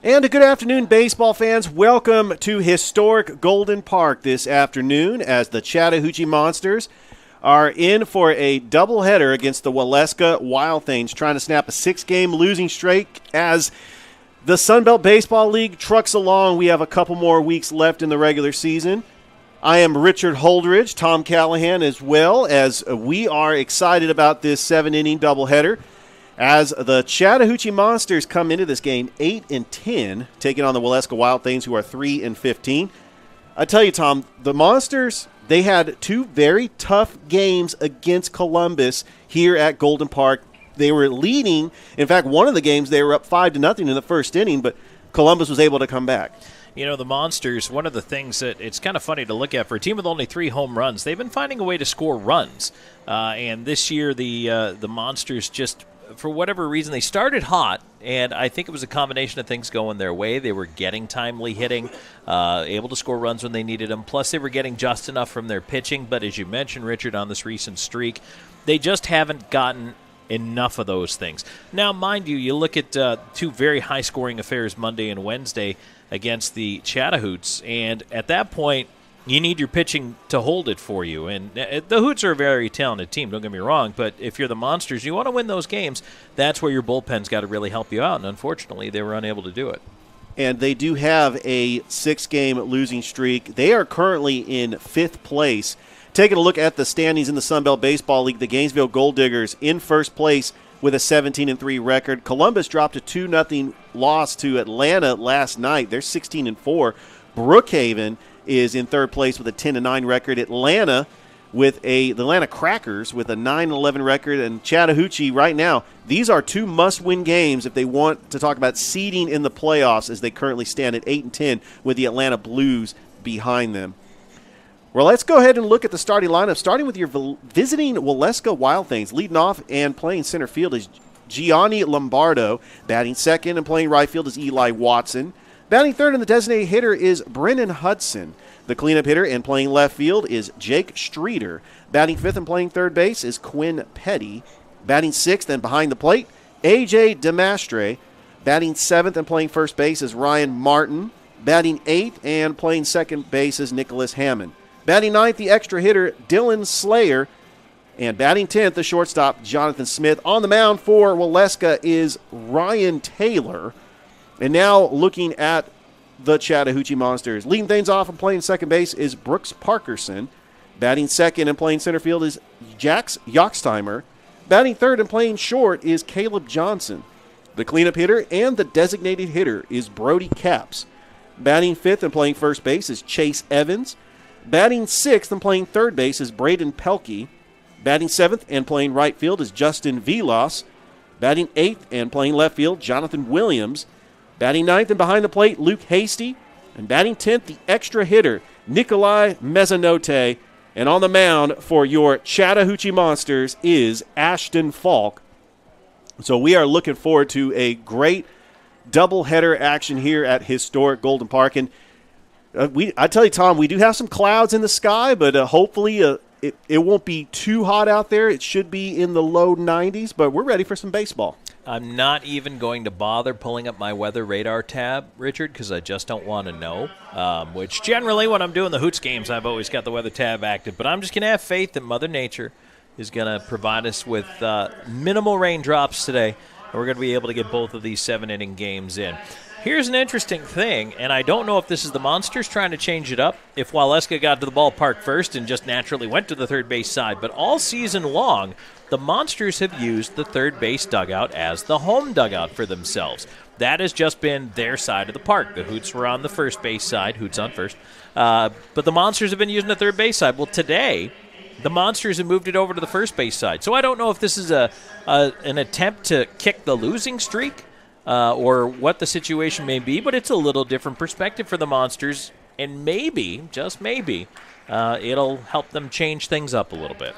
And a good afternoon, baseball fans. Welcome to historic Golden Park this afternoon as the Chattahoochee Monsters are in for a doubleheader against the Waleska Wild Things, trying to snap a 6-game losing streak as the Sunbelt Baseball League trucks along. We have a couple more weeks left in the regular season. I am Richard Holdridge, Tom Callahan, as well as we are excited about this 7-inning doubleheader as the Chattahoochee Monsters come into this game 8-10, taking on the Waleska Wild Things, who are 3-15. I tell you, Tom, the Monsters, they had two very tough games against Columbus here at Golden Park. They were leading. In fact, one of the games they were up 5-0 in the first inning, but Columbus was able to come back. You know, the Monsters, one of the things that it's kind of funny to look at for a team with only 3 home runs, they've been finding a way to score runs. And this year, the Monsters just, for whatever reason, they started hot, and I think it was a combination of things going their way. They were getting timely hitting, able to score runs when they needed them. Plus, they were getting just enough from their pitching. But as you mentioned, Richard, on this recent streak, they just haven't gotten enough of those things. Now, mind you, you look at two very high-scoring affairs Monday and Wednesday against the Chattahoots, and at that point, you need your pitching to hold it for you. And the Hoots are a very talented team, don't get me wrong, but if you're the Monsters, you want to win those games, that's where your bullpen's got to really help you out, and unfortunately, they were unable to do it. And they do have a 6-game losing streak. They are currently in 5th place. Taking a look at the standings in the Sunbelt Baseball League, the Gainesville Gold Diggers in first place with a 17-3 record. Columbus dropped a 2-0 loss to Atlanta last night. They're 16-4. Brookhaven is in third place with a 10-9 record. Atlanta with the Atlanta Crackers with a 9-11 record, and Chattahoochee right now. These are 2 must-win games if they want to talk about seeding in the playoffs, as they currently stand at 8-10 with the Atlanta Blues behind them. Well, let's go ahead and look at the starting lineup, starting with your visiting Waleska Wild Things. Leading off and playing center field is Gianni Lombardo. Batting second and playing right field is Eli Watson. Batting third and the designated hitter is Brennan Hudson. The cleanup hitter and playing left field is Jake Streeter. Batting fifth and playing third base is Quinn Petty. Batting sixth and behind the plate, A.J. Demastre. Batting seventh and playing first base is Ryan Martin. Batting eighth and playing second base is Nicholas Hammond. Batting ninth, the extra hitter, Dylan Slayer. And batting 10th, the shortstop, Jonathan Smith. On the mound for Waleska is Ryan Taylor. And now looking at the Chattahoochee Monsters. Leading things off and playing second base is Brooks Parkerson. Batting second and playing center field is Jax Yoxtimer. Batting third and playing short is Caleb Johnson. The cleanup hitter and the designated hitter is Brody Capps. Batting fifth and playing first base is Chase Evans. Batting sixth and playing third base is Braden Pelkey. Batting seventh and playing right field is Justin Vilas. Batting eighth and playing left field, Jonathan Williams. Batting ninth and behind the plate, Luke Hasty. And batting 10th, the extra hitter, Nikolai Mezzanotte. And on the mound for your Chattahoochee Monsters is Ashton Falk. So we are looking forward to a great doubleheader action here at historic Golden Park. And I tell you, Tom, we do have some clouds in the sky, but hopefully it won't be too hot out there. It should be in the low 90s, but we're ready for some baseball. I'm not even going to bother pulling up my weather radar tab, Richard, because I just don't want to know, which generally when I'm doing the Hoots games, I've always got the weather tab active. But I'm just going to have faith that Mother Nature is going to provide us with minimal raindrops today, and we're going to be able to get both of these 7-inning games in. Here's an interesting thing, and I don't know if this is the Monsters trying to change it up, if Waleska got to the ballpark first and just naturally went to the third base side, but all season long, the Monsters have used the third base dugout as the home dugout for themselves. That has just been their side of the park. The Hoots were on the first base side, Hoots on first, but the Monsters have been using the third base side. Well, today, the Monsters have moved it over to the first base side, so I don't know if this is an attempt to kick the losing streak, or what the situation may be, but it's a little different perspective for the Monsters, and maybe, just maybe, it'll help them change things up a little bit.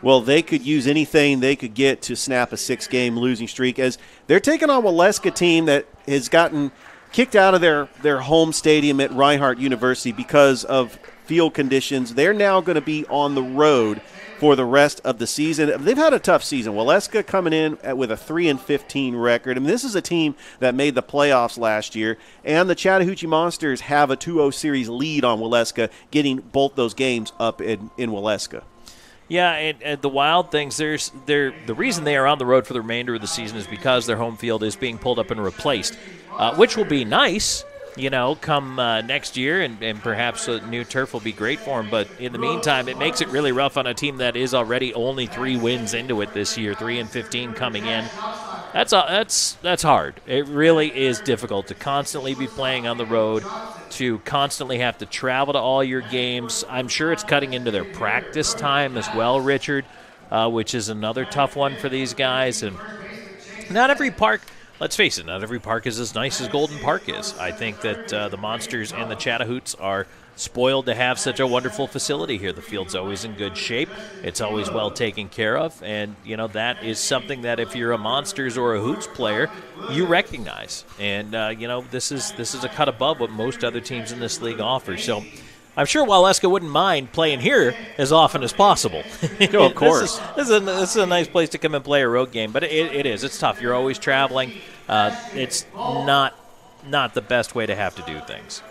Well, they could use anything they could get to snap a 6-game losing streak, as they're taking on a Waleska team that has gotten kicked out of their home stadium at Reinhardt University because of field conditions. They're now going to be on the road for the rest of the season. They've had a tough season. Waleska coming in with a 3-15 record. I mean, this is a team that made the playoffs last year, and the Chattahoochee Monsters have a 2-0 series lead on Waleska, getting both those games up in Waleska. Yeah, and the Wild Things, the reason they are on the road for the remainder of the season is because their home field is being pulled up and replaced, which will be nice, come next year, and perhaps a new turf will be great for them. But in the meantime, it makes it really rough on a team that is already only 3 wins into it this year, 3-15 coming in. That's hard. It really is difficult to constantly be playing on the road, to constantly have to travel to all your games. I'm sure it's cutting into their practice time as well, Richard, which is another tough one for these guys. And not every park, let's face it, not every park is as nice as Golden Park is. I think that the Monsters and the Chattahoots are spoiled to have such a wonderful facility here. The field's always in good shape. It's always well taken care of. And, that is something that if you're a Monsters or a Hoots player, you recognize. And, this is a cut above what most other teams in this league offer. So I'm sure Waleska wouldn't mind playing here as often as possible. Of course. This is a nice place to come and play a road game. But it is. It's tough. You're always traveling. It's not the best way to have to do things.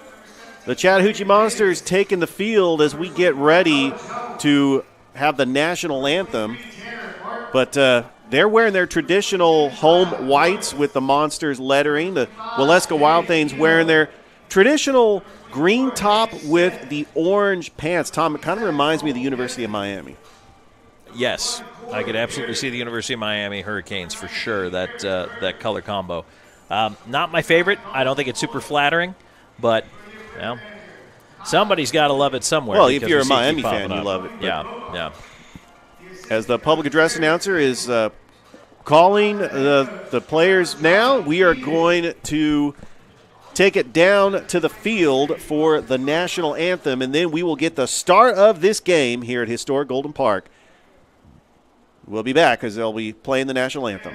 The Chattahoochee Monsters taking the field as we get ready to have the national anthem. But they're wearing their traditional home whites with the Monsters lettering. The Waleska Wild Things wearing their traditional green top with the orange pants. Tom, it kind of reminds me of the University of Miami. Yes, I could absolutely see the University of Miami Hurricanes for sure, that color combo. Not my favorite. I don't think it's super flattering, but somebody's got to love it somewhere. Well, if you're a Miami fan, you love it. Yeah. As the public address announcer is calling the players now, we are going to take it down to the field for the national anthem, and then we will get the start of this game here at historic Golden Park. We'll be back as they'll be playing the national anthem.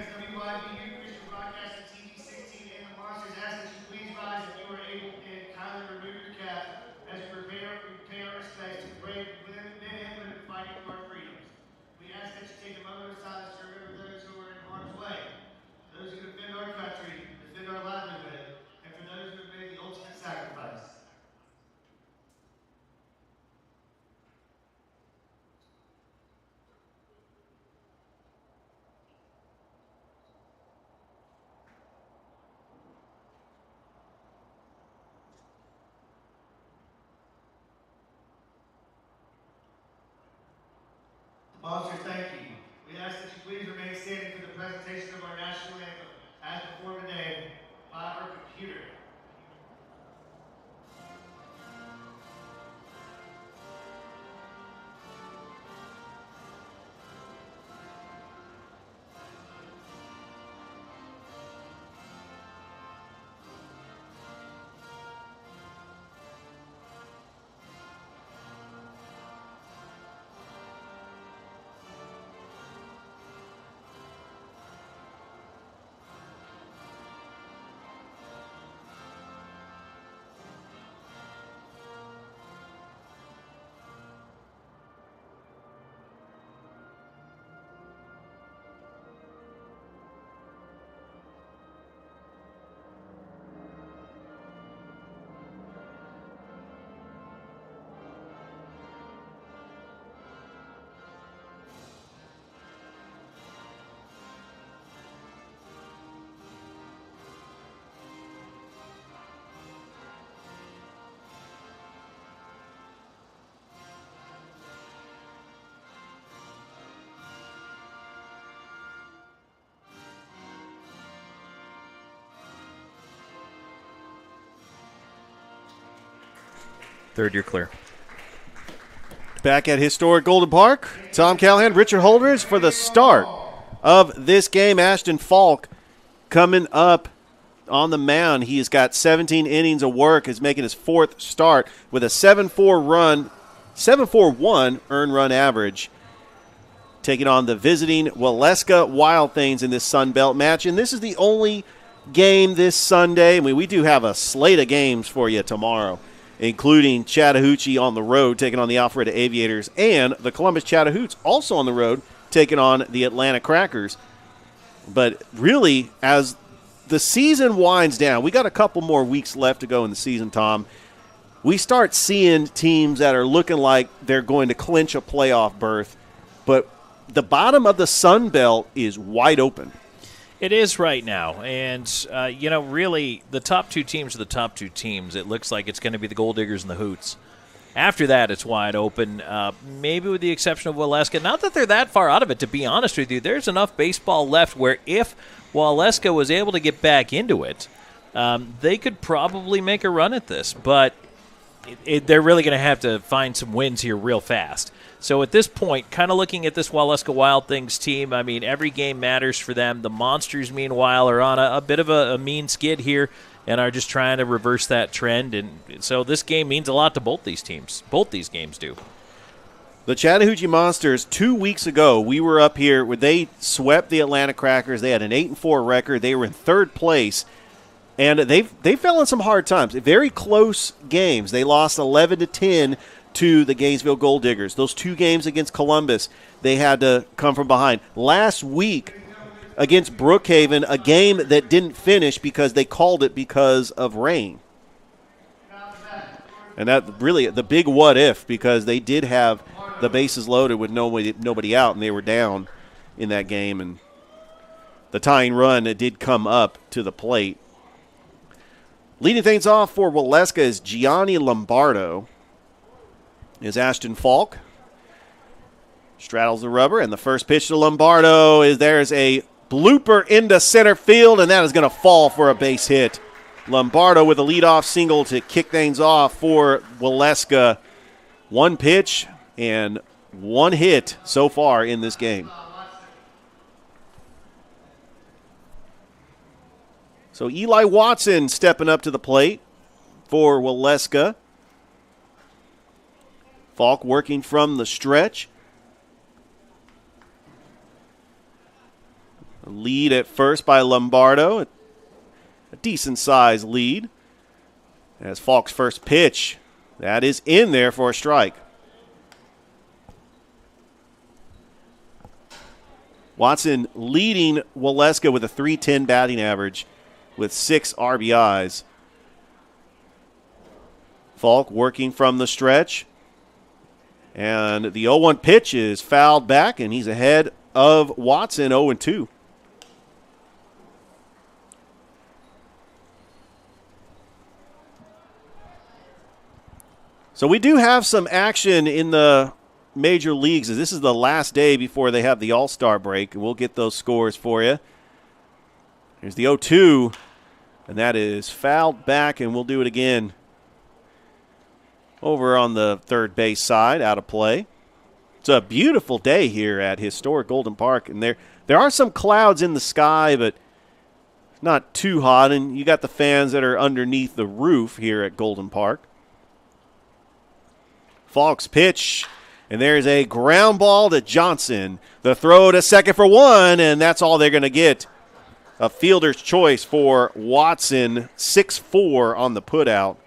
Monsters, thank you. We ask that you please remain standing for the presentation of our national anthem as performed today by our computer. Third, you're clear. Back at historic Golden Park, Tom Callahan, Richard Holdridge for the start of this game. Ashton Falk coming up on the mound. He has got 17 innings of work, is making his fourth start with a 7.41 earned run average. Taking on the visiting Waleska Wild Things in this Sun Belt match. And this is the only game this Sunday. I mean, we do have a slate of games for you tomorrow. including Chattahoochee on the road taking on the Alpharetta Aviators, and the Columbus Chattahoochees also on the road taking on the Atlanta Crackers. But really, as the season winds down, we got a couple more weeks left to go in the season, Tom. We start seeing teams that are looking like they're going to clinch a playoff berth, but the bottom of the Sun Belt is wide open. It is right now, and, really, the top two teams are the top two teams. It looks like it's going to be the Gold Diggers and the Hoots. After that, it's wide open, maybe with the exception of Waleska. Not that they're that far out of it, to be honest with you. There's enough baseball left where if Waleska was able to get back into it, they could probably make a run at this. But they're really going to have to find some wins here real fast. So at this point, kind of looking at this Waleska Wild Things team, I mean, every game matters for them. The Monsters, meanwhile, are on a bit of a mean skid here and are just trying to reverse that trend. And so this game means a lot to both these teams. Both these games do. The Chattahoochee Monsters, 2 weeks ago, we were up here where they swept the Atlanta Crackers. They had an 8-4 record. They were in third place. And they fell in some hard times. Very close games. They lost 11-10 to the Gainesville Gold Diggers. Those two games against Columbus, they had to come from behind. Last week against Brookhaven, a game that didn't finish because they called it because of rain. And that really the big what if, because they did have the bases loaded with nobody out, and they were down in that game. And the tying run, it did come up to the plate. Leading things off for Waleska is Gianni Lombardo. Is Ashton Falk. Straddles the rubber, and the first pitch to Lombardo is there's a blooper into center field, and that is going to fall for a base hit. Lombardo with a leadoff single to kick things off for Waleska. One pitch and one hit so far in this game. So Eli Watson stepping up to the plate for Waleska. Falk working from the stretch. A lead at first by Lombardo. A decent-sized lead. As Falk's first pitch, that is in there for a strike. Watson leading Waleska with a .310 batting average with 6 RBIs. Falk working from the stretch. And the 0-1 pitch is fouled back, and he's ahead of Watson 0-2. So we do have some action in the major leagues. This is the last day before they have the All-Star break, and we'll get those scores for you. Here's the 0-2, and that is fouled back, and we'll do it again. Over on the third base side, out of play. It's a beautiful day here at historic Golden Park, and there are some clouds in the sky, but not too hot, and you got the fans that are underneath the roof here at Golden Park. Falk's pitch, and there's a ground ball to Johnson. The throw to second for one, and that's all they're going to get. A fielder's choice for Watson, 6-4 on the putout.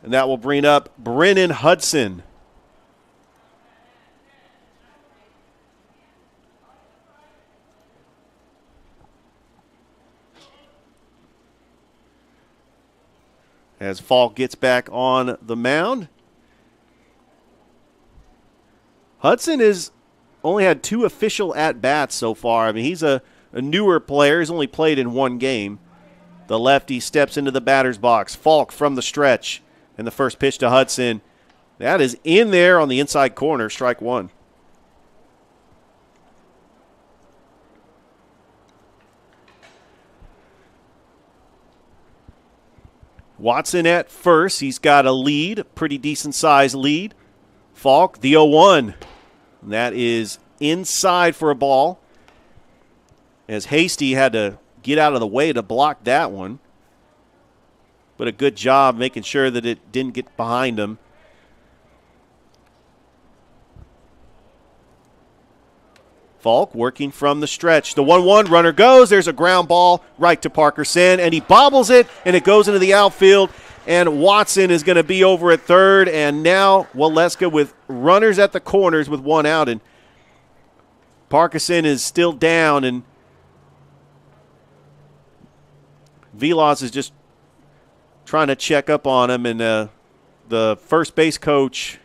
And that will bring up Brennan Hudson. As Falk gets back on the mound. Hudson has only had 2 official at-bats so far. I mean, he's a newer player. He's only played in 1 game. The lefty steps into the batter's box. Falk from the stretch. And the first pitch to Hudson, that is in there on the inside corner, strike 1. Watson at first. He's got a lead, a pretty decent-sized lead. Falk, the 0-1. And that is inside for a ball. As Hasty had to get out of the way to block that one. But a good job making sure that it didn't get behind him. Falk working from the stretch. The 1-1 runner goes. There's a ground ball right to Parkerson, and he bobbles it, and it goes into the outfield. And Watson is going to be over at third, and now Waleska with runners at the corners with one out, and Parkerson is still down, and Vilas is just trying to check up on him, and the first base coach,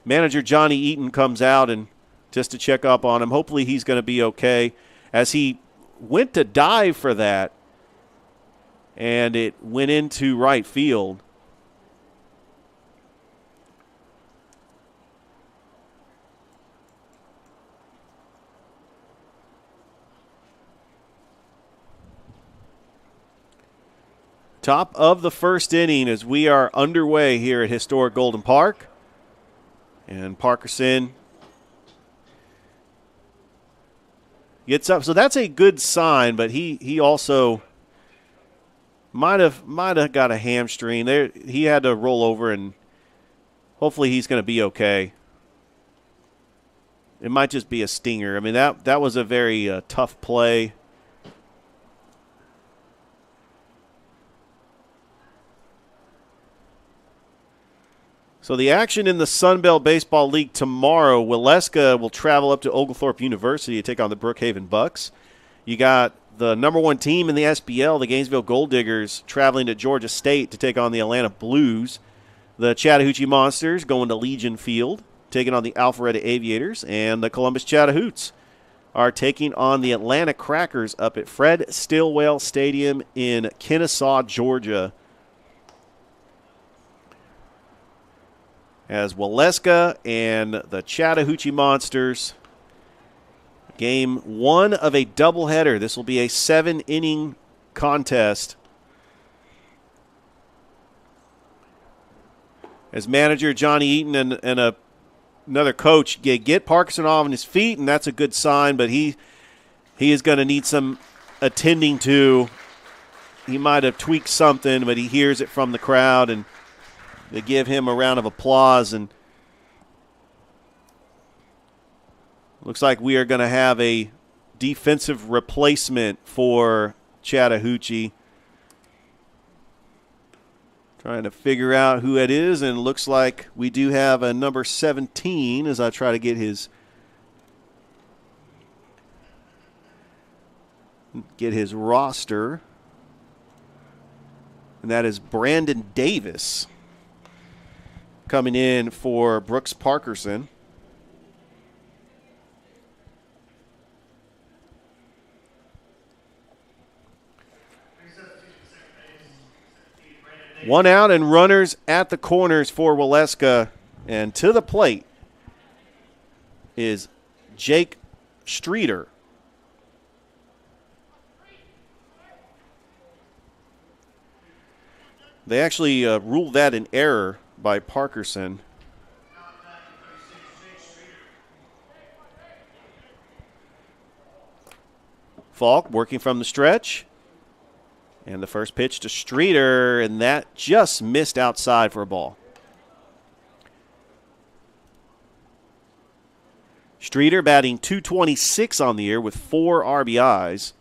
manager Johnny Eaton, comes out and just to check up on him. Hopefully he's going to be okay, as he went to dive for that, and it went into right field. Top of the first inning as we are underway here at historic Golden Park. And Parkerson gets up. So that's a good sign, but he also might have got a hamstring. There, he had to roll over, and hopefully he's going to be okay. It might just be a stinger. I mean, that was a very tough play. So the action in the Sun Belt Baseball League tomorrow, Waleska will travel up to Oglethorpe University to take on the Brookhaven Bucks. You got the number one team in the SBL, the Gainesville Gold Diggers, traveling to Georgia State to take on the Atlanta Blues. The Chattahoochee Monsters going to Legion Field, taking on the Alpharetta Aviators. And the Columbus Chattahoots are taking on the Atlanta Crackers up at Fred Stillwell Stadium in Kennesaw, Georgia. As Waleska and the Chattahoochee Monsters, game one of a doubleheader. This will be a 7-inning contest. As manager Johnny Eaton and another coach get Parkinson off on his feet, and that's a good sign, but he is going to need some attending to. He might have tweaked something, but he hears it from the crowd, and they give him a round of applause, and looks like we are going to have a defensive replacement for Chattahoochee. Trying to figure out who it is, and it looks like we do have a number 17 as I try to get his roster. And that is Brandon Davis coming in for Brooks Parkerson. One out and runners at the corners for Waleska. And to the plate is Jake Streeter. They actually ruled that an error by Parkerson. Falk working from the stretch. And the first pitch to Streeter, and that just missed outside for a ball. Streeter batting .226 on the year with 4 RBIs.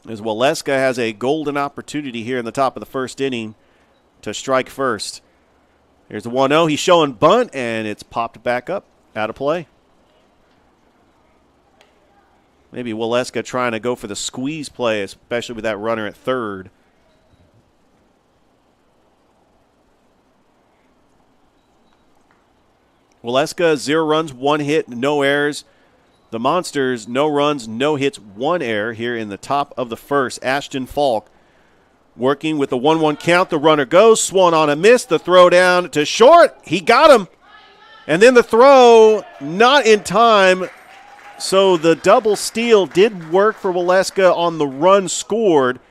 As Waleska has a golden opportunity here in the top of the first inning to strike first. Here's the 1-0. He's showing bunt, and it's popped back up, out of play. Maybe Waleska trying to go for the squeeze play, especially with that runner at third. Waleska, 0 runs, 1 hit, no errors. The Monsters, no runs, no hits, 1 error here in the top of the first. Ashton Falk working with the 1-1 count. The runner goes, swung on a miss. The throw down to short. He got him. And then the throw not in time. So the double steal did work for Waleska on the run scored,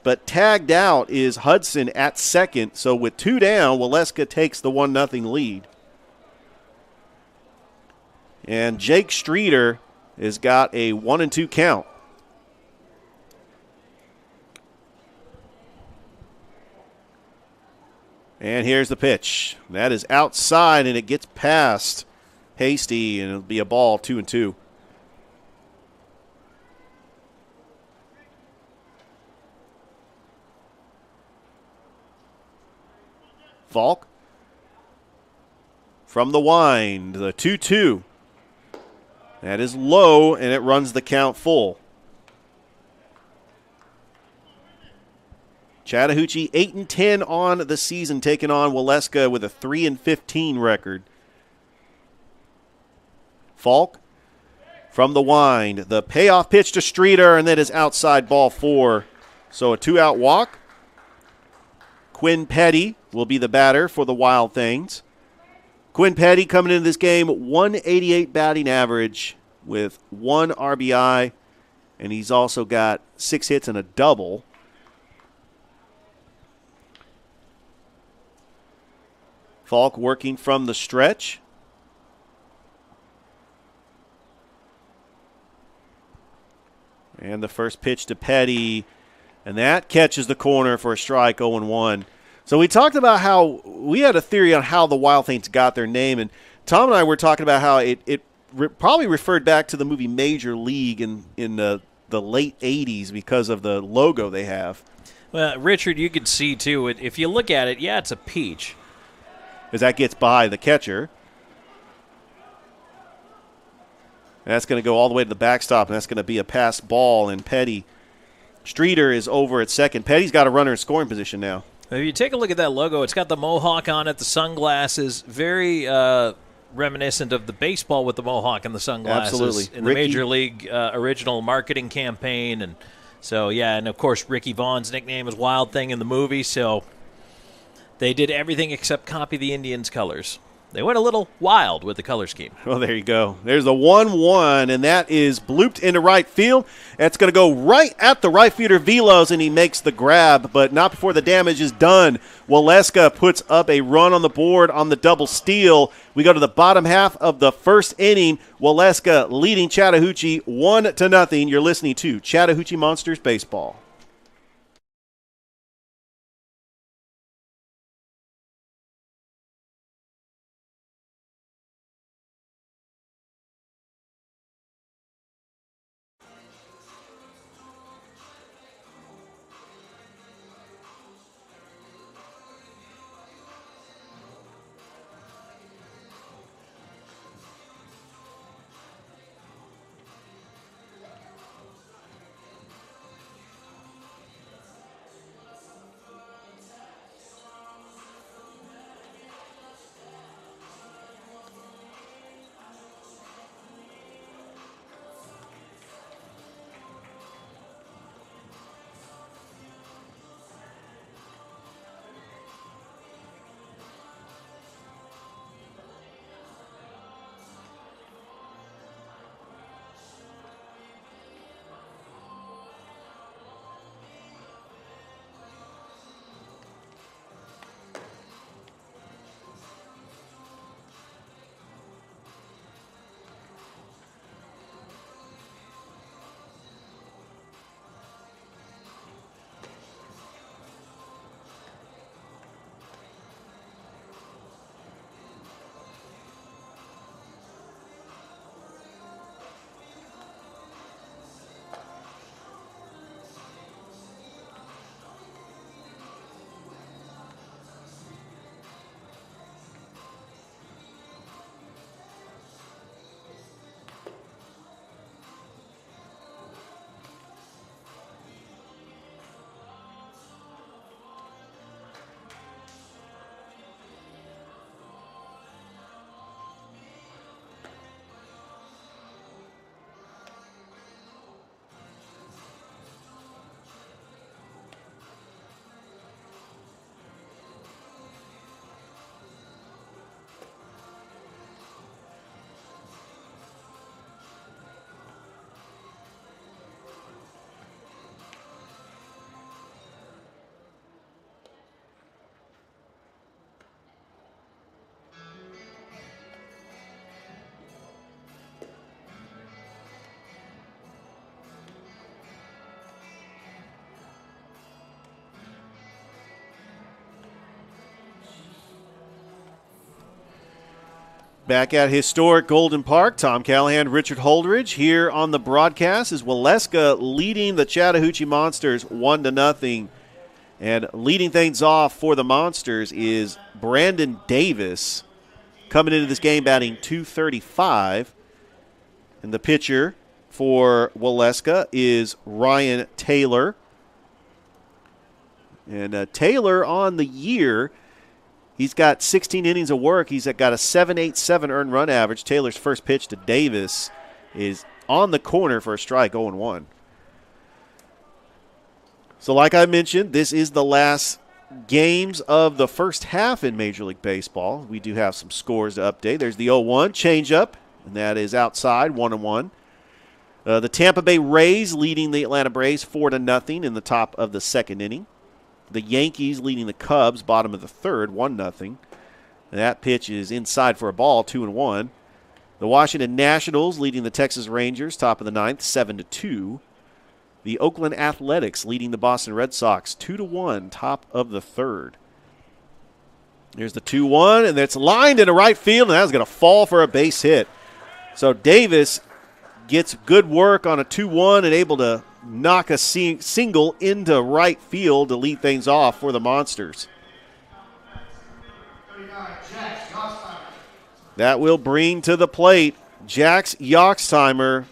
but tagged out is Hudson at second. So with 2 down, Waleska takes the 1-0 lead. And Jake Streeter has got a 1-2 count. And here's the pitch. That is outside, and it gets past hasty, and it'll be a ball 2-2. Falk from the wind, the 2-2. That is low, and it runs the count full. Chattahoochee 8-10 on the season, taking on Waleska with a 3-15 record. Falk from the wind, the payoff pitch to Streeter, and that is outside ball 4. So a 2-out walk. Quinn Petty will be the batter for the Wild Things. Quinn Petty coming into this game, 188 batting average with 1 RBI, and he's also got 6 hits and a double. Falk working from the stretch. And the first pitch to Petty, and that catches the corner for a strike, 0-1. So we talked about how we had a theory on how the Wild Things got their name, and Tom and I were talking about how it probably referred back to the movie Major League in the late 80s because of the logo they have. Well, Richard, you can see, too, if you look at it, yeah, it's a peach. As that gets by the catcher. And that's going to go all the way to the backstop, and that's going to be a pass ball, and Petty. Streeter is over at second. Petty's got a runner in scoring position now. If you take a look at that logo, it's got the mohawk on it, the sunglasses, very reminiscent of the baseball with the mohawk and the sunglasses. Absolutely. In the Major League original marketing campaign. And so, yeah, and of course Ricky Vaughn's nickname is Wild Thing in the movie, so they did everything except copy the Indians' colors. They went a little wild with the color scheme. Well, there you go. There's the 1-1, and that is blooped into right field. That's going to go right at the right fielder Velos, and he makes the grab, but not before the damage is done. Waleska puts up a run on the board on the double steal. We go to the bottom half of the first inning. Waleska leading Chattahoochee 1-0. You're listening to Chattahoochee Monsters Baseball. Back at historic Golden Park, Tom Callahan, Richard Holdridge here on the broadcast is Waleska leading the Chattahoochee Monsters 1-0. And leading things off for the Monsters is Brandon Davis, coming into this game batting .235. And the pitcher for Waleska is Ryan Taylor. And Taylor on the year, he's got 16 innings of work. He's got a 7.87 earned run average. Taylor's first pitch to Davis is on the corner for a strike, 0-1. So like I mentioned, this is the last games of the first half in Major League Baseball. We do have some scores to update. There's the 0-1 changeup, and that is outside, 1-1. The Tampa Bay Rays leading the Atlanta Braves 4-0 in the top of the second inning. The Yankees leading the Cubs, bottom of the third, 1-0. And that pitch is inside for a ball, 2-1. The Washington Nationals leading the Texas Rangers, top of the ninth, 7-2. The Oakland Athletics leading the Boston Red Sox, 2-1, top of the third. Here's the 2-1, and it's lined into right field, and that's going to fall for a base hit. So Davis gets good work on a 2-1 and able to knock a single into right field to lead things off for the Monsters. That will bring to the plate Jax Yoxtimer,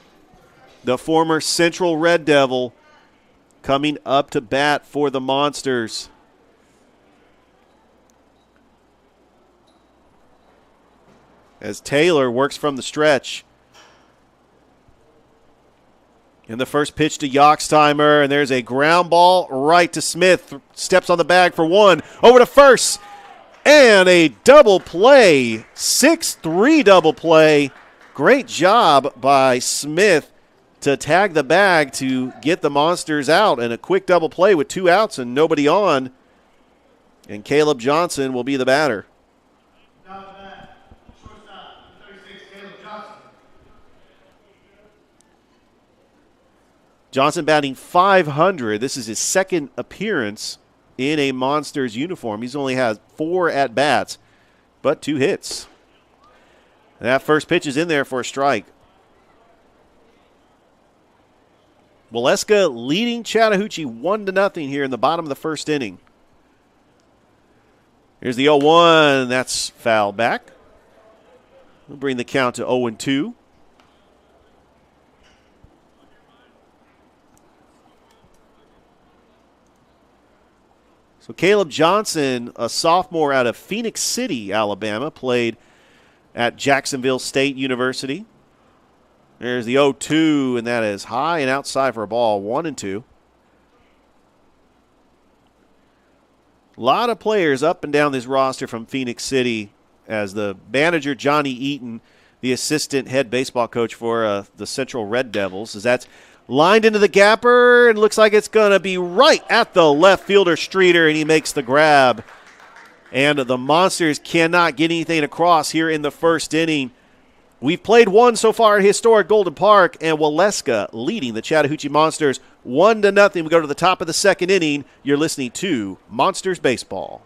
the former Central Red Devil, coming up to bat for the Monsters. As Taylor works from the stretch. And the first pitch to Yoxtimer, and there's a ground ball right to Smith. Steps on the bag for one. Over to first. And a double play. 6-3 double play. Great job by Smith to tag the bag to get the Monsters out. And a quick double play with 2 outs and nobody on. And Caleb Johnson will be the batter. Johnson batting .500. This is his second appearance in a Monsters uniform. He's only had 4 at-bats, but 2 hits. And that first pitch is in there for a strike. Waleska leading Chattahoochee 1-0 here in the bottom of the first inning. Here's the 0-1. That's foul back. We'll bring the count to 0-2. So Caleb Johnson, a sophomore out of Phoenix City, Alabama, played at Jacksonville State University. There's the 0-2, and that is high and outside for a ball, 1-2. A lot of players up and down this roster from Phoenix City, as the manager, Johnny Eaton, the assistant head baseball coach for the Central Red Devils, as that's lined into the gapper, and looks like it's going to be right at the left fielder, Streeter, and he makes the grab. And the Monsters cannot get anything across here in the first inning. We've played one so far at historic Golden Park, and Waleska leading the Chattahoochee Monsters 1-0. We go to the top of the second inning. You're listening to Monsters Baseball.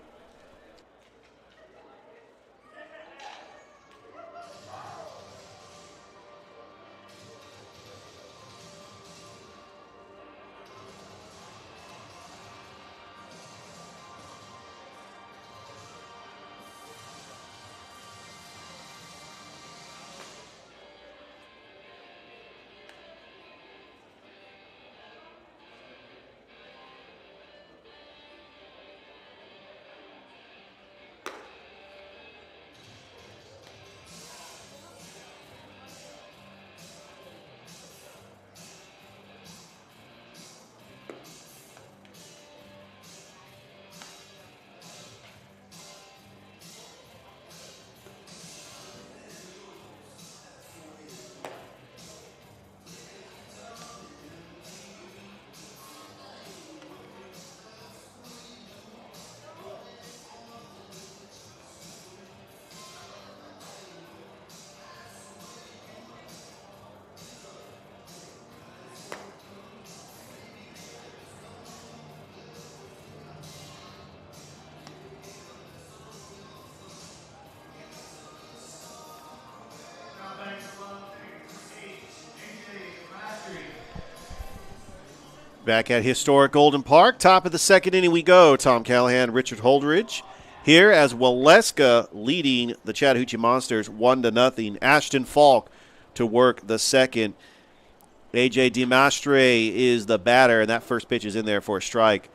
Back at historic Golden Park, top of the second inning we go. Tom Callahan, Richard Holdridge here as Waleska leading the Chattahoochee Monsters 1-0. Ashton Falk to work the second. A.J. DeMastre is the batter, and that first pitch is in there for a strike.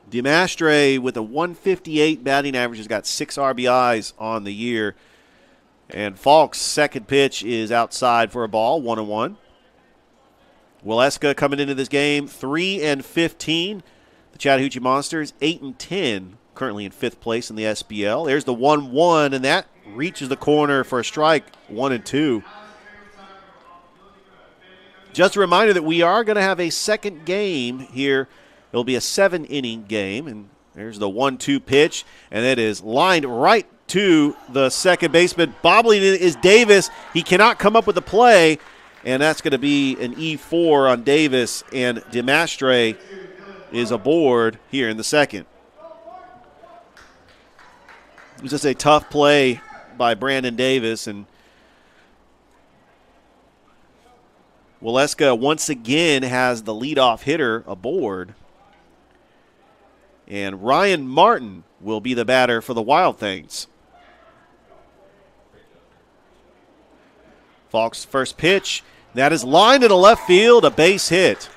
DeMastre with a 158 batting average has got 6 RBIs on the year. And Falk's second pitch is outside for a ball, 1-1. Waleska coming into this game 3-15. The Chattahoochee Monsters 8-10, currently in 5th place in the SBL. There's the 1-1, and that reaches the corner for a strike, 1-2. Just a reminder that we are going to have a second game here. It'll be a 7-inning game, and there's the 1-2 pitch, and it is lined right to the second baseman. Bobbling it is Davis. He cannot come up with a play, and that's going to be an E4 on Davis, and DeMastre is aboard here in the second. It was just a tough play by Brandon Davis, and Waleska once again has the leadoff hitter aboard. And Ryan Martin will be the batter for the Wild Things. Falk's first pitch, that is lined into left field, a base hit.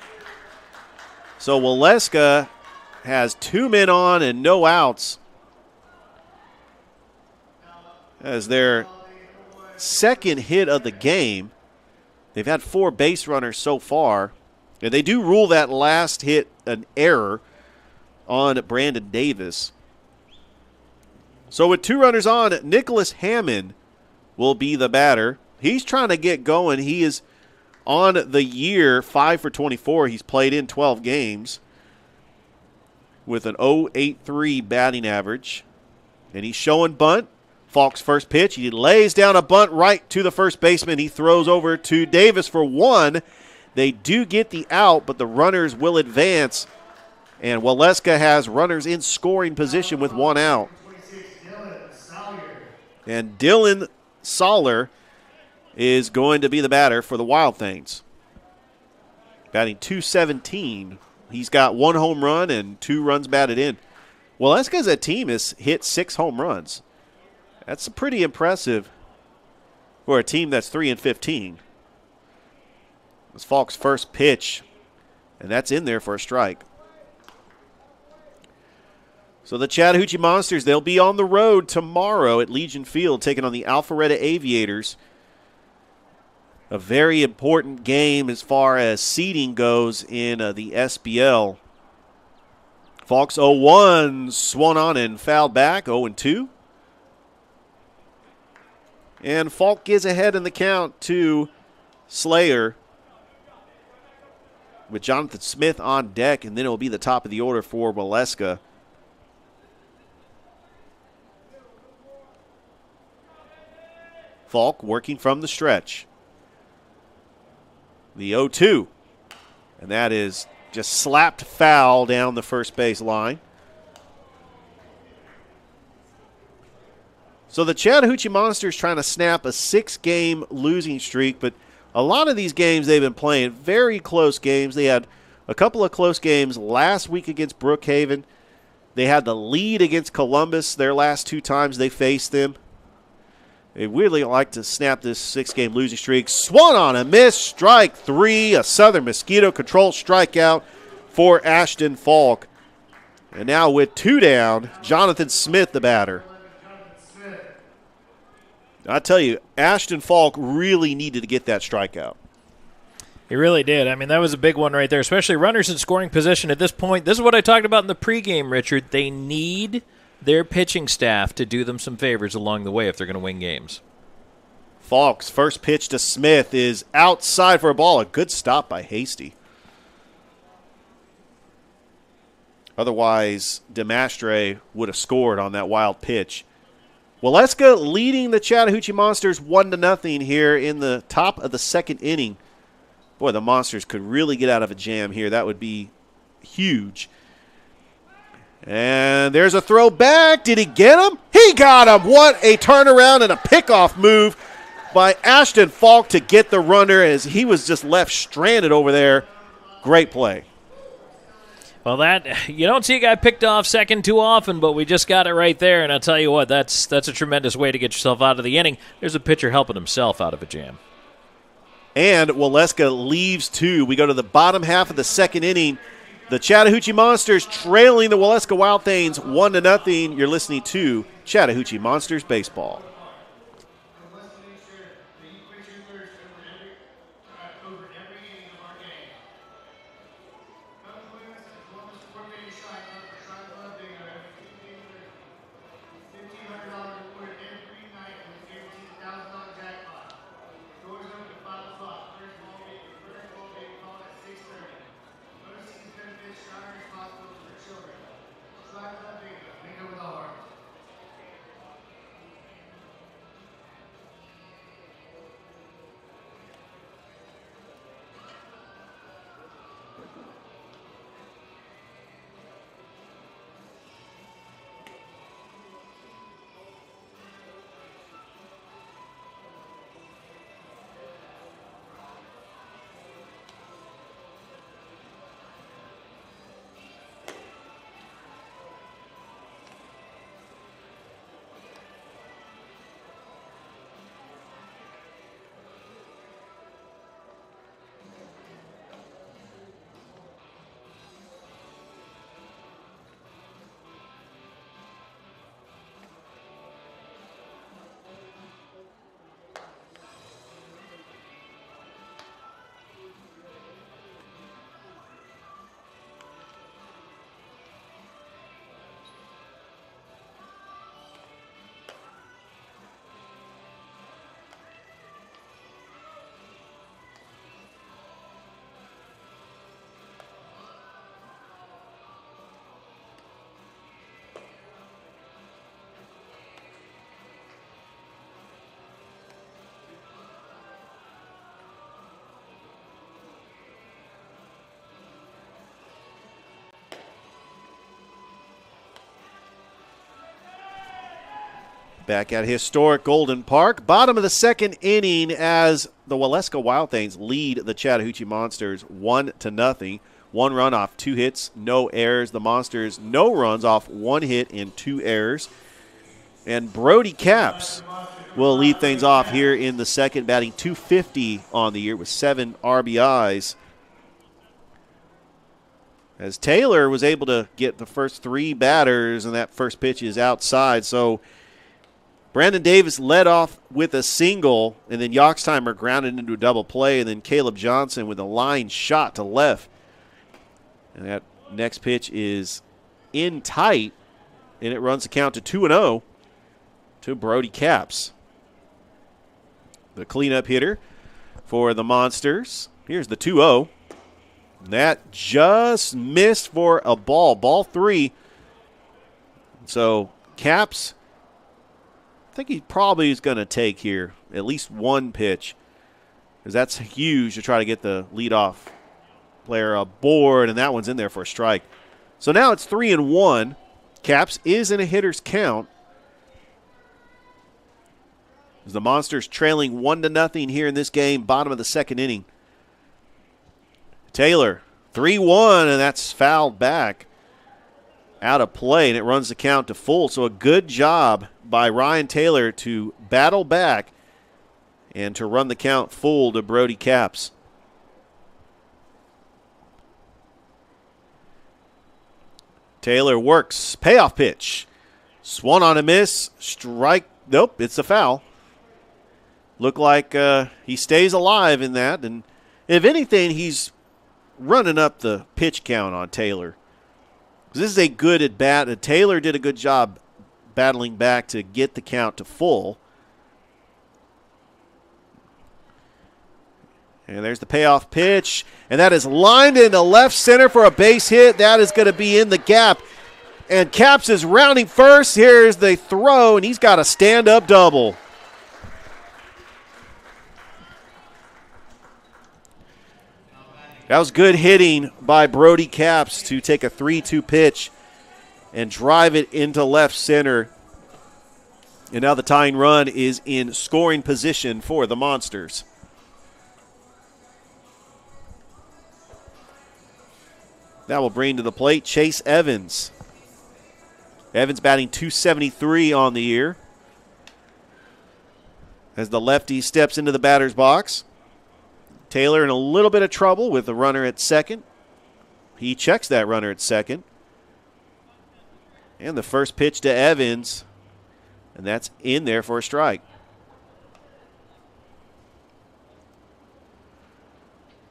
So Waleska has 2 men on and no outs as their second hit of the game. They've had 4 base runners so far, and they do rule that last hit an error on Brandon Davis. So with 2 runners on, Nicholas Hammond will be the batter. He's trying to get going. He is on the year 5 for 24. He's played in 12 games with an .083 batting average. And he's showing bunt. Falk's first pitch. He lays down a bunt right to the first baseman. He throws over to Davis for 1. They do get the out, but the runners will advance. And Waleska has runners in scoring position with 1 out. And Dylan Soller is going to be the batter for the Wild Things. Batting .217. He's got 1 home run and 2 runs batted in. Waleska as a team has hit 6 home runs. That's pretty impressive for a team that's 3-15. It's Falk's first pitch, and that's in there for a strike. So the Chattahoochee Monsters, they'll be on the road tomorrow at Legion Field taking on the Alpharetta Aviators. A very important game as far as seeding goes in the SBL. Falk's 0-1, swung on and fouled back, 0-2. And Falk is ahead in the count to Slayer with Jonathan Smith on deck, and then it will be the top of the order for Waleska. Falk working from the stretch. The 0-2. And that is just slapped foul down the first base line. So the Chattahoochee Monsters trying to snap a 6-game losing streak, but a lot of these games they've been playing very close games. They had a couple of close games last week against Brookhaven. They had the lead against Columbus their last 2 times they faced them. They really like to snap this 6-game losing streak. Swung on a miss, strike 3, a Southern Mosquito Control strikeout for Ashton Falk. And now with 2 down, Jonathan Smith the batter. I tell you, Ashton Falk really needed to get that strikeout. He really did. I mean, that was a big one right there, especially runners in scoring position at this point. This is what I talked about in the pregame, Richard. They need their pitching staff to do them some favors along the way if they're going to win games. Falk's first pitch to Smith is outside for a ball. A good stop by Hasty. Otherwise, DeMastre would have scored on that wild pitch. Waleska leading the Chattahoochee Monsters 1-0 here in the top of the second inning. Boy, the Monsters could really get out of a jam here. That would be huge. And there's a throw back. Did he get him? He got him. What a turnaround and a pickoff move by Ashton Falk to get the runner as he was just left stranded over there. Great play. Well, that you don't see a guy picked off second too often, but we just got it right there. And I'll tell you what, that's a tremendous way to get yourself out of the inning. There's a pitcher helping himself out of a jam. And Waleska leaves two. We go to the bottom half of the second inning. The Chattahoochee Monsters trailing the Waleska Wild Things 1-0. You're listening to Chattahoochee Monsters Baseball. Back at historic Golden Park, bottom of the second inning as the Waleska Wild Things lead the Chattahoochee Monsters 1-0. 1 run off 2 hits, no errors. The Monsters no runs off 1 hit and 2 errors. And Brody Capps will lead things off here in the second, batting .250 on the year with 7 RBIs. As Taylor was able to get the first 3 batters, and that first pitch is outside. So Brandon Davis led off with a single, and then Yoxtimer grounded into a double play, and then Caleb Johnson with a line shot to left. And that next pitch is in tight, and it runs the count to 2-0 to Brody Capps. The cleanup hitter for the Monsters. Here's the 2-0. That just missed for a ball. Ball 3. So Capps, I think he probably is going to take here at least 1 pitch, because that's huge to try to get the leadoff player aboard, and that one's in there for a strike. So now it's 3-1. Capps is in a hitter's count. As the Monsters trailing 1-0 here in this game, bottom of the second inning. Taylor, 3-1, and that's fouled back out of play, and it runs the count to full. So a good job by Ryan Taylor to battle back and to run the count full to Brody Capps. Taylor works, payoff pitch. Swung on a miss, strike. Nope, it's a foul. Look like he stays alive in that, and if anything, he's running up the pitch count on Taylor. This is a good at bat. Taylor did a good job battling back to get the count to full. And there's the payoff pitch, and that is lined into left center for a base hit. That is going to be in the gap. And Capps is rounding first. Here's the throw, and he's got a stand-up double. That was good hitting by Brody Capps to take a 3-2 pitch and drive it into left center. And now the tying run is in scoring position for the Monsters. That will bring to the plate Chase Evans. Evans batting .273 on the year. As the lefty steps into the batter's box. Taylor in a little bit of trouble with the runner at second. He checks that runner at second. And the first pitch to Evans, and that's in there for a strike.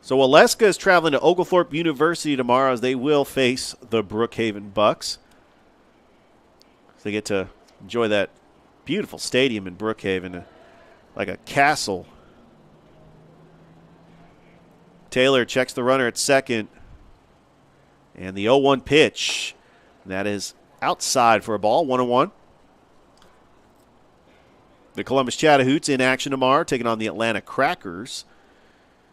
So Waleska is traveling to Oglethorpe University tomorrow as they will face the Brookhaven Bucks. So they get to enjoy that beautiful stadium in Brookhaven, like a castle. Taylor checks the runner at second. And the 0-1 pitch. That is outside for a ball, 1-1. The Columbus Chattahoochees in action tomorrow, taking on the Atlanta Crackers.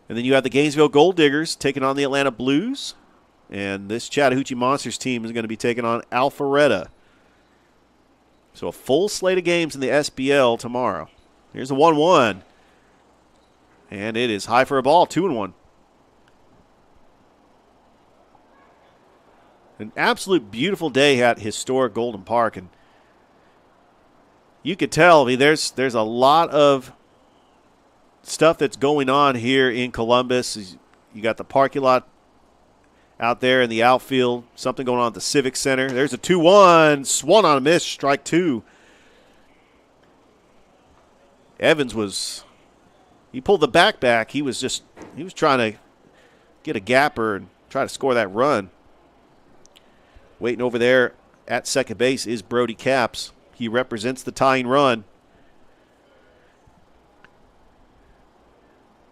And then you have the Gainesville Gold Diggers taking on the Atlanta Blues. And this Chattahoochee Monsters team is going to be taking on Alpharetta. So a full slate of games in the SBL tomorrow. Here's a 1-1. And it is high for a ball, 2-1. An absolute beautiful day at historic Golden Park. And you could tell, I mean, there's a lot of stuff that's going on here in Columbus. You got the parking lot out there in the outfield, something going on at the Civic Center. There's a 2-1, swung on a miss, strike two. Evans he pulled the back. He was trying to get a gapper and try to score that run. Waiting over there at second base is Brody Capps. He represents the tying run.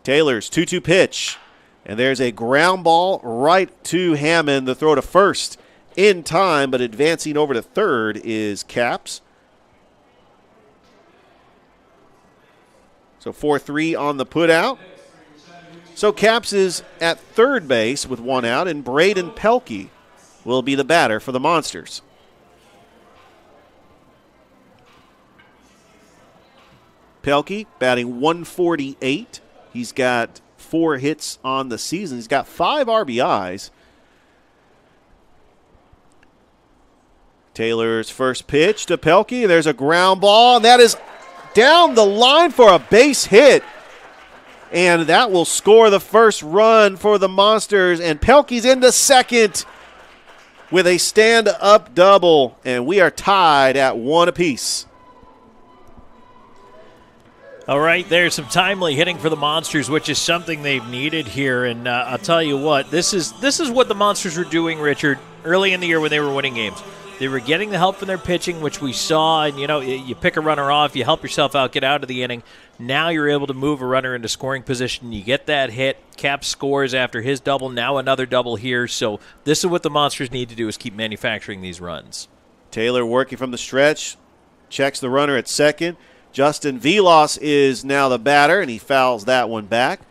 Taylor's 2-2 pitch. And there's a ground ball right to Hammond. The throw to first in time, but advancing over to third is Capps. So 4-3 on the putout. So Capps is at third base with one out, and Braden Pelkey will be the batter for the Monsters. Pelkey batting .148. He's got 4 hits on the season. He's got 5 RBIs. Taylor's first pitch to Pelkey. There's a ground ball, and that is down the line for a base hit. And that will score the first run for the Monsters. And Pelkey's into second with a stand-up double. And we are tied at 1 apiece. All right, there's some timely hitting for the Monsters, which is something they've needed here. And I'll tell you what, this is what the Monsters were doing, Richard, early in the year when they were winning games. They were getting the help from their pitching, which we saw. And, you pick a runner off, you help yourself out, get out of the inning. Now you're able to move a runner into scoring position. You get that hit. Cap scores after his double. Now another double here. So this is what the Monsters need to do, is keep manufacturing these runs. Taylor working from the stretch, checks the runner at second. Justin Vilas is now the batter, and he fouls that one back.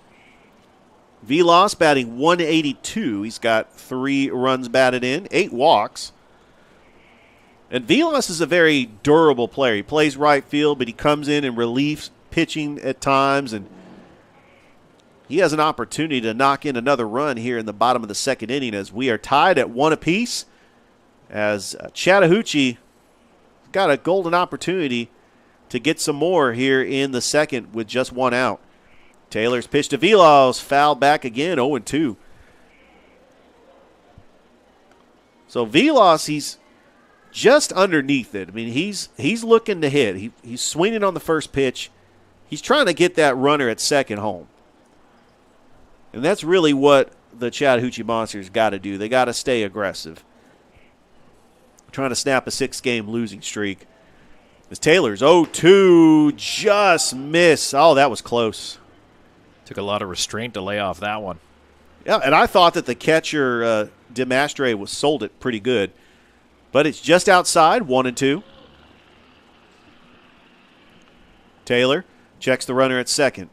Vilas batting .182. He's got 3 runs batted in, 8 walks. And Vilas is a very durable player. He plays right field, but he comes in and relieves pitching at times, and he has an opportunity to knock in another run here in the bottom of the second inning as we are tied at 1 apiece, as Chattahoochee got a golden opportunity to get some more here in the second with just 1 out. Taylor's pitch to Vilas, fouled back again, 0-2. So Vilas, he's just underneath it. I mean, he's looking to hit. He's swinging on the first pitch. He's trying to get that runner at second home. And that's really what the Chattahoochee Monsters got to do. They got to stay aggressive. Trying to snap a 6-game losing streak. As Taylor's 0-2, just miss. Oh, that was close. Took a lot of restraint to lay off that one. Yeah, and I thought that the catcher, Demastre, was sold it pretty good. But it's just outside, 1-2. Taylor checks the runner at second.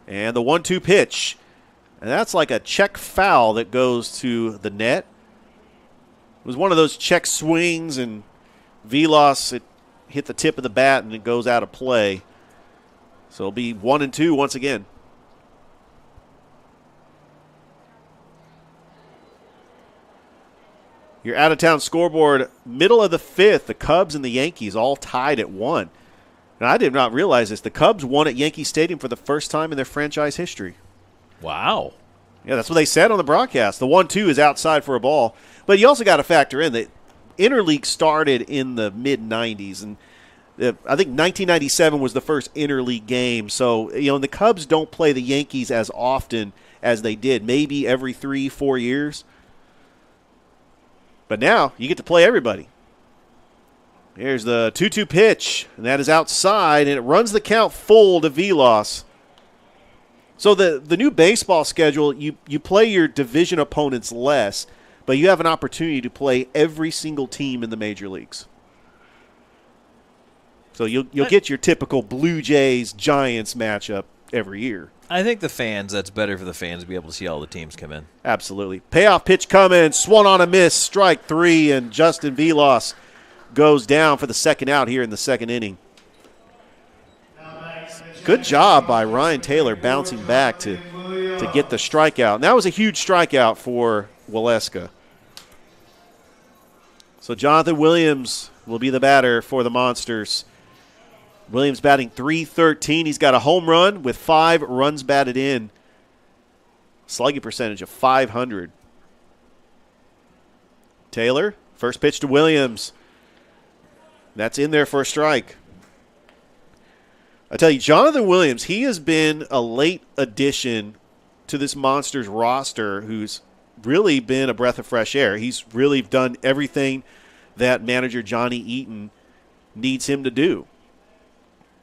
And the 1-2 pitch. And that's like a check foul that goes to the net. It was one of those check swings, and Vilas, it hit the tip of the bat, and it goes out of play. So it'll be 1-2 once again. Your out-of-town scoreboard, middle of the fifth, the Cubs and the Yankees all tied at 1. And I did not realize this. The Cubs won at Yankee Stadium for the first time in their franchise history. Wow. Yeah, that's what they said on the broadcast. The 1-2 is outside for a ball. But you also got to factor in that interleague started in the mid-'90s. And I think 1997 was the first interleague game. So, the Cubs don't play the Yankees as often as they did, maybe every 3-4 years. But now you get to play everybody. Here's the 2-2 pitch, and that is outside, and it runs the count full to Vilas. So the new baseball schedule, you play your division opponents less, but you have an opportunity to play every single team in the major leagues. So you'll get your typical Blue Jays Giants matchup every year. I think that's better for the fans to be able to see all the teams come in. Absolutely. Payoff pitch coming, swung on a miss, strike 3, and Justin Vilas goes down for the second out here in the second inning. Good job by Ryan Taylor bouncing back to get the strikeout. And that was a huge strikeout for Waleska. So Jonathan Williams will be the batter for the Monsters. Williams batting .313. He's got a home run with 5 runs batted in. Slugging percentage of .500. Taylor, first pitch to Williams. That's in there for a strike. I tell you, Jonathan Williams, he has been a late addition to this Monsters roster who's really been a breath of fresh air. He's really done everything that manager Johnny Eaton needs him to do.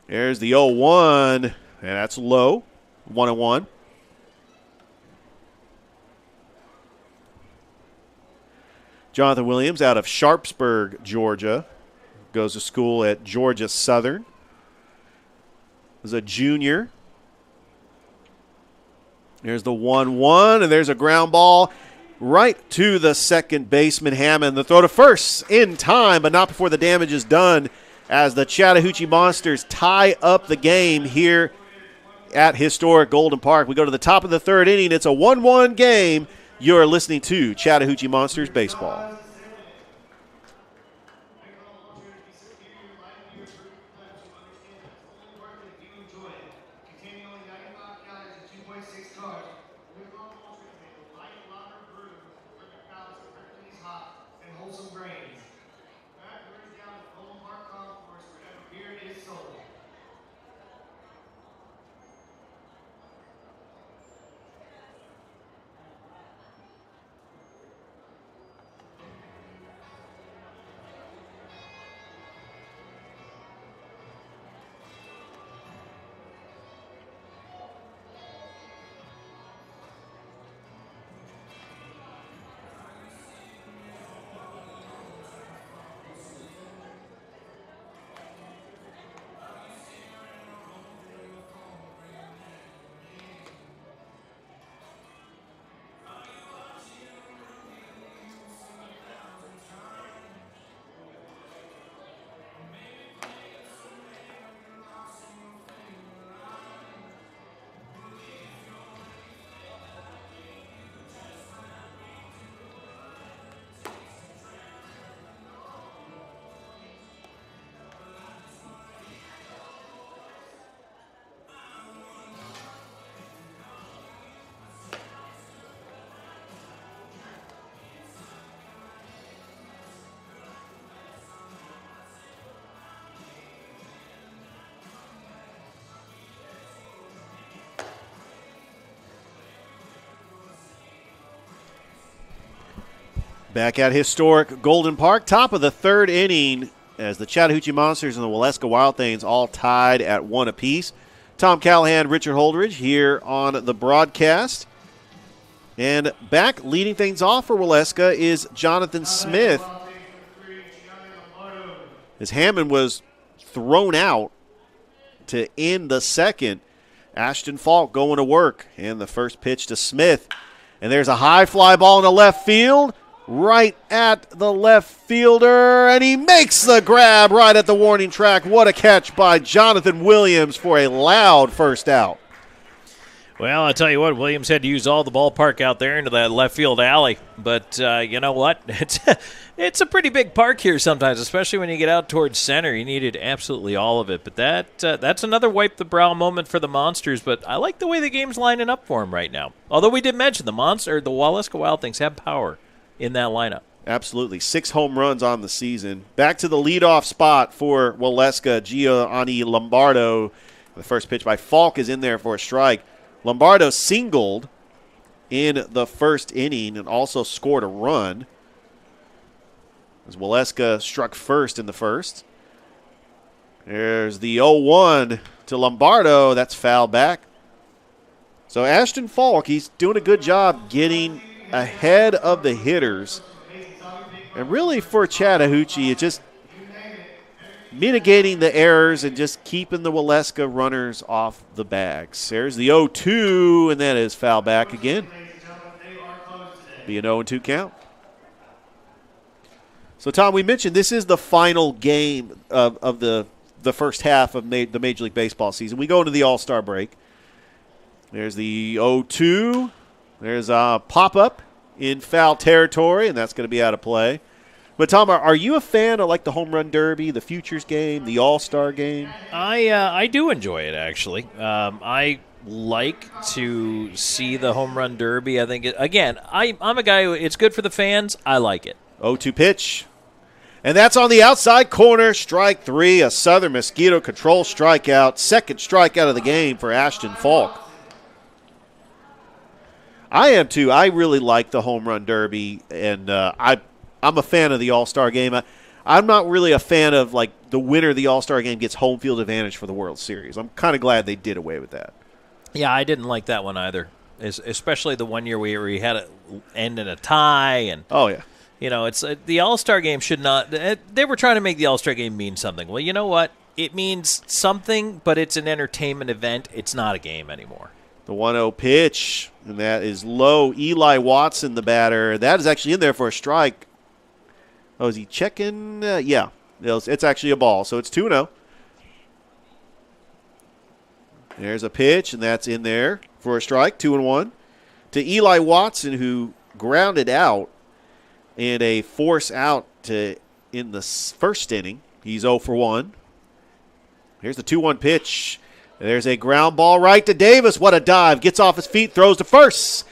There's the 0-1, and that's low, 1-1. Jonathan Williams out of Sharpsburg, Georgia, goes to school at Georgia Southern. Is a junior. There's the 1-1, and there's a ground ball right to the second baseman, Hammond. The throw to first in time, but not before the damage is done, as the Chattahoochee Monsters tie up the game here at historic Golden Park. We go to the top of the third inning. It's a 1-1 game. You're listening to Chattahoochee Monsters Baseball. Back at historic Golden Park, top of the third inning, as the Chattahoochee Monsters and the Waleska Wild Things all tied at 1 apiece. Tom Callahan, Richard Holdridge here on the broadcast. And back leading things off for Waleska is Jonathan Smith, as Hammond was thrown out to end the second. Ashton Falk going to work, and the first pitch to Smith. And there's a high fly ball in the left field. right at the left fielder, and he makes the grab right at the warning track. What a catch by Jonathan Williams for a loud first out. Well, I'll tell you what, Williams had to use all the ballpark out there into that left field alley. But you know what? It's a pretty big park here sometimes, especially when you get out towards center. You needed absolutely all of it. But that's another wipe-the-brow moment for the Monsters. But I like the way the game's lining up for them right now. Although we did mention the Waleska Wild Things have power in that lineup. Absolutely. 6 home runs on the season. Back to the leadoff spot for Waleska. Giovanni Lombardo. The first pitch by Falk is in there for a strike. Lombardo singled in the first inning and also scored a run as Waleska struck first in the first. There's the 0-1 to Lombardo. That's foul back. So Ashton Falk, he's doing a good job getting ahead of the hitters. And really for Chattahoochee, it's just mitigating the errors and just keeping the Waleska runners off the bags. There's the 0-2, and that is foul back again. Be an 0-2 count. So, Tom, we mentioned this is the final game of the first half of the Major League Baseball season. We go into the All-Star break. There's the 0-2. There's a pop-up in foul territory, and that's going to be out of play. But, Tom, are you a fan of, like, the Home Run Derby, the Futures game, the All-Star game? I do enjoy it, actually. I like to see the Home Run Derby. I think, I'm a guy who, it's good for the fans. I like it. 0-2 pitch. And that's on the outside corner. Strike 3, a Southern Mosquito Control strikeout. Second strikeout of the game for Ashton Falk. I am, too. I really like the Home Run Derby, and I'm a fan of the All-Star game. I'm not really a fan of, like, the winner of the All-Star game gets home field advantage for the World Series. I'm kind of glad they did away with that. Yeah, I didn't like that one either, especially the one year where we had it end in a tie. And oh, yeah. You know, it's the All-Star game should not – they were trying to make the All-Star game mean something. Well, you know what? It means something, but it's an entertainment event. It's not a game anymore. The 1-0 pitch, and that is low. Eli Watson, the batter. That is actually in there for a strike. Oh, is he checking? Yeah, it's actually a ball, so it's 2-0. There's a pitch, and that's in there for a strike, 2-1. To Eli Watson, who grounded out and a force out in the first inning. He's 0 for 1. Here's the 2-1 pitch. There's a ground ball right to Davis. What a dive. Gets off his feet, throws to first.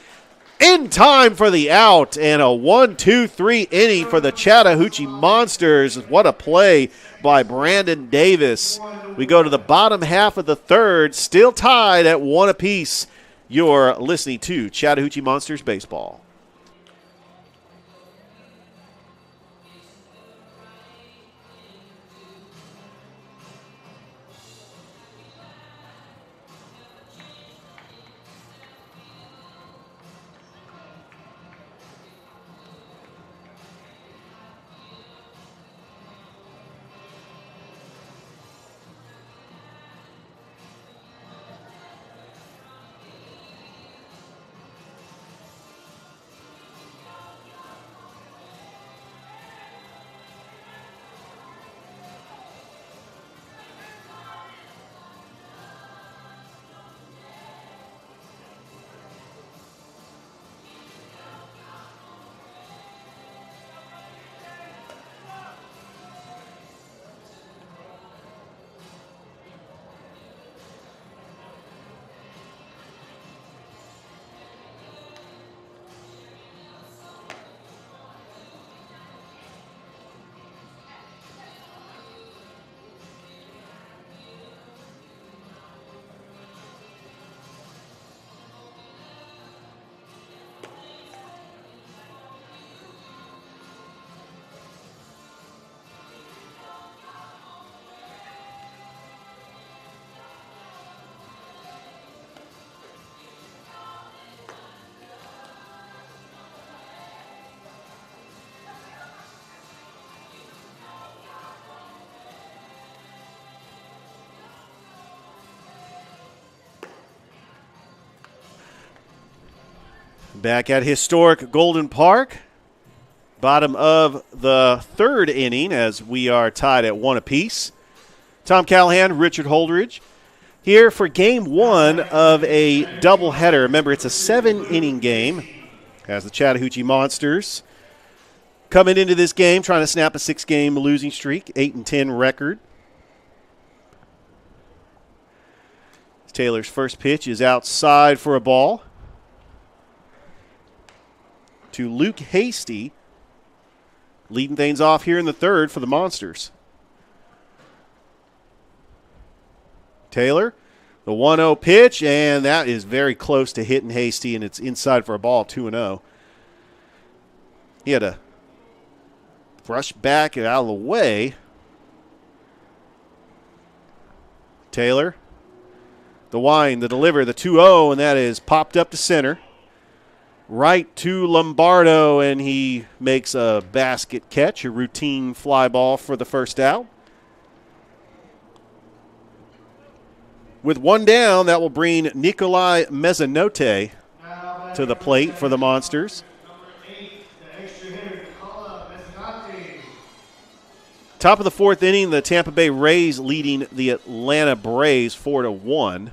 In time for the out, and a 1-2-3 inning for the Chattahoochee Monsters. What a play by Brandon Davis. We go to the bottom half of the third, still tied at 1 apiece. You're listening to Chattahoochee Monsters Baseball. Back at historic Golden Park, Bottom of the third inning as we are tied at 1 apiece. Tom Callahan, Richard Holdridge here for game 1 of a doubleheader. Remember, it's a 7-inning game as the Chattahoochee Monsters coming into this game trying to snap a 6-game losing streak, 8-10 record. Taylor's first pitch is outside for a ball to Luke Hasty, leading things off here in the third for the Monsters. Taylor, the 1-0 pitch, and that is very close to hitting Hasty, and it's inside for a ball, 2-0. He had to brush back and out of the way. Taylor, the wind, the deliver, the 2-0, and that is popped up to center. Right to Lombardo, and he makes a basket catch, a routine fly ball for the first out. With one down, that will bring Nikolai Mezzanotte to the plate for the Monsters. Top of the fourth inning, the Tampa Bay Rays leading the Atlanta Braves 4-1.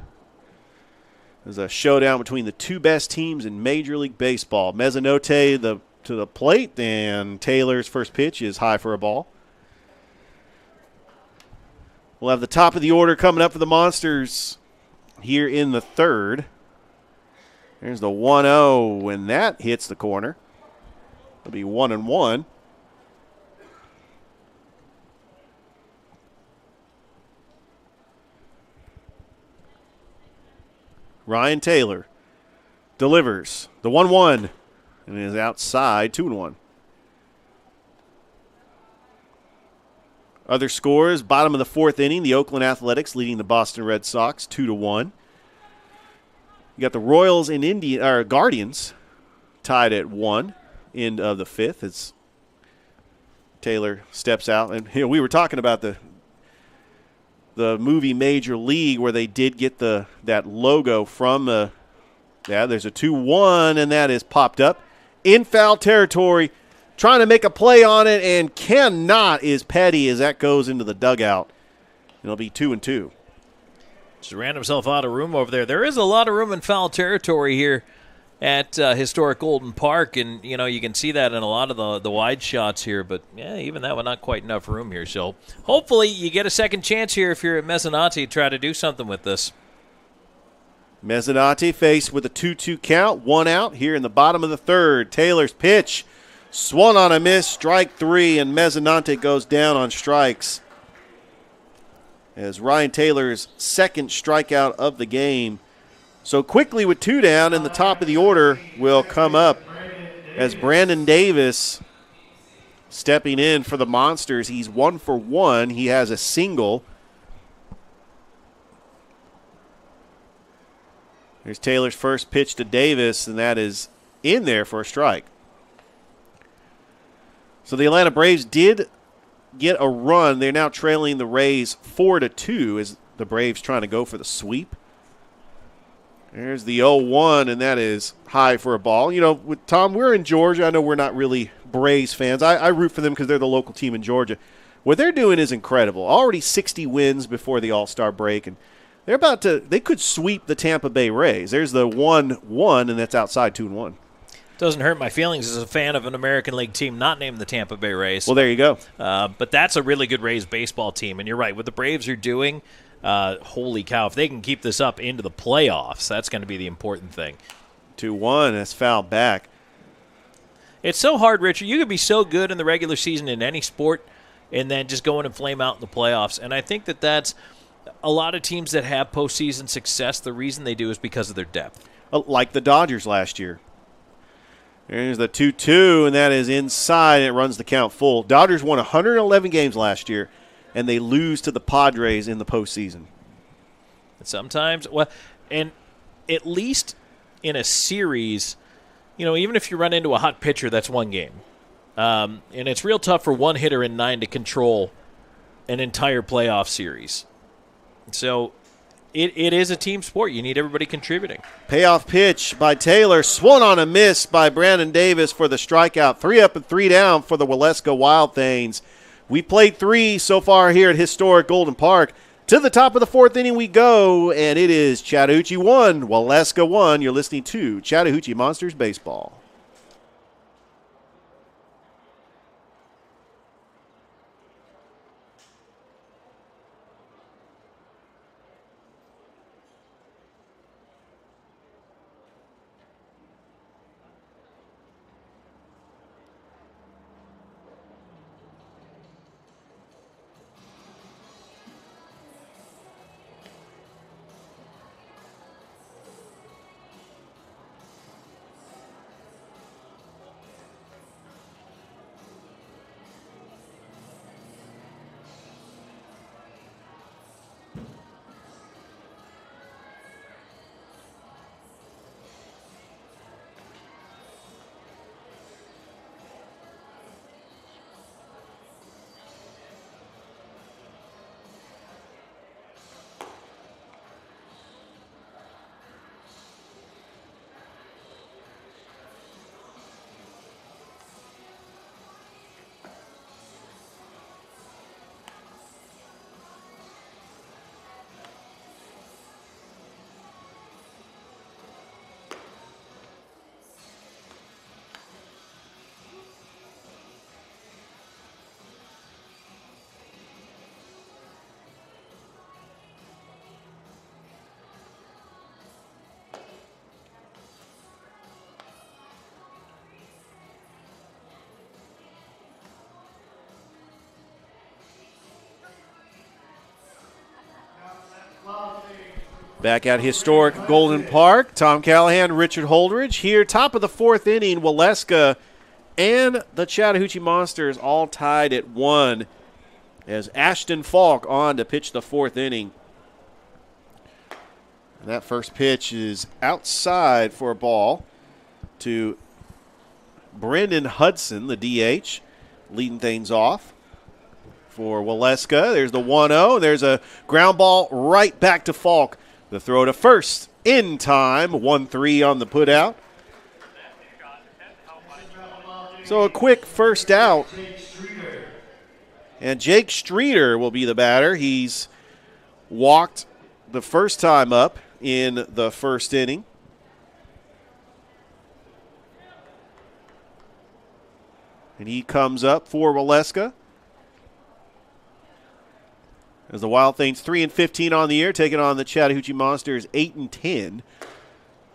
There's a showdown between the two best teams in Major League Baseball. Mezzanotte to the plate, and Taylor's first pitch is high for a ball. We'll have the top of the order coming up for the Monsters here in the third. There's the 1-0, and that hits the corner. It'll be 1-1. Ryan Taylor delivers the 1-1 and is outside, 2-1. Other scores, bottom of the fourth inning, the Oakland Athletics leading the Boston Red Sox 2-1. You got the Royals and Guardians tied at 1, end of the fifth as Taylor steps out. And we were talking about the movie Major League where they did get that logo from there's a 2-1, and that is popped up in foul territory, trying to make a play on it, and cannot is Petty as that goes into the dugout. It'll be 2-2. Just ran himself out of room over there. There is a lot of room in foul territory here at historic Golden Park, and you can see that in a lot of the wide shots here, but yeah, even that one, not quite enough room here. So hopefully you get a second chance here if you're at Mezzanotte, try to do something with this. Mezzanotte faced with a 2-2 count, 1 out here in the bottom of the third. Taylor's pitch swung on a miss, strike 3, and Mezzanotte goes down on strikes as Ryan Taylor's second strikeout of the game. So quickly with 2 down, and the top of the order will come up as Brandon Davis stepping in for the Monsters. He's 1 for 1. He has a single. Here's Taylor's first pitch to Davis, and that is in there for a strike. So the Atlanta Braves did get a run. They're now trailing the Rays 4-2 as the Braves trying to go for the sweep. There's the 0-1, and that is high for a ball. With Tom, we're in Georgia. I know we're not really Braves fans. I root for them because they're the local team in Georgia. What they're doing is incredible. Already 60 wins before the All-Star break, and they could sweep the Tampa Bay Rays. There's the 1-1, and that's outside 2-1. Doesn't hurt my feelings as a fan of an American League team not named the Tampa Bay Rays. Well, there you go. But that's a really good Rays baseball team, and you're right. What the Braves are doing, holy cow, if they can keep this up into the playoffs, that's going to be the important thing. 2-1, that's fouled back. It's so hard, Richard. You could be so good in the regular season in any sport and then just go in and flame out in the playoffs. And I think that's a lot of teams that have postseason success, the reason they do is because of their depth. Like the Dodgers last year. There's the 2-2, and that is inside, and it runs the count full. Dodgers won 111 games last year, and they lose to the Padres in the postseason. Sometimes, and at least in a series, even if you run into a hot pitcher, that's one game. And it's real tough for one hitter in 9 to control an entire playoff series. So it is a team sport. You need everybody contributing. Payoff pitch by Taylor, swung on a miss by Brandon Davis for the strikeout. 3 up and 3 down for the Waleska Wild Things. We played 3 so far here at historic Golden Park. To the top of the 4th inning we go, and it is Chattahoochee 1, Waleska 1. You're listening to Chattahoochee Monsters Baseball. Back at historic Golden Park, Tom Callahan, Richard Holdridge. Here, top of the 4th inning, Waleska and the Chattahoochee Monsters all tied at 1 as Ashton Falk on to pitch the 4th inning. And that first pitch is outside for a ball to Brendan Hudson, the DH, leading things off for Waleska. There's the 1-0. There's a ground ball right back to Falk. The throw to first in time, 1-3 on the putout. So a quick first out. And Jake Streeter will be the batter. He's walked the first time up in the first inning. And he comes up for Waleska. As the Wild Things 3-15 on the year, taking on the Chattahoochee Monsters 8-10.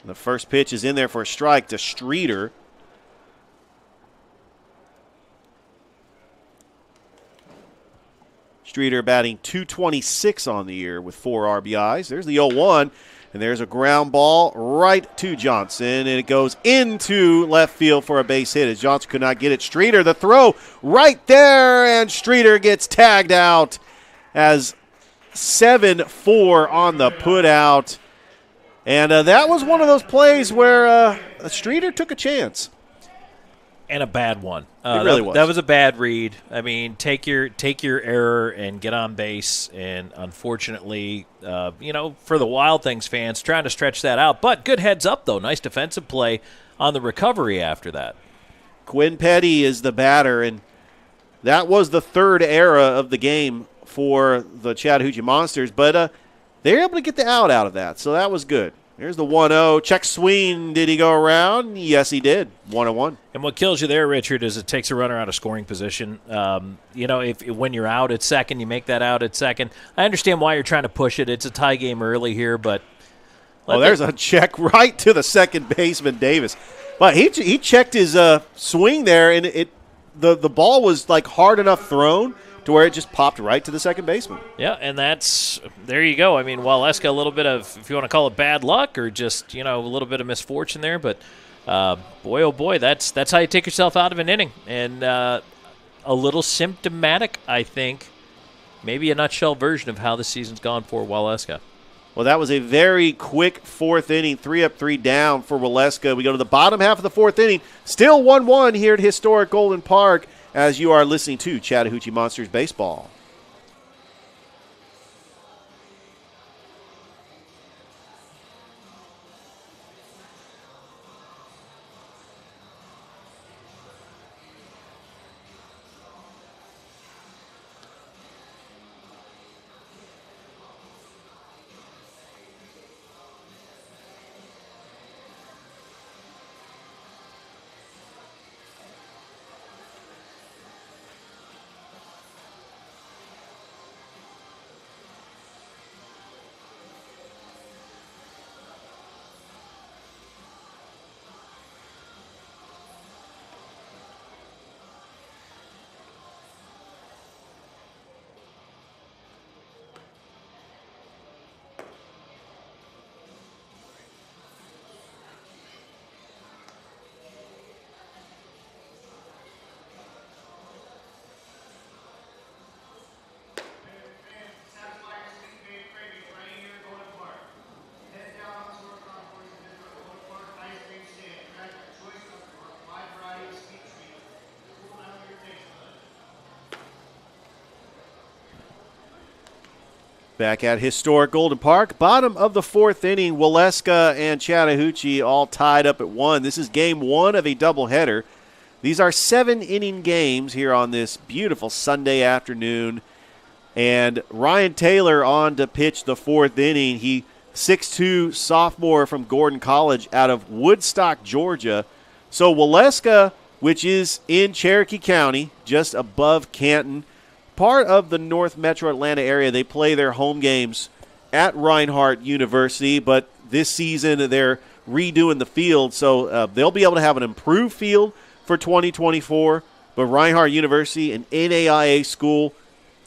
The first pitch is in there for a strike to Streeter. Streeter batting .226 on the year with 4 RBIs. There's the 0-1, and there's a ground ball right to Johnson, and it goes into left field for a base hit as Johnson could not get it. Streeter, the throw right there, and Streeter gets tagged out as 7-4 on the putout. And that was one of those plays where Streeter took a chance. And a bad one. It really was. That was a bad read. I mean, take your error and get on base. And unfortunately, for the Wild Things fans, trying to stretch that out. But good heads up, though. Nice defensive play on the recovery after that. Quinn Petty is the batter, and that was the 3rd error of the game for the Chattahoochee Monsters. But they were able to get the out of that, so that was good. There's the 1-0. Check swing. Did he go around? Yes, he did. 1-1. And what kills you there, Richard, is it takes a runner out of scoring position. If when you're out at second, you make that out at second. I understand why you're trying to push it. It's a tie game early here, but there's a check right to the second baseman, Davis. But he checked his swing there, and the ball was like hard enough thrown to where it just popped right to the second baseman. Yeah, and there you go. I mean, Waleska, a little bit of, if you want to call it bad luck or just, a little bit of misfortune there. But, boy, oh, boy, that's how you take yourself out of an inning. And a little symptomatic, I think, maybe a nutshell version of how the season's gone for Waleska. Well, that was a very quick 4th inning, 3 up, 3 down for Waleska. We go to the bottom half of the 4th inning, still 1-1 here at historic Golden Park, as you are listening to Chattahoochee Monsters Baseball. Back at historic Golden Park, bottom of the fourth inning, Waleska and Chattahoochee all tied up at 1. This is game 1 of a doubleheader. These are 7-inning games here on this beautiful Sunday afternoon. And Ryan Taylor on to pitch the fourth inning. He 6'2", sophomore from Gordon College out of Woodstock, Georgia. So Waleska, which is in Cherokee County, just above Canton, part of the North Metro Atlanta area. They play their home games at Reinhardt University, but this season they're redoing the field, so they'll be able to have an improved field for 2024. But Reinhardt University, an NAIA school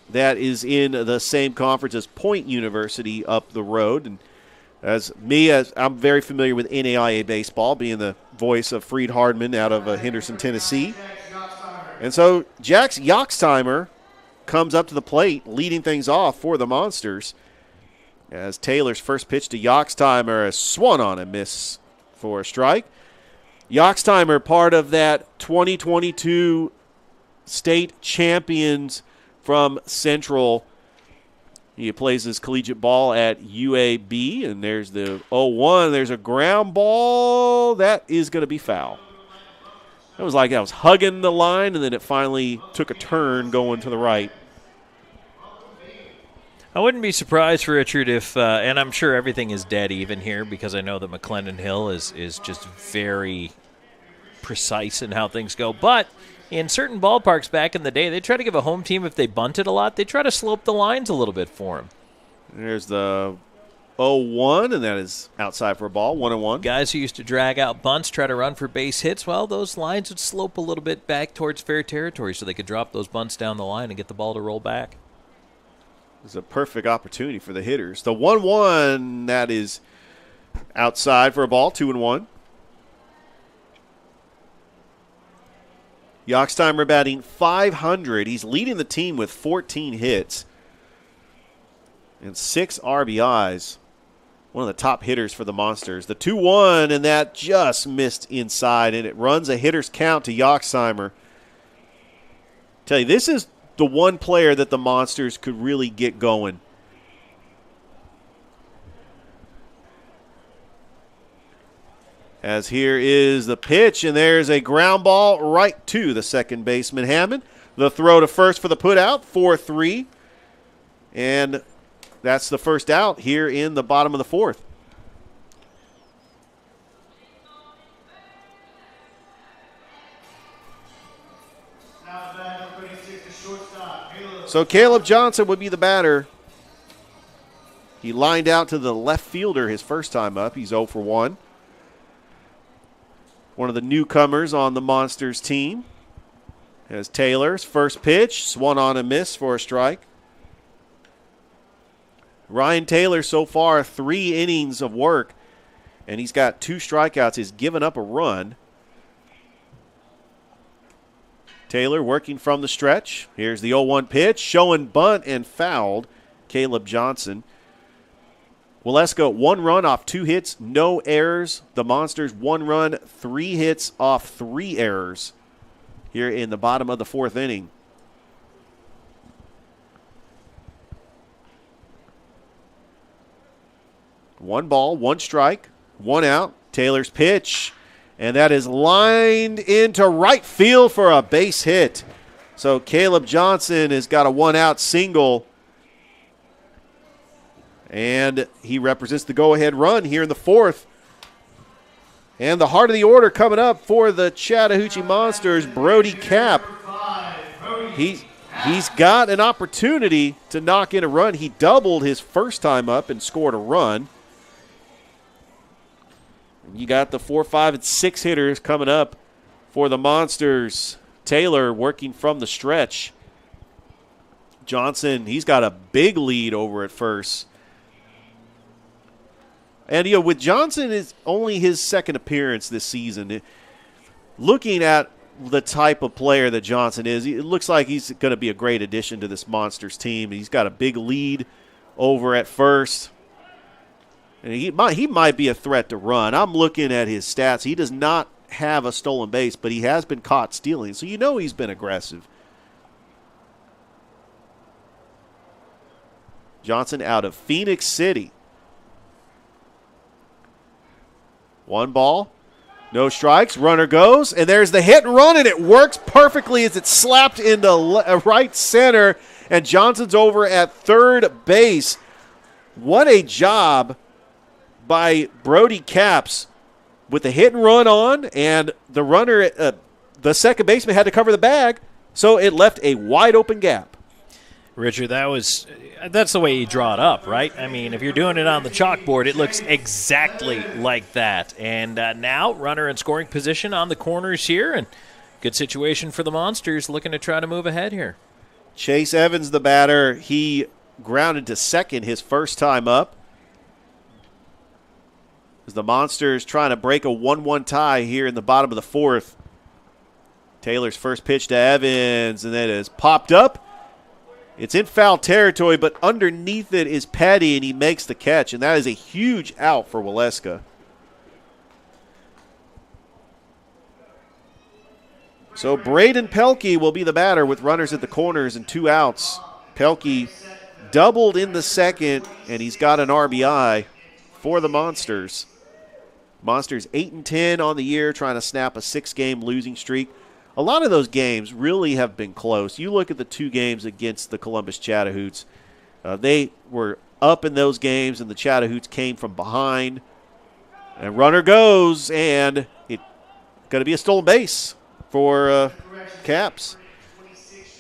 that is in the same conference as Point University up the road. And as I'm very familiar with NAIA baseball, being the voice of Freed Hardman out of Henderson, Tennessee. And so Jax Yoxtimer comes up to the plate, leading things off for the Monsters. As Taylor's first pitch to Yoxtimer, a swung on and miss for a strike. Yoxtimer, part of that 2022 state champions from Central. He plays his collegiate ball at UAB, and there's the 0-1. There's a ground ball. That is going to be foul. It was like I was hugging the line, and then it finally took a turn going to the right. I wouldn't be surprised, Richard, if, and I'm sure everything is dead even here because I know that McClendon Hill is just very precise in how things go. But in certain ballparks back in the day, they try to give a home team, if they bunted a lot, they try to slope the lines a little bit for them. There's the 0-1, and that is outside for a ball, 1-1. Guys who used to drag out bunts, try to run for base hits, well, those lines would slope a little bit back towards fair territory so they could drop those bunts down the line and get the ball to roll back. It's a perfect opportunity for the hitters. The 1-1, that is outside for a ball, 2-1. Yoxtimer batting .500. He's leading the team with 14 hits and 6 RBIs. One of the top hitters for the Monsters. The 2-1, and that just missed inside, and it runs a hitter's count to Yoxtimer. Tell you, this is the one player that the Monsters could really get going. As here is the pitch, and there's a ground ball right to the second baseman, Hammond. The throw to first for the putout, 4-3. And that's the first out here in the bottom of the fourth. So Caleb Johnson would be the batter. He lined out to the left fielder his first time up. He's 0 for 1. One of the newcomers on the Monsters team. As Taylor's first pitch, swung on and missed for a strike. Ryan Taylor so far 3 innings of work, and he's got 2 strikeouts. He's given up a run. Taylor working from the stretch. Here's the 0-1 pitch, showing bunt and fouled. Caleb Johnson. Waleska 1 run off 2 hits, no errors. The Monsters 1 run, 3 hits off 3 errors here in the bottom of the fourth inning. One ball, 1 strike, 1 out. Taylor's pitch, and that is lined into right field for a base hit. So Caleb Johnson has got a 1-out single, and he represents the go-ahead run here in the fourth. And the heart of the order coming up for the Chattahoochee Monsters, Brody Cap. He's got an opportunity to knock in a run. He doubled his first time up and scored a run. You got the 4, 5, and 6 hitters coming up for the Monsters. Taylor working from the stretch. Johnson, he's got a big lead over at first. And, with Johnson, it's only his second appearance this season. Looking at the type of player that Johnson is, it looks like he's going to be a great addition to this Monsters team. He's got a big lead over at first. And he might be a threat to run. I'm looking at his stats. He does not have a stolen base, but he has been caught stealing. So he's been aggressive. Johnson out of Phoenix City. 1 ball, no strikes, runner goes, and there's the hit and run, and it works perfectly as it's slapped into right center, and Johnson's over at third base. What a job by Brody Capps with the hit and run on, and the runner, the second baseman had to cover the bag, so it left a wide open gap. Richard, that's the way you draw it up, right? I mean, if you're doing it on the chalkboard, it looks exactly like that. And now runner in scoring position on the corners here, and good situation for the Monsters looking to try to move ahead here. Chase Evans, the batter, he grounded to second his first time up. As the Monsters trying to break a 1-1 tie here in the bottom of the fourth. Taylor's first pitch to Evans, and that is popped up. It's in foul territory, but underneath it is Petty, and he makes the catch, and that is a huge out for Waleska. So Braden Pelkey will be the batter with runners at the corners and 2 outs. Pelkey doubled in the second, and he's got an RBI for the Monsters. Monsters 8-10 on the year, trying to snap a 6-game losing streak. A lot of those games really have been close. You look at the 2 games against the Columbus Chattahoochee. They were up in those games, and the Chattahoochee came from behind. And runner goes, and it's going to be a stolen base for Caps,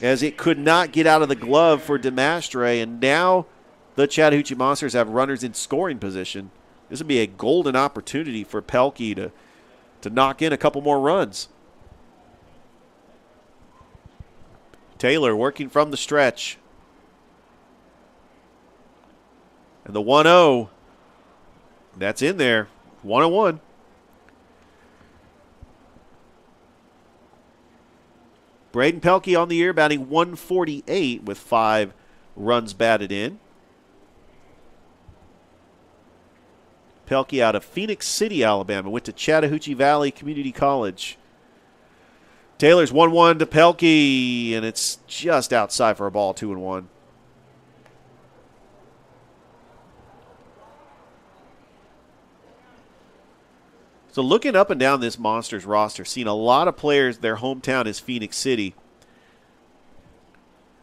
as it could not get out of the glove for DeMastre. And now the Chattahoochee Monsters have runners in scoring position. This would be a golden opportunity for Pelkey to knock in a couple more runs. Taylor working from the stretch. And the 1-0, that's in there. 1-1. Braden Pelkey on the year, batting .148 with 5 runs batted in. Pelkey out of Phoenix City, Alabama, went to Chattahoochee Valley Community College. Taylor's 1-1 to Pelkey, and it's just outside for a ball, 2-1. So looking up and down this Monsters roster, seeing a lot of players, their hometown is Phoenix City.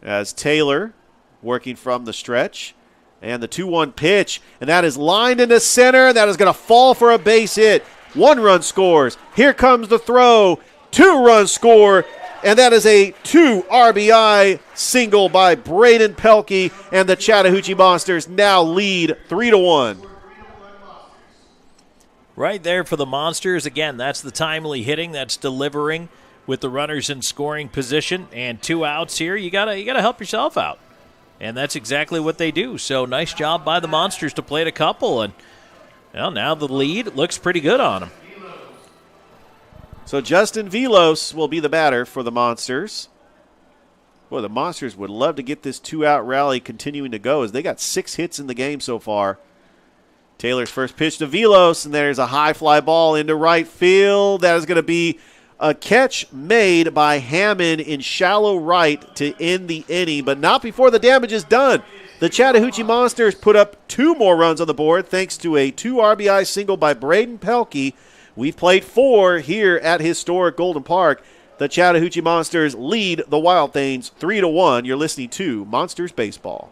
As Taylor working from the stretch. And the 2-1 pitch, and that is lined into center. That is going to fall for a base hit. 1 run scores. Here comes the throw. 2-run score, and that is a 2 RBI single by Braden Pelkey, and the Chattahoochee Monsters now lead 3-1. Right there for the Monsters. Again, that's the timely hitting. That's delivering with the runners in scoring position, and 2 outs here. You gotta help yourself out. And that's exactly what they do. So nice job by the Monsters to play a couple. And well, now the lead looks pretty good on them. So Justin Velos will be the batter for the Monsters. Boy, the Monsters would love to get this 2-out rally continuing to go, as they got 6 hits in the game so far. Taylor's first pitch to Velos, and there's a high fly ball into right field. That is going to be a catch made by Hammond in shallow right to end the inning, but not before the damage is done. The Chattahoochee Monsters put up 2 more runs on the board thanks to a 2 RBI single by Braden Pelkey. We've played 4 here at historic Golden Park. The Chattahoochee Monsters lead the Wild Things 3-1. You're listening to Monsters Baseball.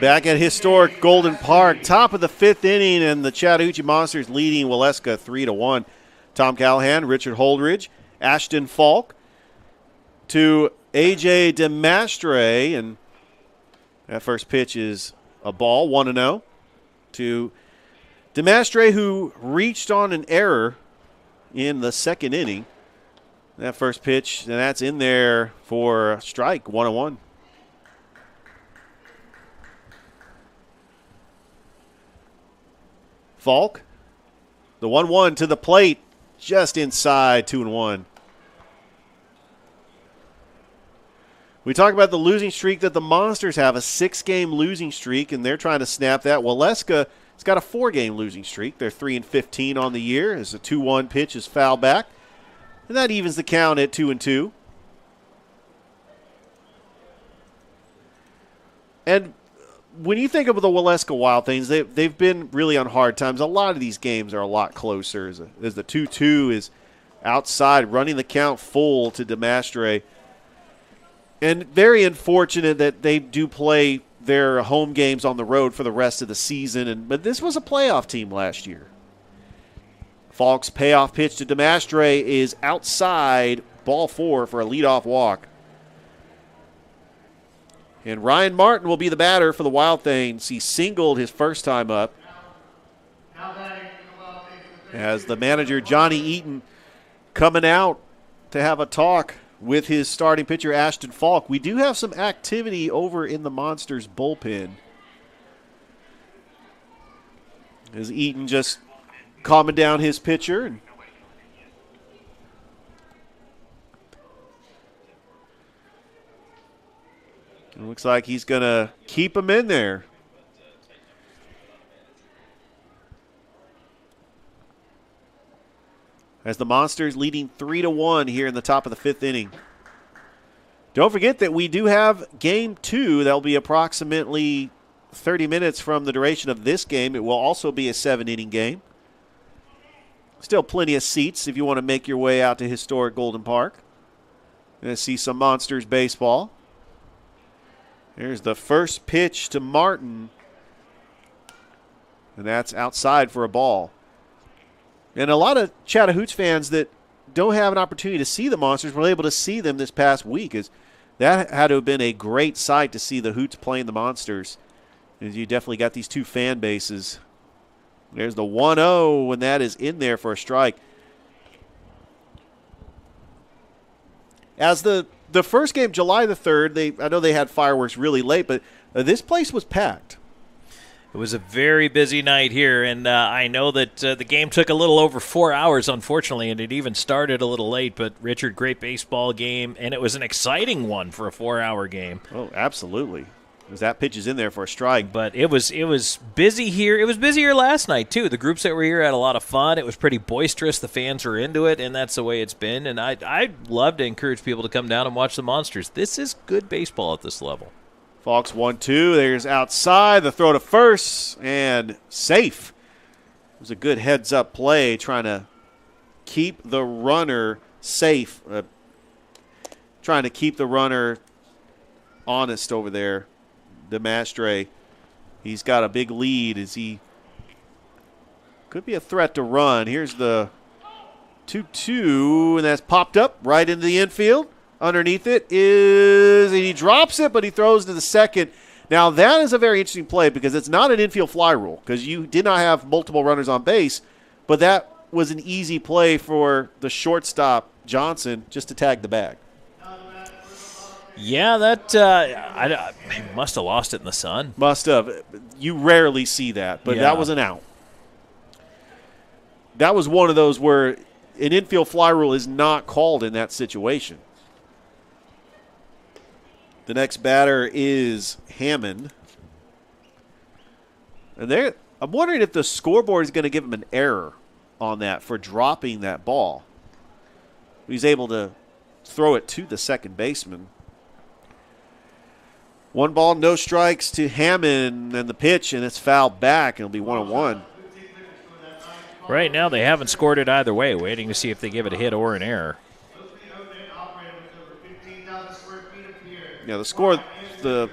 Back at historic Golden Park, top of the 5th inning, and the Chattahoochee Monsters leading Waleska 3-1. Tom Callahan, Richard Holdridge, Ashton Falk to A.J. DeMastre, and that first pitch is a ball, 1-0 to DeMastre, who reached on an error in the 2nd inning. That first pitch, and that's in there for a strike, 1-1. Falk, the 1-1 to the plate, just inside, 2-1. We talk about the losing streak that the Monsters have, a 6-game losing streak, and they're trying to snap that. Waleska has got a 4-game losing streak. They're 3-15 on the year as a 2-1 pitch is fouled back, and that evens the count at 2-2. And when you think of the Waleska Wild Things, they've been really on hard times. A lot of these games are a lot closer as the 2-2 is outside, running the count full to DeMastre. And very unfortunate that they do play their home games on the road for the rest of the season. But this was a playoff team last year. Falk's payoff pitch to DeMastre is outside, ball 4 for a leadoff walk. And Ryan Martin will be the batter for the Wild Things. He singled his first time up. As the manager, Johnny Eaton, coming out to have a talk with his starting pitcher, Ashton Falk. We do have some activity over in the Monsters bullpen, as Eaton just calming down his pitcher. It looks like he's going to keep him in there. As the Monsters leading 3-1 here in the top of the 5th inning. Don't forget that we do have Game 2. That will be approximately 30 minutes from the duration of this game. It will also be a 7-inning game. Still plenty of seats if you want to make your way out to historic Golden Park and see some Monsters baseball. There's the first pitch to Martin, and that's outside for a ball. And a lot of Chattahoochee fans that don't have an opportunity to see the Monsters were able to see them this past week. That had to have been a great sight to see the Hoots playing the Monsters. And you definitely got these two fan bases. There's the 1-0, and that is in there for a strike. As the first game, July the 3rd, I know they had fireworks really late, but this place was packed. It was a very busy night here, and I know that the game took a little over 4 hours, unfortunately, and it even started a little late. But, Richard, great baseball game, and it was an exciting one for a 4-hour game. Oh, absolutely. Because that pitch is in there for a strike. But it was busy here. It was busier last night, too. The groups that were here had a lot of fun. It was pretty boisterous. The fans were into it, and that's the way it's been. And I'd love to encourage people to come down and watch the Monsters. This is good baseball at this level. Falks 1-2. There's outside. The throw to first, and safe. It was a good heads-up play trying to keep the runner safe, trying to keep the runner honest over there. DeMastre, he's got a big lead as he could be a threat to run. Here's the 2-2, and that's popped up right into the infield. Underneath it is, and he drops it, but he throws to the second. Now, that is a very interesting play because it's not an infield fly rule because you did not have multiple runners on base, but that was an easy play for the shortstop, Johnson, just to tag the bag. Yeah, that I must have lost it in the sun. Must have. You rarely see that, but that was an out. That was one of those where an infield fly rule is not called in that situation. The next batter is Hammond. And I'm wondering if the scoreboard is going to give him an error on that for dropping that ball. He's able to throw it to the second baseman. 1 ball, no strikes to Hammond, and the pitch, and it's fouled back. It'll be 1-1. Right now, they haven't scored it either way, waiting to see if they give it a hit or an error. Yeah, the score, the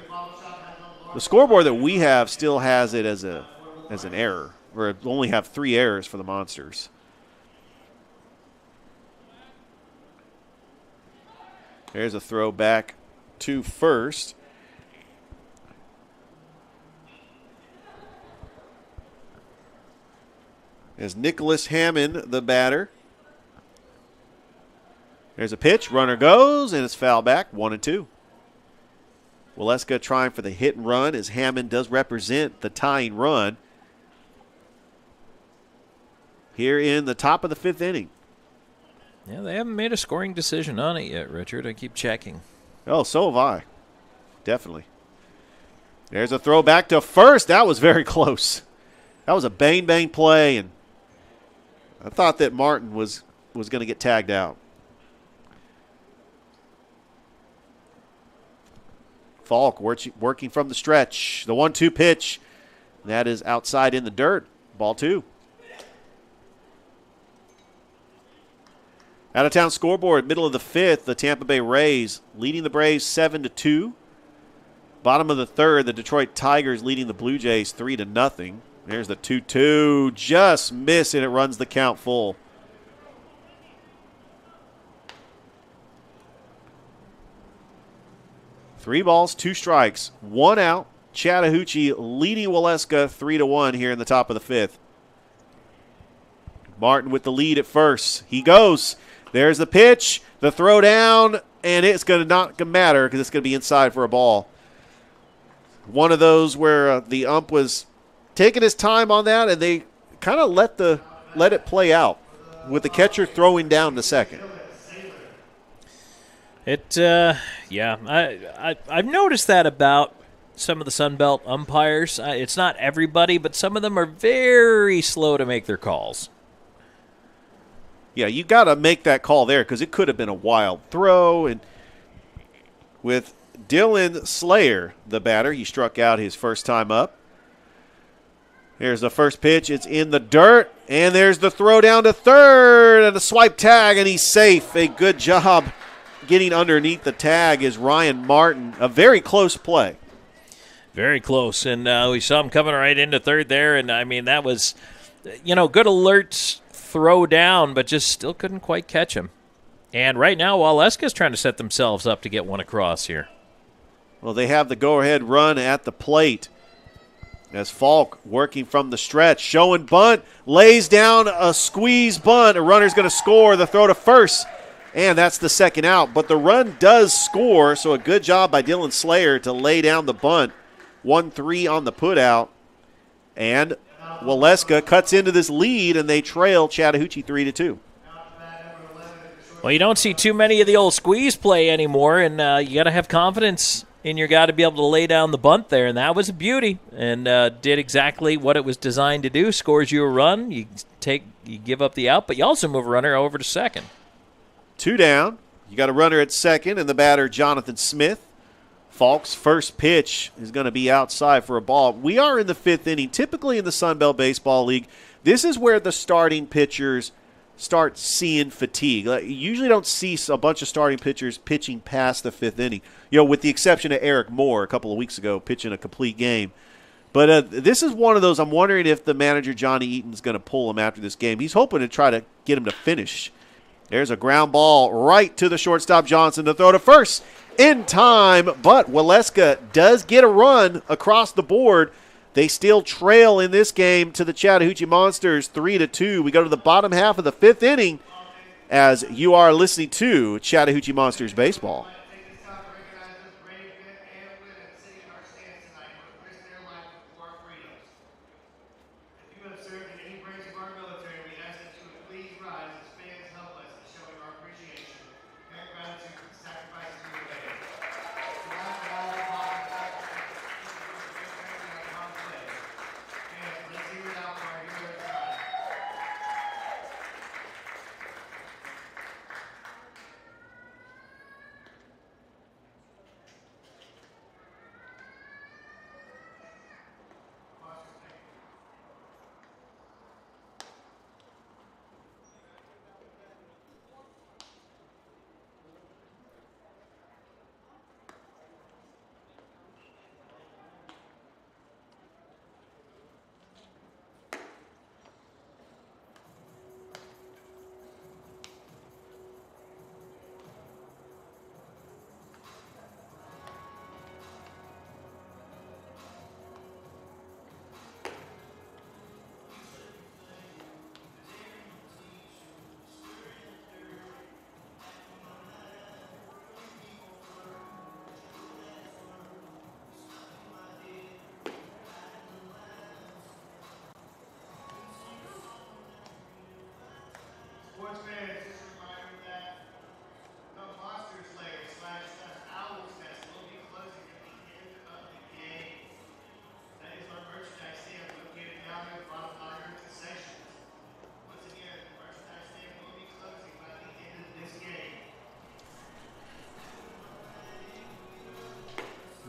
The scoreboard that we have still has it as an error, or only have 3 errors for the Monsters. There's a throw back to first. As Nicholas Hammond, the batter. There's a pitch, runner goes, and it's foul back, 1-2. Waleska trying for the hit and run as Hammond does represent the tying run here in the top of the 5th inning. Yeah, they haven't made a scoring decision on it yet, Richard. I keep checking. Oh, so have I. Definitely. There's a throw back to first. That was very close. That was a bang play, and I thought that Martin was going to get tagged out. Falk working from the stretch. The 1-2 pitch. That is outside in the dirt. Ball 2. Out-of-town scoreboard, middle of the 5th, the Tampa Bay Rays leading the Braves 7-2. Bottom of the 3rd, the Detroit Tigers leading the Blue Jays 3-0. There's the 2-2. Just miss, and it runs the count full. Three balls, 2 strikes, 1 out. Chattahoochee leading Waleska 3-1 here in the top of the 5th. Martin with the lead at first. He goes. There's the pitch, the throw down, and it's going to not matter because it's going to be inside for a ball. One of those where the ump was taking his time on that, and they kind of let it play out with the catcher throwing down to second. I've noticed that about some of the Sun Belt umpires. It's not everybody, but some of them are very slow to make their calls. Yeah, you got to make that call there because it could have been a wild throw. And with Dylan Slayer, the batter, he struck out his first time up. Here's the first pitch. It's in the dirt, and there's the throw down to third and a swipe tag, and he's safe. A good job getting underneath the tag is Ryan Martin. A very close play. Very close, and we saw him coming right into third there, and, I mean, that was, good alert throw down, but just still couldn't quite catch him. And right now, Waleska's trying to set themselves up to get one across here. Well, they have the go-ahead run at the plate as Falk working from the stretch, showing bunt, lays down a squeeze bunt. A runner's going to score, the throw to first, and that's the second out. But the run does score, so a good job by Dylan Slayer to lay down the bunt. 1-3 on the putout, and Waleska cuts into this lead, and they trail Chattahoochee 3-2. Well, you don't see too many of the old squeeze play anymore, and you got to have confidence in your guy to be able to lay down the bunt there, and that was a beauty, and did exactly what it was designed to do. Scores you a run, you give up the out, but you also move a runner over to second. 2 down. You got a runner at second, and the batter, Jonathan Smith. Falk's first pitch is going to be outside for a ball. We are in the 5th inning. Typically in the Sun Belt Baseball League, this is where the starting pitchers start seeing fatigue. You usually don't see a bunch of starting pitchers pitching past the 5th inning, with the exception of Eric Moore a couple of weeks ago pitching a complete game. But this is one of those, I'm wondering if the manager, Johnny Eaton, is going to pull him after this game. He's hoping to try to get him to finish. There's a ground ball right to the shortstop, Johnson, to throw to first in time, but Waleska does get a run across the board. They still trail in this game to the Chattahoochee Monsters 3-2. We go to the bottom half of the 5th inning as you are listening to Chattahoochee Monsters Baseball.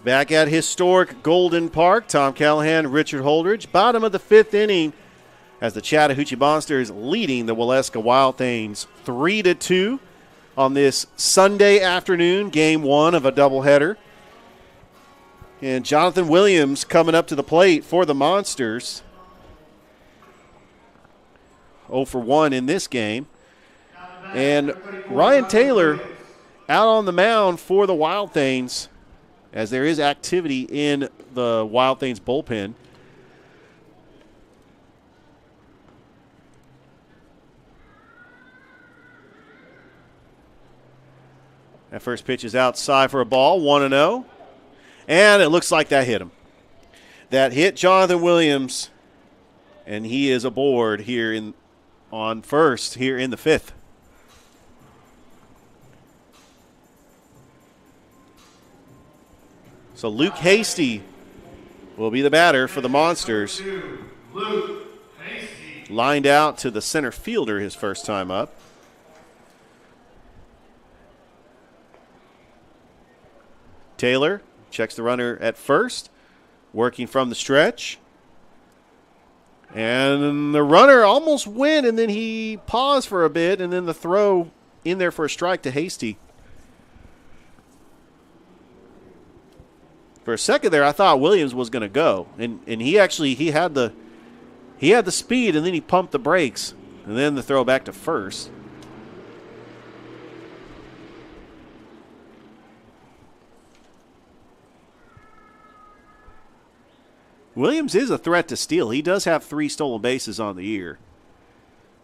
Back at historic Golden Park, Tom Callahan, Richard Holdridge. Bottom of the 5th inning as the Chattahoochee Monsters leading the Waleska Wild Things 3-2 on this Sunday afternoon, game 1 of a doubleheader. And Jonathan Williams coming up to the plate for the Monsters. 0 for 1 in this game. And Ryan Taylor out on the mound for the Wild Things, as there is activity in the Wild Things bullpen. That first pitch is outside for a ball, 1-0. And it looks like that hit him. That hit Jonathan Williams, and he is aboard here on first here in the 5th. So Luke Hasty will be the batter for the Monsters. Lined out to the center fielder his first time up. Taylor checks the runner at first, working from the stretch. And the runner almost went, and then he paused for a bit, and then the throw in there for a strike to Hasty. For a second there, I thought Williams was going to go, and he had the speed, and then he pumped the brakes, and then the throw back to first. Williams is a threat to steal. He does have 3 stolen bases on the year.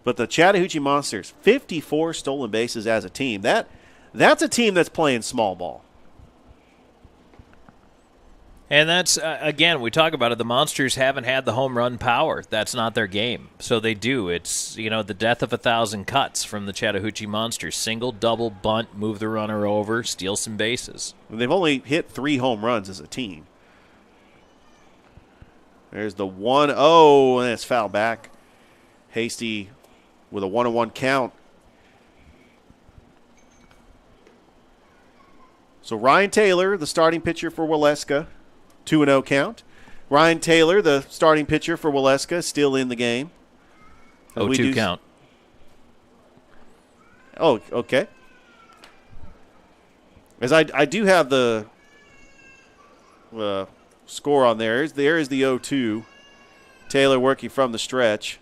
But the Chattahoochee Monsters, 54 stolen bases as a team. That's a team that's playing small ball. And that's, again, we talk about it, the Monsters haven't had the home run power. That's not their game. So they do. It's, the death of 1,000 cuts from the Chattahoochee Monsters. Single, double, bunt, move the runner over, steal some bases. And they've only hit 3 home runs as a team. There's the 1-0, and it's fouled back. Hasty with a 1-1 count. So Ryan Taylor, the starting pitcher for Waleska, 2-0 count. Ryan Taylor, the starting pitcher for Waleska, still in the game. 0-2 count. Oh, okay. As I do have the score on there. There is the 0-2. Taylor working from the stretch.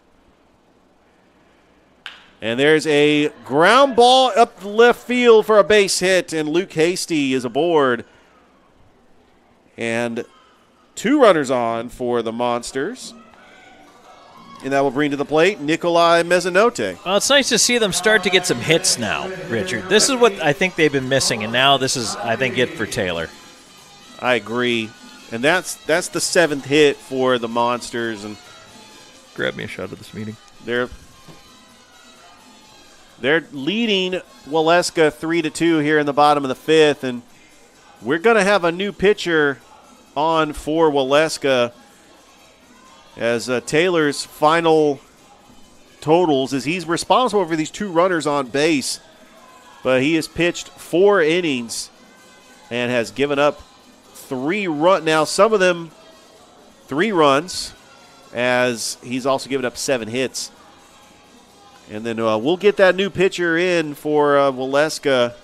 And there's a ground ball up the left field for a base hit, and Luke Hasty is aboard. And 2 runners on for the Monsters. And that will bring to the plate Nikolai Mezzanotte. Well, it's nice to see them start to get some hits now, Richard. This is what I think they've been missing, and now this is, I think, it for Taylor. I agree. And that's the 7th hit for the Monsters. And grab me a shot of this meeting. They're leading Waleska 3-2 here in the bottom of the 5th, and we're going to have a new pitcher on for Waleska as Taylor's final totals is he's responsible for these 2 runners on base, but he has pitched 4 innings and has given up 3 runs. Now, some of them 3 runs, as he's also given up 7 hits. And then we'll get that new pitcher in for Waleska.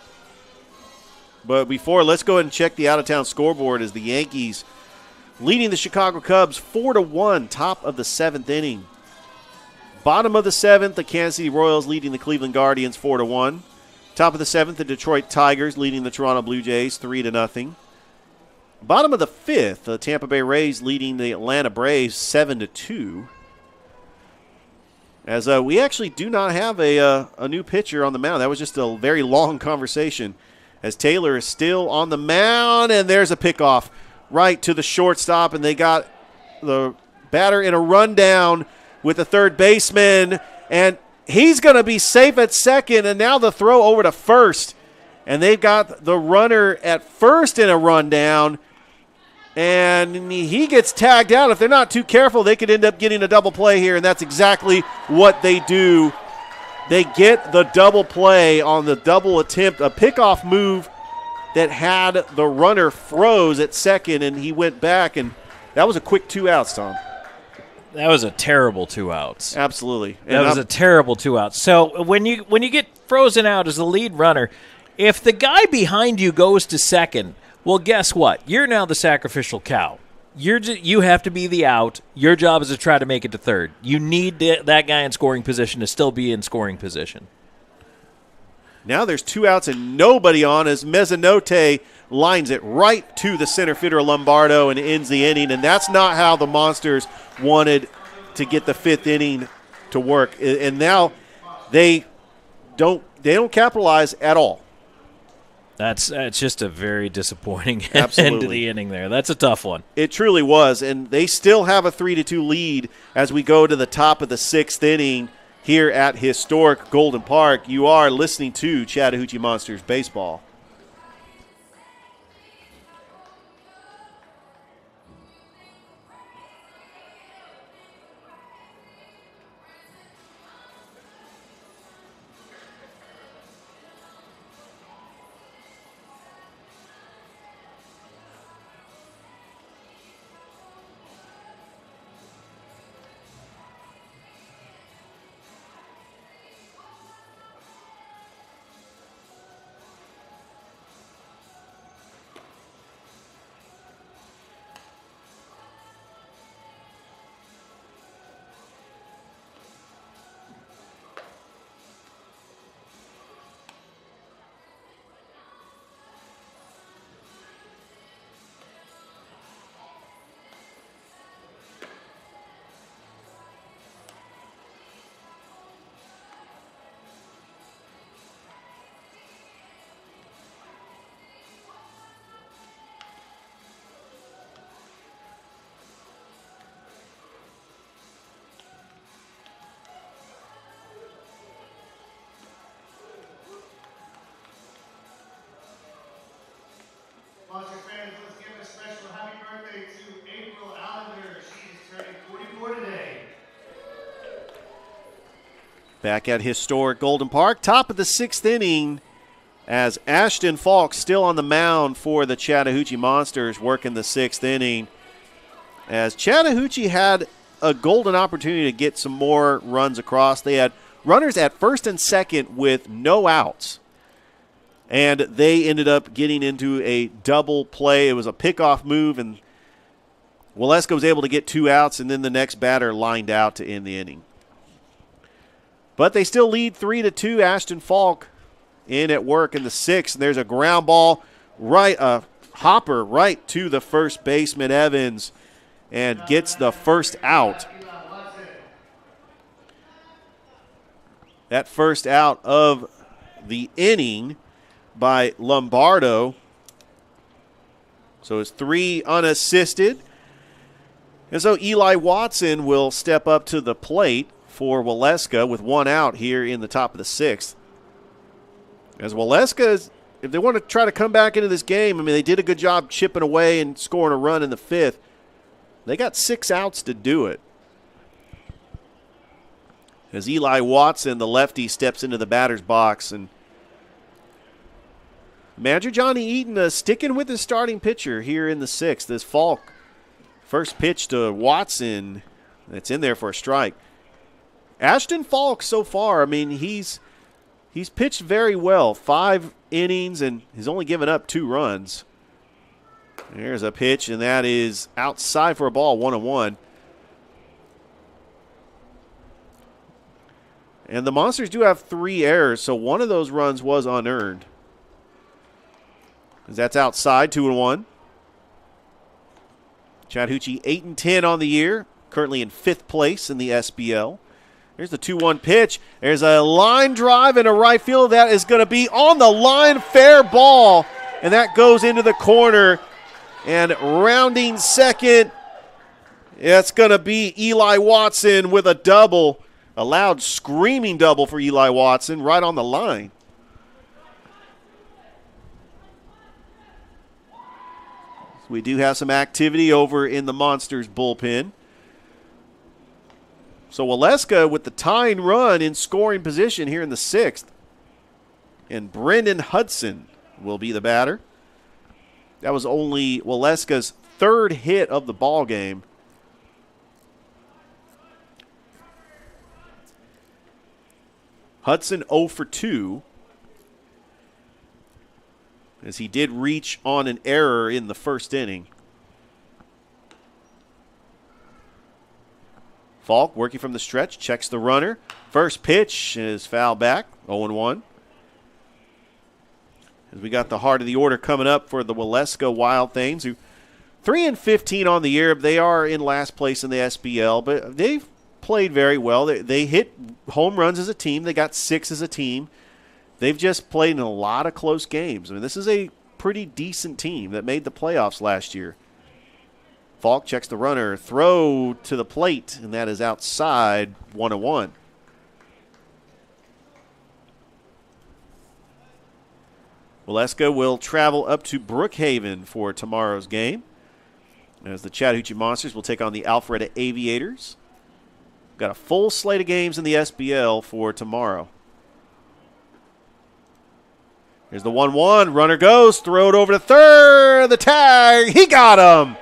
But before, let's go ahead and check the out-of-town scoreboard as the Yankees leading the Chicago Cubs 4-1, top of the 7th inning. Bottom of the 7th, the Kansas City Royals leading the Cleveland Guardians 4-1. Top of the 7th, the Detroit Tigers leading the Toronto Blue Jays 3-0. Bottom of the 5th, the Tampa Bay Rays leading the Atlanta Braves 7-2. As we actually do not have a new pitcher on the mound. That was just a very long conversation. As Taylor is still on the mound, and there's a pickoff right to the shortstop, and they got the batter in a rundown with the third baseman, and he's going to be safe at second, and now the throw over to first. And they've got the runner at first in a rundown, and he gets tagged out. If they're not too careful, they could end up getting a double play here, and that's exactly what they do. They get the double play on the double attempt, a pickoff move that had the runner froze at second, and he went back, and that was a quick 2 outs, Tom. That was a terrible 2 outs. Absolutely. That was a terrible 2 outs. So when you get frozen out as the lead runner, if the guy behind you goes to second, well, guess what? You're now the sacrificial cow. You have to be the out. Your job is to try to make it to third. You need that guy in scoring position to still be in scoring position. Now there's 2 outs and nobody on as Mezzanotte lines it right to the center fielder Lombardo and ends the inning. And that's not how the Monsters wanted to get the 5th inning to work. And now they don't capitalize at all. It's just a very disappointing Absolutely. end to the inning there. That's a tough one. It truly was, and they still have a 3-2 lead as we go to the top of the 6th inning here at historic Golden Park. You are listening to Chattahoochee Monsters Baseball. Monster fans, let's give a special happy birthday to April Allender. She is turning 44 today. Back at historic Golden Park, top of the 6th inning, as Ashton Falk still on the mound for the Chattahoochee Monsters, working the 6th inning. As Chattahoochee had a golden opportunity to get some more runs across. They had runners at first and second with no outs. And they ended up getting into a double play. It was a pickoff move, and Waleska was able to get 2 outs, and then the next batter lined out to end the inning. But they still lead 3-2. Ashton Falk in at work in the 6th. And there's a ground ball, hopper right to the first baseman, Evans, and gets the first out. That first out of the inning by Lombardo. So it's 3 unassisted. And so Eli Watson will step up to the plate for Waleska with 1 out here in the top of the 6th. As Waleska, if they want to try to come back into this game, I mean, they did a good job chipping away and scoring a run in the 5th. They got 6 outs to do it. As Eli Watson, the lefty, steps into the batter's box, and Manager Johnny Eaton sticking with his starting pitcher here in the 6th. This Falk, first pitch to Watson, that's in there for a strike. Ashton Falk so far, I mean, he's pitched very well. 5 innings, and he's only given up 2 runs. There's a pitch, and that is outside for a ball, 1-1. And the Monsters do have 3 errors, so one of those runs was unearned. That's outside, 2-1. Chattahoochee 8-10 on the year, currently in 5th place in the SBL. Here's the 2-1 pitch. There's a line drive in a right field. That is going to be on the line, fair ball. And that goes into the corner. And rounding second, it's going to be Eli Watson with a double. A loud screaming double for Eli Watson right on the line. We do have some activity over in the Monsters bullpen. So Waleska with the tying run in scoring position here in the 6th. And Brendan Hudson will be the batter. That was only Waleska's third hit of the ball game. Hudson 0 for 2, as he did reach on an error in the first inning. Falk working from the stretch, checks the runner. First pitch is foul back, 0-1. As we got the heart of the order coming up for the Waleska Wild Things, who 3-15 on the year. They are in last place in the SBL, but they've played very well. They hit home runs as a team. They got 6 as a team. They've just played in a lot of close games. I mean, this is a pretty decent team that made the playoffs last year. Falk checks the runner, throw to the plate, and that is outside, 1-1. Waleska will travel up to Brookhaven for tomorrow's game, as the Chattahoochee Monsters will take on the Alpharetta Aviators. Got a full slate of games in the SBL for tomorrow. Here's the 1-1. Runner goes. Throw it over to third. The tag. He got him.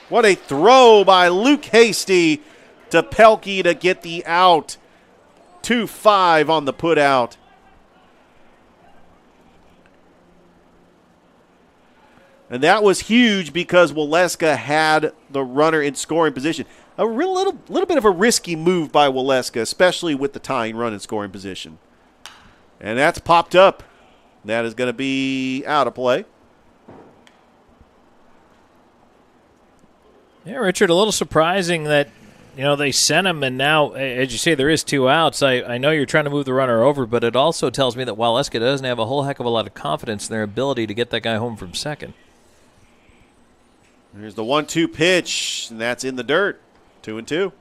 What a throw by Luke Hasty to Pelkey to get the out. 2-5 on the put out. And that was huge because Waleska had the runner in scoring position. A little bit of a risky move by Waleska, especially with the tying run in scoring position. And that's popped up. That is going to be out of play. Yeah, Richard, a little surprising that, they sent him, and now, as you say, there is 2 outs. I know you're trying to move the runner over, but it also tells me that Waleska doesn't have a whole heck of a lot of confidence in their ability to get that guy home from second. Here's the 1-2 pitch, and that's in the dirt. 2-2.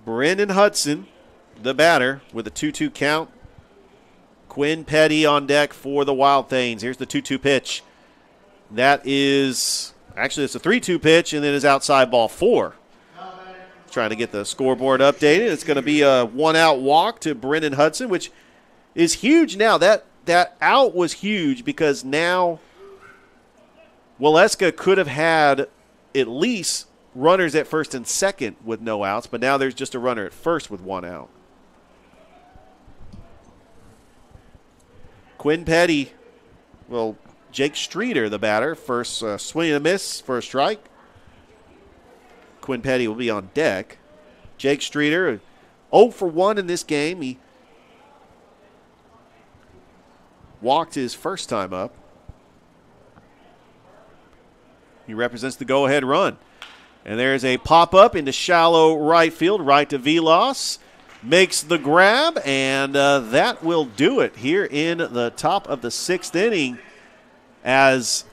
Brendan Hudson, the batter, with a 2-2 count. Quinn Petty on deck for the Wild Things. Here's the 2-2 pitch. That is, actually it's a 3-2 pitch, and then is outside ball 4. Trying to get the scoreboard updated. It's going to be a 1-out walk to Brendan Hudson, which is huge now. That out was huge because now Waleska could have had at least runners at first and second with no outs, but now there's just a runner at first with 1 out. Quinn Petty, Jake Streeter, the batter, first swing and a miss, first strike. Quinn Petty will be on deck. Jake Streeter, 0 for 1 in this game. He walked his first time up. He represents the go-ahead run. And there's a pop-up into shallow right field, right to Vilas. Makes the grab, and that will do it here in the top of the 6th inning, as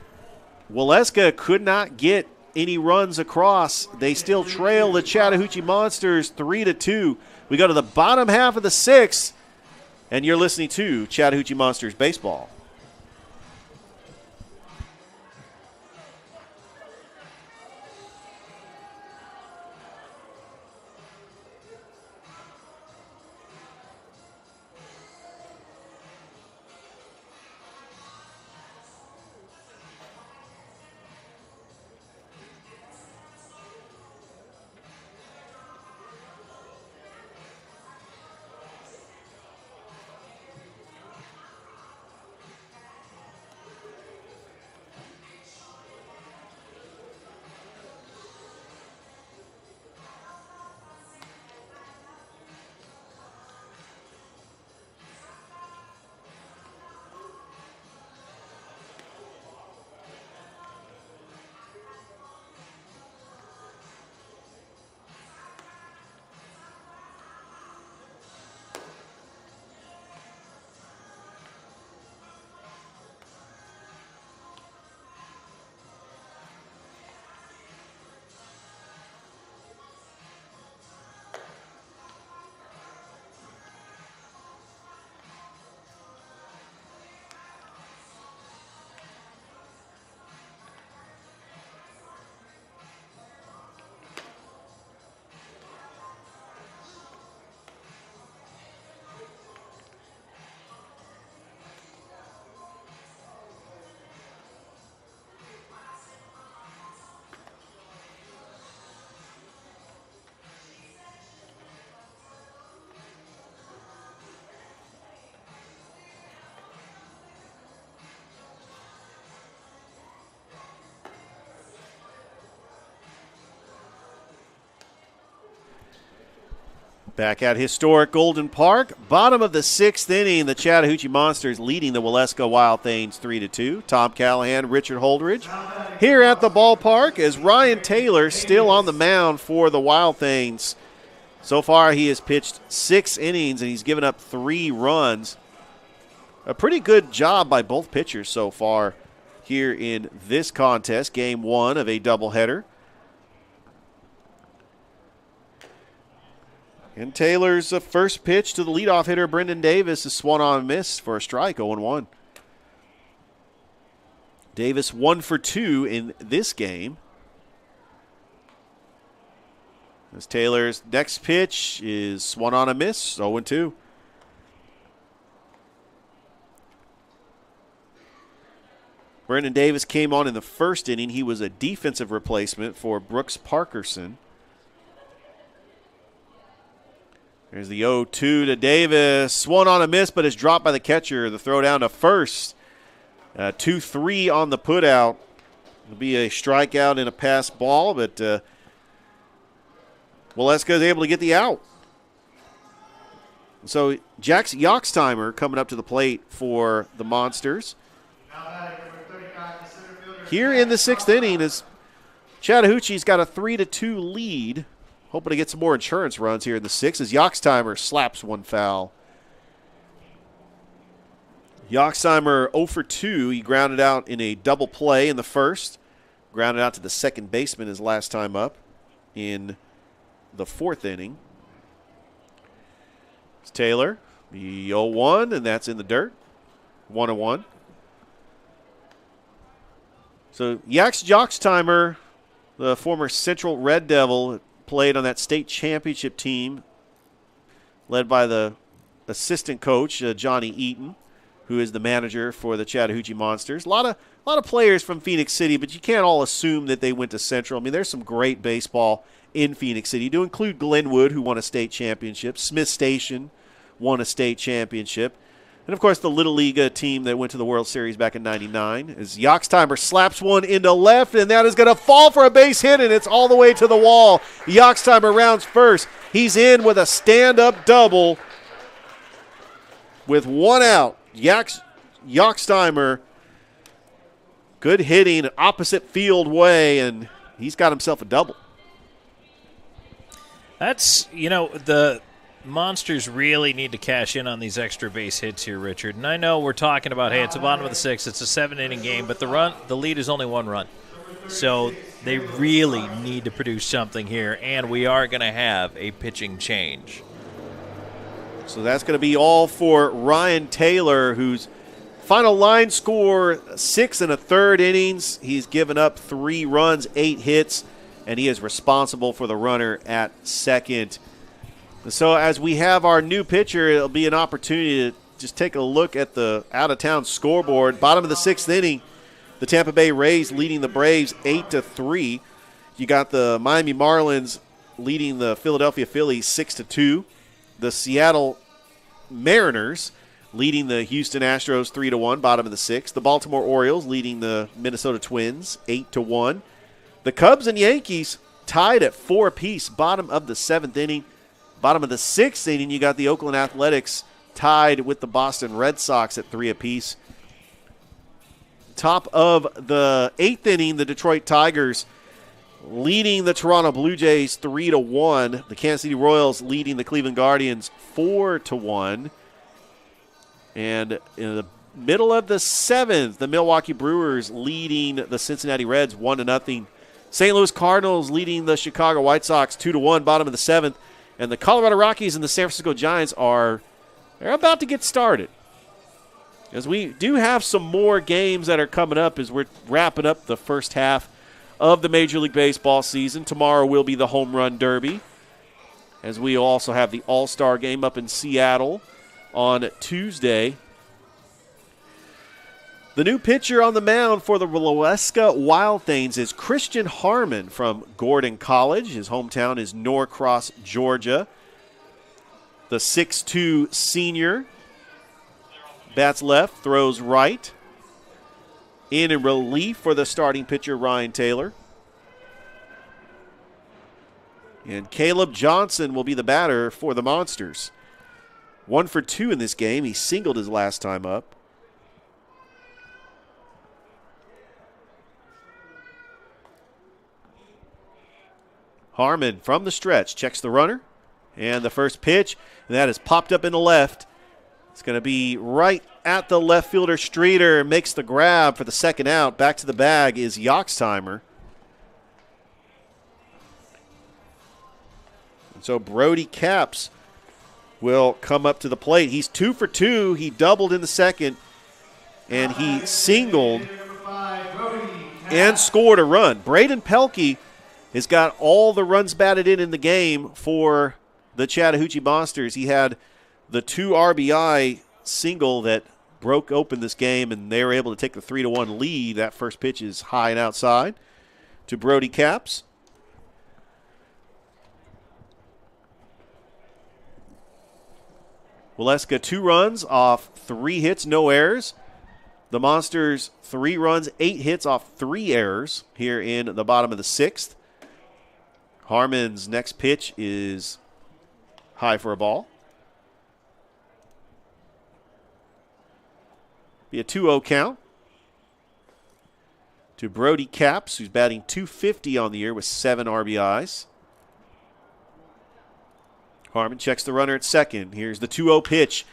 Waleska could not get any runs across. They still trail the Chattahoochee Monsters 3-2. We go to the bottom half of the 6th, and you're listening to Chattahoochee Monsters Baseball. Back at historic Golden Park, bottom of the 6th inning, the Chattahoochee Monsters leading the Waleska Wild Things 3-2. Tom Callahan, Richard Holdridge here at the ballpark as Ryan Taylor still on the mound for the Wild Things. So far, he has pitched 6 innings and he's given up 3 runs. A pretty good job by both pitchers so far here in this contest, game 1 of a doubleheader. And Taylor's first pitch to the leadoff hitter, Brendan Davis, is swung on a miss for a strike, 0-1. Davis 1 for 2 in this game. As Taylor's next pitch is swung on a miss, 0-2. Brendan Davis came on in the first inning. He was a defensive replacement for Brooks Parkerson. There's the 0-2 to Davis. Swung on a miss, but is dropped by the catcher. The throw down to first. 2-3 on the putout. It'll be a strikeout and a pass ball, but Waleska is able to get the out. So Jax Yoxtimer coming up to the plate for the Monsters. Here in the 6th inning, is Chattahoochee's got a 3-2 lead. Hoping to get some more insurance runs here in the 6th as Yoxtimer slaps one foul. Yoxtimer 0 for 2. He grounded out in a double play in the first. Grounded out to the second baseman his last time up in the 4th inning. It's Taylor, the 0-1, and that's in the dirt. 1-1. So Yoxtimer, the former Central Red Devil, played on that state championship team led by the assistant coach, Johnny Eaton, who is the manager for the Chattahoochee Monsters. A lot of players from Phoenix City, but you can't all assume that they went to Central. I mean, there's some great baseball in Phoenix City, to include Glenwood, who won a state championship. Smith Station won a state championship. And, of course, the Little League team that went to the World Series back in '99. As Yoxtimer slaps one into left, and that is going to fall for a base hit, and it's all the way to the wall. Yoxtimer rounds first. He's in with a stand-up double with 1 out. Yoxtimer, good hitting, opposite field way, and he's got himself a double. That's, the Monsters really need to cash in on these extra base hits here, Richard. And I know we're talking about, hey, it's the bottom of the 6th, it's a 7-inning game, but the lead is only 1 run. So they really need to produce something here, and we are going to have a pitching change. So that's going to be all for Ryan Taylor, whose final line score, 6 1/3 innings. He's given up 3 runs, 8 hits, and he is responsible for the runner at second. So as we have our new pitcher, it'll be an opportunity to just take a look at the out-of-town scoreboard. Bottom of the 6th inning, the Tampa Bay Rays leading the Braves 8-3. You got the Miami Marlins leading the Philadelphia Phillies 6-2. The Seattle Mariners leading the Houston Astros 3-1, bottom of the 6th. The Baltimore Orioles leading the Minnesota Twins 8-1. The Cubs and Yankees tied at 4 apiece, bottom of the 7th inning. Bottom of the 6th inning, you got the Oakland Athletics tied with the Boston Red Sox at 3 apiece. Top of the 8th inning, the Detroit Tigers leading the Toronto Blue Jays 3-1. The Kansas City Royals leading the Cleveland Guardians 4-1. And in the middle of the 7th, the Milwaukee Brewers leading the Cincinnati Reds 1-0. St. Louis Cardinals leading the Chicago White Sox 2-1, bottom of the 7th. And the Colorado Rockies and the San Francisco Giants they're about to get started. As we do have some more games that are coming up as we're wrapping up the first half of the Major League Baseball season. Tomorrow will be the Home Run Derby, as we also have the All-Star Game up in Seattle on Tuesday. The new pitcher on the mound for the Waleska Wild Things is Christian Harmon from Gordon College. His hometown is Norcross, Georgia. The 6'2 senior bats left, throws right. In relief for the starting pitcher, Ryan Taylor. And Caleb Johnson will be the batter for the Monsters. 1 for 2 in this game. He singled his last time up. Harmon from the stretch checks the runner. And the first pitch, and that is popped up in the left. It's going to be right at the left fielder. Streeter makes the grab for the second out. Back to the bag is Yoxtimer. And so Brody Capps will come up to the plate. He's 2 for 2. He doubled in the second, and he singled and scored a run. Braden Pelkey has got all the runs batted in the game for the Chattahoochee Monsters. He had the 2 RBI single that broke open this game, and they were able to take the 3-1 lead. That first pitch is high and outside to Brody Capps. Waleska 2 runs off 3 hits, no errors. The Monsters 3 runs, 8 hits off 3 errors here in the bottom of the 6th. Harmon's next pitch is high for a ball. Be a 2-0 count to Brody Capps, who's batting .250 on the year with 7 RBIs. Harmon checks the runner at second. Here's the 2-0 pitch,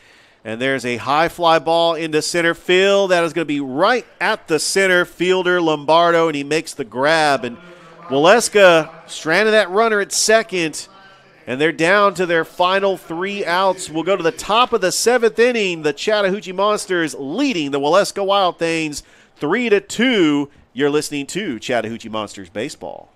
and there's a high fly ball into center field. That is going to be right at the center fielder, Lombardo, and he makes the grab. And Waleska stranded that runner at second, and they're down to their final 3 outs. We'll go to the top of the 7th inning. The Chattahoochee Monsters leading the Waleska Wild Things 3-2. You're listening to Chattahoochee Monsters Baseball.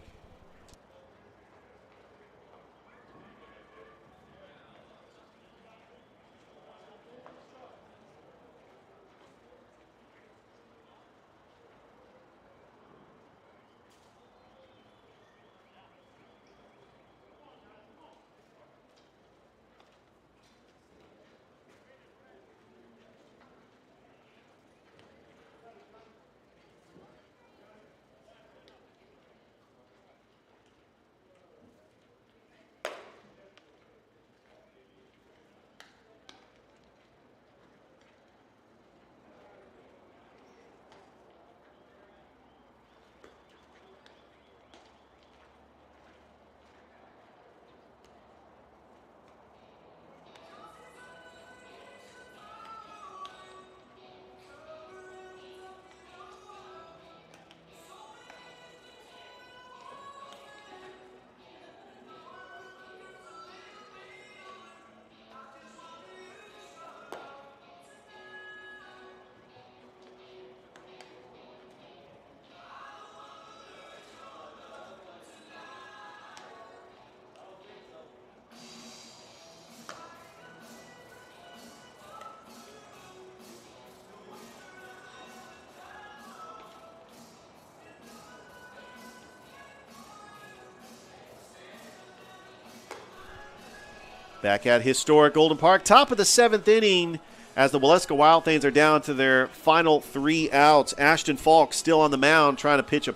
Back at historic Golden Park, top of the 7th inning, as the Waleska Wild Things are down to their final 3 outs. Ashton Falk still on the mound trying to pitch a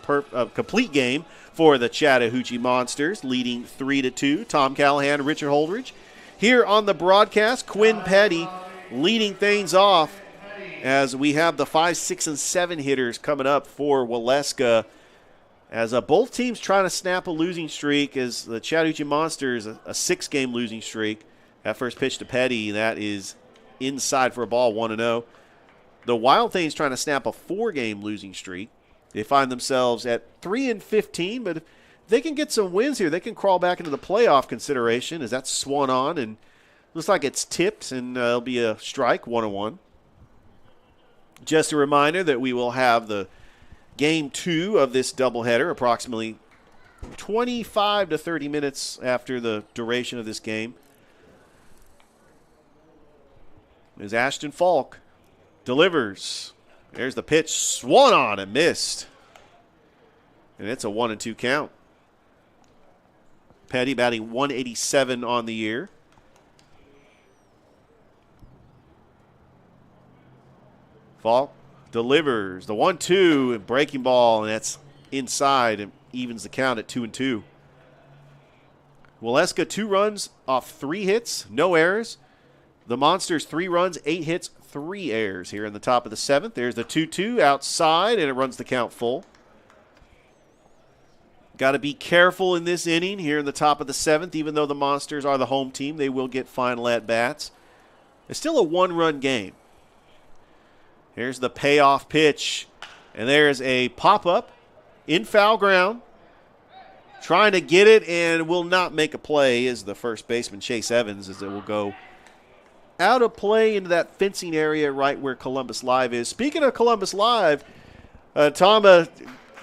complete game for the Chattahoochee Monsters, leading 3-2. Tom Callahan, Richard Holdridge. Here on the broadcast, Quinn Petty leading things off as we have the 5, 6, and 7 hitters coming up for Waleska. As both teams trying to snap a losing streak, as the Chattahoochee Monsters, a 6-game losing streak. That first pitch to Petty, that is inside for a ball, 1-0. The Wild Things trying to snap a 4-game losing streak. They find themselves at 3-15, but if they can get some wins here, they can crawl back into the playoff consideration, as that's swung on, and looks like it's tipped, and it'll be a strike, 1-1. Just a reminder that we will have the Game 2 of this doubleheader, approximately 25 to 30 minutes after the duration of this game. As Ashton Falk delivers. There's the pitch, swung on and missed. And it's a 1-2 count. Petty batting 187 on the year. Falk delivers the 1-2 and breaking ball, and that's inside and evens the count at 2-2. Waleska 2 runs off 3 hits, no errors. The Monsters 3 runs, 8 hits, 3 errors here in the top of the 7th. There's the 2-2 outside, and it runs the count full. Got to be careful in this inning here in the top of the 7th. Even though the Monsters are the home team, they will get final at-bats. It's still a 1-run game. Here's the payoff pitch, and there's a pop-up in foul ground. Trying to get it and will not make a play is the first baseman, Chase Evans, as it will go out of play into that fencing area right where Columbus Live is. Speaking of Columbus Live, Tom,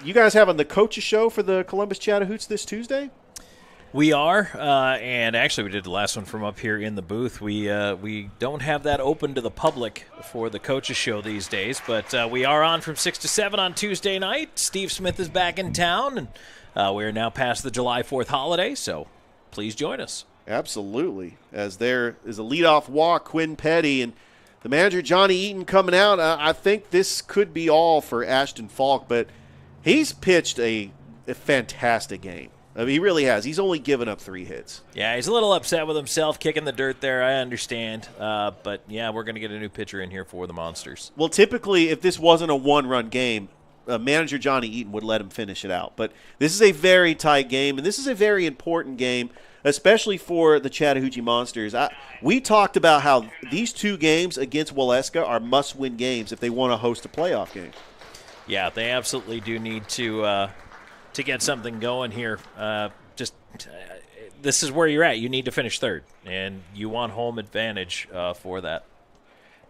you guys having the coaches show for the Columbus Chattahoochee this Tuesday? We are, and actually we did the last one from up here in the booth. We don't have that open to the public for the coaches show these days, but we are on from 6 to 7 on Tuesday night. Steve Smith is back in town, and we are now past the July 4th holiday, so please join us. Absolutely. As there is a leadoff walk, Quinn Petty, and the manager, Johnny Eaton, coming out. I think this could be all for Ashton Falk, but he's pitched a fantastic game. I mean, he really has. He's only given up 3 hits. Yeah, he's a little upset with himself, kicking the dirt there. I understand. But, yeah, we're going to get a new pitcher in here for the Monsters. Well, typically, if this wasn't a 1-run game, manager Johnny Eaton would let him finish it out. But this is a very tight game, and this is a very important game, especially for the Chattahoochee Monsters. We talked about how these 2 games against Waleska are must-win games if they want to host a playoff game. Yeah, they absolutely do need to get something going here. This is where you're at. You need to finish third, and you want home advantage for that.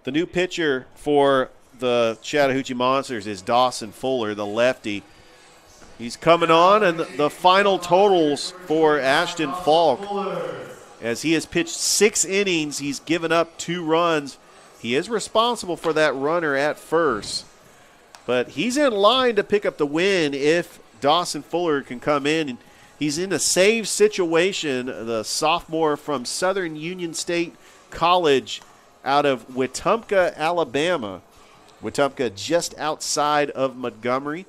The new pitcher for the Chattahoochee Monsters is Dawson Fuller, the lefty. He's coming on, and the final totals for Ashton Falk, as he has pitched 6 innings, he's given up 2 runs. He is responsible for that runner at first, but he's in line to pick up the win if Dawson Fuller can come in. And he's in a save situation, the sophomore from Southern Union State College out of Wetumpka, Alabama. Wetumpka just outside of Montgomery.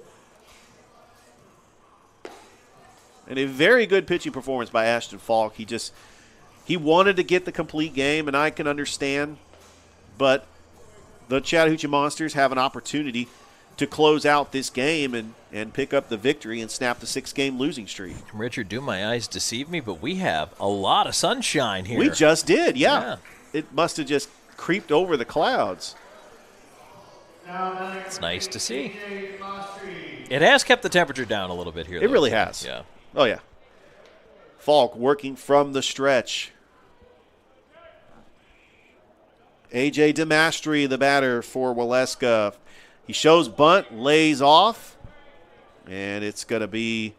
And a very good pitching performance by Ashton Falk. He wanted to get the complete game, and I can understand. But the Chattahoochee Monsters have an opportunity to close out this game and pick up the victory and snap the 6-game losing streak. Richard, do my eyes deceive me? But we have a lot of sunshine here. We just did, yeah. It must have just creeped over the clouds. It's nice to see. It has kept the temperature down a little bit here. It really has. Yeah. Oh, yeah. Falk working from the stretch. A.J. DeMastri, the batter for Waleska. He shows bunt, lays off, and it's going to be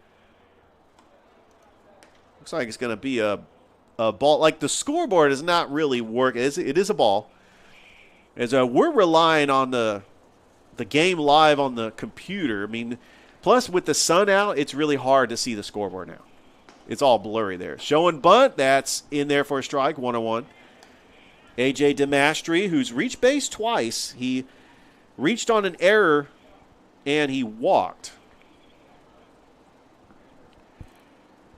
– looks like it's going to be a ball. Like the scoreboard is not really working. It is a ball. As we're relying on the game live on the computer. I mean, plus with the sun out, it's really hard to see the scoreboard now. It's all blurry there. Showing bunt, that's in there for a strike, 1-1. A.J. DeMastri, who's reached base twice. He reached on an error, and he walked.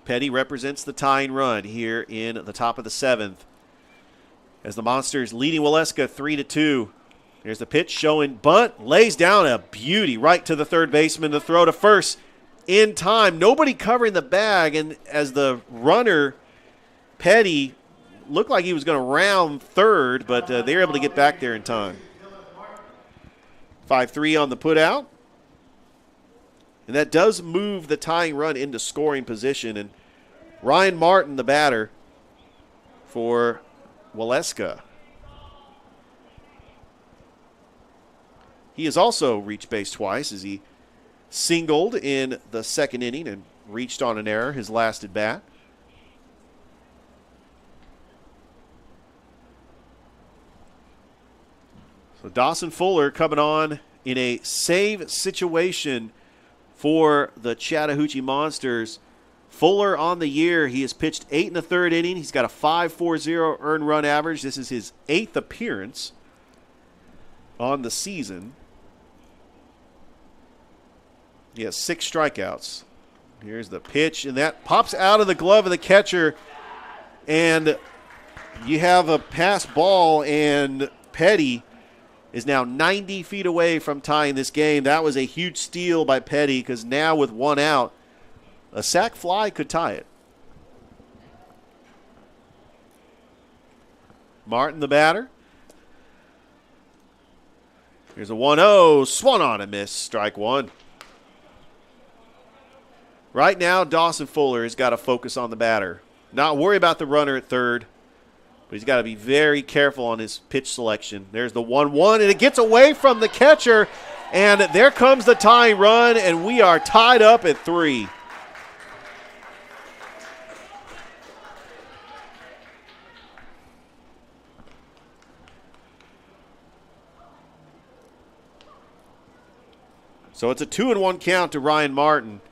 Petty represents the tying run here in the top of the 7th. As the Monsters leading Waleska 3-2. There's the pitch showing bunt. Lays down a beauty right to the third baseman to throw to first in time. Nobody covering the bag, and as the runner, Petty, looked like he was going to round third, but they were able to get back there in time. 5-3 on the putout. And that does move the tying run into scoring position. And Ryan Martin, the batter for Waleska. He has also reached base twice as he singled in the 2nd inning and reached on an error his last at bat. So Dawson Fuller coming on in a save situation for the Chattahoochee Monsters. Fuller on the year, he has pitched 8 1/3 inning. He's got a 5.40 earned run average. This is his 8th appearance on the season. He has 6 strikeouts. Here's the pitch, and that pops out of the glove of the catcher. And you have a pass ball, and Petty is now 90 feet away from tying this game. That was a huge steal by Petty because now with one out, a sack fly could tie it. Martin, the batter. Here's a 1-0. Swung on and missed. Strike one. Right now, Dawson Fuller has got to focus on the batter. Not worry about the runner at third, but he's got to be very careful on his pitch selection. There's the 1-1, and it gets away from the catcher, and there comes the tying run, and we are tied up at 3. So it's a 2-1 count to Ryan Martin.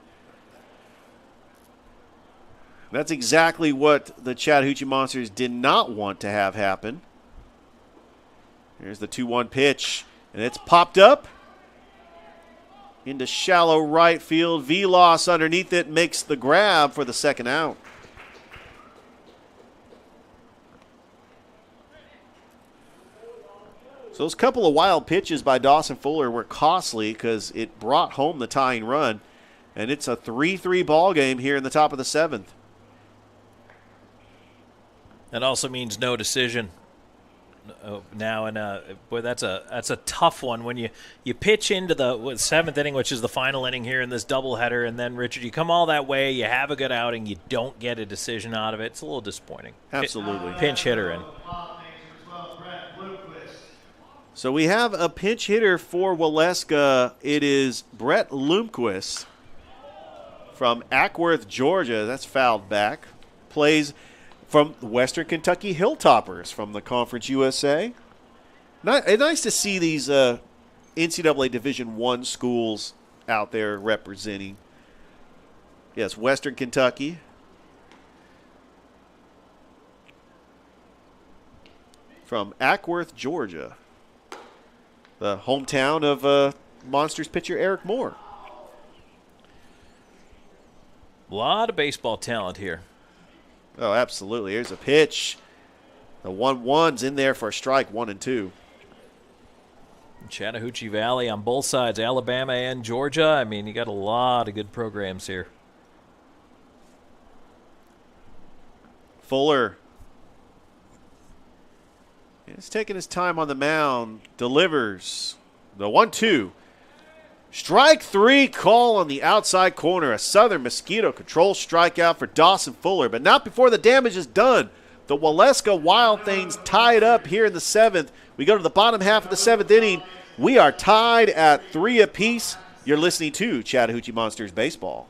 That's exactly what the Chattahoochee Monsters did not want to have happen. Here's the 2-1 pitch, and it's popped up into shallow right field. Velos underneath it makes the grab for the second out. So those couple of wild pitches by Dawson Fuller were costly because it brought home the tying run, and it's a 3-3 ball game here in the top of the 7th. That also means no decision now, and boy, that's a tough one when you pitch into the 7th inning, which is the final inning here in this doubleheader, and then Richard, you come all that way, you have a good outing, you don't get a decision out of it. It's a little disappointing. Absolutely. Pinch hitter in. So we have a pinch hitter for Waleska. It is Brett Lundquist from Ackworth, Georgia. That's fouled back. Plays from Western Kentucky Hilltoppers from the Conference USA. Nice to see these NCAA Division I schools out there representing. Yes, Western Kentucky. From Ackworth, Georgia. The hometown of Monsters pitcher Eric Moore. A lot of baseball talent here. Oh, absolutely. Here's a pitch. The 1-1's in there for a strike, 1 and 2. Chattahoochee Valley on both sides, Alabama and Georgia. I mean, you got a lot of good programs here. Fuller. He's taking his time on the mound. Delivers. The 1-2. Strike 3 call on the outside corner. A Southern Mosquito control strikeout for Dawson Fuller, but not before the damage is done. The Waleska Wild Things tie it up here in the 7th. We go to the bottom half of the 7th inning. We are tied at 3 apiece. You're listening to Chattahoochee Monsters Baseball.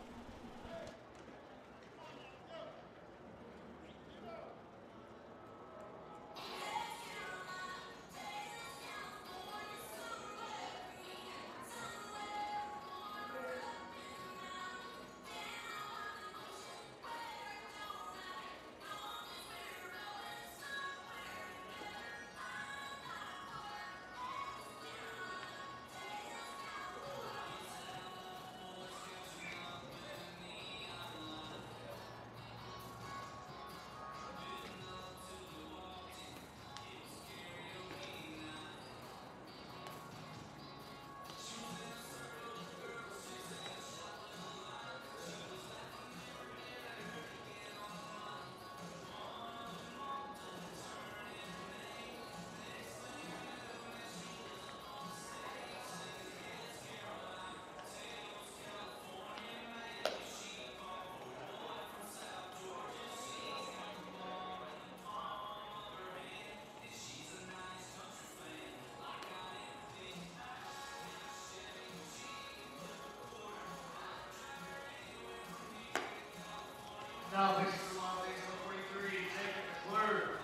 Now pitching for the Wild Things, number 43, Jacob McClure.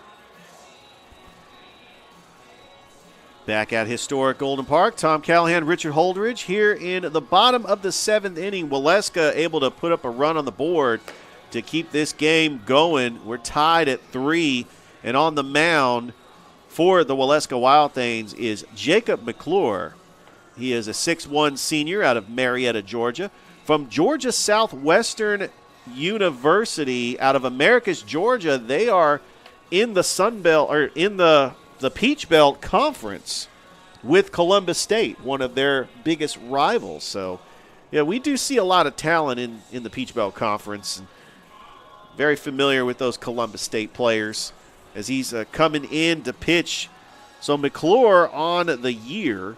Back at historic Golden Park, Tom Callahan, Richard Holdridge here in the bottom of the 7th inning. Waleska able to put up a run on the board to keep this game going. We're tied at 3, and on the mound for the Waleska Wild Things is Jacob McClure. He is a 6'1 senior out of Marietta, Georgia. From Georgia Southwestern University out of Americus, Georgia. They are in the Sun Belt, or in the Peach Belt Conference with Columbus State, one of their biggest rivals. So, yeah, we do see a lot of talent in the Peach Belt Conference. And very familiar with those Columbus State players as he's coming in to pitch. So McClure on the year.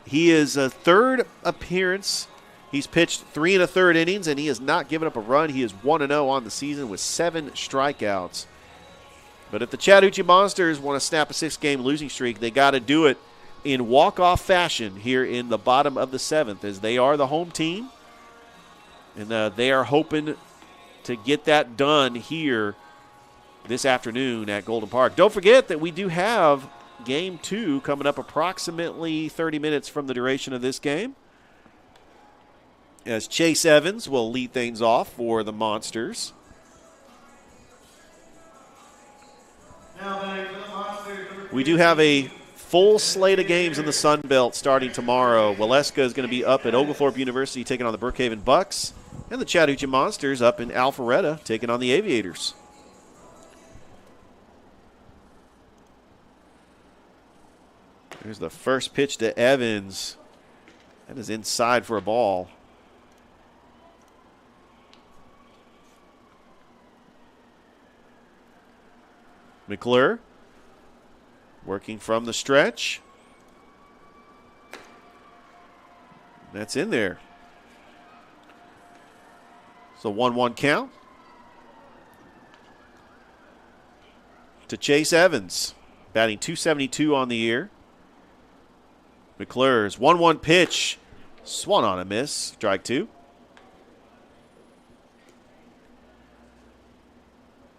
He is a third appearance. He's pitched 3 1/3 innings, and he has not given up a run. He is 1-0 on the season with 7 strikeouts. But if the Chattahoochee Monsters want to snap a 6-game losing streak, they got to do it in walk-off fashion here in the bottom of the 7th, as they are the home team. And they are hoping to get that done here this afternoon at Golden Park. Don't forget that we do have Game 2 coming up approximately 30 minutes from the duration of this game, as Chase Evans will lead things off for the Monsters. We do have a full slate of games in the Sun Belt starting tomorrow. Waleska is going to be up at Oglethorpe University taking on the Brookhaven Bucks, and the Chattahoochee Monsters up in Alpharetta taking on the Aviators. Here's the first pitch to Evans. That is inside for a ball. McClure working from the stretch. That's in there. So 1-1 count to Chase Evans, batting .272 on the year. McClure's 1-1 pitch, swung on a miss, strike 2.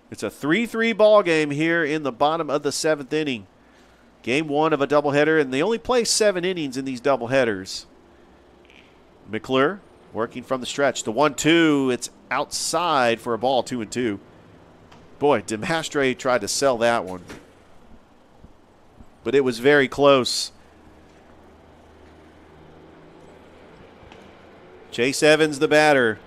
It's a 3-3 ball game here in the bottom of the 7th inning. Game 1 of a doubleheader, and they only play 7 innings in these doubleheaders. McClure working from the stretch. The 1-2, it's outside for a ball, 2-2. Boy, DeMastre tried to sell that one, but it was very close. Chase Evans, the batter.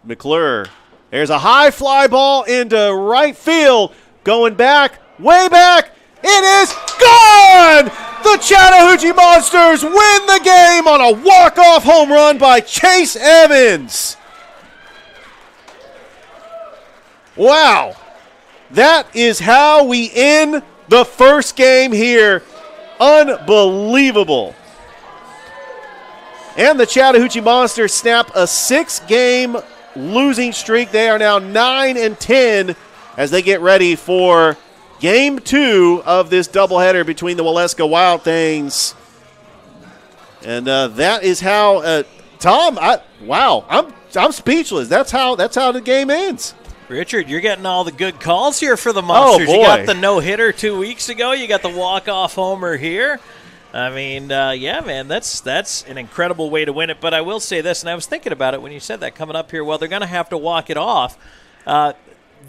McClure. There's a high fly ball into right field. Going back, way back. It is gone! The Chattahoochee Monsters win the game on a walk-off home run by Chase Evans. Wow. That is how we end the first game here. Unbelievable. And the Chattahoochee Monsters snap a 6-game losing streak. They are now 9-10 as they get ready for Game 2 of this doubleheader between the Waleska Wild Things. And that is how, Tom. I'm speechless. That's how the game ends. Richard, you're getting all the good calls here for the Monsters. Oh, boy. You got the no-hitter 2 weeks ago. You got the walk-off homer here. I mean, yeah, man, that's an incredible way to win it. But I will say this, and I was thinking about it when you said that coming up here. Well, they're going to have to walk it off.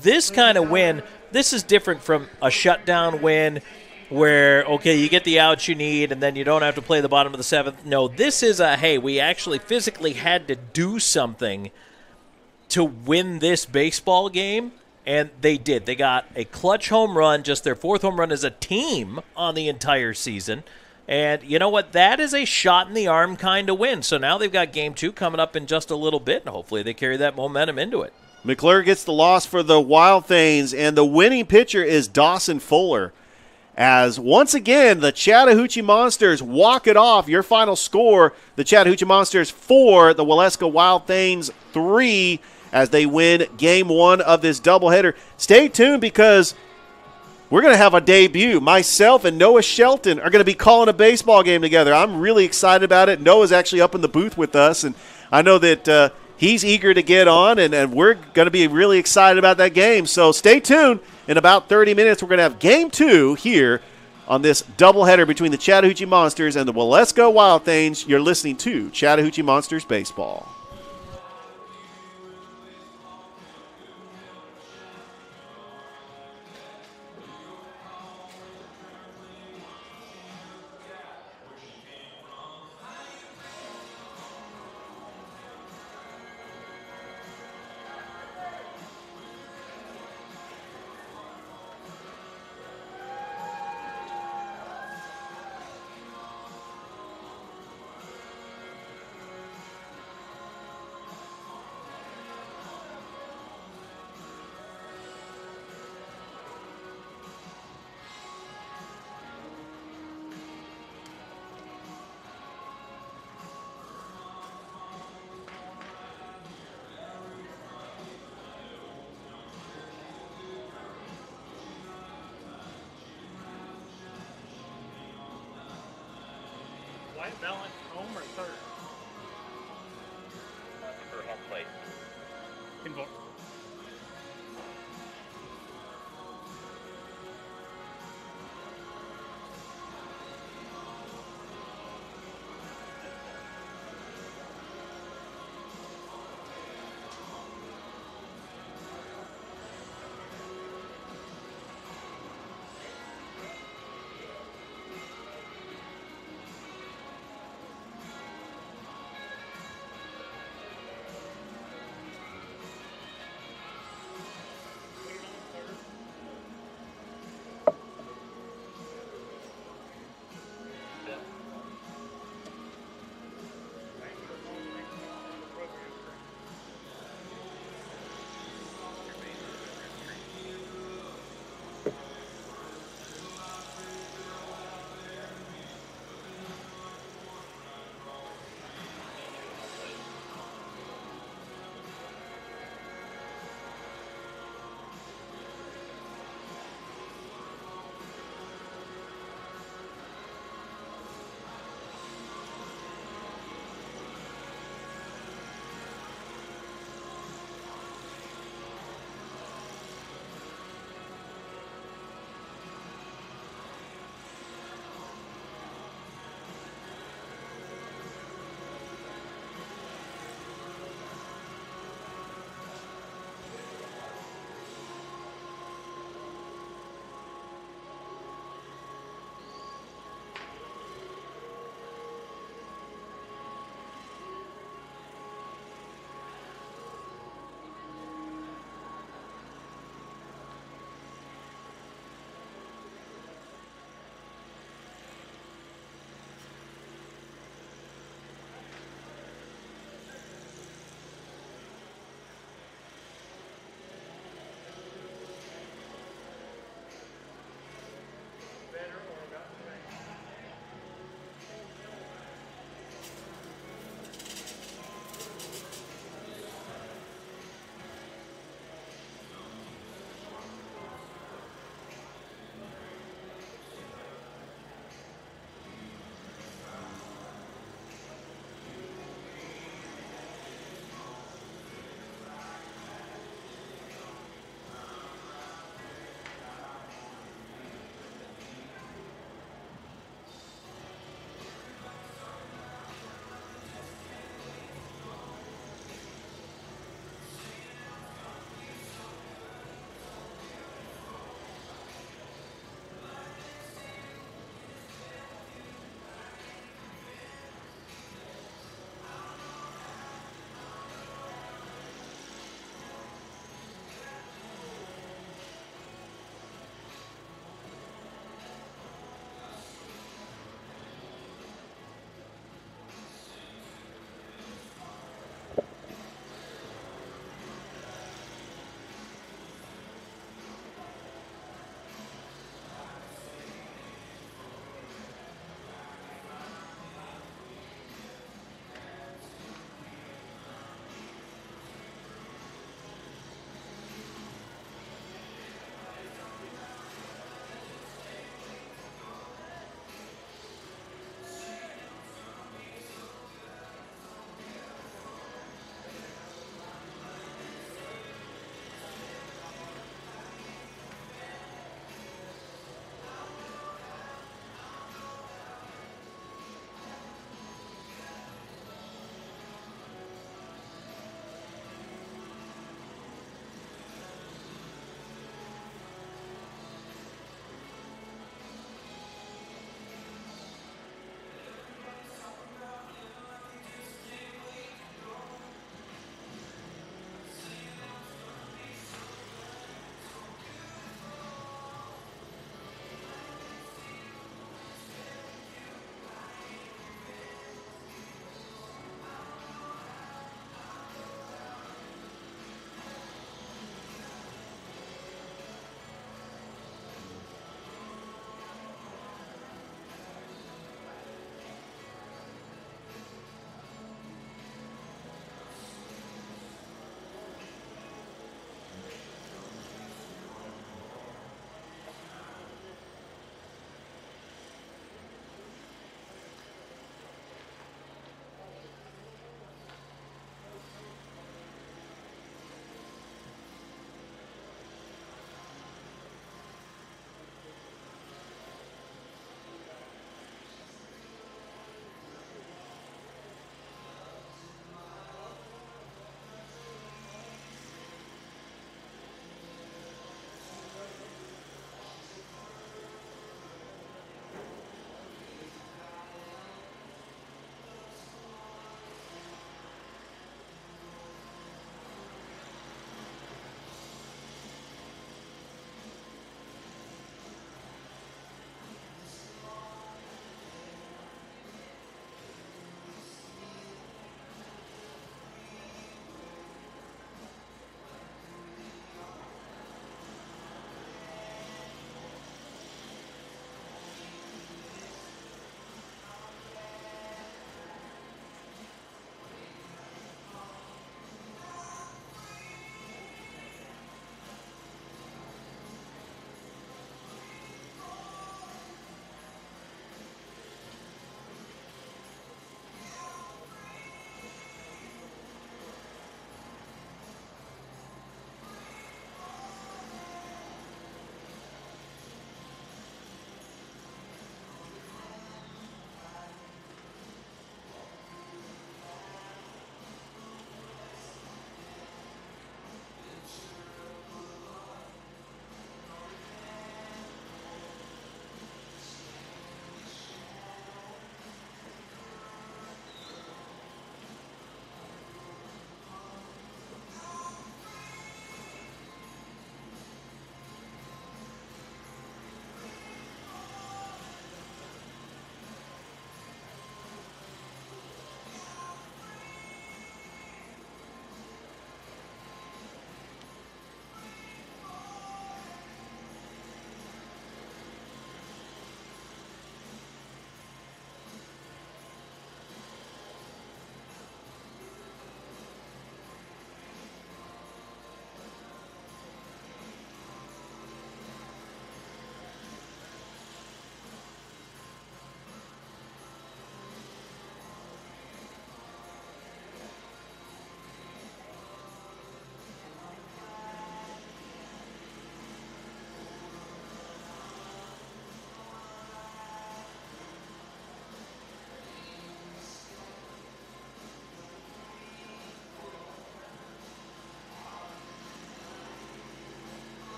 This kind of win, this is different from a shutdown win where, okay, you get the outs you need and then you don't have to play the bottom of the 7th. No, this is a, hey, we actually physically had to do something to win this baseball game, and they did. They got a clutch home run, just their 4th home run as a team on the entire season. And you know what? That is a shot in the arm kind of win. So now they've got Game 2 coming up in just a little bit, and hopefully they carry that momentum into it. McClure gets the loss for the Wild Things, and the winning pitcher is Dawson Fuller. As once again, the Chattahoochee Monsters walk it off. Your final score, the Chattahoochee Monsters 4, the Waleska Wild Things 3, as they win Game 1 of this doubleheader. Stay tuned because we're going to have a debut. Myself and Noah Shelton are going to be calling a baseball game together. I'm really excited about it. Noah's actually up in the booth with us, and I know that he's eager to get on, and we're going to be really excited about that game. So stay tuned. In about 30 minutes, we're going to have Game 2 here on this doubleheader between the Chattahoochee Monsters and the Waleska Wild Things. You're listening to Chattahoochee Monsters Baseball. Side balance, home or third? For home plate. Convert.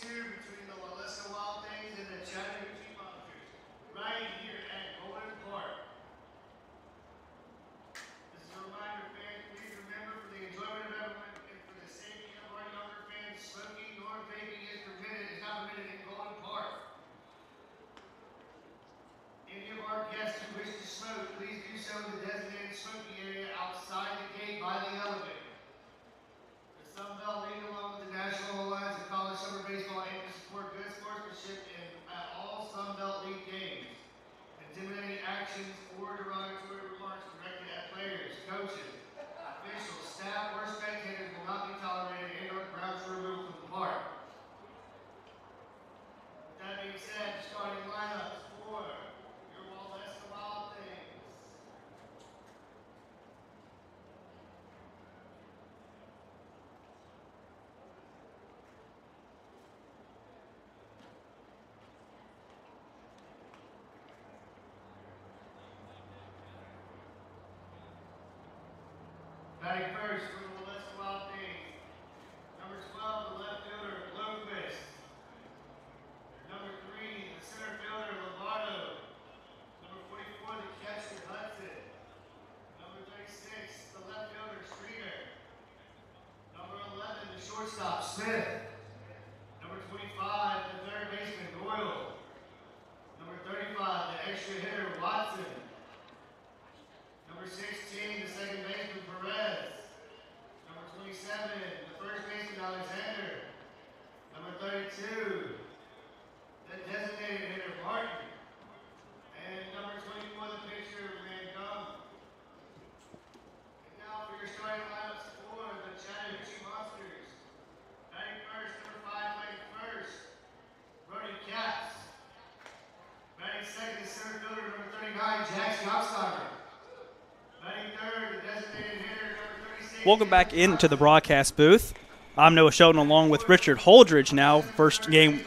between the Waleska Wild Things and the Chattahoochee Monsters, right here at Golden Park. This is a reminder, fans, please remember, for the enjoyment of everyone and for the safety of our younger fans, smoking nor vaping is not permitted in Golden Park. Any of our guests who wish to smoke, please do so in the designated smoking area outside the gate by the elevator. The Sun Belt League, along with the National Alliance of College Summer Baseball, aim to support good sportsmanship at all Sun Belt League games. Intimidating actions or derogatory remarks directed at players, coaches, officials, staff, or spectators will not be tolerated and or grounds for removal from the park. With that being said, starting lineups for your Waleska Wild Things. Batting first for the Waleska Wild Things. Number 12, the left fielder, Blomqvist. Number 3, the center fielder, Lombardo. Number 44, the catcher, Hudson. Number 36, the left fielder, Streeter. Number 11, the shortstop, Smith. Number 25, the third baseman, Doyle. Number 35, the extra hitter, Watson. Number 16, the second baseman, Perez. Number 27, the first baseman, Alexander. Number 32, the designated hitter, Martin. And number 24, the pitcher, Mangum. And now for your starting lineups for the Chattahoochee Monsters. Batting first, number 5, playing first, Brody Capps. Batting second, the center fielder, number 39, Jack Scottsteiner. Batting third, the designated hitter, number 36. Welcome back into the broadcast booth. I'm Noah Sheldon along with Richard Holdridge now. First game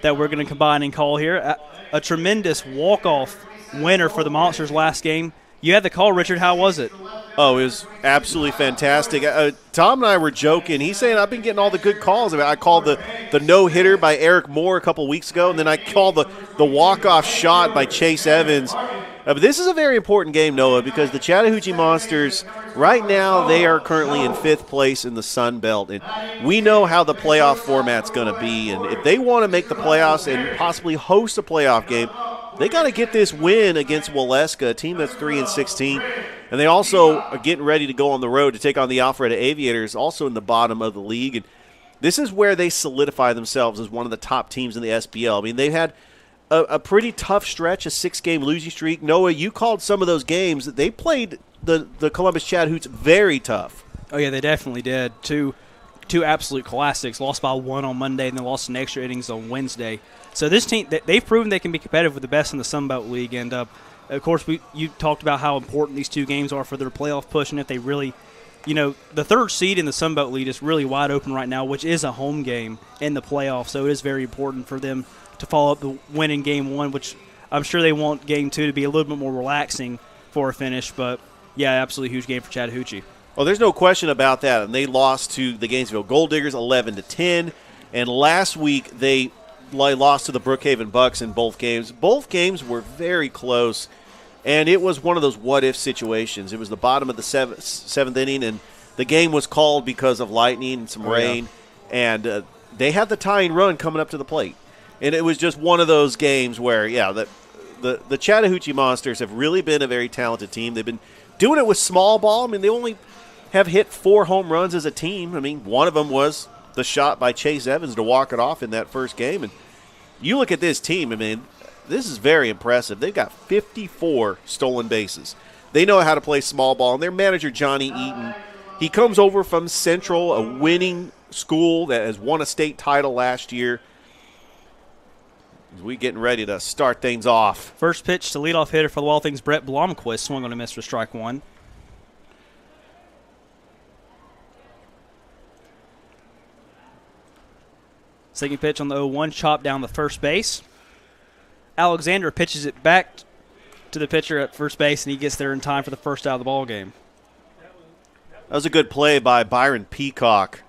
that we're going to combine and call here. A tremendous walk-off winner for the Monsters last game. You had the call, Richard. How was it? Oh, it was absolutely fantastic. Tom and I were joking. He's saying I've been getting all the good calls. I mean, I called the no-hitter by Eric Moore a couple weeks ago, and then I called the walk-off shot by Chase Evans. But this is a very important game, Noah, because the Chattahoochee Monsters, right now, they are currently in 5th place in the Sun Belt. And we know how the playoff format's going to be. And if they want to make the playoffs and possibly host a playoff game, they got to get this win against Waleska, a team that's 3-16. And they also are getting ready to go on the road to take on the Alpharetta Aviators, also in the bottom of the league. And this is where they solidify themselves as one of the top teams in the SBL. I mean, they've had a pretty tough stretch, a 6-game losing streak. Noah, you called some of those games. They played the Columbus Chattahoochees very tough. Oh, yeah, they definitely did. Two absolute classics. Lost by 1 on Monday and then lost in extra innings on Wednesday. So this team, they've proven they can be competitive with the best in the Sun Belt League. And, of course, you talked about how important these two games are for their playoff push. And if they really, the third seed in the Sun Belt League is really wide open right now, which is a home game in the playoffs. So it is very important for them to follow up the win in Game 1, which I'm sure they want Game 2 to be a little bit more relaxing for a finish. But, yeah, absolutely huge game for Chattahoochee. Well, there's no question about that. And they lost to the Gainesville Gold Diggers 11-10. And last week they lost to the Brookhaven Bucks in both games. Both games were very close. And it was one of those what-if situations. It was the bottom of the seventh inning, and the game was called because of lightning and some rain. Yeah. And they had the tying run coming up to the plate. And it was just one of those games where, the Chattahoochee Monsters have really been a very talented team. They've been doing it with small ball. I mean, they only have hit 4 home runs as a team. I mean, one of them was the shot by Chase Evans to walk it off in that first game. And you look at this team, I mean, this is very impressive. They've got 54 stolen bases. They know how to play small ball. And their manager, Johnny Eaton, he comes over from Central, a winning school that has won a state title last year. We're getting ready to start things off. First pitch to leadoff hitter for the Wild Things, Brett Blomqvist, swung on a miss for strike 1. Second pitch on the 0-1, chop down the first base. Alexander pitches it back to the pitcher at first base, and he gets there in time for the first out of the ball game. That was a good play by Byron Peacock,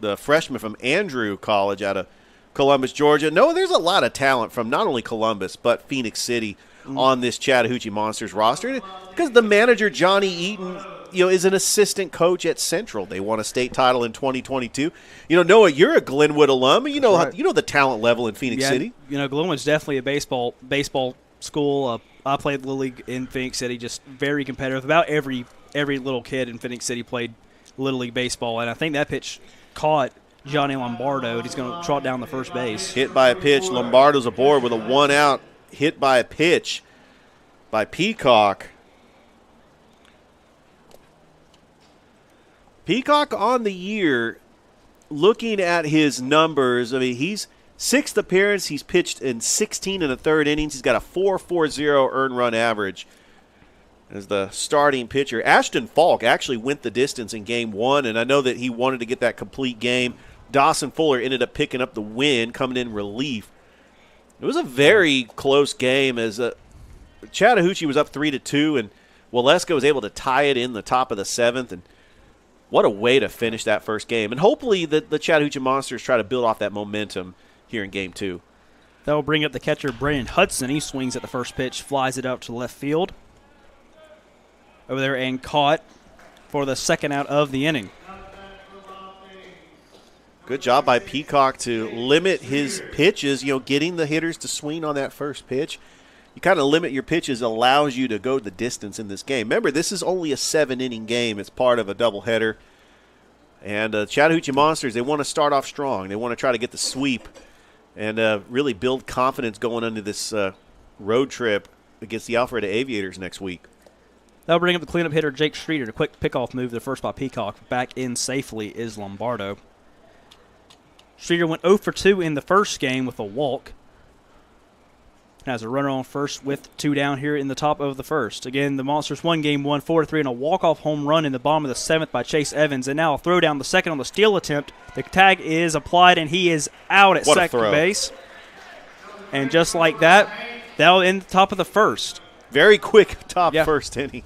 the freshman from Andrew College out of Columbus, Georgia. No, there's a lot of talent from not only Columbus but Phoenix City on this Chattahoochee Monsters roster, because the manager, Johnny Eaton, is an assistant coach at Central. They won a state title in 2022. Noah, you're a Glenwood alum. You know the talent level in Phoenix City. Glenwood's definitely a baseball school. I played Little League in Phoenix City, just very competitive. About every little kid in Phoenix City played Little League baseball, and I think that pitch caught Johnny Lombardo, and he's going to trot down the first base. Hit by a pitch. Lombardo's aboard with a 1-out. Hit by a pitch by Peacock. Peacock on the year, looking at his numbers, he's 6th appearance. He's pitched in 16 1/3 innings. He's got a 4.40 earned run average as the starting pitcher. Ashton Falk actually went the distance in Game 1, and I know that he wanted to get that complete game. Dawson Fuller ended up picking up the win, coming in relief. It was a very close game as Chattahoochee was up 3-2, and Waleska was able to tie it in the top of the 7th. And what a way to finish that first game. And hopefully the Chattahoochee Monsters try to build off that momentum here in Game 2. That will bring up the catcher, Brandon Hudson. He swings at the first pitch, flies it out to left field. Over there and caught for the second out of the inning. Good job by Peacock to limit his pitches, getting the hitters to swing on that first pitch. You kind of limit your pitches, allows you to go the distance in this game. Remember, this is only a 7-inning game. It's part of a doubleheader. And Chattahoochee Monsters, they want to start off strong. They want to try to get the sweep and really build confidence going into this road trip against the Alpharetta Aviators next week. That'll bring up the cleanup hitter, Jake Streeter. A quick pickoff move, the first by Peacock. Back in safely is Lombardo. Streeter went 0 for 2 in the first game with a walk. Has a runner on first with 2 down here in the top of the first. Again, the Monsters won Game 1, 4-3, and a walk-off home run in the bottom of the 7th by Chase Evans. And now a throw down the second on the steal attempt. The tag is applied, and he is out at second base. And just like that, that'll end the top of the first. Very quick first inning.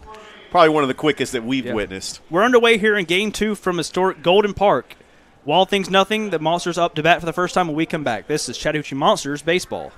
Probably one of the quickest that we've witnessed. We're underway here in Game 2 from historic Golden Park. Wild Things nothing. The Monsters up to bat for the first time when we come back. This is Chattahoochee Monsters baseball.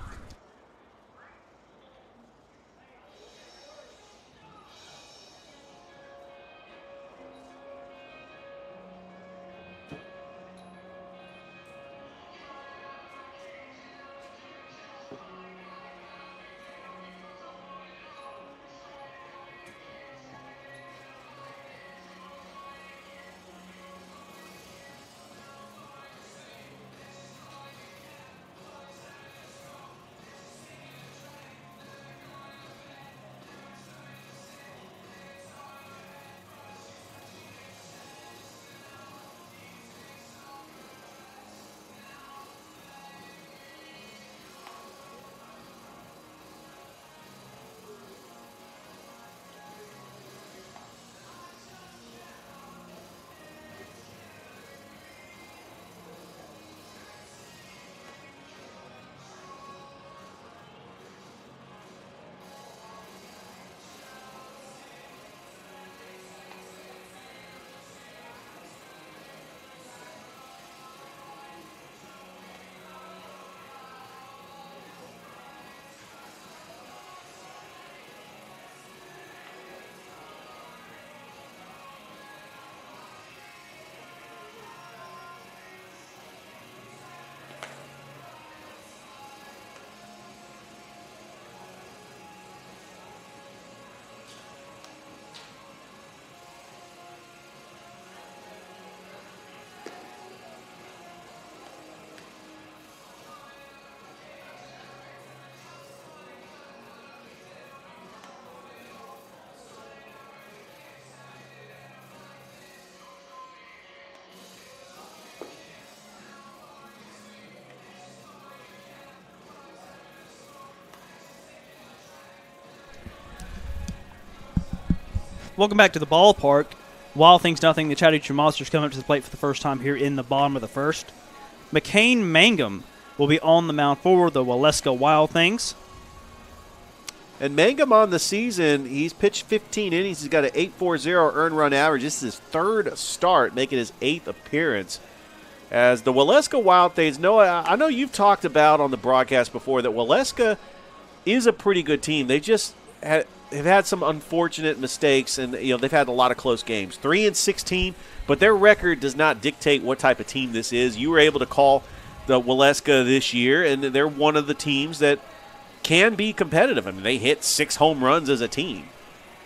Welcome back to the ballpark. Wild Things nothing. The Chattahoochee Monsters come up to the plate for the first time here in the bottom of the first. McCain Mangum will be on the mound for the Waleska Wild Things. And Mangum on the season, he's pitched 15 innings. He's got an 8.40 earned run average. This is his third start, making his 8th appearance. as the Waleska Wild Things. Noah, I know you've talked about on the broadcast before that Waleska is a pretty good team. They just have had some unfortunate mistakes, and they've had a lot of close games. 3-16, but their record does not dictate what type of team this is. You were able to call the Waleska this year, and they're one of the teams that can be competitive. I mean, they hit 6 home runs as a team.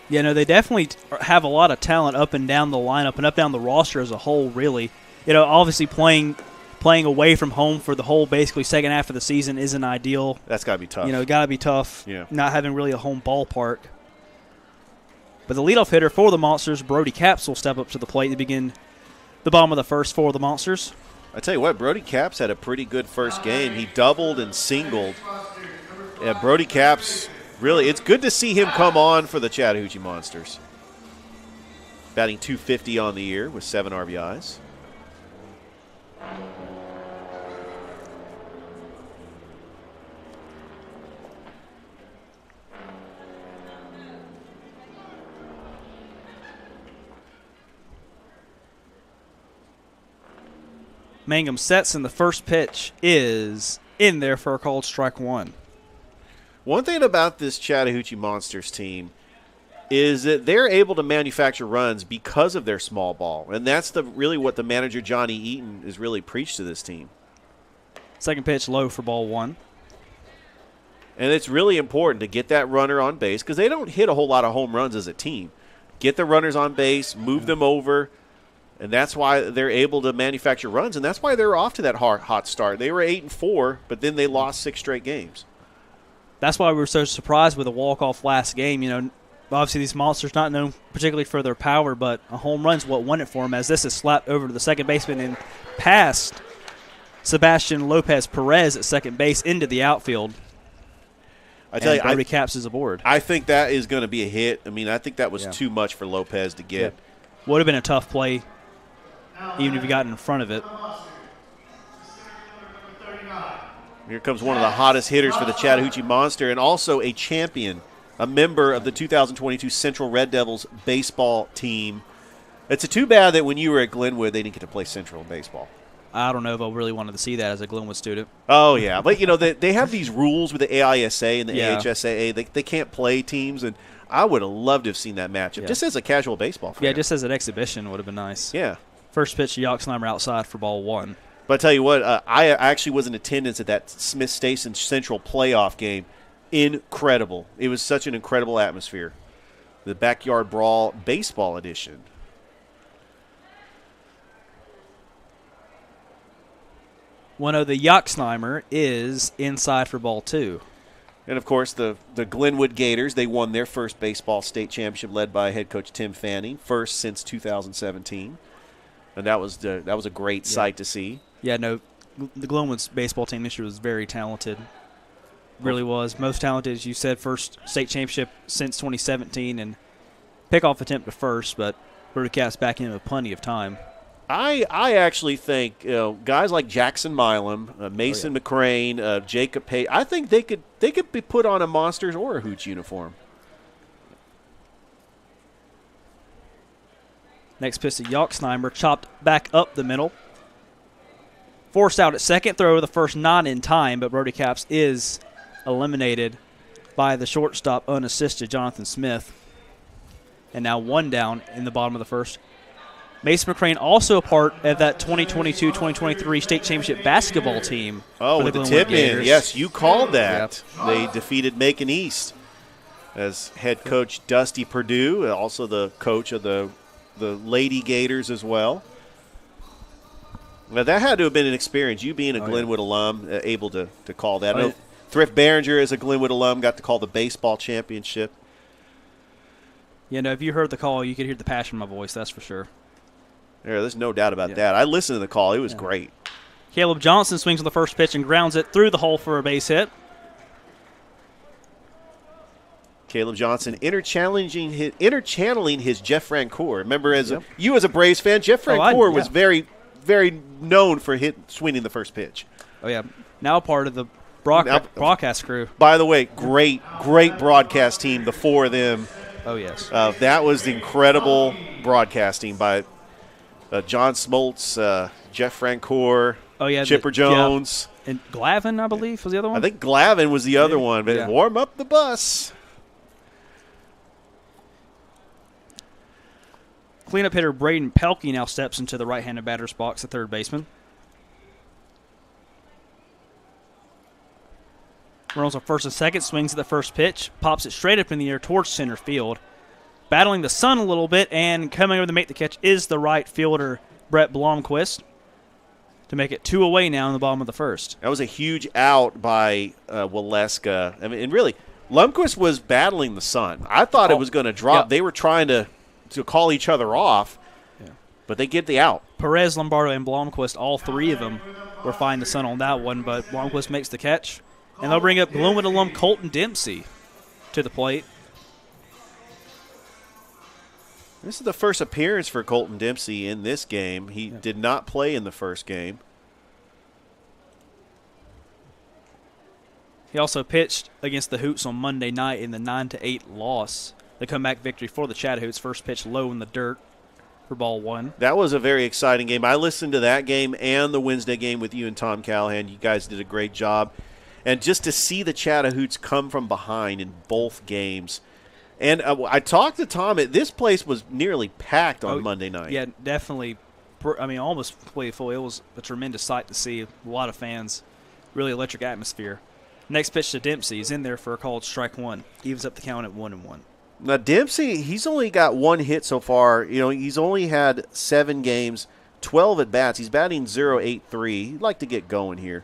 Yeah, no, they definitely have a lot of talent up and down the lineup and up down the roster as a whole, really. Obviously playing away from home for the whole basically second half of the season isn't ideal. That's got to be tough. Got to be tough, Yeah. Not having really a home ballpark. But the leadoff hitter for the Monsters, Brody Capps, will step up to the plate to begin the bottom of the first for the Monsters. I tell you what, Brody Capps had a pretty good first game. He doubled and singled. Yeah, Brody Capps, really, it's good to see him come on for the Chattahoochee Monsters. Batting .250 on the year with 7 RBIs. Mangum sets, and the first pitch is in there for a called strike one. One thing about this Chattahoochee Monsters team is that they're able to manufacture runs because of their small ball, and that's really what the manager, Johnny Eaton, has really preached to this team. Second pitch low for ball one. And it's really important to get that runner on base because they don't hit a whole lot of home runs as a team. Get the runners on base, move them over, and that's why they're able to manufacture runs, and that's why they're off to that hot start. They were 8-4, but then they lost 6 straight games. That's why we were so surprised with the walk-off last game. Obviously these Monsters not known particularly for their power, but a home run's what won it for them, as this is slapped over to the second baseman and past Sebastian Lopez Perez at second base into the outfield. I tell you, Brody Capps is aboard. I think that is going to be a hit. I mean, I think that was too much for Lopez to get. Yeah. Would have been a tough play, even if you got in front of it. Here comes one of the hottest hitters for the Chattahoochee Monster and also a champion, a member of the 2022 Central Red Devils baseball team. It's too bad that when you were at Glenwood, they didn't get to play Central baseball. I don't know if I really wanted to see that as a Glenwood student. Oh, yeah. But, they have these rules with the AISA and the AHSAA. They can't play teams, and I would have loved to have seen that matchup, just as a casual baseball fan. Yeah, just as an exhibition would have been nice. Yeah. First pitch to Yoxnheimer outside for ball one. But I tell you what, I actually was in attendance at that Smith Station Central playoff game. Incredible. It was such an incredible atmosphere. The Backyard Brawl Baseball Edition. One of the Yoxnheimer is inside for ball two. And, of course, the Glenwood Gators, they won their first baseball state championship led by head coach Tim Fanning, first since 2017. And that was a great sight to see. Yeah, no, the Glenwood's baseball team this year was very talented. Really was. Most talented, as you said, first state championship since 2017. And pickoff attempt to first, but Brody Capps back in with plenty of time. I actually think guys like Jackson Milam, Mason McCrane, Jacob Pay, I think they could be put on a Monsters or a Hooch uniform. Next pitch to Yoxnheimer, chopped back up the middle. Forced out at second, throw over the first, not in time, but Brody Capps is eliminated by the shortstop unassisted, Jonathan Smith. And now one down in the bottom of the first. Mason McCrane also a part of that 2022-2023 state championship basketball team. Oh, with the tip in. Yes, you called that. Yep. They defeated Macon East as head coach Dusty Perdue, also the coach of the Lady Gators as well. Now, that had to have been an experience, you being a Glenwood alum, able to call that. I know Thrift Behringer, as a Glenwood alum, got to call the baseball championship. If you heard the call, you could hear the passion in my voice, that's for sure. Yeah, there's no doubt about that. I listened to the call. It was great. Caleb Johnson swings on the first pitch and grounds it through the hole for a base hit. Caleb Johnson interchanneling his Jeff Rancourt. Remember, you as a Braves fan, Jeff Rancourt was very, very known for swinging the first pitch. Oh, yeah. Now part of the broadcast crew. By the way, great broadcast team, the four of them. Oh, yes. That was the incredible broadcasting by John Smoltz, Jeff Francoeur, Oh, yeah. Chipper Jones. Yeah. And Glavin, I believe, was the other one? I think Glavin was the other Yeah. one, but Yeah. warm up the bus. Cleanup hitter Braden Pelkey now steps into the right-handed batter's box at third baseman. Runnels on first and second, swings at the first pitch, pops it straight up in the air towards center field. Battling the sun a little bit and coming over to make the catch is the right fielder, Brett Blomquist, to make it 2 away now in the bottom of the first. That was a huge out by Waleska. I mean, and really, Lundqvist was battling the sun. I thought it was going to drop. Yeah. They were trying to call each other off, but they get the out. Perez, Lombardo, and Blomquist, all three of them were finding the sun on that one, but Blomquist makes the catch. And they'll bring up Gloomwood alum Colton Dempsey to the plate. This is the first appearance for Colton Dempsey in this game. He did not play in the first game. He also pitched against the Hoots on Monday night in the 9-8 loss. The comeback victory for the Chattahoochees. First pitch low in the dirt for ball one. That was a very exciting game. I listened to that game and the Wednesday game with you and Tom Callahan. You guys did a great job. And just to see the Chattahoochees come from behind in both games. And I talked to Tom. This place was nearly packed on Monday night. Yeah, definitely. I mean, almost completely full. It was a tremendous sight to see. A lot of fans. Really electric atmosphere. Next pitch to Dempsey. He's in there for a called strike one. Evens up the count at 1-1. Now, Dempsey, he's only got one hit so far. You know, he's only had 7 games, 12 at-bats. He's batting .083. He'd like to get going here.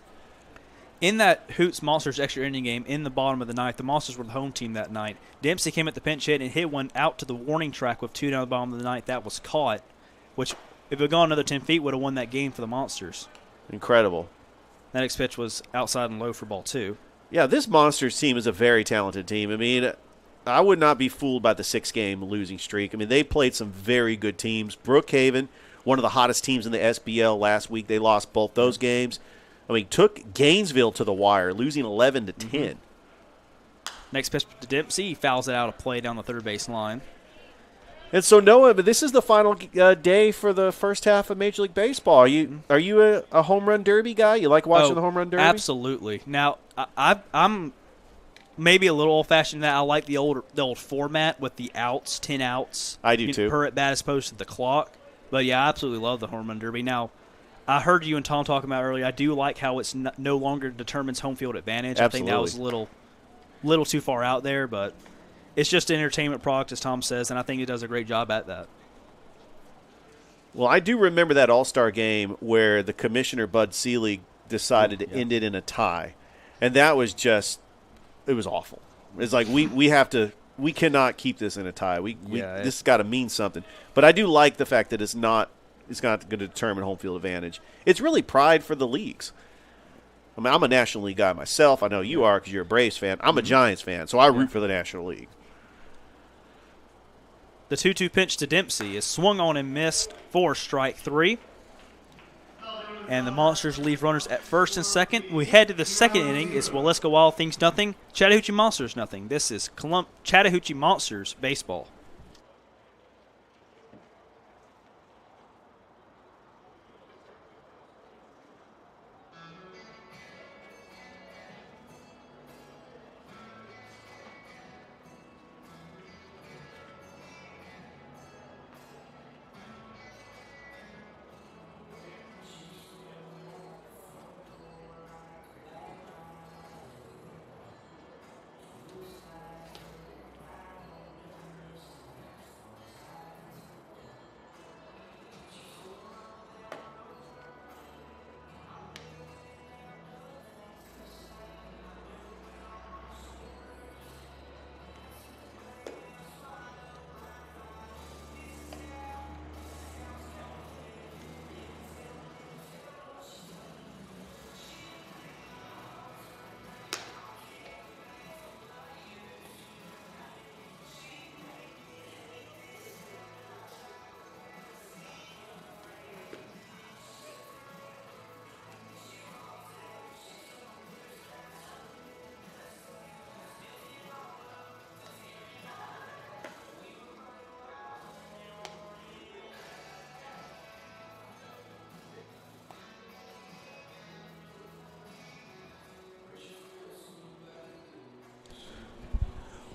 In that Hoots Monsters extra inning game in the bottom of the ninth, the Monsters were the home team that night. Dempsey came at the pinch hit and hit one out to the warning track with 2 down the bottom of the ninth. That was caught, which, if it had gone another 10 feet, would have won that game for the Monsters. Incredible. That next pitch was outside and low for ball 2. Yeah, this Monsters team is a very talented team. I mean, I would not be fooled by the 6-game losing streak. I mean, they played some very good teams. Brookhaven, one of the hottest teams in the SBL last week, they lost both those games. I mean, took Gainesville to the wire, losing 11-10. Next pitch to Dempsey. He fouls it out of play down the third base line. And so, Noah, but this is the final day for the first half of Major League Baseball. Are you a home run derby guy? You like watching the home run derby? Absolutely. Now, I'm maybe a little old-fashioned in that I like the old format with the outs, 10 outs. I do too. Per at bat as opposed to the clock. But, yeah, I absolutely love the home run derby. Now, I heard you and Tom talking about earlier. I do like how it's no longer determines home field advantage. Absolutely. I think that was a little too far out there, but it's just an entertainment product, as Tom says, and I think it does a great job at that. Well, I do remember that All-Star game where the commissioner, Bud Selig, decided to end it in a tie. And that was just – it was awful. It's like we cannot keep this in a tie. This has got to mean something. But I do like the fact that it's not going to determine home field advantage. It's really pride for the leagues. I mean, I'm a National League guy myself. I know you are because you're a Braves fan. I'm a Giants fan, so I root for the National League. The 2-2 pitch to Dempsey is swung on and missed for strike 3. And the Monsters leave runners at first and second. We head to the second inning. It's Waleska Wild Things nothing, Chattahoochee Monsters nothing. This is Chattahoochee Monsters baseball.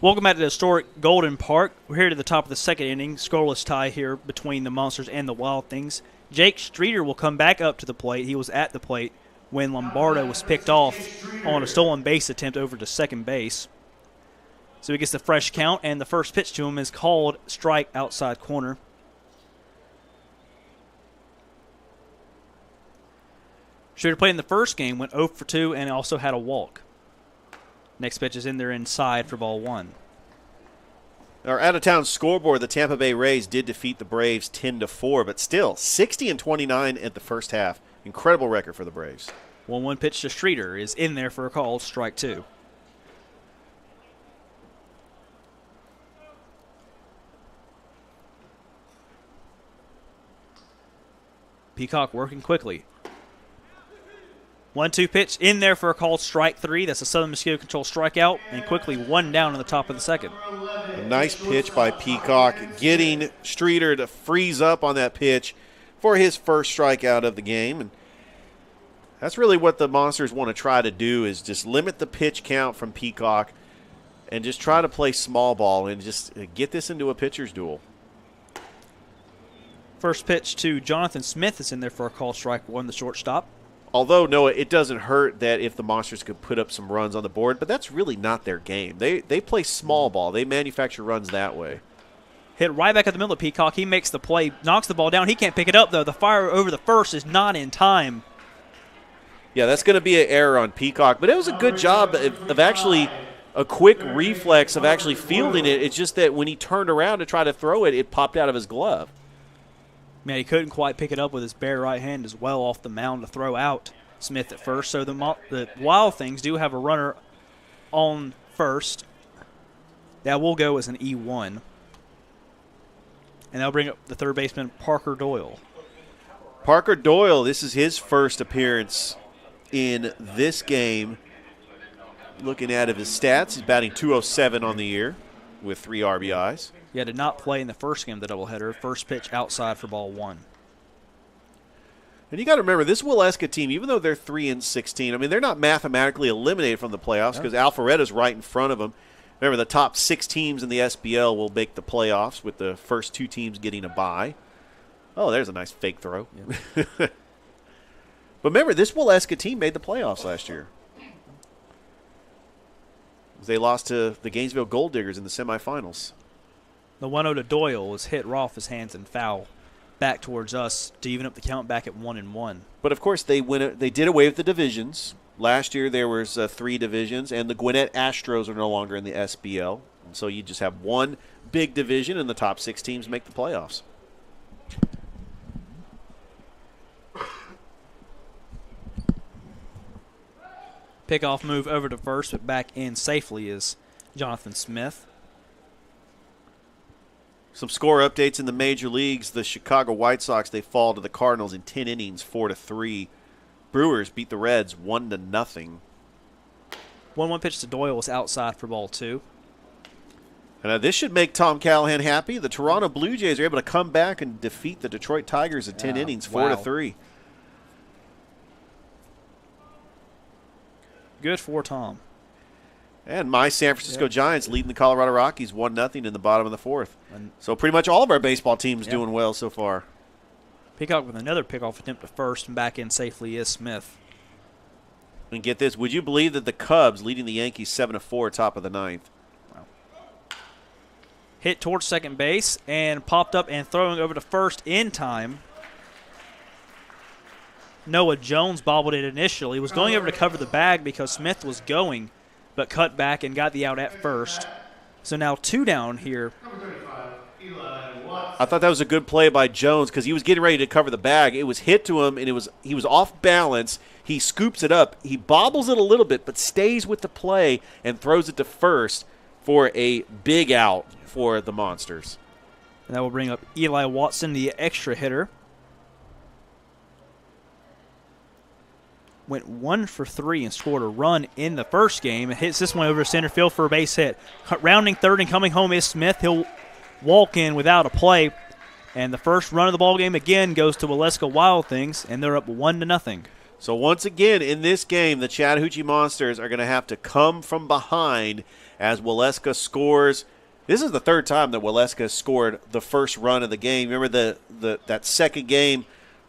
Welcome back to the historic Golden Park. We're here to the top of the second inning. Scoreless tie here between the Monsters and the Wild Things. Jake Streeter will come back up to the plate. He was at the plate when Lombardo was picked off on a stolen base attempt over to second base. So he gets the fresh count, and the first pitch to him is called strike outside corner. Streeter played in the first game, went 0 for 2, and also had a walk. Next pitch is in there inside for ball 1. Our out-of-town scoreboard, the Tampa Bay Rays did defeat the Braves 10-4, but still 60-29 at the first half. Incredible record for the Braves. 1-1 pitch to Streeter is in there for a call, strike 2. Peacock working quickly. 1-2 pitch in there for a called strike 3. That's a Southern Mosquito Control strikeout, and quickly 1 down in the top of the second. A nice pitch by Peacock, getting Streeter to freeze up on that pitch for his first strikeout of the game. And that's really what the Monsters want to try to do, is just limit the pitch count from Peacock and just try to play small ball and just get this into a pitcher's duel. First pitch to Jonathan Smith is in there for a called strike 1, the shortstop. Although, Noah, it doesn't hurt that if the Monsters could put up some runs on the board, but that's really not their game. They play small ball. They manufacture runs that way. Hit right back at the middle of Peacock. He makes the play, knocks the ball down. He can't pick it up, though. The fire over the first is not in time. Yeah, that's going to be an error on Peacock, but it was a good job of actually a quick reflex of actually fielding it. It's just that when he turned around to try to throw it, it popped out of his glove. Man, he couldn't quite pick it up with his bare right hand as well off the mound to throw out Smith at first. So the Wild Things do have a runner on first. That will go as an E1. And they'll bring up the third baseman, Parker Doyle. Parker Doyle, this is his first appearance in this game. Looking at his stats, he's batting .207 on the year with 3 RBIs. Yeah, did not play in the first game of the doubleheader. First pitch outside for ball 1. And you got to remember, this Waleska team, even though they're 3-16, I mean, they're not mathematically eliminated from the playoffs because Alpharetta's right in front of them. Remember, the top 6 teams in the SBL will make the playoffs, with the first 2 teams getting a bye. Oh, there's a nice fake throw. Yeah. But remember, this Waleska team made the playoffs last year. They lost to the Gainesville Gold Diggers in the semifinals. The 1-0 to Doyle was hit raw off his hands and foul back towards us to even up the count back at 1-1. But, of course, they did away with the divisions. Last year there was 3 divisions, and the Gwinnett Astros are no longer in the SBL. And so you just have one big division, and the top 6 teams make the playoffs. Pickoff move over to first, but back in safely is Jonathan Smith. Some score updates in the major leagues. The Chicago White Sox, they fall to the Cardinals in 10 innings, 4-3. Brewers beat the Reds 1-0. 1-1 pitch to Doyle was outside for ball 2. And this should make Tom Callahan happy. The Toronto Blue Jays are able to come back and defeat the Detroit Tigers in 10 innings, 4-3. Good for Tom. And my San Francisco Giants leading the Colorado Rockies 1-0 in the bottom of the 4th. So pretty much all of our baseball teams doing well so far. Peacock with another pickoff attempt to first, and back in safely is Smith. And get this, would you believe that the Cubs leading the Yankees 7-4 top of the 9th? Wow. Hit towards second base and popped up and throwing over to first in time. Noah Jones bobbled it initially. He was going over to cover the bag because Smith was going, but cut back and got the out at first. So now 2 down here. I thought that was a good play by Jones because he was getting ready to cover the bag. It was hit to him, and he was off balance. He scoops it up. He bobbles it a little bit, but stays with the play and throws it to first for a big out for the Monsters. And that will bring up Eli Watson, the extra hitter. Went 1 for 3 and scored a run in the first game. It hits this one over to center field for a base hit. Rounding third and coming home is Smith. He'll walk in without a play. And the first run of the ball game again goes to Waleska Wild Things, and they're up 1-0. So once again, in this game, the Chattahoochee Monsters are going to have to come from behind as Waleska scores. This is the third time that Waleska scored the first run of the game. Remember that second game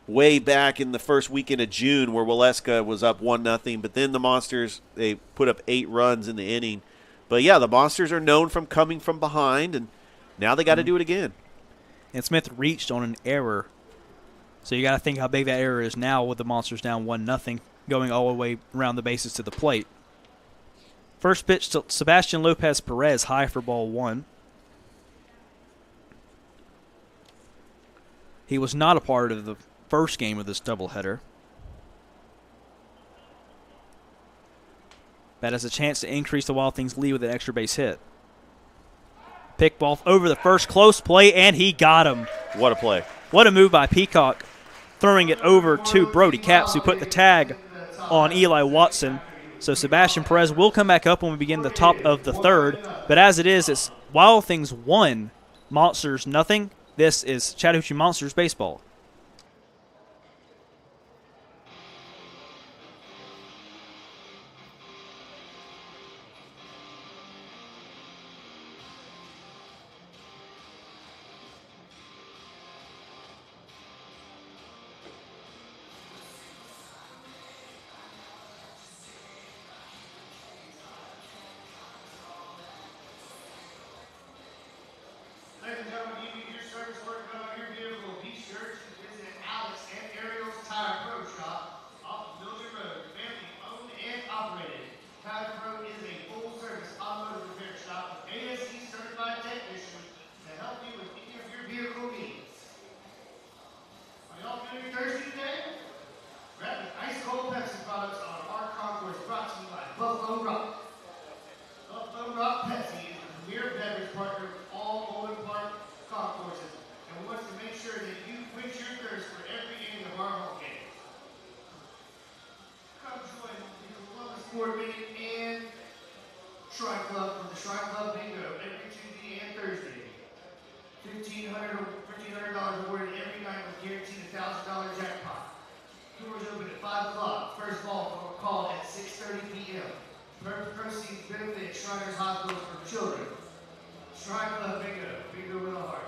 way back in the first weekend of June where Waleska was up 1-0, but then the Monsters, they put up 8 runs in the inning. But, yeah, the Monsters are known from coming from behind, and now they got to do it again. And Smith reached on an error. So you got to think how big that error is now with the Monsters down 1-0, going all the way around the bases to the plate. First pitch to Sebastian Lopez Perez, high for ball 1. He was not a part of the first game of this doubleheader. That has a chance to increase the Wild Things lead with an extra base hit. Pick ball over the first, close play, and he got him. What a play. What a move by Peacock, throwing it over to Brody Capps, who put the tag on Eli Watson. So Sebastian Perez will come back up when we begin the top of the third. But as it is, it's Wild Things 1, Monsters nothing. This is Chattahoochee Monsters baseball. Ladies and gentlemen, you need your service work done on your vehicle. Be sure to visit Alex and Ariel's Tire Pro Shop off of Mildred Road, family owned and operated. Tire Pro is a full-service automotive repair shop with ASE certified technicians to help you with any of your vehicle needs. Are y'all feeling thirsty today? Grab the ice cold Pepsi products on our concourse brought to you by Buffalo Rock. Buffalo Rock Pepsi is the premier beverage partner of all Golden Park concourses and wants to make sure that you quench your thirst for every inning of our home games. Come join the Columbus Board meeting and Shrine Club for the Shrine Club Bingo every Tuesday and Thursday. $1,500 awarded every night with guaranteed $1,000 jackpot. Doors open at 5 o'clock. First ball call at 6:30 p.m. Proceeds benefit Shriners Hospital for Children. Shrine Club Bingo. Bingo with a heart.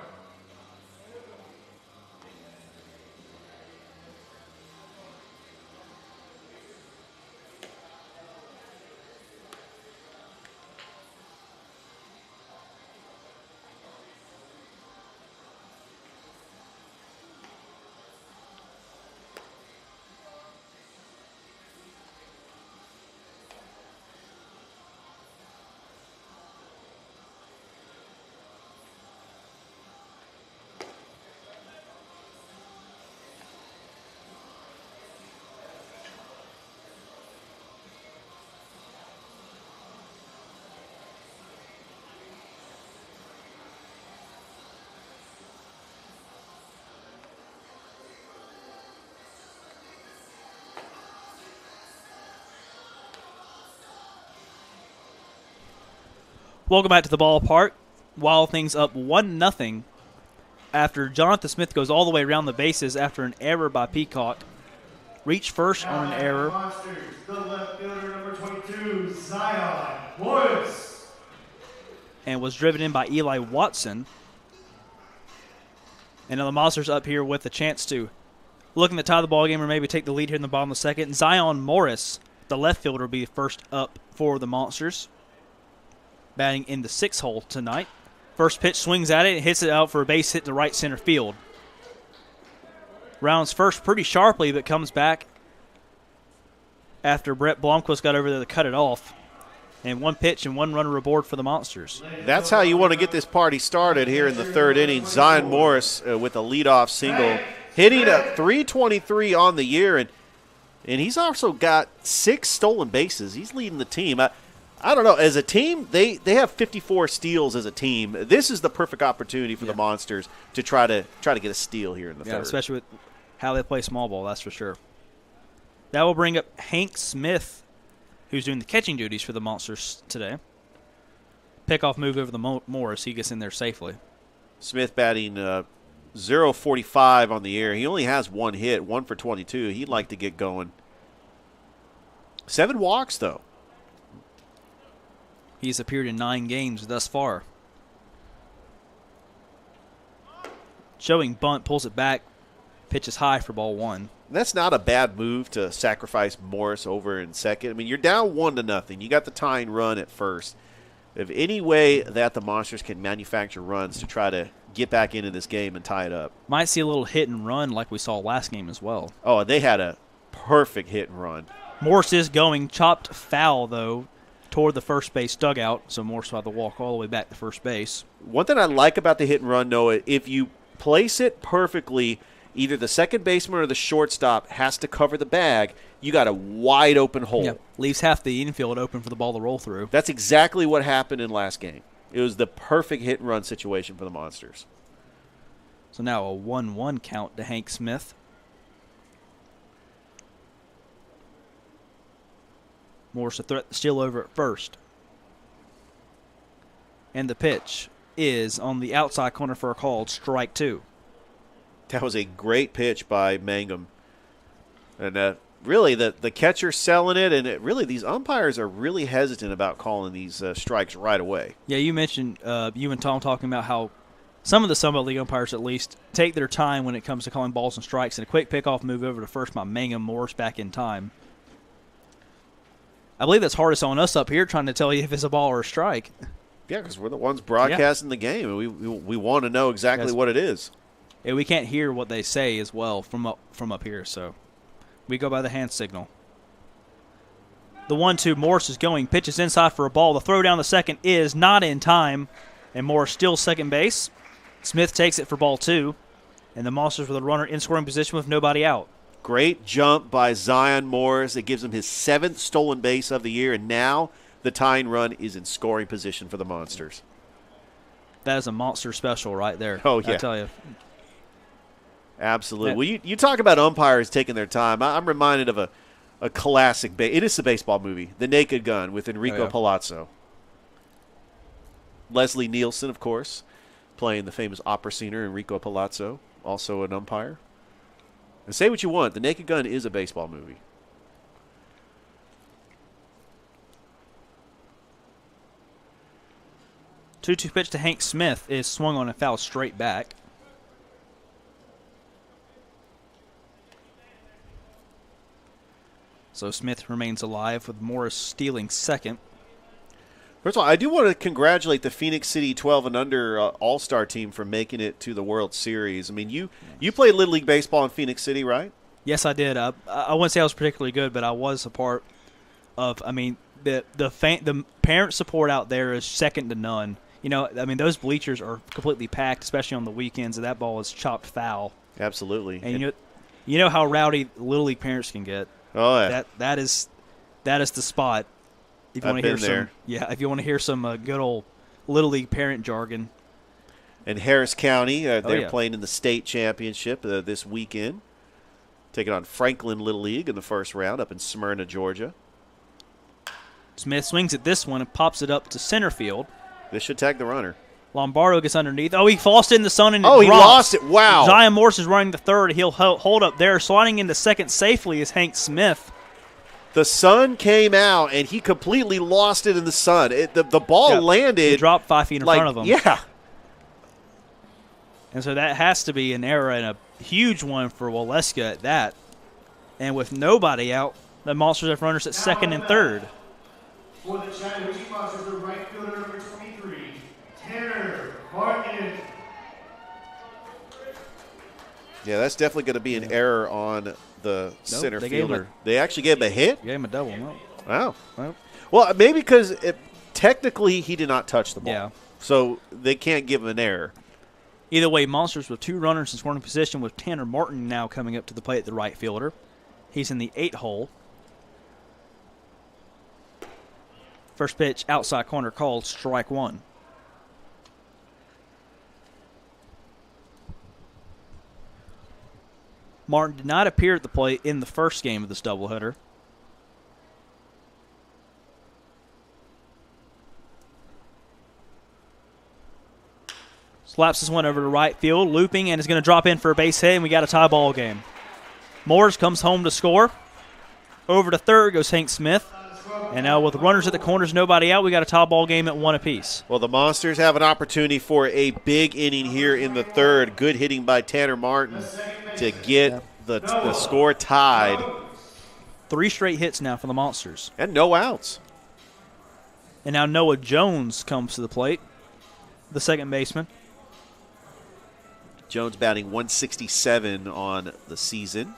Welcome back to the ballpark. Wild Things up 1-0 after Jonathan Smith goes all the way around the bases after an error by Peacock. Reached first on an error. Monsters, the left fielder number 22, Zion Morris. And was driven in by Eli Watson. And now the Monsters up here with a chance to looking to tie the ball game or maybe take the lead here in the bottom of the second. Zion Morris, the left fielder, will be first up for the Monsters. Batting in the 6th hole tonight. First pitch, swings at it and hits it out for a base hit to right center field. Rounds first pretty sharply, but comes back after Brett Blomquist got over there to cut it off. And one pitch and one runner aboard for the Monsters. That's how you want to get this party started here in the third inning. Zion Morris with a leadoff single, hitting a .323 on the year, and he's also got 6 stolen bases. He's leading the team. I don't know. As a team, they have 54 steals as a team. This is the perfect opportunity for the Monsters to try to get a steal here in the third. Especially with how they play small ball, that's for sure. That will bring up Hank Smith, who's doing the catching duties for the Monsters today. Pickoff move over the Morris. He gets in there safely. Smith batting .045 on the year. He only has one hit, 1 for 22. He'd like to get going 7 walks, though. He's appeared in 9 games thus far. Showing bunt, pulls it back, pitches high for ball 1. That's not a bad move to sacrifice Morris over in second. I mean, you're down 1-0. You got the tying run at first. If any way that the Monsters can manufacture runs to try to get back into this game and tie it up. Might see a little hit and run like we saw last game as well. Oh, they had a perfect hit and run. Morris is going, chopped foul, though, toward the first base dugout, so Morris will have to walk all the way back to first base. One thing I like about the hit and run, Noah, if you place it perfectly, either the second baseman or the shortstop has to cover the bag. You got a wide open hole. Yeah, leaves half the infield open for the ball to roll through. That's exactly what happened in last game. It was the perfect hit and run situation for the Monsters. So now a 1-1 count to Hank Smith. Morris a threat still over at first. And the pitch is on the outside corner for a called strike 2. That was a great pitch by Mangum. And really, the catcher's selling it, and really these umpires are really hesitant about calling these strikes right away. Yeah, you mentioned you and Tom talking about how some of the Sunbelt League umpires, at least, take their time when it comes to calling balls and strikes, and a quick pickoff move over to first by Mangum. Morris back in time. I believe that's hardest on us up here, trying to tell you if it's a ball or a strike. Yeah, because we're the ones broadcasting the game, and we want to know exactly what it is. Yeah, we can't hear what they say as well from up here, so we go by the hand signal. The 1-2, Morris is going, pitches inside for a ball. The throw down the second is not in time, and Morris still second base. Smith takes it for ball 2, and the Monsters with a runner in scoring position with nobody out. Great jump by Zion Morris. It gives him his 7th stolen base of the year, and now the tying run is in scoring position for the Monsters. That is a Monster special right there. Oh, yeah. I tell you. Absolutely. Well, you talk about umpires taking their time. I'm reminded of a classic. It is a baseball movie, The Naked Gun, with Enrico Palazzo. Leslie Nielsen, of course, playing the famous opera singer Enrico Palazzo, also an umpire. And say what you want, The Naked Gun is a baseball movie. Two pitch to Hank Smith is swung on and foul straight back. So Smith remains alive with Morris stealing second. First of all, I do want to congratulate the Phoenix City 12 and under All-Star team for making it to the World Series. I mean, you played Little League Baseball in Phoenix City, right? Yes, I did. I wouldn't say I was particularly good, but I was a part of. I mean, the parent support out there is second to none. You know, I mean, those bleachers are completely packed, especially on the weekends, and that ball is chopped foul. Absolutely. And you know how rowdy Little League parents can get. Oh yeah. That is the spot. If you want to hear there. if you want to hear some good old Little League parent jargon. And Harris County, they're playing in the state championship this weekend, taking on Franklin Little League in the first round up in Smyrna, Georgia. Smith swings at this one and pops it up to center field. This should tag the runner. Lombardo gets underneath. Oh, he lost it in the sun and he lost it. Wow. Zion Morris is running the third. He'll hold up there. Sliding into second safely is Hank Smith. The sun came out, and he completely lost it in the sun. The ball landed. He dropped 5 feet in front of him. Yeah. And so that has to be an error and a huge one for Waleska at that. And with nobody out, the Monsters have runners at second and third. For the Chattahoochee Monsters, the right fielder number 23, Tanner Martin. Yeah, that's definitely going to be an error on the center fielder. They actually gave him a hit? Gave him a double. No. Wow. Well, maybe because technically he did not touch the ball. Yeah. So they can't give him an error. Either way, Monsters with 2 runners in scoring position with Tanner Martin now coming up to the plate at the right fielder. He's in the 8 hole. First pitch, outside corner called, strike 1. Martin did not appear at the plate in the first game of this doubleheader. Slaps this one over to right field, looping, and is going to drop in for a base hit, and we got a tie ball game. Morris comes home to score. Over to third goes Hank Smith. And now with runners at the corners, nobody out, we got a tie ball game at 1 apiece. Well, the Monsters have an opportunity for a big inning here in the third. Good hitting by Tanner Martin to get the score tied. 3 straight hits now for the Monsters. And no outs. And now Noah Jones comes to the plate, the second baseman. Jones batting 167 on the season.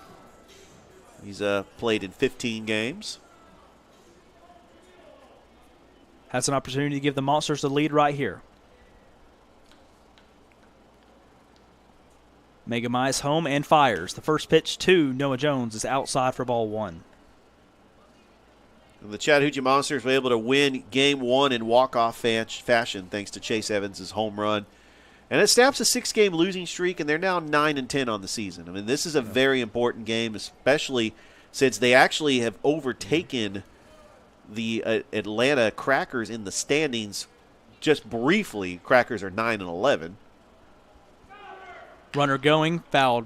He's played in 15 games. Has an opportunity to give the Monsters the lead right here. Megamai home and fires. The first pitch to Noah Jones is outside for ball 1. And the Chattahoochee Monsters were able to win Game 1 in walk-off fashion thanks to Chase Evans' home run. And it snaps a 6-game losing streak, and they're now 9-10 on the season. I mean, this is a very important game, especially since they actually have overtaken the Atlanta Crackers in the standings just briefly. Crackers are 9-11. Runner going, fouled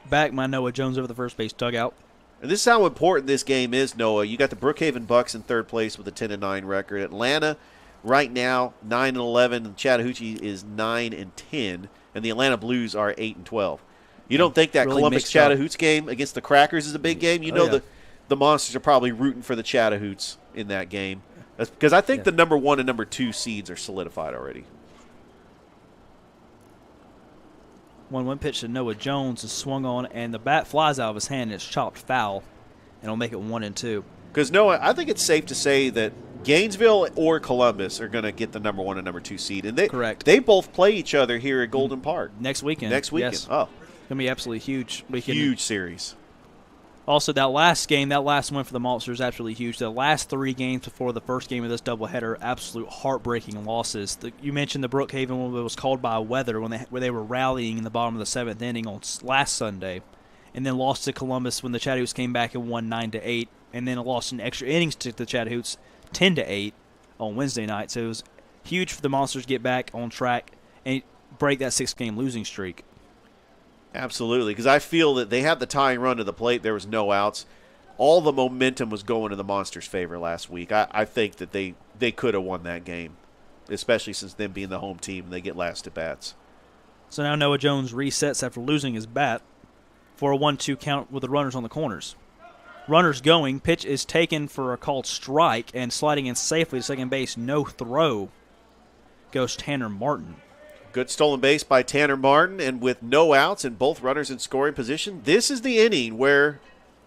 back by Noah Jones over the first base dugout. And this is how important this game is, Noah. You got the Brookhaven Bucks in third place with a 10-9 record. Atlanta right now 9-11, and Chattahoochee is 9-10, and the Atlanta Blues are 8-12. You don't think that Really Columbus Chattahoochee game against the Crackers is a big game? You know the Monsters are probably rooting for the Chattahoochees in that game, because I think the number 1 and number 2 seeds are solidified already. 1-1 pitch to Noah Jones is swung on, and the bat flies out of his hand, and it's chopped foul, and it'll make it 1-2. Because, Noah, I think it's safe to say that Gainesville or Columbus are going to get the number 1 and number 2 seed. And Correct. They both play each other here at Golden Park. Next weekend. Yes. Oh. It's going to be absolutely huge weekend. Huge series. Also, that last game, that last win for the Monsters is absolutely huge. The last 3 games before the first game of this doubleheader, absolute heartbreaking losses. You mentioned the Brookhaven one that was called by weather where they were rallying in the bottom of the 7th inning on last Sunday, and then lost to Columbus when the Chattahoochees came back and won 9-8, and then lost in extra innings to the Chattahoochees 10-8 on Wednesday night. So it was huge for the Monsters to get back on track and break that 6-game losing streak. Absolutely, because I feel that they had the tying run to the plate. There was no outs. All the momentum was going in the Monsters' favor last week. I think that they could have won that game, especially since them being the home team and they get last at bats. So now Noah Jones resets after losing his bat for a 1-2 count with the runners on the corners. Runners going. Pitch is taken for a called strike, and sliding in safely to second base, no throw, goes Tanner Martin. Good stolen base by Tanner Martin, and with no outs and both runners in scoring position, this is the inning where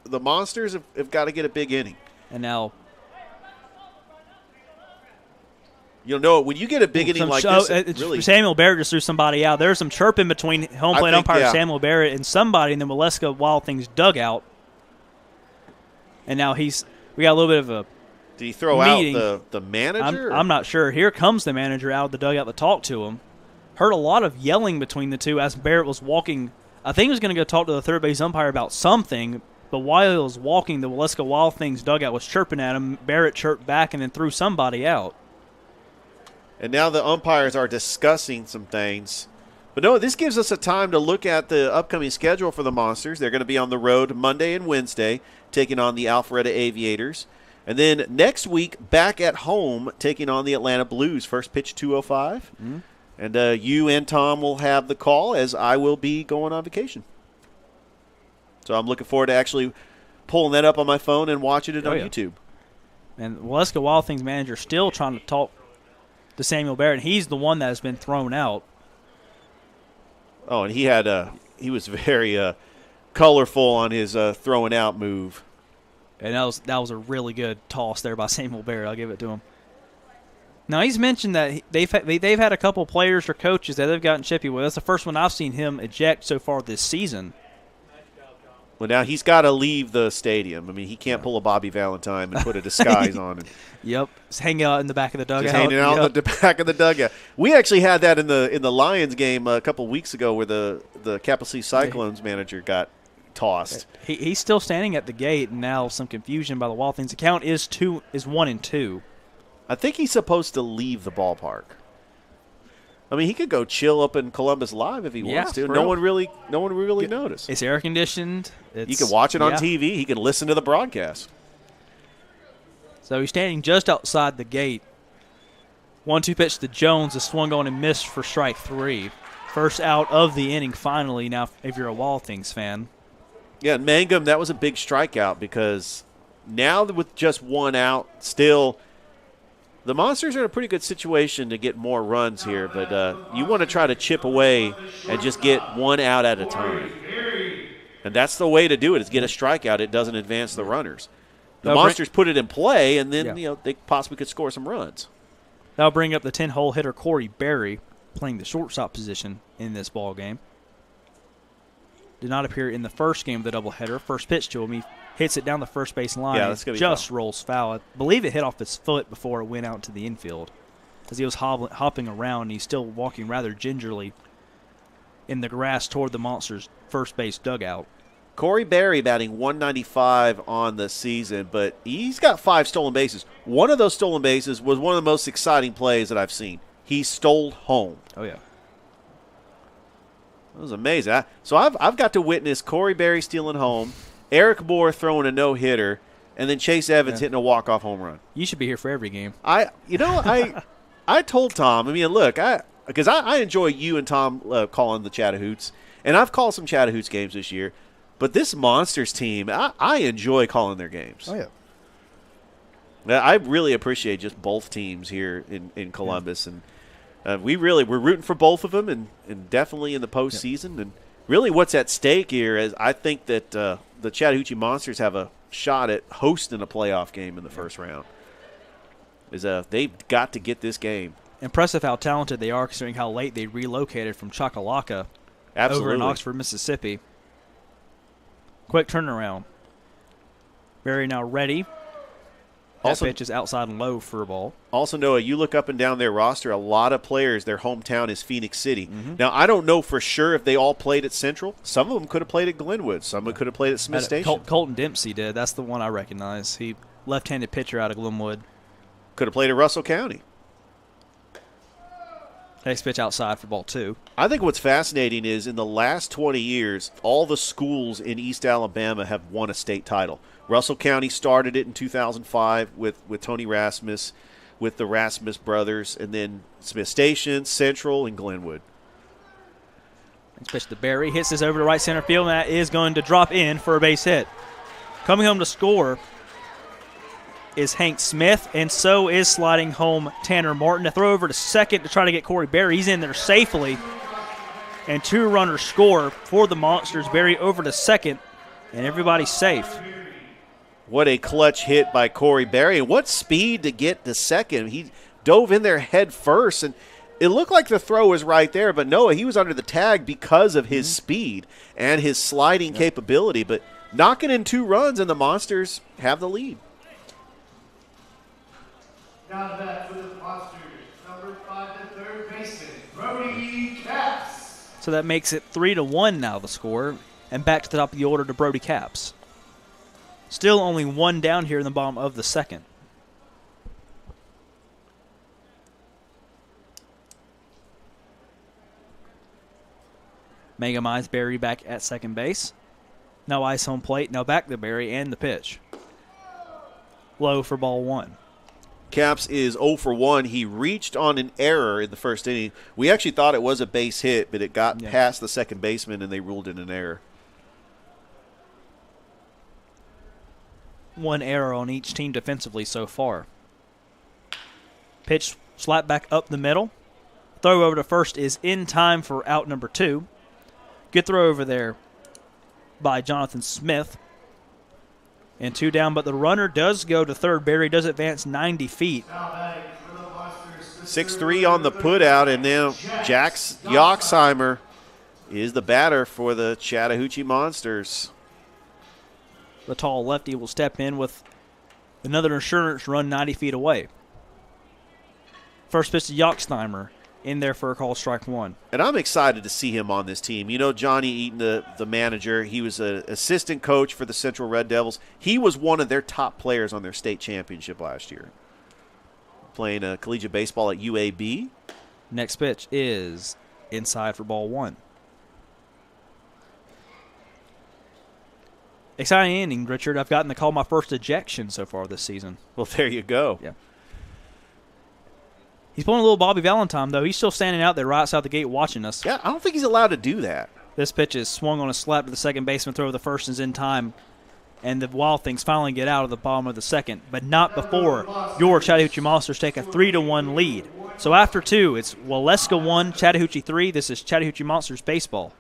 the Monsters have got to get a big inning. And now, you know, when you get a big inning like this, really, Samuel Barrett just threw somebody out. There's some chirping between home plate umpire Samuel Barrett and somebody in the Waleska Wild Things dugout. And now we got a little bit of a did he throw meeting. Out the manager? I'm not sure. Here comes the manager out of the dugout to talk to him. Heard a lot of yelling between the two as Barrett was walking. I think he was going to go talk to the third base umpire about something, but while he was walking, the Waleska Wild Things dugout was chirping at him. Barrett chirped back and then threw somebody out. And now the umpires are discussing some things. But no, this gives us a time to look at the upcoming schedule for the Monsters. They're going to be on the road Monday and Wednesday, taking on the Alpharetta Aviators. And then next week, back at home, taking on the Atlanta Blues. First pitch, 2:05. Mm-hmm. And you and Tom will have the call, as I will be going on vacation. So I'm looking forward to actually pulling that up on my phone and watching it on YouTube. And Waleska Wild Things manager still trying to talk to Samuel Barrett. He's the one that has been thrown out. Oh, and he was very colorful on his throwing out move. And that was a really good toss there by Samuel Barrett. I'll give it to him. Now, he's mentioned that they've had a couple players or coaches that they've gotten chippy with. That's the first one I've seen him eject so far this season. Well, now he's got to leave the stadium. I mean, he can't pull a Bobby Valentine and put a disguise on. Yep, just hang out in the back of the dugout. Just hanging out in the back of the dugout. We actually had that in the Lions game a couple weeks ago, where the Kaposi Cyclones manager got tossed. He's still standing at the gate, and now some confusion by the Wild Things. The count is 1-2. I think he's supposed to leave the ballpark. I mean, he could go chill up in Columbus Live if he wants to. No one really noticed. It's air conditioned. You can watch it on TV. He can listen to the broadcast. So he's standing just outside the gate. 1-2 pitch to Jones is swung on and missed for strike 3. First out of the inning finally now if you're a Wild Things fan. Yeah, Mangum, that was a big strikeout because now with just one out, still the Monsters are in a pretty good situation to get more runs here, but you want to try to chip away and just get one out at a time. And that's the way to do it, is get a strikeout. It doesn't advance the runners. The Monsters put it in play, and then they possibly could score some runs. That'll bring up the 10-hole hitter Corey Berry, playing the shortstop position in this ball game. Did not appear in the first game of the doubleheader. First pitch to him, he hits it down the first base line. Yeah, that's gonna be just foul. rolls foul. I believe it hit off his foot before it went out to the infield, as he was hopping around. And he's still walking rather gingerly in the grass toward the Monsters' first base dugout. Corey Berry batting 195 on the season, but he's got 5 stolen bases. One of those stolen bases was one of the most exciting plays that I've seen. He stole home. Oh, yeah. It was amazing. So I've got to witness Corey Berry stealing home, Eric Moore throwing a no-hitter, and then Chase Evans hitting a walk-off home run. You should be here for every game. I told Tom, look, because I enjoy you and Tom calling the Chattahoochee, and I've called some Chattahoochee games this year, but this Monsters team, I enjoy calling their games. Oh, yeah. I really appreciate just both teams here in Columbus, and we're rooting for both of them, and definitely in the postseason. And really, what's at stake here is I think that the Chattahoochee Monsters have a shot at hosting a playoff game in the first round. They've got to get this game. Impressive how talented they are, considering how late they relocated from Chakalaka over in Oxford, Mississippi. Quick turnaround. Berry now ready. That pitch is outside and low for a ball. Also, Noah, you look up and down their roster, a lot of players, their hometown is Phoenix City. Now, I don't know for sure if they all played at Central. Some of them could have played at Glenwood. Some of them could have played at Smith Station. Colton Dempsey did. That's the one I recognize. He left-handed pitcher out of Glenwood. Could have played at Russell County. Next pitch outside for ball 2. I think what's fascinating is in the last 20 years, all the schools in East Alabama have won a state title. Russell County started it in 2005 with Tony Rasmus, with the Rasmus brothers, and then Smith Station, Central, and Glenwood. Next pitch to Berry. Hits this over to right center field, and that is going to drop in for a base hit. Coming home to score is Hank Smith, and so is sliding home Tanner Martin. To throw over to second to try to get Corey Berry. He's in there safely. And 2 runners score for the Monsters. Berry over to second, and everybody's safe. What a clutch hit by Corey Berry. And what speed to get to second. He dove in there head first, and it looked like the throw was right there, but Noah, he was under the tag because of his speed and his sliding capability. But knocking in 2 runs, and the Monsters have the lead. Now to bat for the Monsters, number 5 to third baseman, Brody Caps. So that makes it 3-1 now, the score. And back to the top of the order to Brody Caps. Still only 1 down here in the bottom of the second. Mega Minds Berry back at second base. No ice home plate. Now back to Berry and the pitch. Low for ball 1. Caps is 0 for 1. He reached on an error in the first inning. We actually thought it was a base hit, but it got past the second baseman, and they ruled it an error. 1 error on each team defensively so far. Pitch slap back up the middle. Throw over to first is in time for out number 2. Good throw over there by Jonathan Smith. And 2 down, but the runner does go to third. Berry does advance 90 feet. 6-3 on the putout, and now Jax Yoxheimer is the batter for the Chattahoochee Monsters. The tall lefty will step in with another insurance run 90 feet away. First pitch to Yoxheimer in there for a call, strike 1. And I'm excited to see him on this team. You know, Johnny Eaton, the manager, he was an assistant coach for the Central Red Devils. He was one of their top players on their state championship last year, playing collegiate baseball at UAB. Next pitch is inside for ball 1. Exciting inning, Richard. I've gotten to call my first ejection so far this season. Well, there you go. Yeah. He's pulling a little Bobby Valentine, though. He's still standing out there right outside the gate watching us. Yeah, I don't think he's allowed to do that. This pitch is swung on a slap to the second baseman, throw to the first, and is in time. And the Wild Things finally get out of the bottom of the second, but not before your Chattahoochee Monsters take a 3-1 lead. So after 2, it's Waleska 1, Chattahoochee 3. This is Chattahoochee Monsters baseball.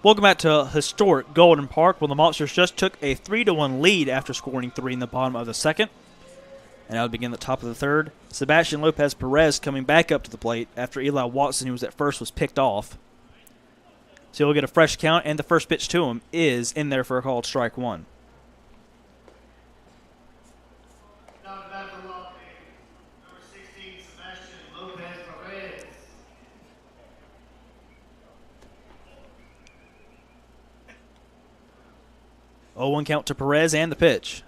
Welcome back to historic Golden Park, where the Monsters just took a 3-1 lead after scoring 3 in the bottom of the second. And now we begin the top of the third. Sebastian Lopez Perez coming back up to the plate after Eli Watson, who was at first, was picked off. So he'll get a fresh count, and the first pitch to him is in there for a called strike 1. Number 16, Sebastian Lopez Perez. 0-1 count to Perez and the pitch.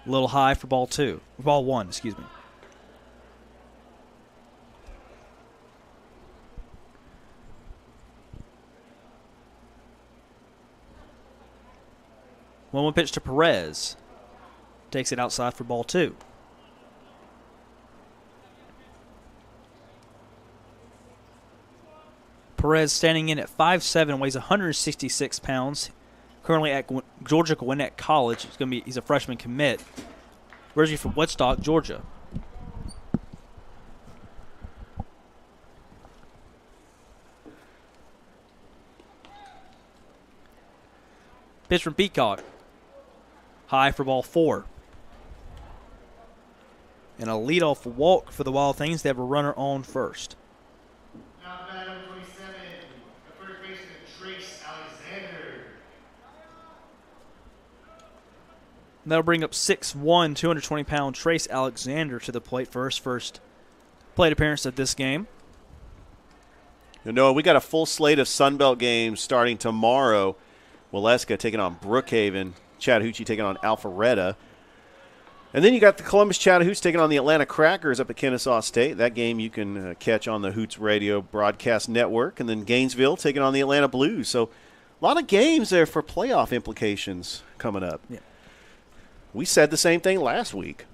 A little high for ball 1, excuse me. One pitch to Perez. Takes it outside for ball 2. Perez standing in at 5'7", weighs 166 pounds. Currently at Georgia Gwinnett College. He's a freshman commit. Originally from Woodstock, Georgia. Pitch from Peacock. High for ball 4. And a leadoff walk for the Wild Things. They have a runner on first. Now bat number 27, the first baseman, Trace Alexander. That'll bring up 6'1", 220-pound Trace Alexander to the plate for his first plate appearance of this game. You know, we got a full slate of Sunbelt games starting tomorrow. Waleska taking on Brookhaven, Chattahoochee taking on Alpharetta. And then you got the Columbus Chattahoochee taking on the Atlanta Crackers up at Kennesaw State. That game you can catch on the Hoots Radio Broadcast Network. And then Gainesville taking on the Atlanta Blues. So a lot of games there for playoff implications coming up. Yeah. We said the same thing last week.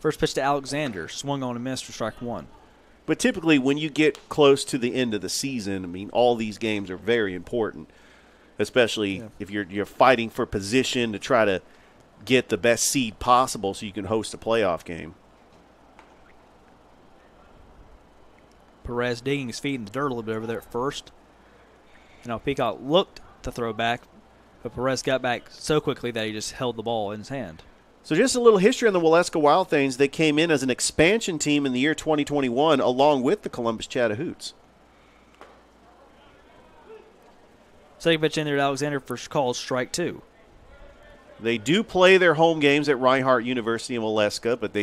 First pitch to Alexander. Swung on and missed for strike 1. But typically when you get close to the end of the season, I mean, all these games are very important, especially if you're fighting for position to try to get the best seed possible so you can host a playoff game. Perez digging his feet in the dirt a little bit over there at first. And now Peacock looked to throw back, but Perez got back so quickly that he just held the ball in his hand. So just a little history on the Waleska Wild Things. They came in as an expansion team in the year 2021 along with the Columbus Chattahoochee. Second pitch in there, Alexander for called strike 2. They do play their home games at Reinhardt University in Waleska, but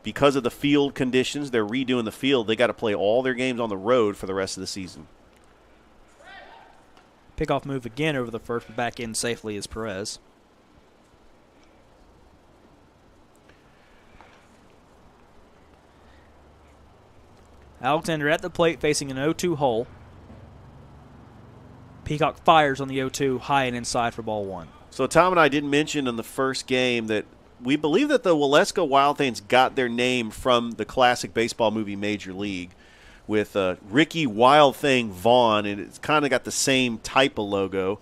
because of the field conditions, they're redoing the field. They got to play all their games on the road for the rest of the season. Pickoff move again over the first, but back in safely is Perez. Alexander at the plate facing an 0-2 hole. Peacock fires on the 0-2 high and inside for ball 1. So Tom and I did mention in the first game that we believe that the Waleska Wild Things got their name from the classic baseball movie Major League with Ricky Wild Thing Vaughn, and it's kind of got the same type of logo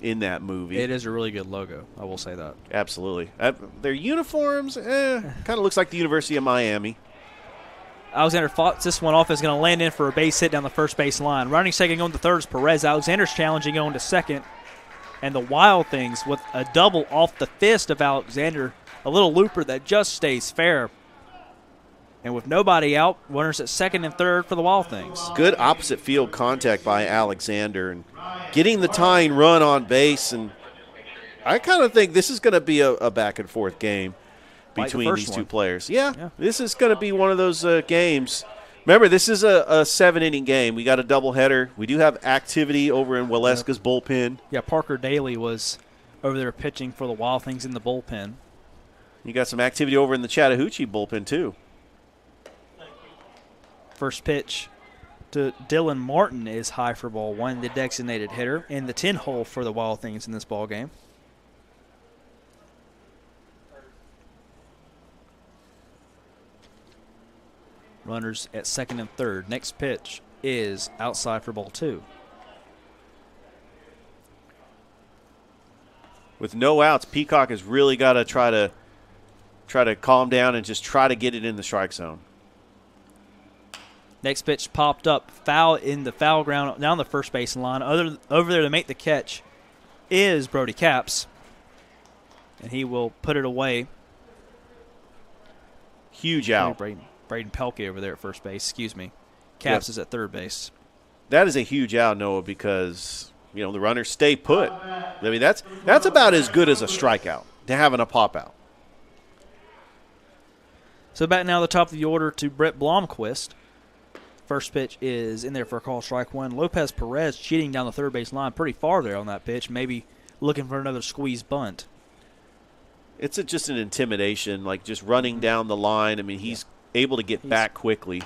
in that movie. It is a really good logo, I will say that. Absolutely. Their uniforms, kind of looks like the University of Miami. Alexander fought this one off, is going to land in for a base hit down the first base line. Running second going to third is Perez. Alexander's challenging going to second. And the Wild Things with a double off the fist of Alexander. A little looper that just stays fair. And with nobody out, runners at second and third for the Wild Things. Good opposite field contact by Alexander and getting the tying run on base. And I kind of think this is going to be a back and forth game between these two players. Yeah, this is going to be one of those games. Remember, this is a 7-inning game. We got a doubleheader. We do have activity over in Waleska's bullpen. Yeah, Parker Daly was over there pitching for the Wild Things in the bullpen. You got some activity over in the Chattahoochee bullpen, too. First pitch to Dylan Martin is high for ball 1, the designated hitter, in the 10 hole for the Wild Things in this ball game. Runners at second and third. Next pitch is outside for ball 2. With no outs, Peacock has really got to try to calm down and just try to get it in the strike zone. Next pitch popped up, foul in the foul ground down the first base line. Over there to make the catch is Brody Capps, and he will put it away. Huge out. Braden Pelkey over there at first base. Excuse me. Capps is at third base. That is a huge out, Noah, because the runners stay put. I mean, that's about as good as a strikeout to having a pop out. So back now, the top of the order to Brett Blomquist. First pitch is in there for a call, strike 1. Lopez Perez cheating down the third base line pretty far there on that pitch, maybe looking for another squeeze bunt. It's just an intimidation, like just running down the line. I mean, he's able to get back quickly.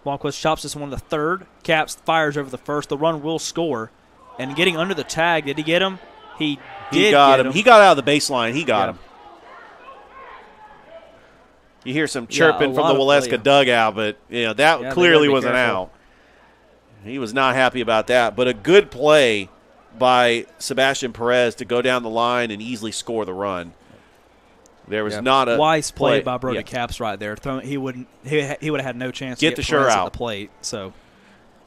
Blomquist chops this one to third. Capps fires over the first. The run will score. And getting under the tag, did he get him? He got him. He got out of the baseline. He got him. You hear some chirping from the Waleska dugout, but that clearly was an out. He was not happy about that. But a good play by Sebastian Perez to go down the line and easily score the run. There was not a wise play by Brody Capps right there. He would have had no chance to get the Perez sure at out the plate. So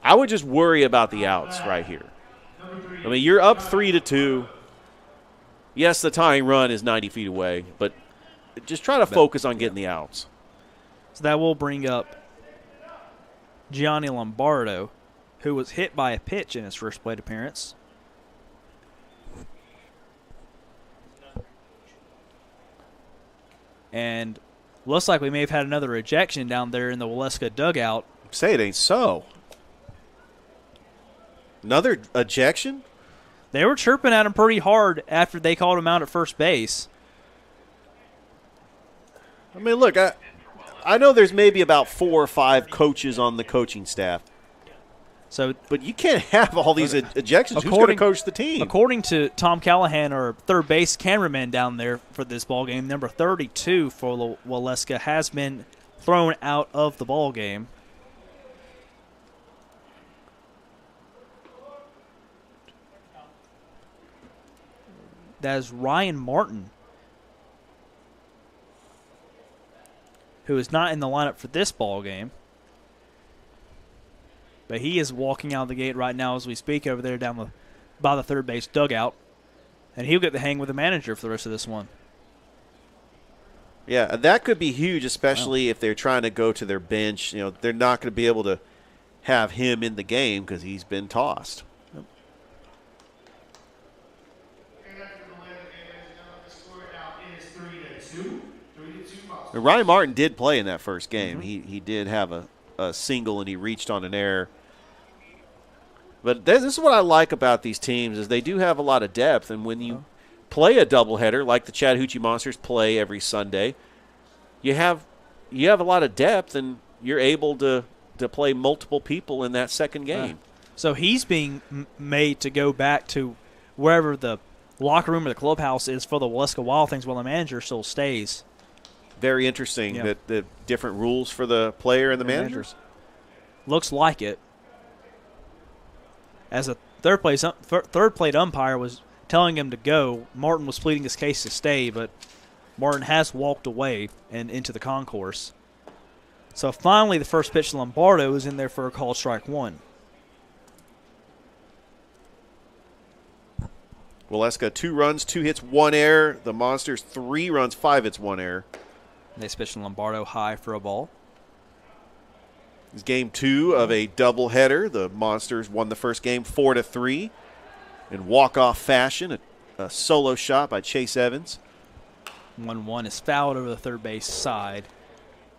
I would just worry about the outs right here. I mean, you're up 3-2. Yes, the tying run is 90 feet away, but just try to focus on getting the outs. So that will bring up Gianni Lombardo, who was hit by a pitch in his first plate appearance. And looks like we may have had another ejection down there in the Waleska dugout. Say it ain't so. Another ejection? They were chirping at him pretty hard after they called him out at first base. I mean, look, I know there's maybe about 4 or 5 coaches on the coaching staff. But you can't have all these ejections. Who's going to coach the team? According to Tom Callahan, our third base cameraman down there for this ball game, number 32 for Waleska has been thrown out of the ball game. That is Ryan Martin, who is not in the lineup for this ball game. But he is walking out of the gate right now as we speak over there by the third base dugout. And he'll get to hang with the manager for the rest of this one. Yeah, that could be huge, especially if they're trying to go to their bench. You know, they're not going to be able to have him in the game because he's been tossed. And after the delay of the game, ladies and gentlemen, the score now is 3-2. 3-2 Monsters. And Ryan Martin did play in that first game. He did have a single, and he reached on an error. But this is what I like about these teams is they do have a lot of depth, and when you play a doubleheader like the Chattahoochee Monsters play every Sunday, you have a lot of depth, and you're able to play multiple people in that second game. So he's being made to go back to wherever the locker room or the clubhouse is for the Waleska Wild Things while the manager still stays. Very interesting that the different rules for the player and the managers. Looks like it. As a third plate umpire was telling him to go, Martin was pleading his case to stay, but Martin has walked away and into the concourse. So finally, the first pitch to Lombardo is in there for a called strike one. Waleska 2 runs, 2 hits, 1 error. The Monsters 3 runs, 5 hits, 1 error. Next pitch to Lombardo, high for a ball. It's game 2 of a doubleheader. The Monsters won the first game 4-3 in walk-off fashion. A solo shot by Chase Evans. 1-1 is fouled over the third base side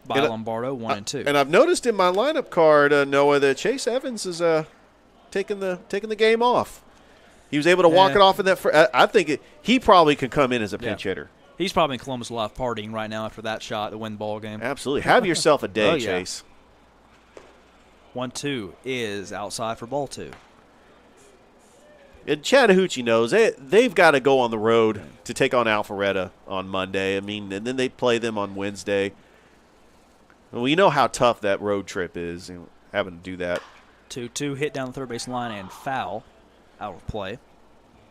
by Lombardo, 1-2. And I've noticed in my lineup card, Noah, that Chase Evans is taking the game off. He was able to walk it off in that. I think he probably could come in as a pinch hitter. He's probably in Columbus Live partying right now after that shot to win the ball game. Absolutely. Have yourself a day, Oh, yeah. Chase. 1-2 is outside for ball 2. And Chattahoochee knows they've got to go on the road to take on Alpharetta on Monday. I mean, and then they play them on Wednesday. Well, we know how tough that road trip is, having to do that. 2-2 hit down the third base line and foul out of play.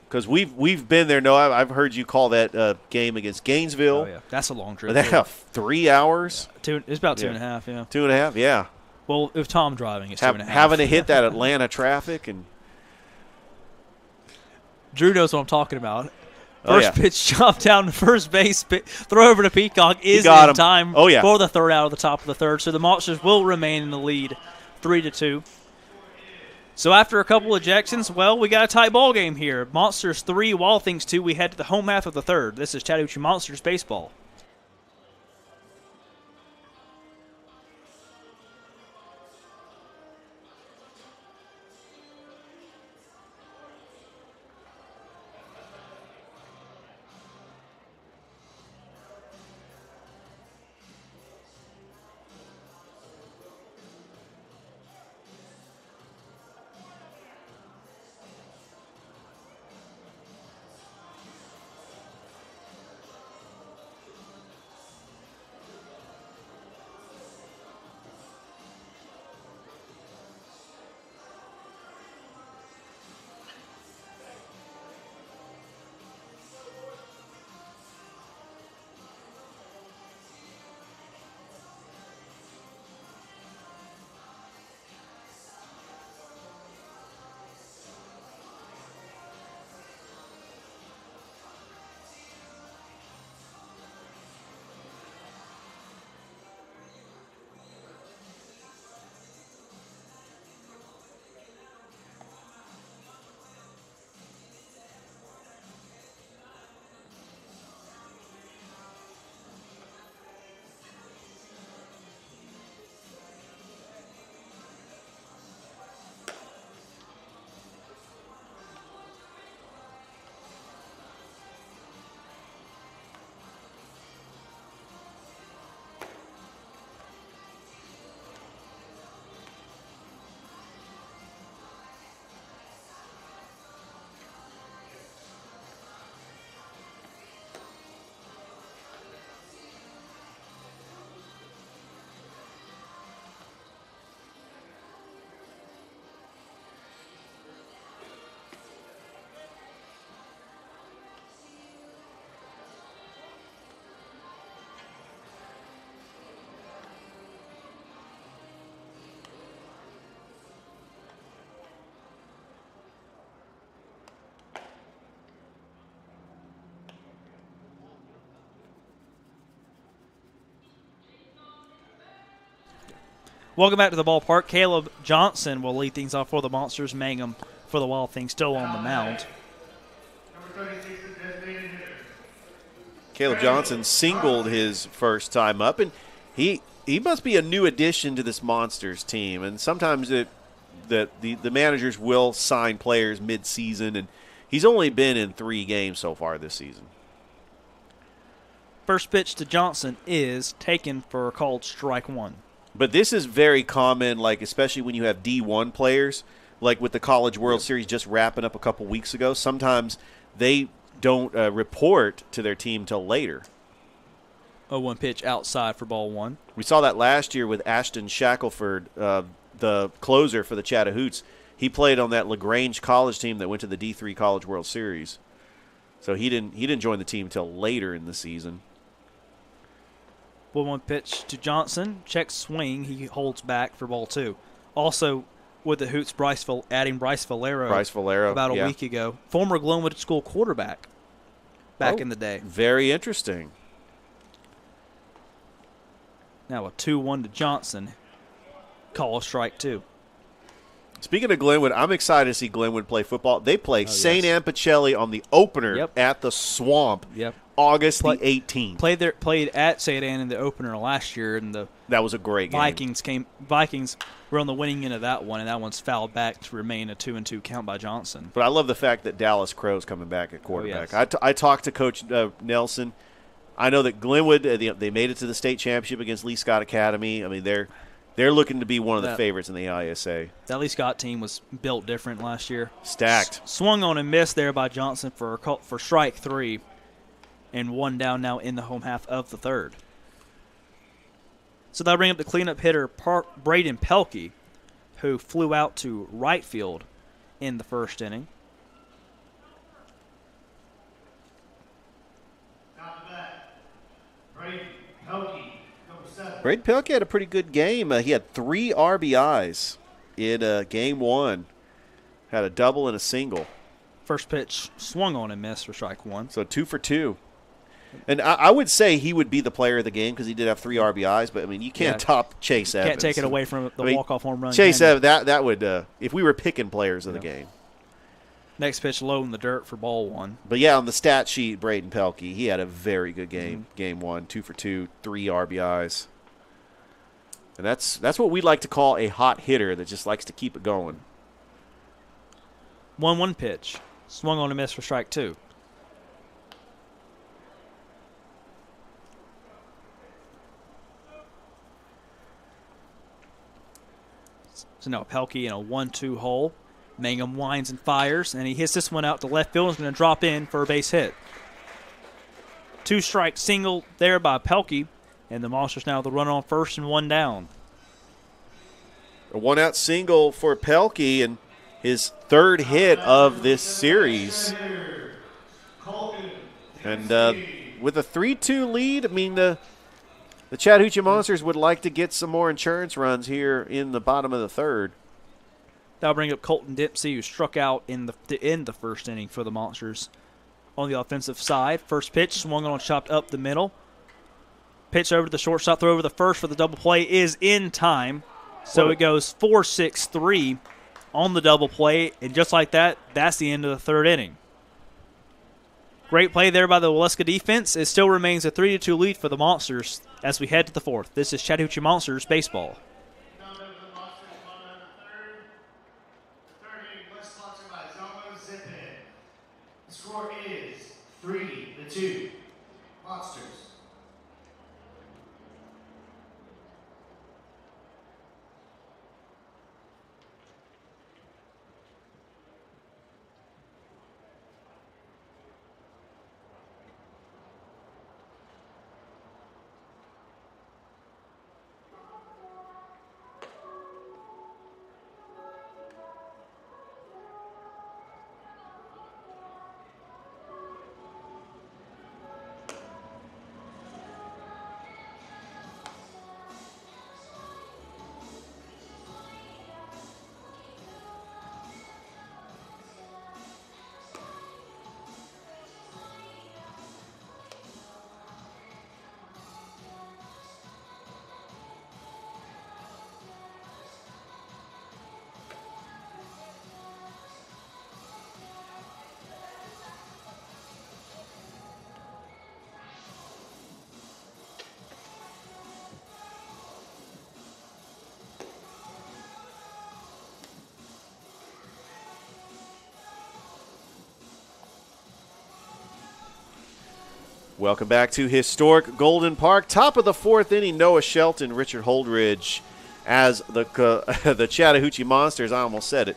Because we've been there. No, I've heard you call that game against Gainesville. Oh, yeah. That's a long trip. They have 3 hours. It's about 2.5, yeah. 2.5, yeah. Well, if Tom driving, it's 2.5. Having to hit that Atlanta traffic and Drew knows what I'm talking about. First pitch chop down to first base, throw over to Peacock is in time for the third out of the top of the third. So the Monsters will remain in the lead, 3-2. So after a couple ejections, well, we got a tight ball game here. Monsters 3, Wild Things 2. We head to the home half of the third. This is Chattahoochee Monsters baseball. Welcome back to the ballpark. Caleb Johnson will lead things off for the Monsters. Mangum for the Wild Things still on the mound. Number 36 is designated hitter. Caleb Johnson singled his first time up, and he must be a new addition to this Monsters team. And sometimes the managers will sign players mid-season, and he's only been in 3 games so far this season. First pitch to Johnson is taken for a called strike one. But this is very common, like especially when you have D1 players, like with the College World Series just wrapping up a couple weeks ago. Sometimes they don't report to their team till later. 0-1 pitch outside for ball one. We saw that last year with Ashton Shackelford, the closer for the Chattahoochee. He played on that LaGrange College team that went to the D3 College World Series. So he didn't join the team till later in the season. 1-1 pitch to Johnson. Check swing. He holds back for ball two. Also with the Hoots, adding Bryce Valero about a week ago. Former Glenwood School quarterback back in the day. Very interesting. Now a 2-1 to Johnson. Call a strike two. Speaking of Glenwood, I'm excited to see Glenwood play football. They play St. Anne Pacelli on the opener at the Swamp, August the 18th. Played at St. Anne in the opener last year, and that was a great game. Vikings were on the winning end of that one, and that one's fouled back to remain a 2-2 count by Johnson. But I love the fact that Dallas Crow's coming back at quarterback. I talked to Coach Nelson. I know that Glenwood, they made it to the state championship against Lee Scott Academy. I mean, they're looking to be one of the favorites in the ISA. That Lee Scott team was built different last year. Stacked. Swung on and missed there by Johnson for strike three, and one down now in the home half of the third. So that'll bring up the cleanup hitter, Braden Pelkey, who flew out to right field in the first inning. Braden Pelkey, number 7. Braden Pelkey had a pretty good game. He had 3 RBIs in game 1. Had a double and a single. First pitch swung on and missed for strike one. So 2 for 2. And I would say he would be the player of the game because he did have 3 RBIs. But, I mean, you can't top Chase Evans. Can't take it away from the walk-off home run. Chase Evans, that would if we were picking players of the game. Next pitch low in the dirt for ball one. But, yeah, on the stat sheet, Braden Pelkey, he had a very good game. Game 1, 2 for 2, 3 RBIs. And that's what we like to call a hot hitter that just likes to keep it going. 1-1 pitch. Swung on and missed for strike two. So now Pelkey in a 1-2 hole. Mangum winds and fires, and he hits this one out to left field and is going to drop in for a base hit. 2-strike single there by Pelkey, and the Monsters now with the runner on first and 1 down. A 1-out single for Pelkey and his 3rd hit of this series. And with a 3-2 lead, I mean, the Chattahoochee Monsters would like to get some more insurance runs here in the bottom of the 3rd. That'll bring up Colton Dempsey, who struck out in the first inning for the Monsters. On the offensive side, first pitch swung on, chopped up the middle. Pitch over to the shortstop, throw over the first for the double play is in time. So it goes 4-6-3 on the double play, and just like that, that's the end of the 3rd inning. Great play there by the Waleska defense. It still remains a 3-2 lead for the Monsters as we head to the 4th. This is Chattahoochee Monsters baseball. The score is 3-2. Monsters. Welcome back to historic Golden Park. Top of the fourth inning, Noah Shelton, Richard Holdridge as the Chattahoochee Monsters. I almost said it.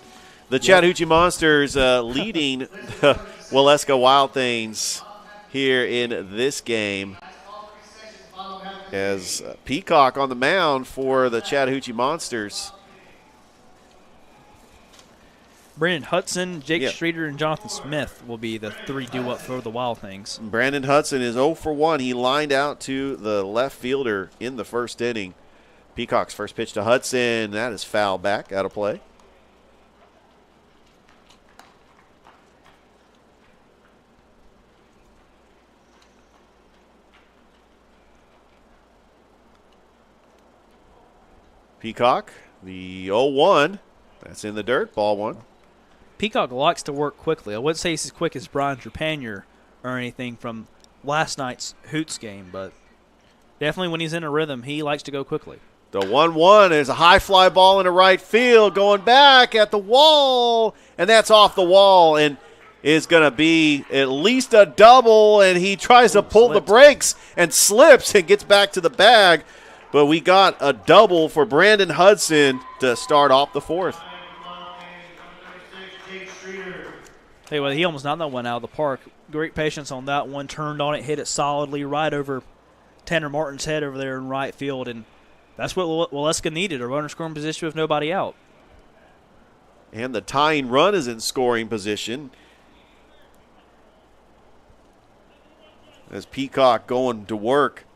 The Chattahoochee Monsters leading the Waleska Wild Things here in this game. As Peacock on the mound for the Chattahoochee Monsters. Brandon Hudson, Jake Streeter, and Jonathan Smith will be the three due-up for the Wild Things. Brandon Hudson is 0 for 1. He lined out to the left fielder in the first inning. Peacock's first pitch to Hudson. That is foul back, out of play. Peacock, the 0-1. That's in the dirt, ball one. Peacock likes to work quickly. I wouldn't say he's as quick as Brian Trepanier or anything from last night's Hoots game, but definitely when he's in a rhythm, he likes to go quickly. The 1-1 is a high fly ball into right field, going back at the wall, and that's off the wall and is going to be at least a double, and he tries to pull the brakes and slips and gets back to the bag. But we got a double for Brandon Hudson to start off the fourth. Hey, well, he almost knocked that one out of the park. Great patience on that one. Turned on it, hit it solidly right over Tanner Martin's head over there in right field, and that's what Waleska needed, a runner scoring position with nobody out. And the tying run is in scoring position. As Peacock going to work.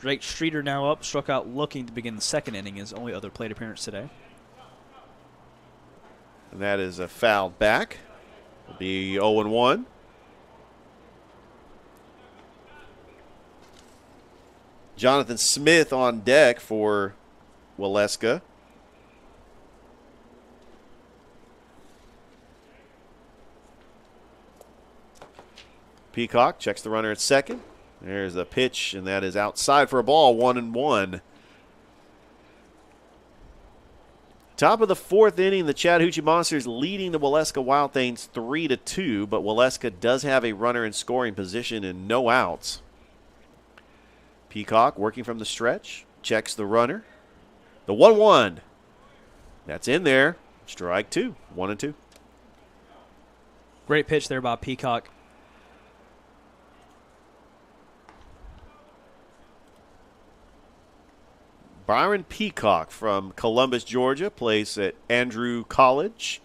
Drake Streeter now up, struck out looking to begin the second inning, his only other plate appearance today. And that is a foul back. It'll be 0-1. Jonathan Smith on deck for Waleska. Peacock checks the runner at second. There's a pitch, and that is outside for a ball, 1-1. Top of the fourth inning, the Chattahoochee Monsters leading the Waleska Wild Things 3-2, but Waleska does have a runner in scoring position and no outs. Peacock working from the stretch, checks the runner. The 1-1. That's in there. Strike two, 1-2. Great pitch there by Peacock. Byron Peacock from Columbus, Georgia, plays at Andrew College.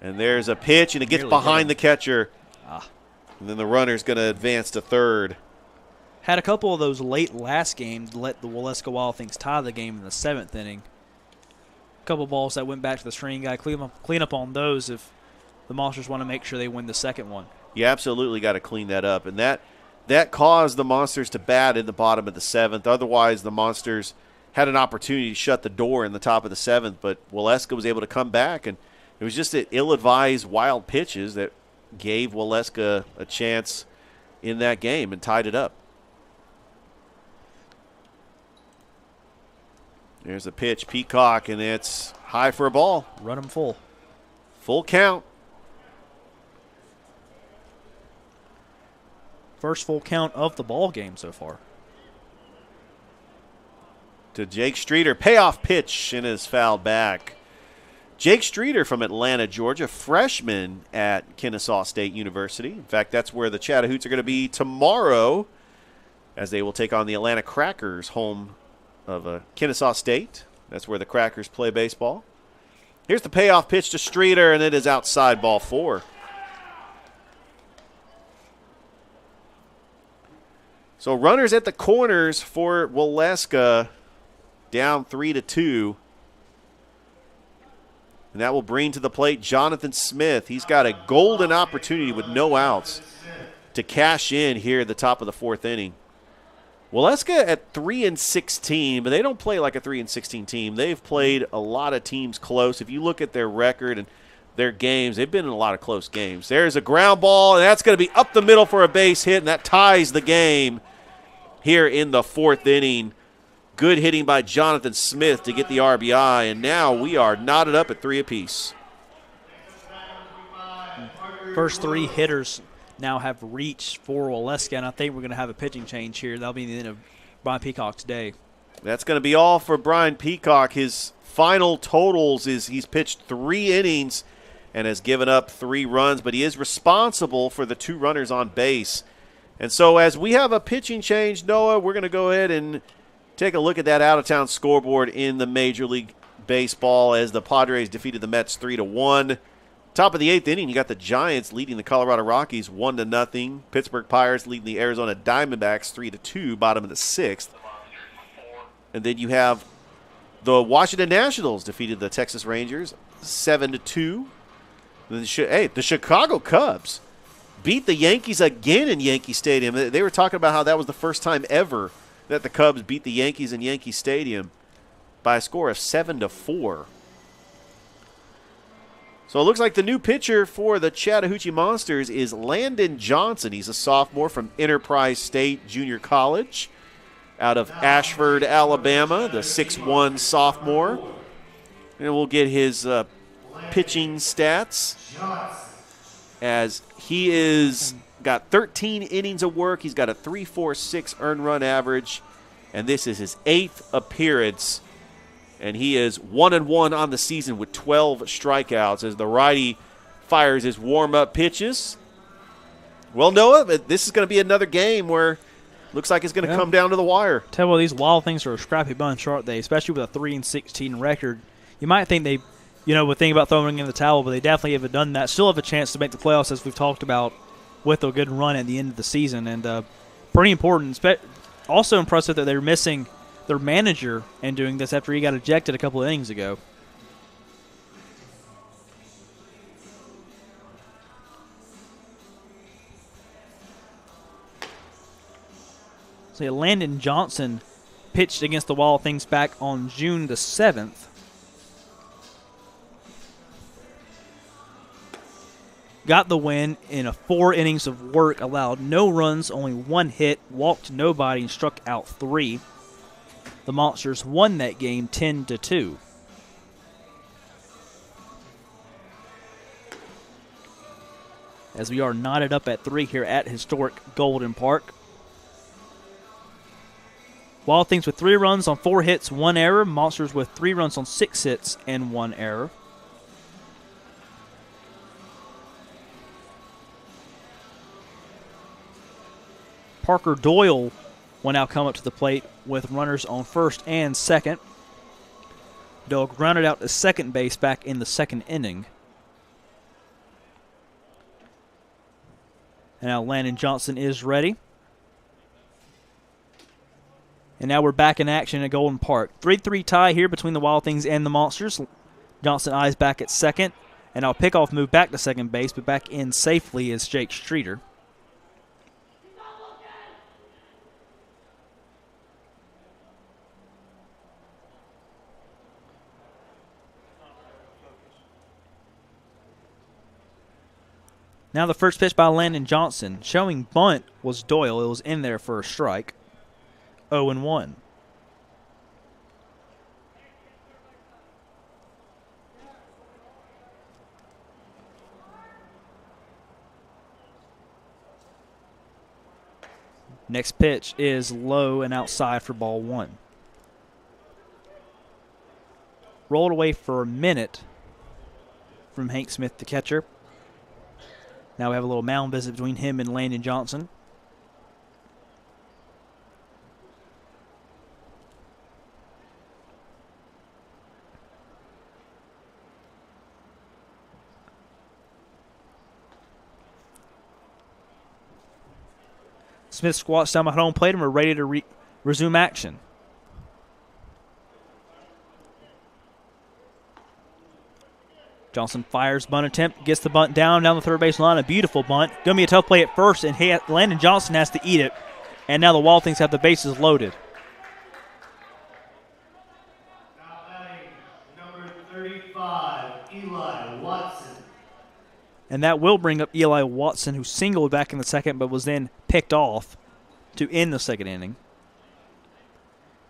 And there's a pitch, and it gets behind the catcher. And then the runner's going to advance to third. Had a couple of those late last game to let the Waleska Wild Things tie the game in the seventh inning. A couple balls that went back to the screen guy. Clean up on those if the Monsters want to make sure they win the second one. You absolutely got to clean that up. And that caused the Monsters to bat in the bottom of the seventh. Otherwise, the Monsters had an opportunity to shut the door in the top of the seventh, but Waleska was able to come back, and it was just ill-advised wild pitches that gave Waleska a chance in that game and tied it up. There's a pitch, Peacock, and it's high for a ball. Run him full. Full count. First full count of the ball game so far. To Jake Streeter, payoff pitch, and is fouled back. Jake Streeter from Atlanta, Georgia, freshman at Kennesaw State University. In fact, that's where the Chattahoots are going to be tomorrow, as they will take on the Atlanta Crackers, home of Kennesaw State. That's where the Crackers play baseball. Here's the payoff pitch to Streeter, and it is outside, ball four. So runners at the corners for Waleska, down 3-2. And that will bring to the plate Jonathan Smith. He's got a golden opportunity with no outs to cash in here at the top of the fourth inning. Waleska at 3-16, but they don't play like a 3-16 team. They've played a lot of teams close. If you look at their record and their games, they've been in a lot of close games. There's a ground ball, and that's going to be up the middle for a base hit, and that ties the game here in the fourth inning. Good hitting by Jonathan Smith to get the RBI, and now we are knotted up at 3 apiece. First three hitters now have reached for Waleska, and I think we're going to have a pitching change here. That'll be the end of Brian Peacock's day. That's going to be all for Brian Peacock. His final totals is he's pitched 3 innings and has given up 3 runs, but he is responsible for the 2 runners on base. And so as we have a pitching change, Noah, we're going to go ahead and take a look at that out-of-town scoreboard in the Major League Baseball as the Padres defeated the Mets 3-1. Top of the 8th inning, you got the Giants leading the Colorado Rockies 1-0. Pittsburgh Pirates leading the Arizona Diamondbacks 3-2, bottom of the 6th. And then you have the Washington Nationals defeated the Texas Rangers 7-2. The Chicago Cubs beat the Yankees again in Yankee Stadium. They were talking about how that was the first time ever that the Cubs beat the Yankees in Yankee Stadium by a score of 7-4. So it looks like the new pitcher for the Chattahoochee Monsters is Landon Johnson. He's a sophomore from Enterprise State Junior College out of Ashford, Alabama, the 6'1 sophomore. And we'll get his pitching stats as he is got 13 innings of work. He's got a 3.46 earned run average, and this is his 8th appearance. And he is 1-1 on the season with 12 strikeouts as the righty fires his warm-up pitches. Well, Noah, this is going to be another game where looks like it's going to come down to the wire. Tell you what, these Wild Things are a scrappy bunch, aren't they? Especially with a 3-16 record. You might think they, would think about throwing in the towel, but they definitely haven't done that. Still have a chance to make the playoffs, as we've talked about, with a good run at the end of the season. And pretty important. Also impressive that they're missing their manager and doing this after he got ejected a couple of innings ago. So Landon Johnson pitched against the Wild Things back on June the 7th. Got the win in 4 innings of work, allowed no runs, only 1 hit, walked nobody, and struck out 3. The Monsters won that game 10-2. As we are knotted up at 3 here at historic Golden Park. Wild Things with 3 runs on 4 hits, 1 error. Monsters with 3 runs on 6 hits and 1 error. Parker Doyle will now come up to the plate with runners on first and second. Doyle grounded out to second base back in the 2nd inning. And now Landon Johnson is ready. And now we're back in action at Golden Park. 3-3 tie here between the Wild Things and the Monsters. Johnson eyes back at second. And now pickoff move back to second base, but back in safely is Jake Streeter. Now the first pitch by Landon Johnson. Showing bunt was Doyle. It was in there for a strike. 0-1. Next pitch is low and outside for ball 1. Rolled away for a minute from Hank Smith, the catcher. Now we have a little mound visit between him and Landon Johnson. Smith squats down behind home plate and we're ready to resume action. Johnson fires bunt attempt, gets the bunt down the third base line. A beautiful bunt. Going to be a tough play at first, and Landon Johnson has to eat it. And now the Wild Things have the bases loaded. Now batting number 35, Eli Watson. And that will bring up Eli Watson, who singled back in the second but was then picked off to end the 2nd inning.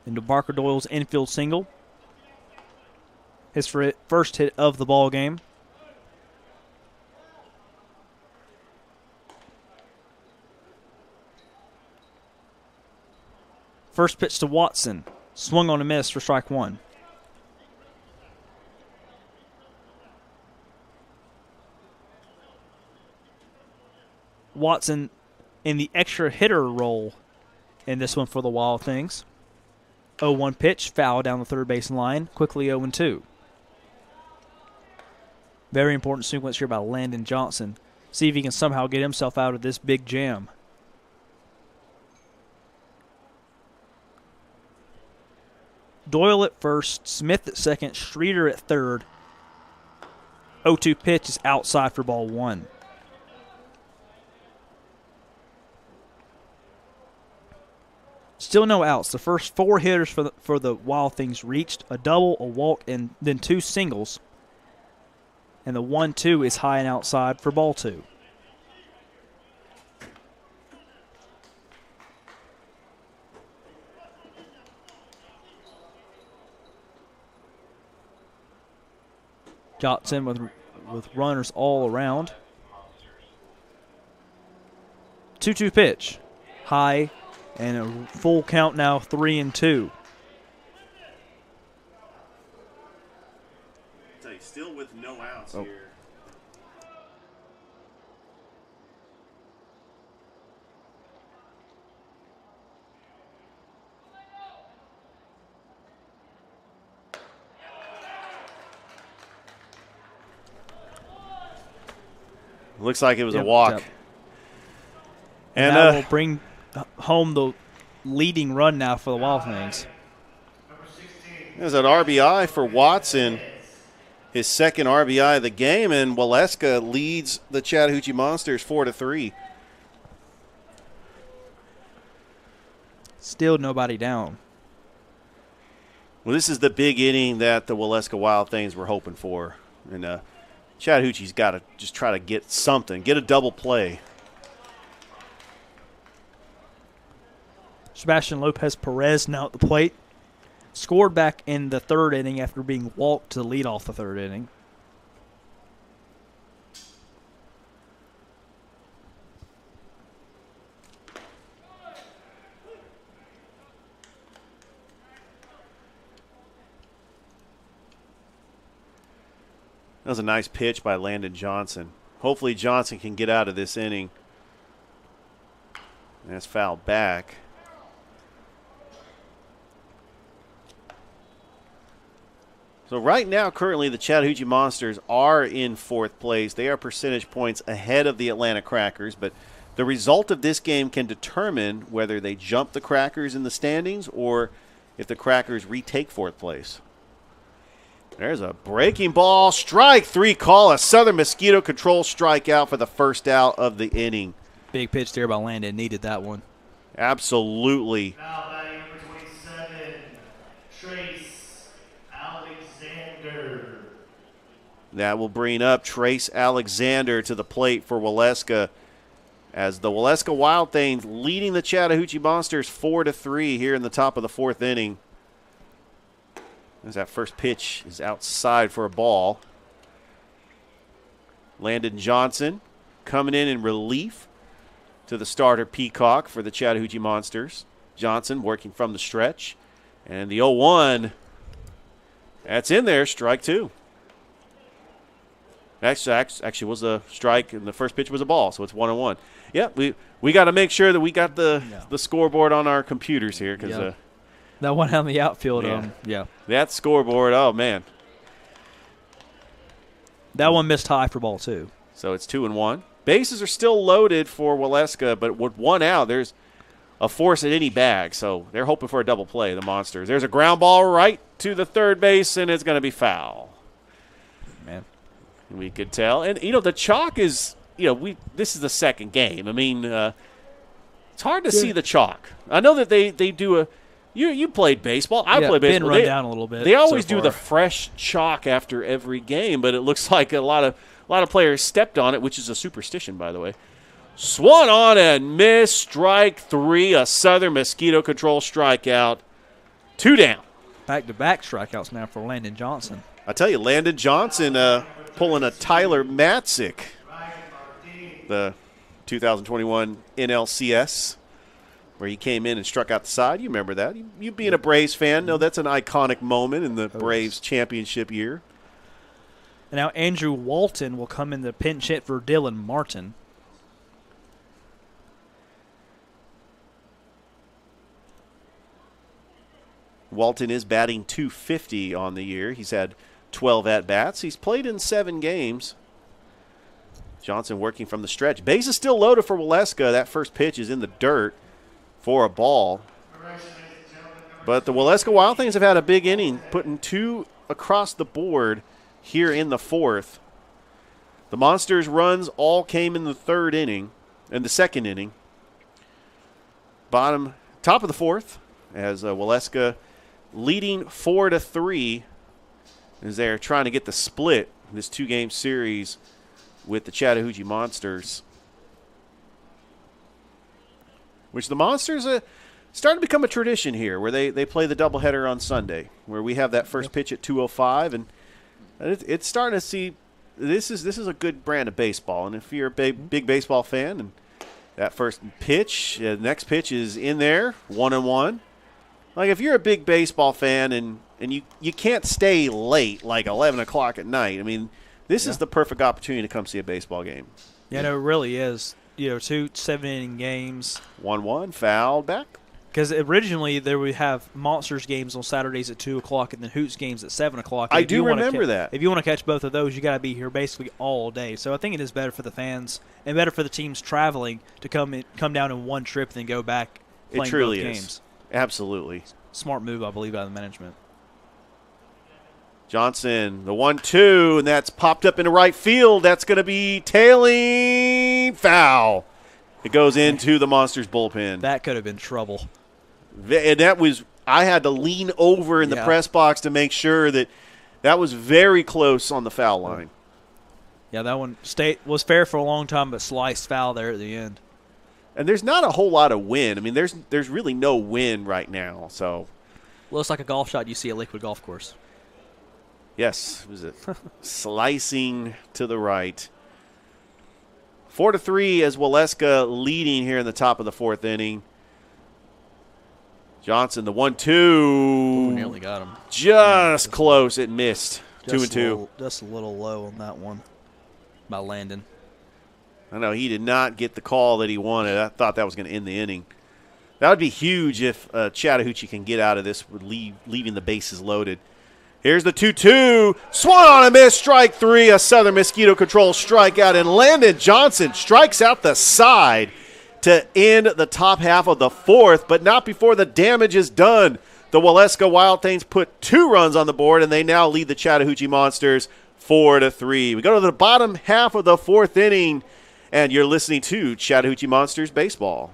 Into Barker Doyle's infield single. His first hit of the ball game. First pitch to Watson. Swung on a miss for strike one. Watson in the extra hitter role in this one for the Wild Things. 0-1 pitch, foul down the third base line, quickly 0-2. Very important sequence here by Landon Johnson. See if he can somehow get himself out of this big jam. Doyle at first, Smith at second, Streeter at third. 0-2 pitch is outside for ball one. Still no outs. The first four hitters for the Wild Things reached a double, a walk, and then two singles. And the 1-2 is high and outside for ball two. Johnson with runners all around. 2-2 pitch. High and a full count now, 3-2. Still with no outs here. Looks like it was a walk. Yep. And that will bring home the leading run now for the Wild Things. There's an RBI for Watson, his second RBI of the game, and Waleska leads the Chattahoochee Monsters 4-3. Still nobody down. Well, this is the big inning that the Waleska Wild Things were hoping for. And Chattahoochee's got to just try to get something, get a double play. Sebastian Lopez Perez now at the plate. Scored back in the third inning after being walked to lead off the third inning. That was a nice pitch by Landon Johnson. Hopefully Johnson can get out of this inning. And that's fouled back. So right now, currently, the Chattahoochee Monsters are in fourth place. They are percentage points ahead of the Atlanta Crackers, but the result of this game can determine whether they jump the Crackers in the standings or if the Crackers retake fourth place. There's a breaking ball, strike three call, a Southern Mosquito Control strikeout for the first out of the inning. Big pitch there by Landon, needed that one. Absolutely. Now batting number 27, Trace Alexander. That will bring up Trace Alexander to the plate for Waleska, as the Waleska Wild Things leading the Chattahoochee Monsters 4-3 here in the top of the fourth inning. As that first pitch is outside for a ball. Landon Johnson coming in relief to the starter Peacock for the Chattahoochee Monsters. Johnson working from the stretch. And the 0-1, that's in there, strike two. Actually was a strike, and the first pitch was a ball, so it's 1-1. Yeah, we got to make sure that we got the scoreboard on our computers here, because that one on the outfield, that scoreboard, oh man. That one missed high for ball two. So it's 2-1. Bases are still loaded for Waleska, but with one out, there's a force in any bag, so they're hoping for a double play, the Monsters. There's a ground ball right to the third base, and it's going to be foul. Man. We could tell. And, the chalk is, this is the second game. I mean, it's hard to see the chalk. I know that they do a – you played baseball. I played baseball. Been run down a little bit. They always do the fresh chalk after every game, but it looks like a lot of players stepped on it, which is a superstition, by the way. Swung on and missed, strike three, a Southern Mosquito Control strikeout. 2 down. Back-to-back strikeouts now for Landon Johnson. I tell you, Landon Johnson pulling a Tyler Matzik, the 2021 NLCS where he came in and struck out the side. You remember that. You being a Braves fan, know that's an iconic moment in the Braves championship year. And now Andrew Walton will come in the pinch hit for Dylan Martin. Walton is batting .250 on the year. He's had 12 at-bats. He's played in 7 games. Johnson working from the stretch. Base is still loaded for Waleska. That first pitch is in the dirt for a ball. But the Waleska Wild Things have had a big inning, putting 2 across the board here in the 4th. The Monsters' runs all came in the 3rd inning, in the 2nd inning. Top of the 4th, as Waleska leading 4-3 as they're trying to get the split in this 2-game series with the Chattahoochee Monsters. Which the Monsters starting to become a tradition here, where they play the doubleheader on Sunday, where we have that first pitch at 2:05, and it's starting to see this is a good brand of baseball. And if you're a big baseball fan, and that first pitch, next pitch is in there, 1-1. Like if you're a big baseball fan and you can't stay late like 11 o'clock at night, I mean, this is the perfect opportunity to come see a baseball game. Yeah, no, it really is. 2 7-inning games. 1-1, foul back. Because originally there would have Monsters games on Saturdays at 2 o'clock and then Hoots games at 7 o'clock. I do remember that. If you want to catch both of those, you got to be here basically all day. So I think it is better for the fans and better for the teams traveling to come down in one trip and then go back playing it truly both is. games. Absolutely. Smart move, I believe, by the management. Johnson, the 1-2, and that's popped up into right field. That's going to be tailing foul. It goes into the Monsters bullpen. That could have been trouble. And I had to lean over in the press box to make sure that was very close on the foul line. Yeah, that one was fair for a long time, but sliced foul there at the end. And there's not a whole lot of wind. I mean, there's really no wind right now. So looks like a golf shot you see at Lakewood Golf Course. Yes, it was slicing to the right. 4-3 as Waleska leading here in the top of the 4th inning. Johnson, the 1-2. Ooh, nearly got him. Just close. It missed. 2-2. Just a little low on that one by Landon. I know he did not get the call that he wanted. I thought that was going to end the inning. That would be huge if Chattahoochee can get out of this with leaving the bases loaded. Here's the 2-2. Swung on a miss. Strike 3. A Southern Mosquito Control strikeout. And Landon Johnson strikes out the side to end the top half of the 4th, but not before the damage is done. The Waleska Wild Things put 2 runs on the board, and they now lead the Chattahoochee Monsters 4-3. We go to the bottom half of the 4th inning, and you're listening to Chattahoochee Monsters Baseball.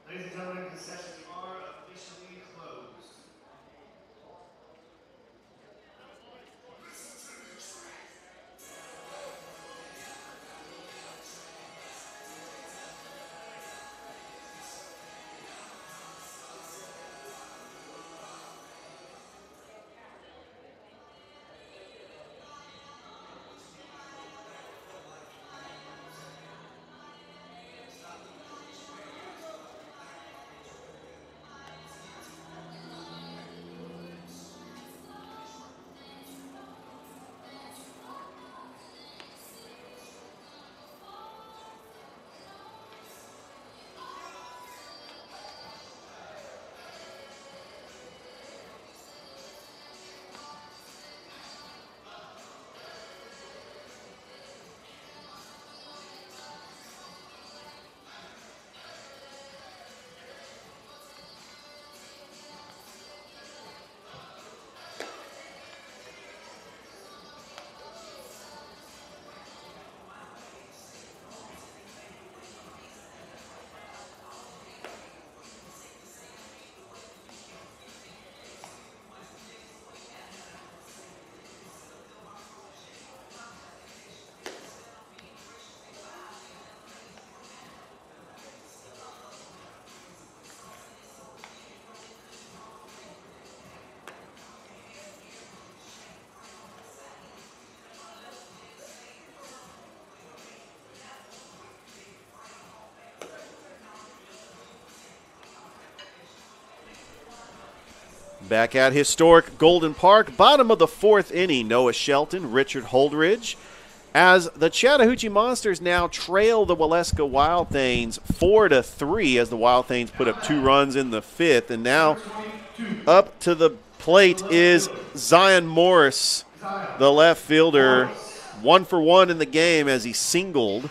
Ladies and gentlemen, concessions are officially closed. Back at historic Golden Park, bottom of the 4th inning, Noah Shelton, Richard Holdridge, as the Chattahoochee Monsters now trail the Waleska Wild Things 4-3 as the Wild Things put up 2 runs in the 5th. And now up to the plate is Zion Morris, the left fielder, 1 for 1 in the game as he singled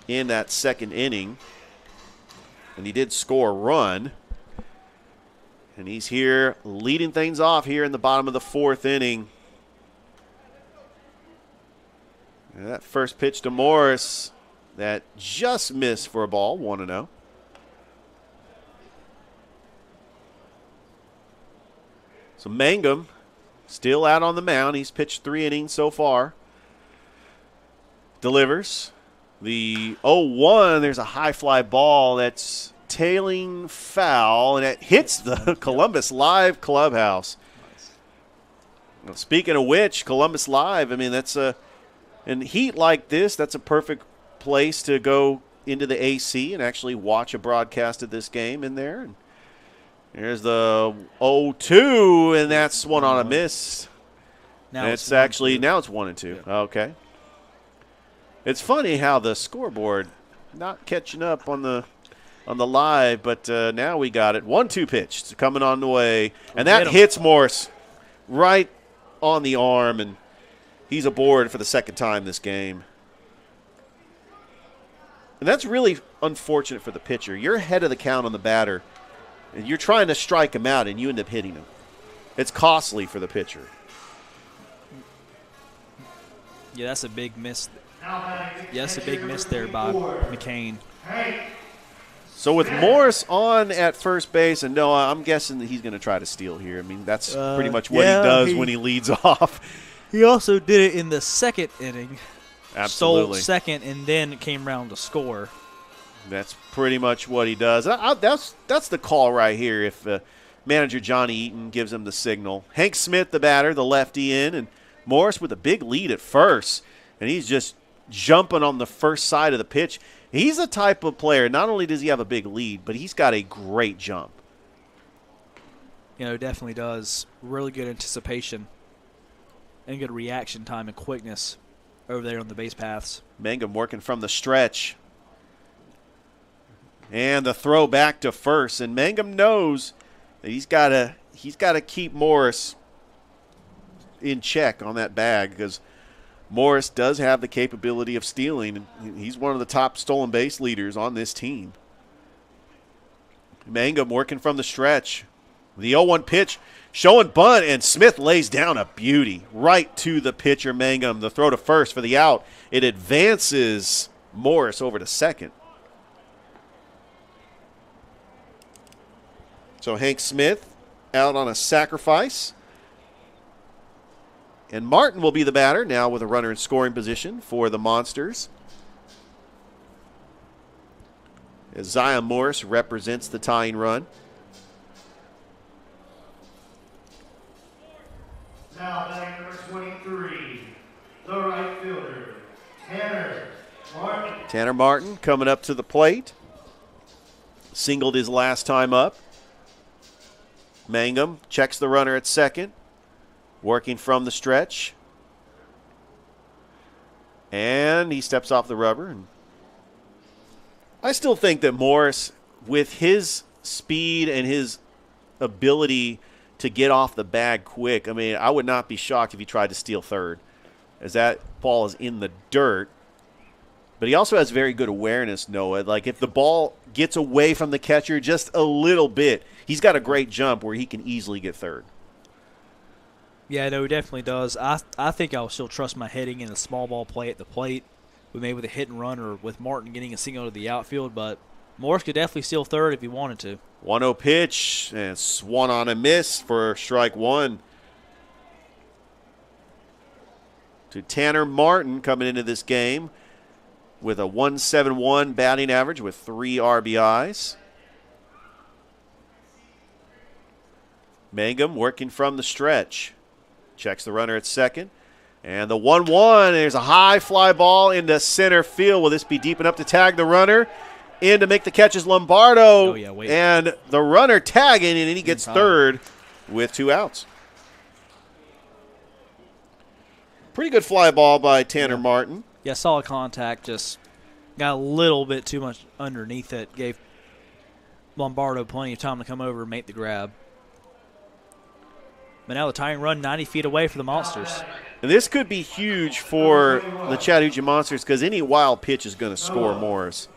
in that 2nd inning. And he did score a run. And he's here leading things off here in the bottom of the 4th inning. And that first pitch to Morris that just missed for a ball, 1-0. So Mangum still out on the mound. He's pitched 3 innings so far. Delivers. The 0-1, there's a high fly ball that's tailing foul, and it hits the Columbus Live clubhouse. Well, speaking of which, Columbus Live, I mean, that's in heat like this, that's a perfect place to go into the AC and actually watch a broadcast of this game in there. And there's the 0-2, and that's one on a miss. Now and it's actually, now it's 1-2. Yeah. Okay. It's funny how the scoreboard not catching up on the live, but now we got it. 1-2 pitch. It's coming on the way. And that hits Morris right on the arm, and he's aboard for the 2nd time this game. And that's really unfortunate for the pitcher. You're ahead of the count on the batter, and you're trying to strike him out, and you end up hitting him. It's costly for the pitcher. Yeah, that's a big miss. Yeah, that's a big miss there by McCain. So with Morris on at first base, and Noah, I'm guessing that he's going to try to steal here. I mean, that's pretty much what he does when he leads off. He also did it in the 2nd inning. Absolutely. Stole 2nd and then came around to score. That's pretty much what he does. That's the call right here if manager Johnny Eaton gives him the signal. Hank Smith, the batter, the lefty in, and Morris with a big lead at first, and he's just jumping on the first side of the pitch. He's the type of player, not only does he have a big lead, but he's got a great jump. You know, definitely does. Really good anticipation and good reaction time and quickness over there on the base paths. Mangum working from the stretch. And the throw back to first. And Mangum knows that he's got to keep Morris in check on that bag because Morris does have the capability of stealing. He's one of the top stolen base leaders on this team. Mangum working from the stretch. The 0-1 pitch showing bunt, and Smith lays down a beauty right to the pitcher, Mangum. The throw to first for the out. It advances Morris over to 2nd. So Hank Smith out on a sacrifice. And Martin will be the batter now with a runner in scoring position for the Monsters. As Zion Morris represents the tying run. Now batting number 23, the right fielder, Tanner Martin. Tanner Martin coming up to the plate. Singled his last time up. Mangum checks the runner at 2nd. Working from the stretch. And he steps off the rubber. And I still think that Morris, with his speed and his ability to get off the bag quick, I mean, I would not be shocked if he tried to steal 3rd, as that ball is in the dirt. But he also has very good awareness, Noah. Like, if the ball gets away from the catcher just a little bit, he's got a great jump where he can easily get 3rd. Yeah, no, he definitely does. I think I'll still trust my heading in a small ball play at the plate, maybe with a hit and run or with Martin getting a single to the outfield. But Morris could definitely steal 3rd if he wanted to. 1-0 pitch, and swung on a miss for strike 1. To Tanner Martin coming into this game with a 171 batting average with 3 RBIs. Mangum working from the stretch. Checks the runner at 2nd. And the 1-1, there's a high fly ball into center field. Will this be deep enough to tag the runner? In to make the catch is Lombardo. Oh, yeah, wait. And the runner tagging, and he gets 3rd with 2 outs. Pretty good fly ball by Tanner Martin. Yeah, solid contact. Just got a little bit too much underneath it. Gave Lombardo plenty of time to come over and make the grab. But now the tying run 90 feet away for the Monsters. And this could be huge for the Chattahoochee Monsters because any wild pitch is going to score Morris.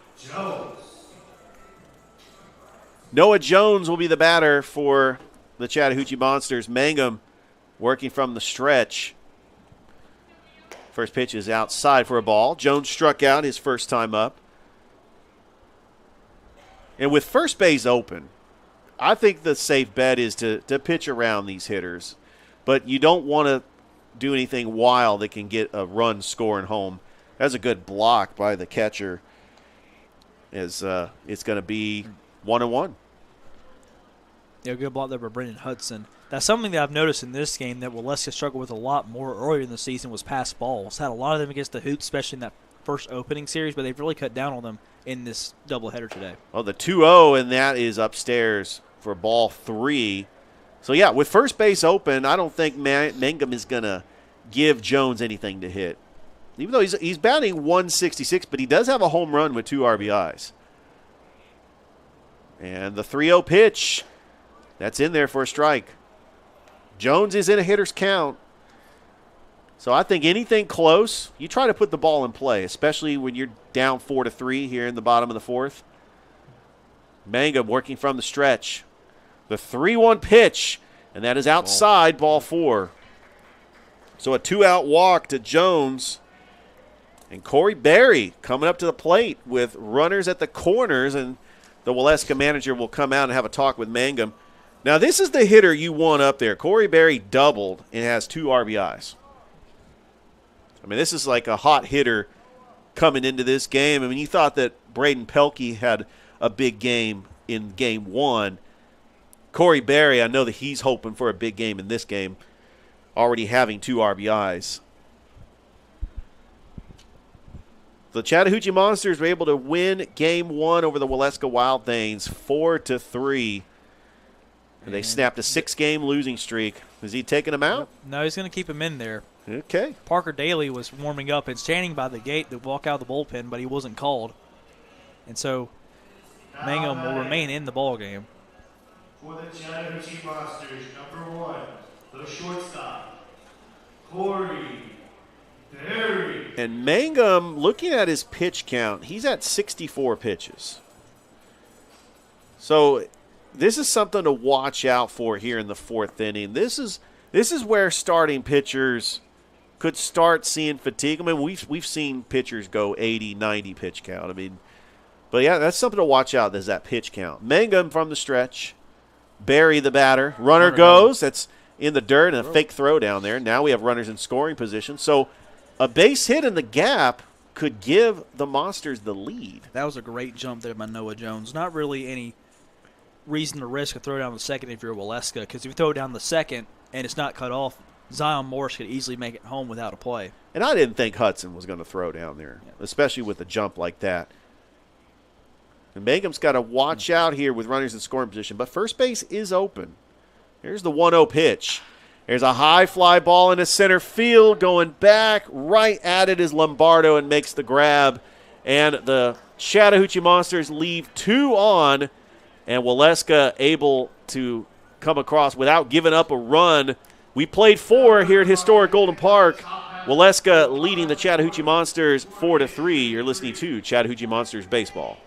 Noah Jones will be the batter for the Chattahoochee Monsters. Mangum working from the stretch. First pitch is outside for a ball. Jones struck out his first time up. And with first base open, I think the safe bet is to pitch around these hitters. But you don't want to do anything wild that can get a run scoring home. That's a good block by the catcher. As it's going to be 1-1. Yeah, good block there by Brendan Hudson. That's something that I've noticed in this game that Waleska struggled with a lot more earlier in the season was pass balls. Had a lot of them against the Hoops, especially in that first opening series, but they've really cut down on them in this doubleheader today. Oh, the 2-0, and that is upstairs for ball 3. So, yeah, with first base open, I don't think Mangum is going to give Jones anything to hit. Even though he's batting 166, but he does have a home run with 2 RBIs. And the 3-0 pitch, that's in there for a strike. Jones is in a hitter's count. So I think anything close, you try to put the ball in play, especially when you're down 4-3 here in the bottom of the 4th. Mangum working from the stretch. The 3-1 pitch, and that is outside ball 4. So a 2-out walk to Jones. And Corey Berry coming up to the plate with runners at the corners, and the Waleska manager will come out and have a talk with Mangum. Now, this is the hitter you want up there. Corey Berry doubled and has 2 RBIs. I mean, this is like a hot hitter coming into this game. I mean, you thought that Braden Pelkey had a big game in game 1. Corey Berry, I know that he's hoping for a big game in this game, already having 2 RBIs. The Chattahoochee Monsters were able to win game 1 over the Waleska Wild Things 4-3. And they snapped a 6-game losing streak. Is he taking him out? No, he's going to keep him in there. Okay. Parker Daly was warming up and standing by the gate to walk out of the bullpen, but he wasn't called. And so Mangum will remain in the ball game. For the Chattahoochee Monsters, number 1, the shortstop, Corey Berry. And Mangum, looking at his pitch count, he's at 64 pitches. So this is something to watch out for here in the 4th inning. This is where starting pitchers could start seeing fatigue. I mean, we've seen pitchers go 80, 90 pitch count. I mean, but yeah, that's something to watch out. There's that pitch count. Mangum from the stretch. Berry the batter. Runner goes. That's in the dirt and a fake throw down there. Now we have runners in scoring position. So a base hit in the gap could give the Monsters the lead. That was a great jump there by Noah Jones. Not really any reason to risk a throw down the second if you're Waleska, because if you throw down the second and it's not cut off, Zion Morris could easily make it home without a play. And I didn't think Hudson was going to throw down there, especially with a jump like that. And Mangum's got to watch out here with runners in scoring position, but first base is open. Here's the 1-0 pitch. There's a high fly ball into center field, going back right at it is Lombardo and makes the grab. And the Chattahoochee Monsters leave 2 on, and Waleska able to come across without giving up a run. We played 4 here at historic Golden Park. Waleska leading the Chattahoochee Monsters 4-3. You're listening to Chattahoochee Monsters Baseball.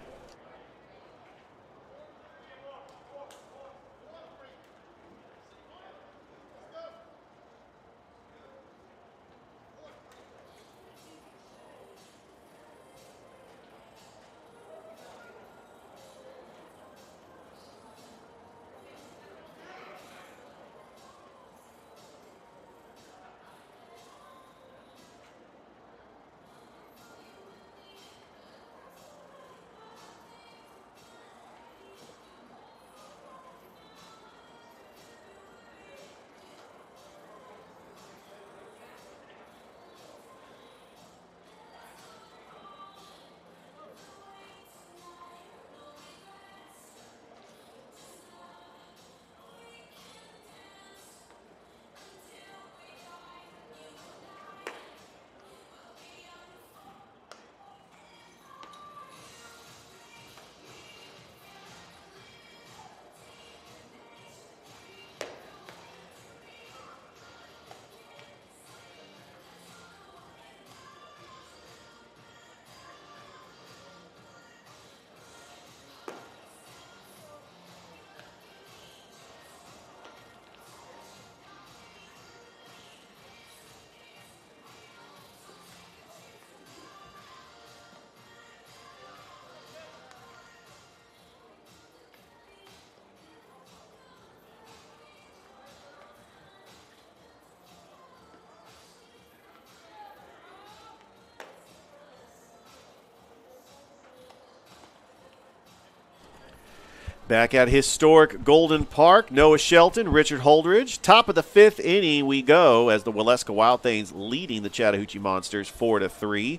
Back at historic Golden Park, Noah Shelton, Richard Holdridge. Top of the 5th inning we go as the Waleska Wild Things leading the Chattahoochee Monsters 4-3.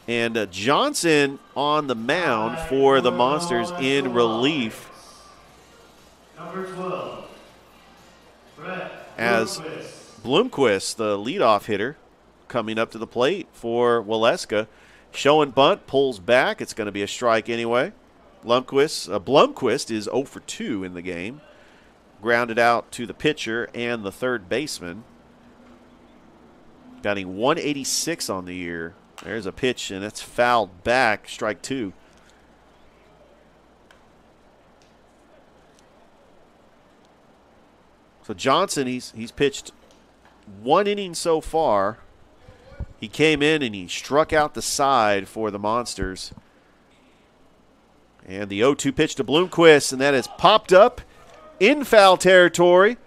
And Johnson on the mound for the Monsters in relief. Number 12, Brett As Bloomquist. Bloomquist, the leadoff hitter, coming up to the plate for Waleska. Showing bunt, pulls back. It's going to be a strike anyway. Blomquist is 0 for 2 in the game. Grounded out to the pitcher and the third baseman. Batting 186 on the year. There's a pitch, and it's fouled back. Strike 2. So Johnson, he's pitched 1 inning so far. He came in and he struck out the side for the Monsters. And the 0-2 pitch to Bloomquist, and that is popped up in foul territory.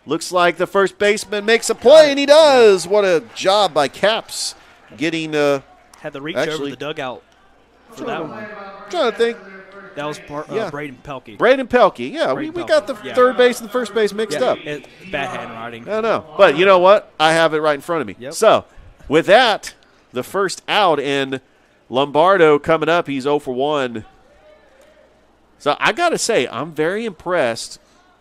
Looks like the first baseman makes a play, and he does. What a job by Caps getting Had the reach actually, over the dugout for that one. trying to think. That was Yeah. Braden Pelkey. Braden Pelkey. Yeah, we Braden got the Pelkey. Yeah. third base and the first base mixed up. Bad handwriting. I know. But you know what? I have it right in front of me. Yep. So, with that, the first out, and Lombardo coming up. He's 0 for 1. So, I got to say, I'm very impressed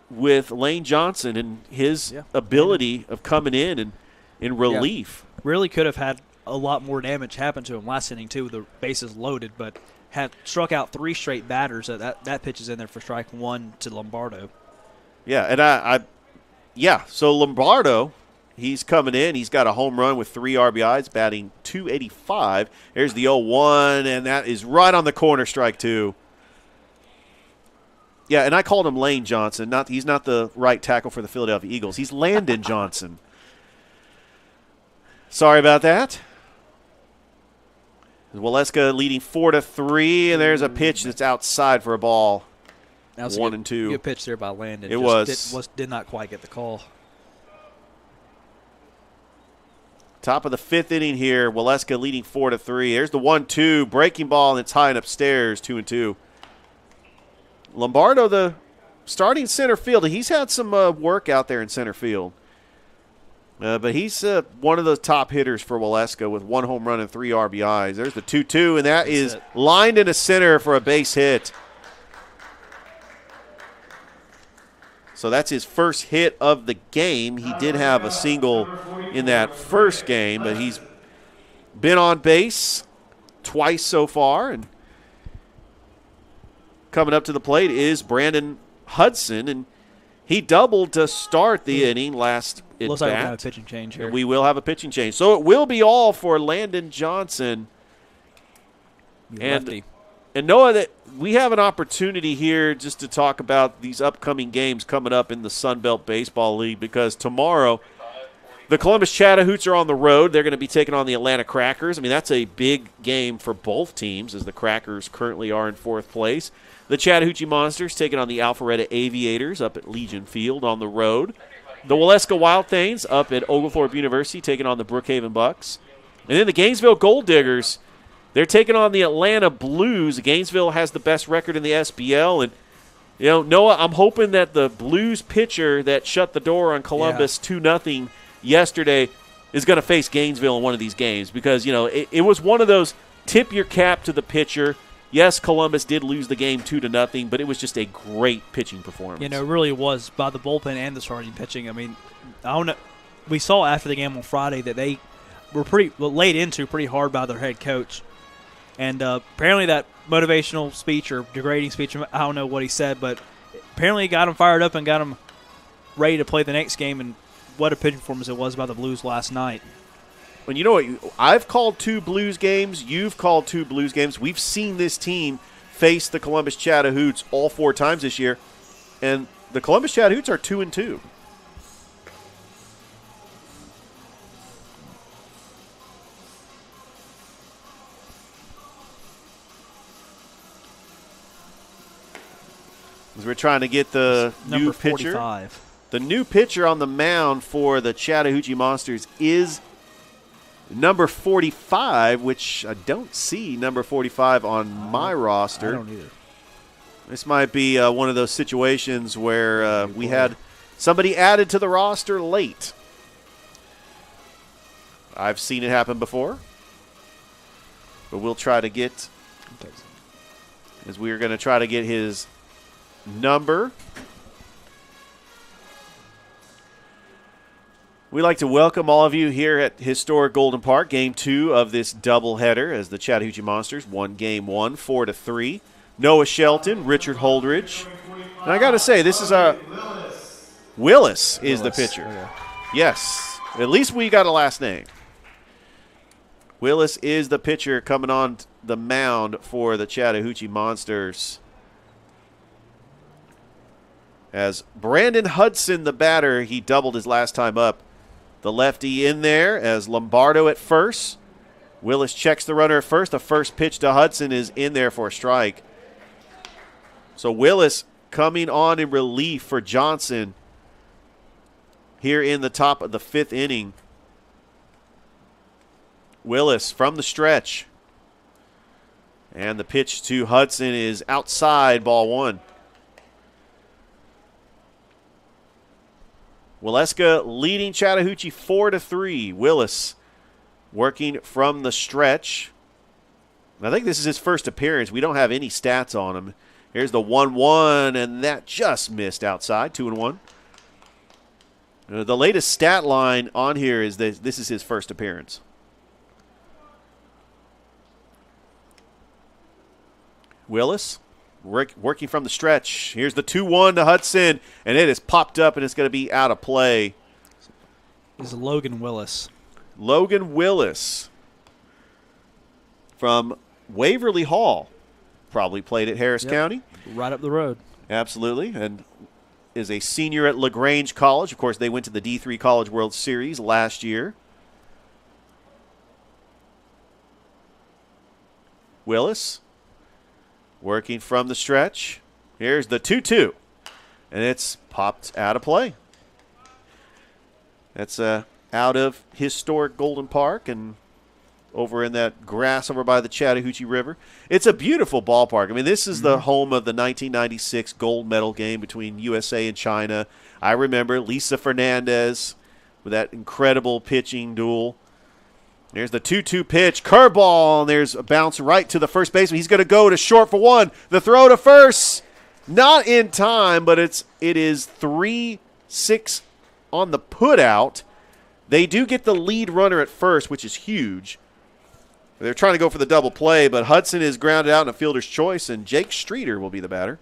with Lane Johnson and his ability of coming in relief. Really could have had a lot more damage happen to him last inning, too, with the bases loaded, but had struck out 3 straight batters. That pitch is in there for strike 1 to Lombardo. Yeah, and so Lombardo, he's coming in. He's got a home run with 3 RBIs, batting .285. There's the 0-1, and that is right on the corner, strike 2. Yeah, and I called him Lane Johnson. He's not the right tackle for the Philadelphia Eagles. He's Landon Johnson. Sorry about that. Waleska leading 4-3, and there's a pitch that's outside for a ball. That was 1 and 2. Good pitch there by Landon. It Did not quite get the call. Top of the 5th inning here. Waleska leading 4-3. There's the 1-2 breaking ball, and it's high and upstairs. 2-2. Lombardo, the starting center fielder, he's had some work out there in center field. But he's one of the top hitters for Waleska with 1 home run and 3 RBIs. There's the 2-2, and that is lined into center for a base hit. So that's his first hit of the game. He did have a single in that first game, but he's been on base twice so far. And coming up to the plate is Brandon Hudson, and he doubled to start the inning last at Looks like we're bat. going to have a pitching change here. And we will have a pitching change. So it will be all for Landon Johnson. Lefty. And Noah, that we have an opportunity here just to talk about these upcoming games coming up in the Sun Belt Baseball League, because tomorrow the Columbus Chattahoochee are on the road. They're going to be taking on the Atlanta Crackers. I mean, that's a big game for both teams, as the Crackers currently are in 4th place. The Chattahoochee Monsters taking on the Alpharetta Aviators up at Legion Field on the road. The Waleska Wild Things up at Oglethorpe University taking on the Brookhaven Bucks. And then the Gainesville Gold Diggers, they're taking on the Atlanta Blues. Gainesville has the best record in the SBL. And, you know, Noah, I'm hoping that the Blues pitcher that shut the door on Columbus 2-0 yesterday is going to face Gainesville in one of these games, because, you know, it was one of those tip your cap to the pitcher. Yes, Columbus did lose the game 2-0, but it was just a great pitching performance. You know, it really was by the bullpen and the starting pitching. I mean, I don't know. We saw after the game on Friday that they were laid into pretty hard by their head coach. And apparently that motivational speech or degrading speech, I don't know what he said, but apparently it got him fired up and got him ready to play the next game. And what a pitching performance it was by the Blues last night. And you know what? I've called 2 Blues games. You've called 2 Blues games. We've seen this team face the Columbus Chattahoochee all 4 times this year. And the Columbus Chattahoochee are 2-2. As we're trying to get the new pitcher. 45. The new pitcher on the mound for the Chattahoochee Monsters is number 45, which I don't see number 45 on my roster. I don't either. This might be one of those situations where we had somebody added to the roster late. I've seen it happen before. But we'll try to get, as we are going to try to get his number. We'd like to welcome all of you here at historic Golden Park, Game 2 of this doubleheader as the Chattahoochee Monsters won Game 1, 4-3. Noah Shelton, Richard Holdridge. And I got to say, this is Willis is the pitcher. Okay. Yes, at least we got a last name. Willis is the pitcher coming on the mound for the Chattahoochee Monsters. As Brandon Hudson, the batter, he doubled his last time up. The lefty in there as Lombardo at first. Willis checks the runner at first. The first pitch to Hudson is in there for a strike. So Willis coming on in relief for Johnson here in the top of the 5th inning. Willis from the stretch. And the pitch to Hudson is outside, ball 1. Waleska leading Chattahoochee 4-3. Willis working from the stretch. I think this is his first appearance. We don't have any stats on him. Here's the 1-1, and that just missed outside, 2-1. The latest stat line on here is that this is his first appearance. Willis working from the stretch. Here's the 2-1 to Hudson, and it is popped up, and it's going to be out of play. This is Logan Willis. Logan Willis from Waverly Hall. Probably played at Harris County. Right up the road. Absolutely, and is a senior at LaGrange College. Of course, they went to the D3 College World Series last year. Willis working from the stretch. Here's the 2-2, and it's popped out of play. That's out of historic Golden Park and over in that grass over by the Chattahoochee River. It's a beautiful ballpark. I mean, this is the home of the 1996 gold medal game between USA and China. I remember Lisa Fernandez with that incredible pitching duel. There's the 2-2 pitch, curveball, and there's a bounce right to the first baseman. He's going to go to short for 1. The throw to first, not in time, but it is 3-6 on the put out. They do get the lead runner at first, which is huge. They're trying to go for the double play, but Hudson is grounded out in a fielder's choice, and Jake Streeter will be the batter.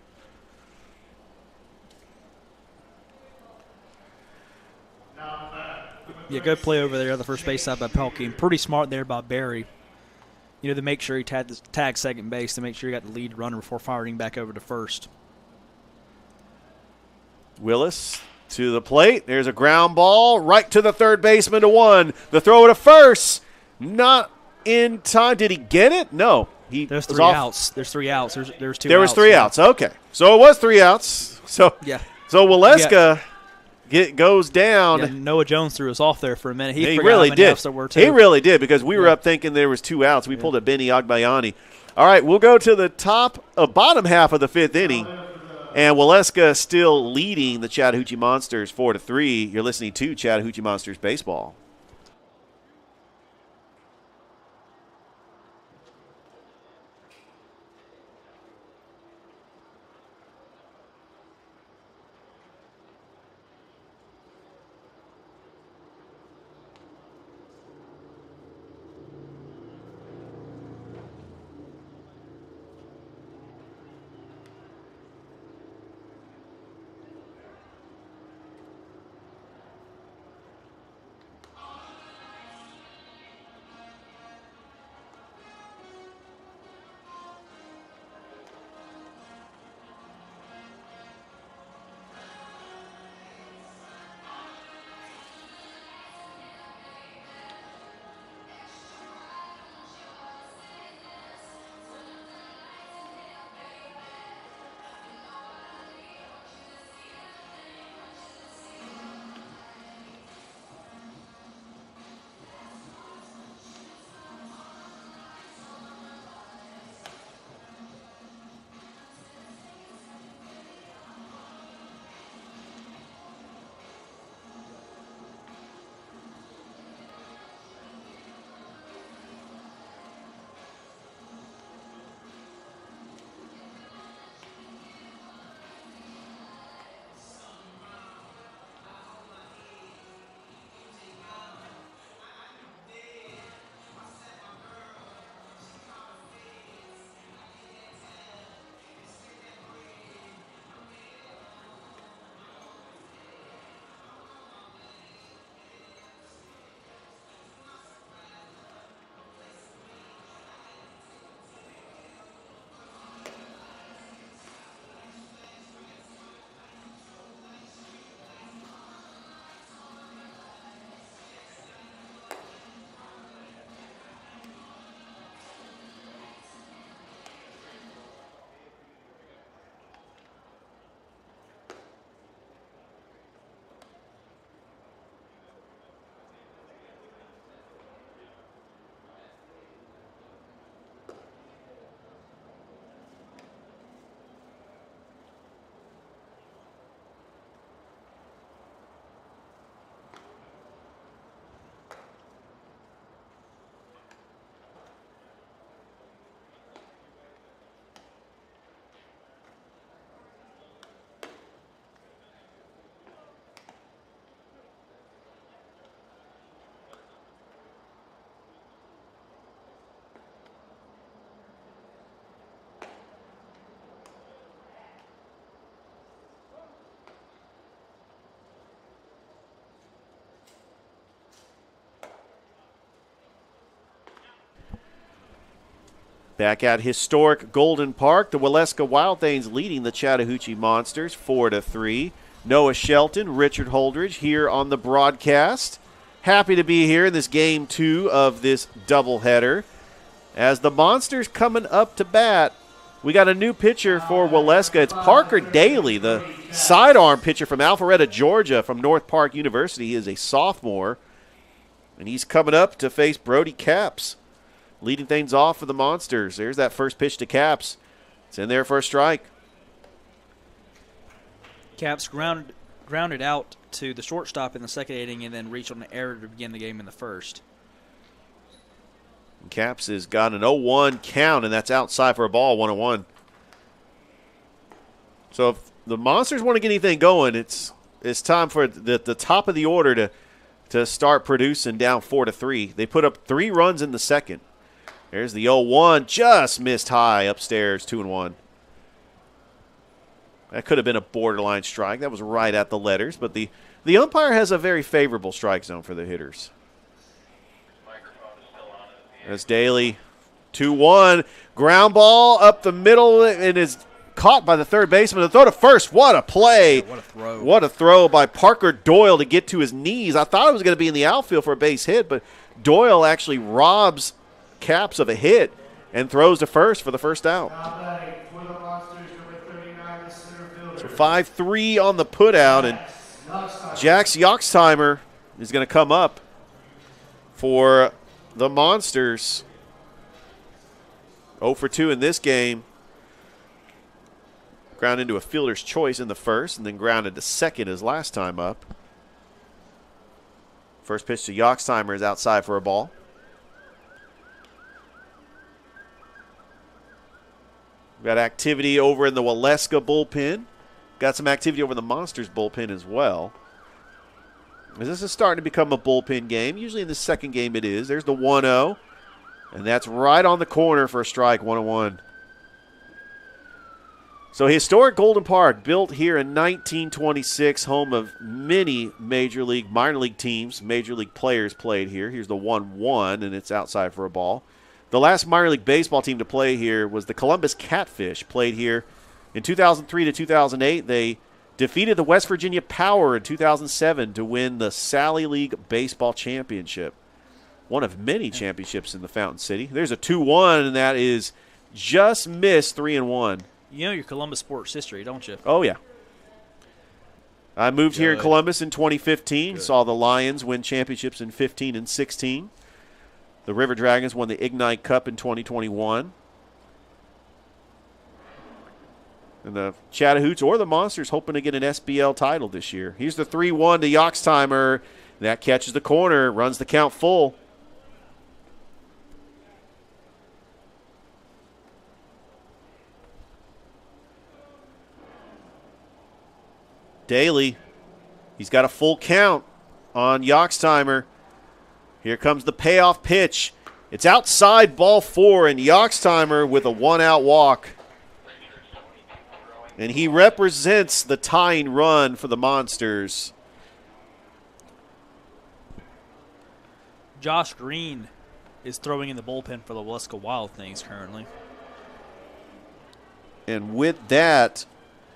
Yeah, good play over there on the first base side by Pelkey. And pretty smart there by Barry. You know, to make sure he tagged second base to make sure he got the lead runner before firing back over to first. Willis to the plate. There's a ground ball right to the third baseman to 1. The throw to first. Not in time. Did he get it? No. There's 3 outs. There's 3 outs. There's 2 outs. There was 3 outs. Okay. So it was 3 outs. So Waleska goes down. Yeah, Noah Jones threw us off there for a minute. He forgot really how many did. outs there were, too. He really did, because we were up thinking there was 2 outs. We pulled a Benny Agbayani. All right, we'll go to the bottom half of the 5th inning. And Waleska still leading the Chattahoochee Monsters 4-3. You're listening to Chattahoochee Monsters Baseball. Back at historic Golden Park, the Waleska Wild Things leading the Chattahoochee Monsters 4-3. Noah Shelton, Richard Holdridge here on the broadcast. Happy to be here in this game 2 of this doubleheader. As the Monsters coming up to bat, we got a new pitcher for Waleska. It's Parker Daly, the sidearm pitcher from Alpharetta, Georgia, from North Park University. He is a sophomore, and he's coming up to face Brody Capps, leading things off for the Monsters. There's that first pitch to Capps. It's in there for a strike. Capps grounded out to the shortstop in the second inning and then reached on an error to begin the game in the first. Capps has got an 0-1 count, and that's outside for a ball, 1-1. So if the Monsters want to get anything going, it's time for the top of the order to start producing down 4-3. They put up 3 runs in the second. There's the 0-1, just missed high upstairs, 2-1. That could have been a borderline strike. That was right at the letters, but the umpire has a very favorable strike zone for the hitters. That's Daly, 2-1. Ground ball up the middle and is caught by the third baseman. The throw to first. What a play. What a throw. What a throw by Parker Doyle to get to his knees. I thought it was going to be in the outfield for a base hit, but Doyle actually robs Capps of a hit and throws to first for the first out. So 5-3 on the putout, and Jax Yoxtimer is going to come up for the Monsters. 0 for 2 in this game. Ground into a fielder's choice in the first, and then grounded to second his last time up. First pitch to Yoxtimer is outside for a ball. We've got activity over in the Waleska bullpen. Got some activity over in the Monsters bullpen as well. This is starting to become a bullpen game. Usually in the second game it is. There's the 1-0. And that's right on the corner for a strike, 1-1. So historic Golden Park, built here in 1926, home of many major league, minor league teams. Major league players played here. Here's the 1-1, and it's outside for a ball. The last minor league baseball team to play here was the Columbus Catfish, played here in 2003 to 2008. They defeated the West Virginia Power in 2007 to win the Sally League Baseball Championship. One of many championships in the Fountain City. There's a 2-1, and that is just missed, 3-1. You know your Columbus sports history, don't you? Oh, yeah. I moved here in Columbus in 2015. Good. Saw the Lions win championships in 15 and 16. The River Dragons won the Ignite Cup in 2021. And the Chattahoochee or the Monsters hoping to get an SBL title this year. Here's the 3-1 to Yoxtimer. That catches the corner, runs the count full. Daly, he's got a full count on Yoxtimer. Here comes the payoff pitch. It's outside, ball 4, and Yoxtimer with a 1-out walk. And he represents the tying run for the Monsters. Josh Green is throwing in the bullpen for the Waleska Wild Things currently. And with that,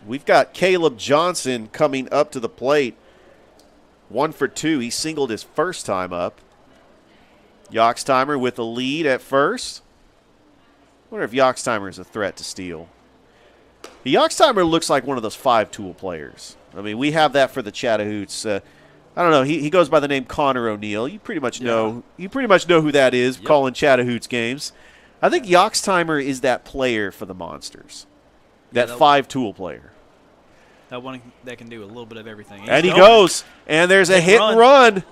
we've got Caleb Johnson coming up to the plate. 1 for 2. He singled his first time up. Yoxtimer with the lead at first. Wonder if Yoxtimer is a threat to steal. Yoxtimer looks like one of those 5-tool players. I mean, we have that for the Chattahoochee. I don't know. He goes by the name Connor O'Neill. You pretty much know. You pretty much know who that is. Yep. Calling Chattahoochee games. I think Yoxtimer is that player for the Monsters. That 5-tool player. That one that can do a little bit of everything. And he goes. And there's a hit and run.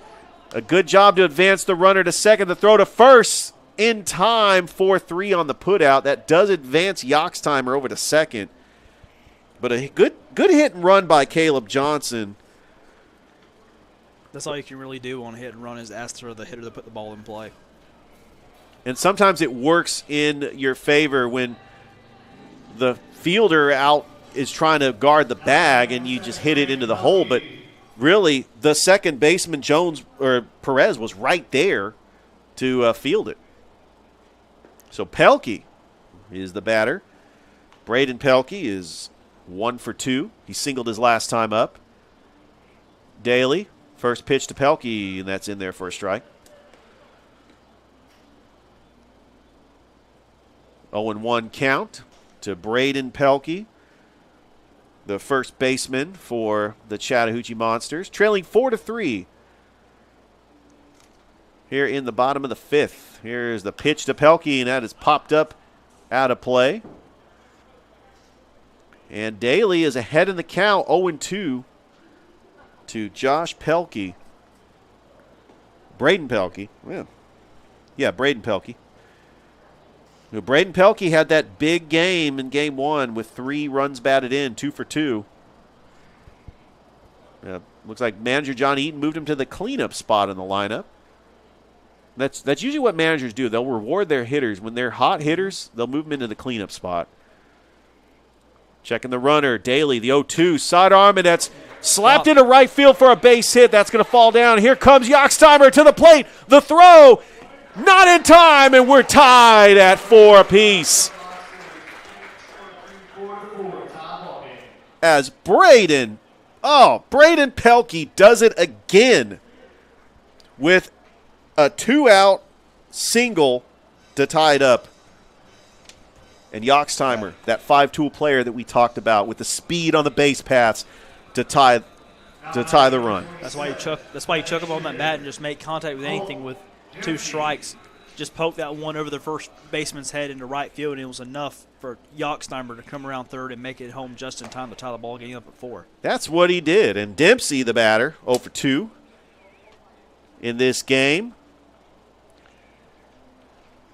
A good job to advance the runner to second. The throw to first in time. 4-3 on the putout. That does advance Yoxtimer over to second. But a good hit and run by Caleb Johnson. That's all you can really do on a hit and run is ask for the hitter to put the ball in play. And sometimes it works in your favor when the fielder out is trying to guard the bag and you just hit it into the hole. But really, the second baseman, Perez, was right there to field it. So Pelkey is the batter. Braden Pelkey is 1 for 2. He singled his last time up. Daly, first pitch to Pelkey, and that's in there for a strike. 0-1 count to Braden Pelkey, the first baseman for the Chattahoochee Monsters, trailing 4-3 here in the bottom of the 5th. Here's the pitch to Pelkey, and that is popped up out of play. And Daly is ahead in the count, 0-2 to Josh Pelkey. Braden Pelkey. Yeah, Braden Pelkey. Now, Braden Pelkey had that big game in Game 1 with 3 runs batted in, 2 for 2. Looks like manager John Eaton moved him to the cleanup spot in the lineup. That's usually what managers do. They'll reward their hitters. When they're hot hitters, they'll move them into the cleanup spot. Checking the runner, Daly, the 0-2, sidearm, and that's slapped into right field for a base hit. That's going to fall down. Here comes Yoxtimer to the plate. The throw, not in time, and we're tied at 4 apiece. As Braden Pelkey does it again with a 2-out single to tie it up. And Yoxtimer, that 5-tool player that we talked about with the speed on the base paths to tie the run. That's why you chuck him on that bat and just make contact with anything with 2 strikes. Just poke that one over the first baseman's head into right field, and it was enough for Yoxtimer to come around third and make it home just in time to tie the ball game up at 4. That's what he did. And Dempsey, the batter, 0 for 2 in this game.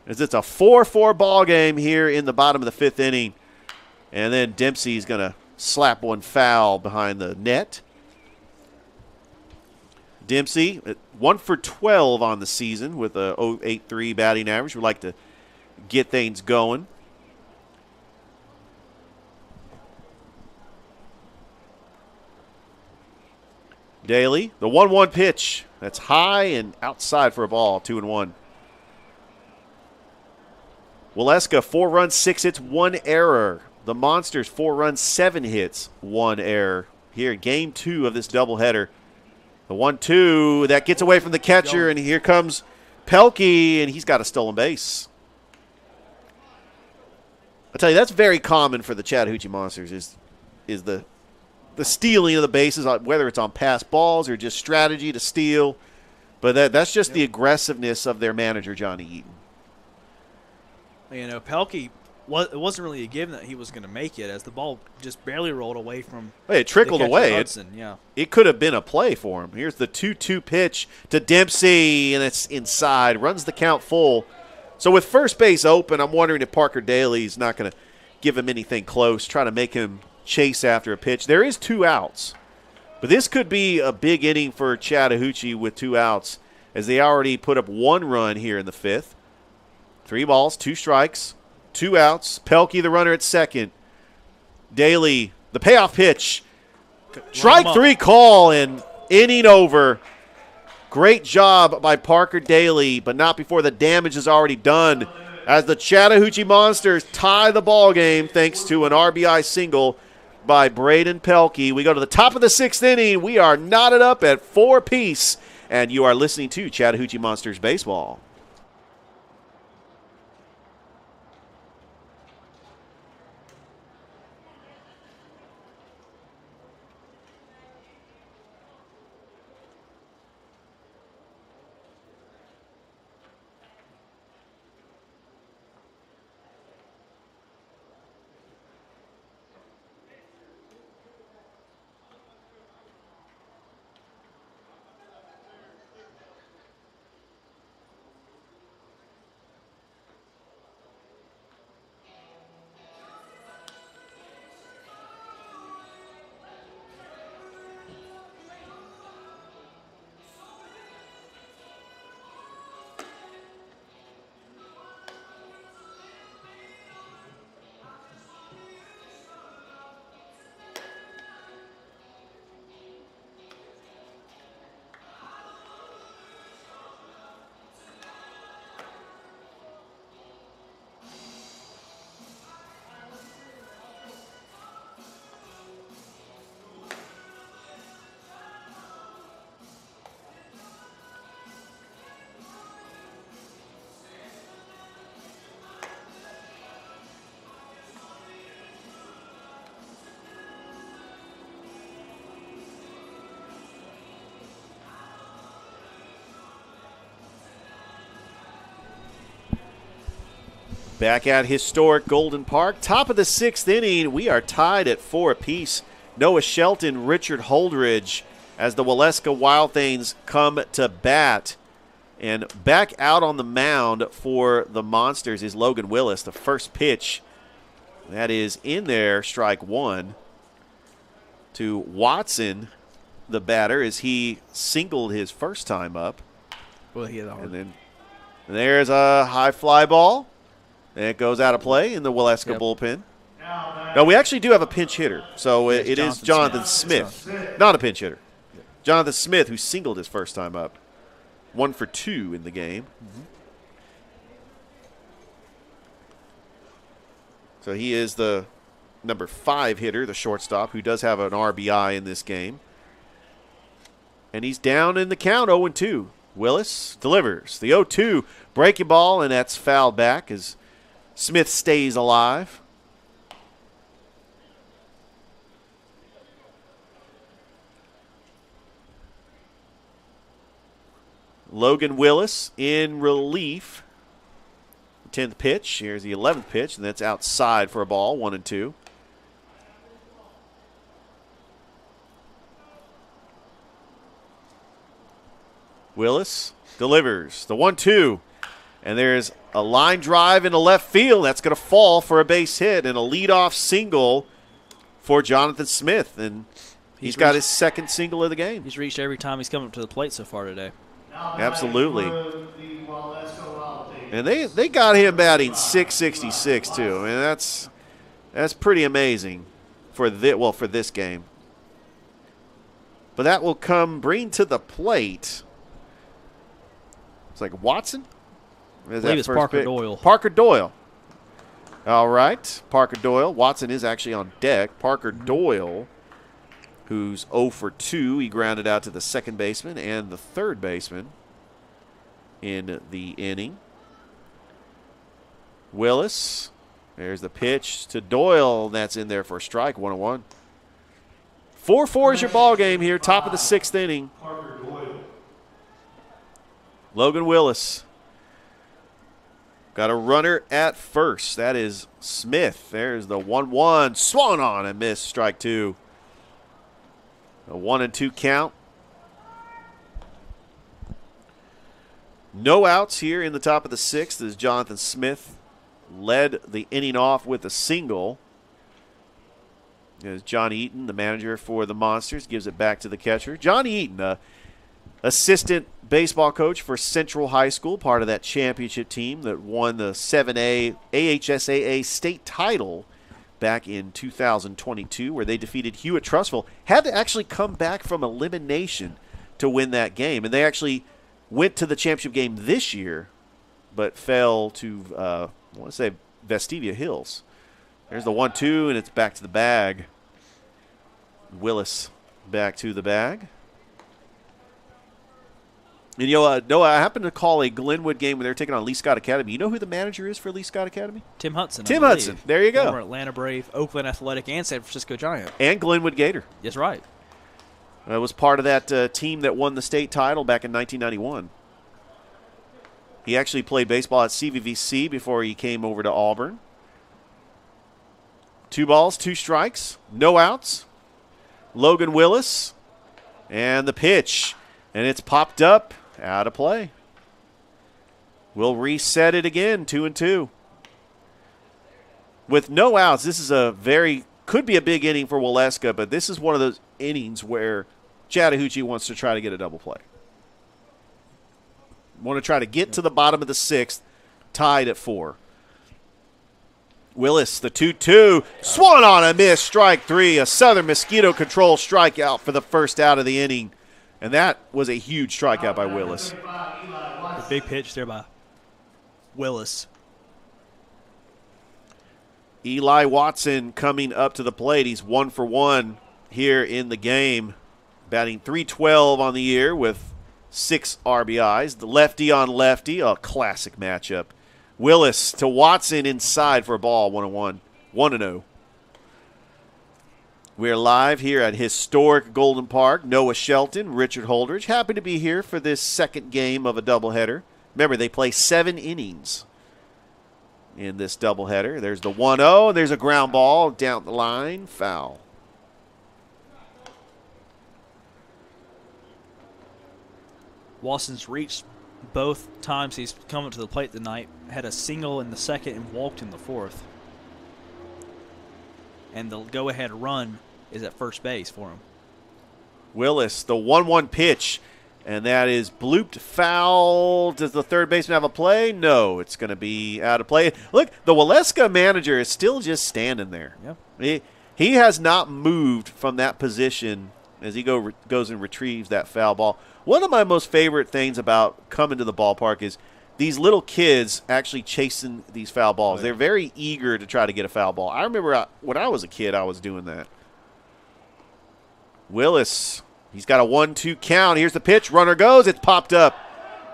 As it's a 4-4 ball game here in the bottom of the 5th inning. And then Dempsey's going to slap one foul behind the net. Dempsey, 1 for 12 on the season with a 0.83 batting average. We'd like to get things going. Daly, the 1-1 pitch. That's high and outside for a ball, 2-1. Waleska, 4 runs, 6 hits, 1 error. The Monsters, 4 runs, 7 hits, 1 error. Here in Game 2 of this doubleheader. The 1-2, that gets away from the catcher, and here comes Pelkey, and he's got a stolen base. I tell you, that's very common for the Chattahoochee Monsters is the stealing of the bases, whether it's on pass balls or just strategy to steal. But that's just the aggressiveness of their manager, Johnny Eaton. You know, Pelkey, it wasn't really a given that he was going to make it as the ball just barely rolled away from it trickled away. It could have been a play for him. Here's the 2-2 pitch to Dempsey, and it's inside. Runs the count full. So with first base open, I'm wondering if Parker Daly's not going to give him anything close, try to make him chase after a pitch. There is 2 outs. But this could be a big inning for Chattahoochee with 2 outs, as they already put up 1 run here in the 5th. 3 balls, 2 strikes, 2 outs. Pelkey, the runner at second. Daly, the payoff pitch. Strike 3 call, and inning over. Great job by Parker Daly, but not before the damage is already done, as the Chattahoochee Monsters tie the ball game thanks to an RBI single by Braden Pelkey. We go to the top of the 6th inning. We are knotted up at 4 apiece, and you are listening to Chattahoochee Monsters Baseball. Back at historic Golden Park, top of the 6th inning, we are tied at 4 apiece. Noah Shelton, Richard Holdridge, as the Waleska Wild Things come to bat. And back out on the mound for the Monsters is Logan Willis. The first pitch, that is in there, strike 1. To Watson, the batter, as he singled his first time up. Well, he had a hard. And then there's a high fly ball. And it goes out of play in the Waleska bullpen. No, we actually do have a pinch hitter. So it is Jonathan Smith. Not a pinch hitter. Jonathan Smith, who singled his first time up. 1 for 2 in the game. So he is the number 5 hitter, the shortstop, who does have an RBI in this game. And he's down in the count, 0-2. Willis delivers the 0-2 breaking ball, and that's fouled back as Smith stays alive. Logan Willis in relief. 10th pitch. Here's the 11th pitch, and that's outside for a ball, 1-2. Willis delivers the 1-2. And there's a line drive into left field. That's going to fall for a base hit and a leadoff single for Jonathan Smith. And he's got his second single of the game. He's reached every time he's come up to the plate so far today. Absolutely. And they got him batting .666 too. I mean, that's pretty amazing for this game. But that will bring to the plate. It's like Watson. I believe it's Parker Doyle. Parker Doyle. All right, Parker Doyle. Watson is actually on deck. Parker Doyle, who's 0 for 2. He grounded out to the second baseman and the third baseman in the inning. Willis. There's the pitch to Doyle. That's in there for a strike, 1-1. 4-4 is your ball game here, top of the 6th inning. Logan Willis. Got a runner at first. That is Smith. There's the 1-1. Swung on and missed. Strike 2. A 1-2 count. No outs here in the top of the 6th as Jonathan Smith led the inning off with a single. As John Eaton, the manager for the Monsters, gives it back to the catcher. John Eaton, assistant baseball coach for Central High School, part of that championship team that won the 7A AHSAA state title back in 2022, where they defeated Hewitt-Trussville. Had to actually come back from elimination to win that game, and they actually went to the championship game this year, but fell to I want to say Vestivia Hills. There's the 1-2, and it's back to the bag. Willis back to the bag. And, Noah, I happened to call a Glenwood game when they were taking on Lee Scott Academy. You know who the manager is for Lee Scott Academy? Tim Hudson. Tim Hudson. There you go. Former Atlanta Brave, Oakland Athletic, and San Francisco Giant. And Glenwood Gator. That's right. Was part of that team that won the state title back in 1991. He actually played baseball at CVVC before he came over to Auburn. 2 balls, 2 strikes, no outs. Logan Willis. And the pitch. And it's popped up. Out of play. We'll reset it again, 2-2. With no outs, this is could be a big inning for Waleska, but this is one of those innings where Chattahoochee wants to try to get a double play. Want to try to get to the bottom of the 6th, tied at 4. Willis, the 2-2, swung on a miss, strike 3, a Southern Mosquito Control strikeout for the first out of the inning. And that was a huge strikeout by Willis. A big pitch there by Willis. Eli Watson coming up to the plate. He's 1 for 1 here in the game, batting .312 on the year with 6 RBIs. The lefty on lefty, a classic matchup. Willis to Watson inside for a ball, 1-1, 1-0. We're live here at historic Golden Park. Noah Shelton, Richard Holdridge, happy to be here for this second game of a doubleheader. Remember, they play 7 innings. in this doubleheader. There's the 1-0, and there's a ground ball down the line. Foul. Watson's reached both times he's come up to the plate tonight, had a single in the second and walked in the fourth. And the go-ahead run is at first base for him. Willis, the 1-1 pitch, and that is blooped foul. Does the third baseman have a play? No, it's going to be out of play. Look, the Waleska manager is still just standing there. Yep. He has not moved from that position as he goes and retrieves that foul ball. One of my most favorite things about coming to the ballpark is these little kids actually chasing these foul balls. They're very eager to try to get a foul ball. I remember when I was a kid, I was doing that. Willis, he's got a 1-2 count. Here's the pitch. Runner goes. It's popped up.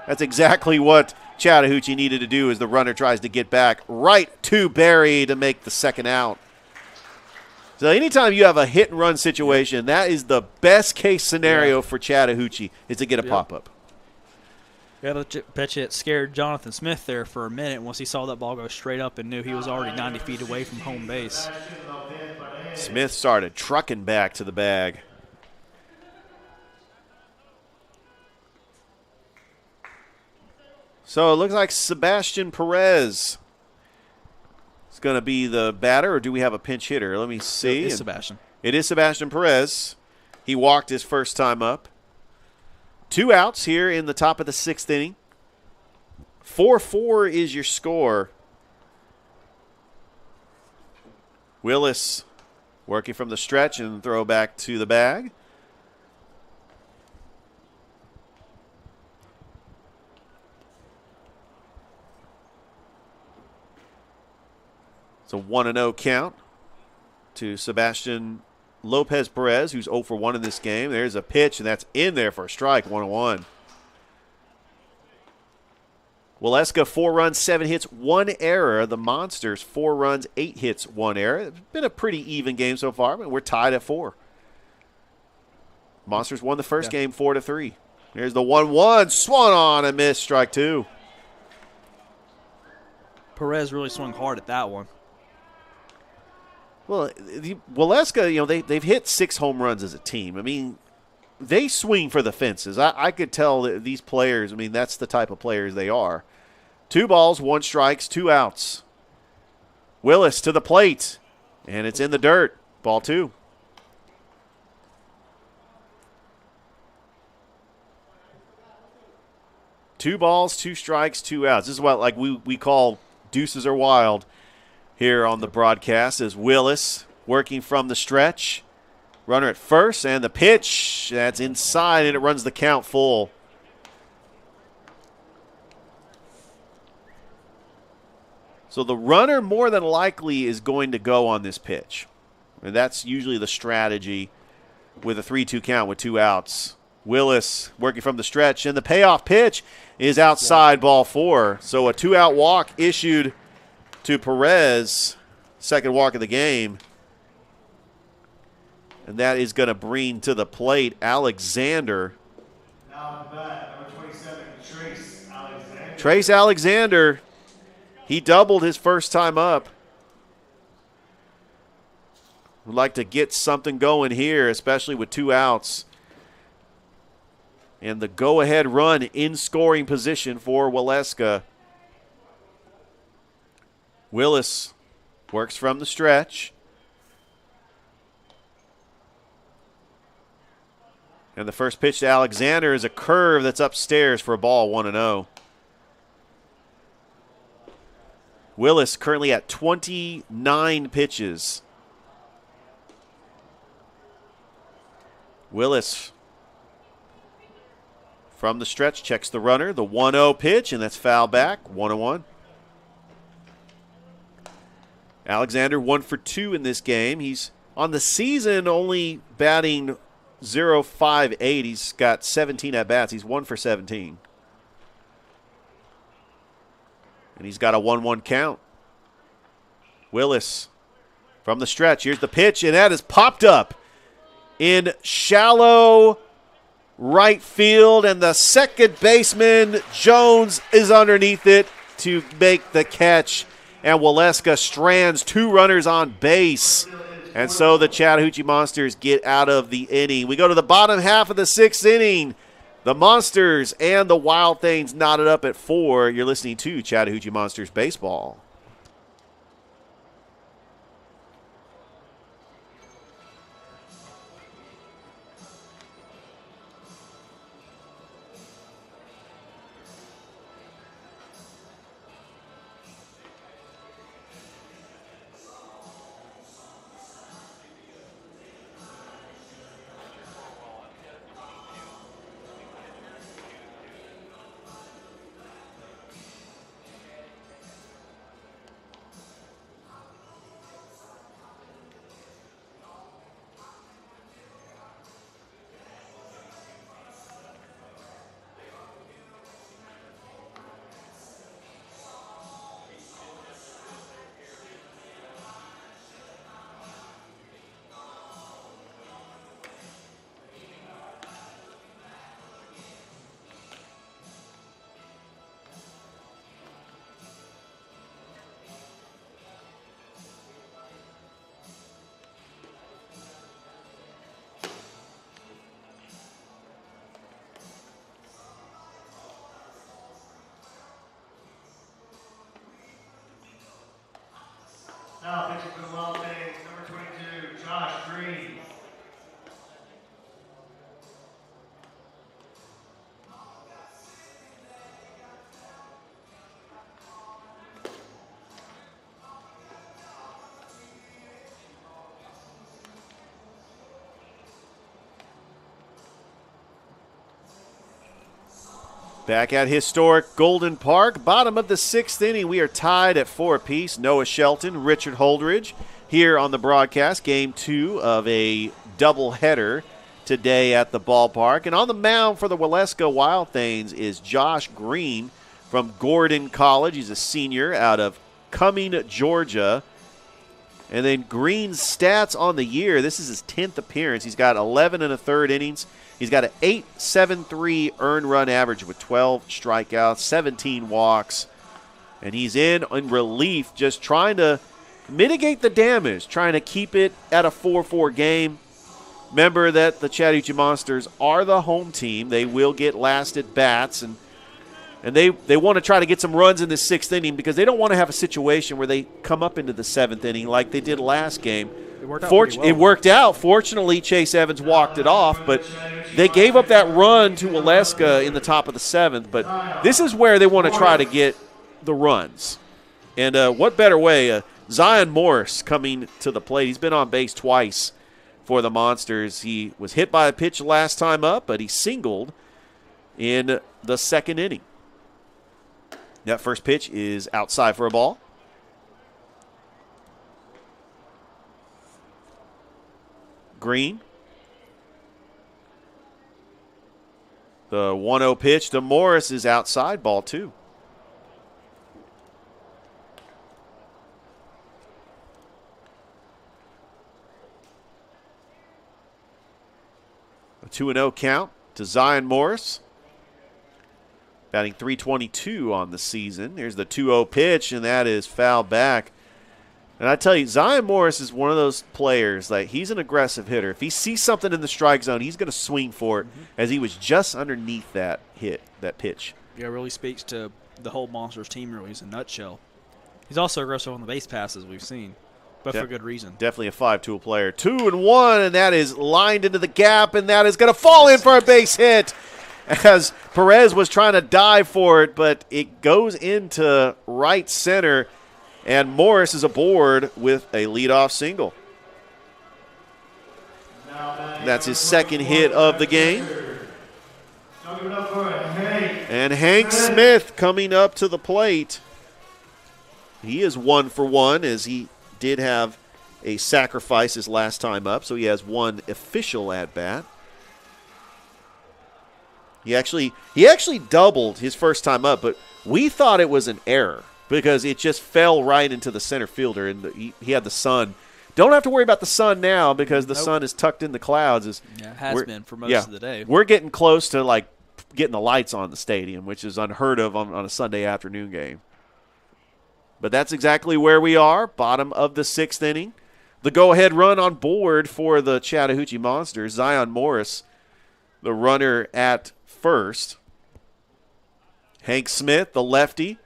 That's exactly what Chattahoochee needed to do as the runner tries to get back right to Barry to make the second out. So anytime you have a hit-and-run situation, that is the best-case scenario for Chattahoochee is to get a pop-up. Yeah, I bet you it scared Jonathan Smith there for a minute once he saw that ball go straight up and knew he was already 90 feet away from home base. Smith started trucking back to the bag. So it looks like Sebastian Perez is going to be the batter, or do we have a pinch hitter? Let me see. It's Sebastian. It is Sebastian Perez. He walked his first time up. 2 outs here in the top of the 6th inning. 4-4 is your score. Willis working from the stretch and throw back to the bag. It's a 1-0 count to Sebastian Lopez Perez, who's 0 for 1 in this game. There's a pitch, and that's in there for a strike, 1-1. Waleska, 4 runs, 7 hits, 1 error. The Monsters, 4 runs, 8 hits, 1 error. It's been a pretty even game so far, but we're tied at 4. Monsters won the first game 4-3. Here's the 1-1, swung on and missed, strike 2. Perez really swung hard at that one. Well, the Waleska, they've hit 6 home runs as a team. I mean, they swing for the fences. I could tell that these players, that's the type of players they are. 2 balls, 1 strikes, 2 outs. Willis to the plate, and it's in the dirt. Ball 2. Two balls, 2 strikes, 2 outs. This is what we call deuces are wild here on the broadcast, as Willis working from the stretch. Runner at first, and the pitch, that's inside, and it runs the count full. So the runner more than likely is going to go on this pitch. And that's usually the strategy with a 3-2 count with 2 outs. Willis working from the stretch, and the payoff pitch is outside, ball 4. So a 2-out walk issued to Perez, second walk of the game. And that is going to bring to the plate Alexander. Now at the bat, number 27, Trace Alexander. Trace Alexander, he doubled his first time up. Would like to get something going here, especially with 2 outs. And the go-ahead run in scoring position for Waleska. Willis works from the stretch. And the first pitch to Alexander is a curve that's upstairs for a ball, 1-0. Willis currently at 29 pitches. Willis from the stretch checks the runner. The 1-0 pitch, and that's foul back, 1-1. Alexander 1 for 2 in this game. He's on the season only batting .058. He's got 17 at-bats. He's 1 for 17. And he's got a 1-1 count. Willis from the stretch. Here's the pitch, and that is popped up in shallow right field, and the second baseman, Jones, is underneath it to make the catch. and Waleska strands 2 runners on base. And so the Chattahoochee Monsters get out of the inning. We go to the bottom half of the 6th inning. The Monsters and the Wild Things knotted up at 4. You're listening to Chattahoochee Monsters Baseball. Now pitching for the Wild Things, number 22, Josh Green. Back at historic Golden Park, bottom of the 6th inning. We are tied at 4 apiece. Noah Shelton, Richard Holdridge here on the broadcast. Game 2 of a doubleheader today at the ballpark. And on the mound for the Waleska Wild Things is Josh Green from Gordon College. He's a senior out of Cumming, Georgia. And then Green's stats on the year, this is his 10th appearance. He's got 11 1/3 innings. He's got an 8.73 earned run average with 12 strikeouts, 17 walks. And he's in relief, just trying to mitigate the damage, trying to keep it at a 4-4 game. Remember that the Chattahoochee Monsters are the home team. They will get last at bats, and they want to try to get some runs in the 6th inning because they don't want to have a situation where they come up into the 7th inning like they did last game. It worked out pretty well. It worked out. Fortunately, Chase Evans walked it off, but they gave up that run to Waleska in the top of the 7th. But this is where they want to try to get the runs. And what better way? Zion Morris coming to the plate. He's been on base twice for the Monsters. He was hit by a pitch last time up, but he singled in the 2nd inning. That first pitch is outside for a ball. Green. The 1-0 pitch to Morris is outside, ball 2. A 2-0 count to Zion Morris. Batting .322 on the season. Here's the 2-0 pitch, and that is foul back. And I tell you, Zion Morris is one of those players, like he's an aggressive hitter. If he sees something in the strike zone, he's going to swing for it, as he was just underneath that pitch. Yeah, it really speaks to the whole Monsters team, really, as a nutshell. He's also aggressive on the base passes we've seen, but for good reason. Definitely a 5-tool player. 2-1, and that is lined into the gap, and that is going to fall in for a base hit, as Perez was trying to dive for it, but it goes into right center. And Morris is aboard with a leadoff single. That's his 2nd hit of the game. And Hank Smith coming up to the plate. He is 1 for 1, as he did have a sacrifice his last time up, so he has 1 official at-bat. He actually doubled his first time up, but we thought it was an error, because it just fell right into the center fielder, and he had the sun. Don't have to worry about the sun now, because the sun is tucked in the clouds. It has been for most of the day. We're getting close to like getting the lights on the stadium, which is unheard of on a Sunday afternoon game. But that's exactly where we are, bottom of the 6th inning. The go-ahead run on board for the Chattahoochee Monsters. Zion Morris, the runner at first. Hank Smith, the lefty,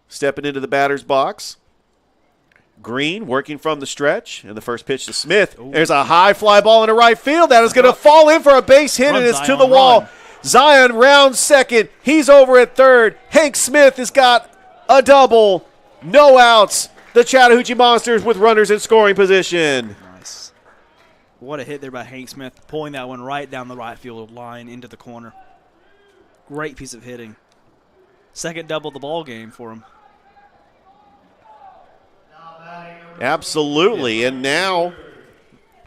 stepping into the batter's box. Green working from the stretch, and the first pitch to Smith. Ooh. There's a high fly ball into right field. That is going to fall in for a base hit, and it's to the wall. Zion rounds second. He's over at third. Hank Smith has got a double. No outs. The Chattahoochee Monsters with runners in scoring position. Nice. What a hit there by Hank Smith, pulling that one right down the right field line into the corner. Great piece of hitting. Second double of the ball game for him. Absolutely, and now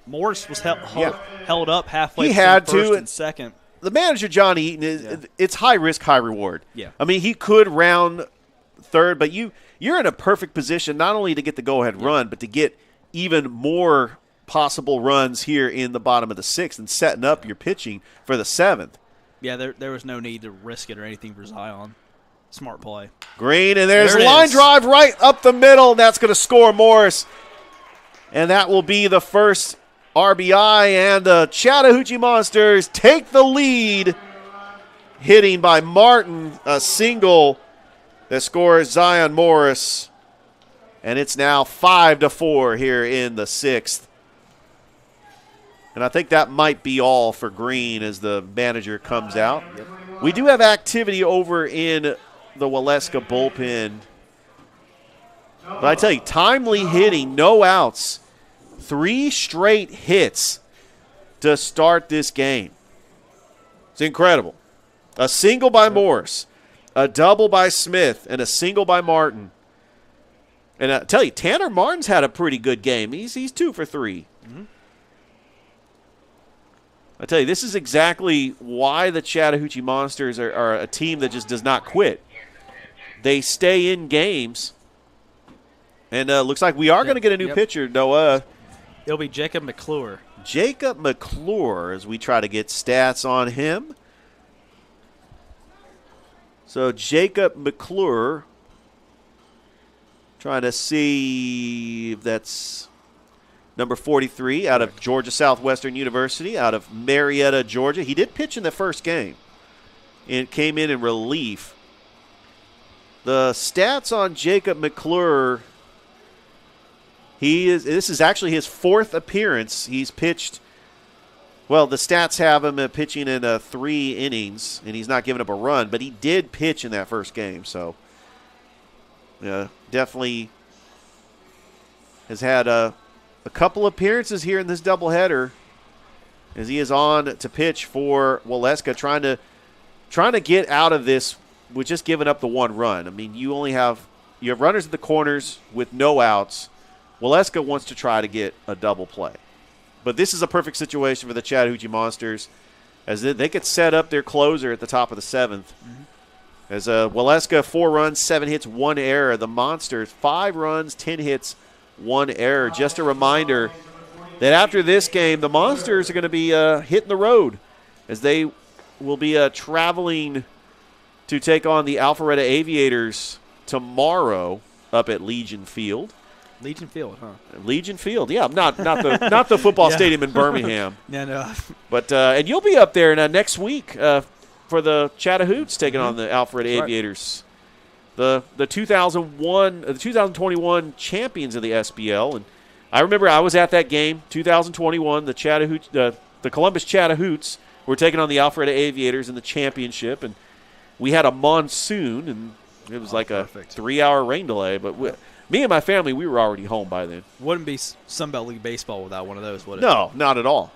Morris was held up halfway. He had first to and second. The manager, Johnny Eaton, it's high risk, high reward. Yeah. I mean, he could round third, but you're in a perfect position not only to get the go-ahead run, but to get even more possible runs here in the bottom of the 6th and setting up your pitching for the 7th. Yeah, there was no need to risk it or anything for Zion. Smart play. Green, and there's a line drive right up the middle, and that's going to score Morris. And that will be the first RBI, and the Chattahoochee Monsters take the lead. Hitting by Martin, a single that scores Zion Morris. And it's now 5-4 here in the 6th. And I think that might be all for Green as the manager comes out. We do have activity over in the Waleska bullpen. But I tell you, timely hitting, no outs, 3 straight hits to start this game. It's incredible. A single by Morris, a double by Smith, and a single by Martin. And I tell you, Tanner Martin's had a pretty good game. He's 2 for 3. Mm-hmm. I tell you, this is exactly why the Chattahoochee Monsters are a team that just does not quit. They stay in games. And looks like we are going to get a new pitcher, Noah. It'll be Jacob McClure. Jacob McClure, as we try to get stats on him. So Jacob McClure, trying to see if that's number 43 out of Georgia Southwestern University, out of Marietta, Georgia. He did pitch in the first game and came in relief. The stats on Jacob McClure, this is actually his 4th appearance. He's pitched, well, the stats have him pitching in 3 innings, and he's not giving up a run, but he did pitch in that first game. So, definitely has had a couple appearances here in this doubleheader as he is on to pitch for Waleska, trying to get out of this with just giving up the 1 run. I mean, you have runners at the corners with no outs. Waleska wants to try to get a double play. But this is a perfect situation for the Chattahoochee Monsters as they could set up their closer at the top of the 7th. Mm-hmm. As Waleska, 4 runs, 7 hits, 1 error. The Monsters, 5 runs, 10 hits, 1 error. Just a reminder that after this game, the Monsters are going to be hitting the road as they will be traveling to take on the Alpharetta Aviators tomorrow up at Legion Field. Legion Field, huh? Legion Field, yeah, not the football stadium in Birmingham. No. But and you'll be up there next week for the Chattahoots taking on the Alpharetta Aviators, the 2021 champions of the SBL. And I remember I was at that game, 2021. The Columbus Chattahoots were taking on the Alpharetta Aviators in the championship, and we had a monsoon, and it was like perfect. A 3-hour rain delay. But me and my family, we were already home by then. Wouldn't be Sunbelt League baseball without one of those, would it? No, not at all.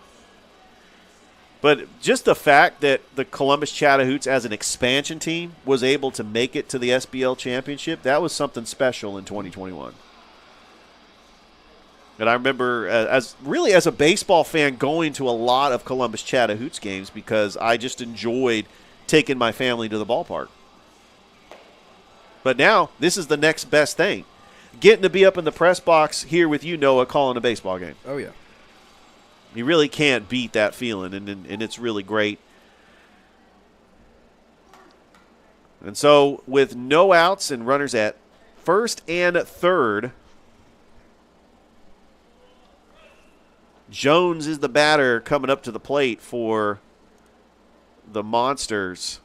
But just the fact that the Columbus Chattahoots, as an expansion team, was able to make it to the SBL championship, that was something special in 2021. And I remember, as a baseball fan, going to a lot of Columbus Chattahoots games because I just enjoyed taking my family to the ballpark. But now, this is the next best thing. Getting to be up in the press box here with you, Noah, calling a baseball game. Oh, yeah. You really can't beat that feeling, and it's really great. And so, with no outs and runners at first and third. Jones is the batter coming up to the plate for the Monsters.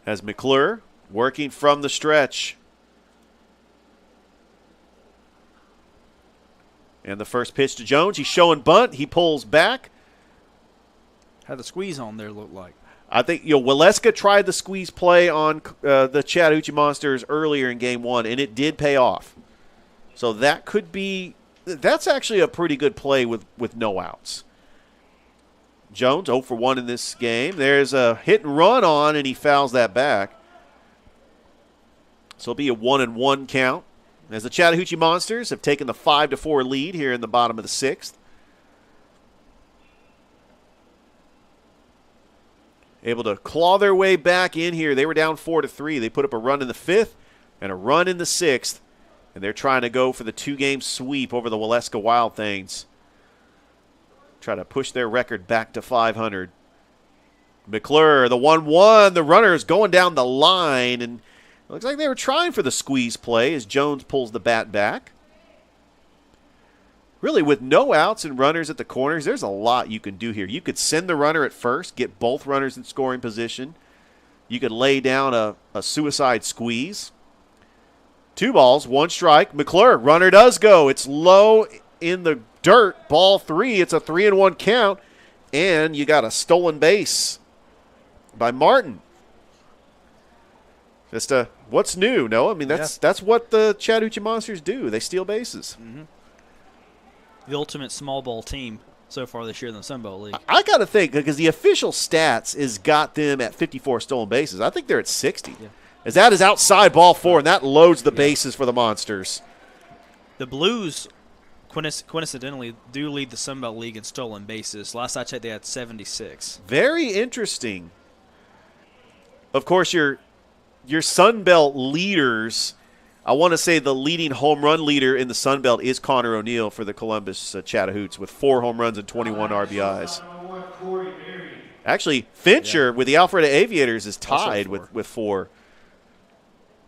As McClure working from the stretch. And the first pitch to Jones. He's showing bunt. He pulls back. How the squeeze on there look like? I think Waleska tried the squeeze play on the Chattahoochee Monsters earlier in Game 1, and it did pay off. So that could be – that's actually a pretty good play with no outs. Jones 0 for 1 in this game. There's a hit and run on, and he fouls that back. So it'll be a 1-1 count as the Chattahoochee Monsters have taken the 5-4 lead here in the bottom of the 6th. Able to claw their way back in here. They were down 4-3. They put up a run in the 5th and a run in the 6th, and they're trying to go for the 2-game sweep over the Waleska Wild Things. Try to push their record back to 500. McClure, the 1-1. The runner is going down the line, and it looks like they were trying for the squeeze play as Jones pulls the bat back. Really, with no outs and runners at the corners, there's a lot you can do here. You could send the runner at first, get both runners in scoring position. You could lay down a suicide squeeze. 2 balls, 1 strike. McClure, runner does go. It's low in the dirt. Ball 3. It's a 3-1 count. And you got a stolen base by Martin. Just what's new, Noah? I mean, that's what the Chattahoochee Monsters do. They steal bases. Mm-hmm. The ultimate small ball team so far this year in the Sun Belt League. I got to think, because the official stats has got them at 54 stolen bases. I think they're at 60. Yeah. As that is outside ball 4, and that loads the bases for the Monsters. The Blues, coincidentally, do lead the Sun Belt League in stolen bases. Last I checked, they had 76. Very interesting. Of course, your Sun Belt leaders, I want to say the leading home run leader in the Sun Belt is Connor O'Neill for the Columbus Chattahoochee with 4 home runs and 21 RBIs. Actually, Fincher with the Alpharetta Aviators is tied with 4.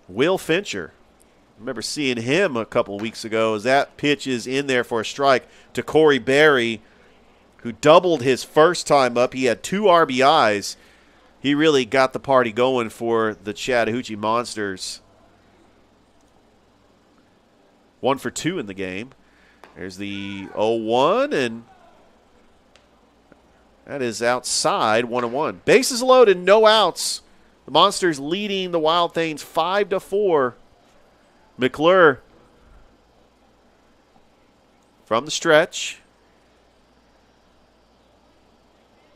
Will Fincher. I remember seeing him a couple weeks ago as that pitch is in there for a strike to Corey Berry, who doubled his first time up. He had 2 RBIs. He really got the party going for the Chattahoochee Monsters. 1 for 2 in the game. There's the 0-1, and that is outside, 1-1. Bases loaded, no outs. The Monsters leading the Wild Things 5-4. McClure from the stretch.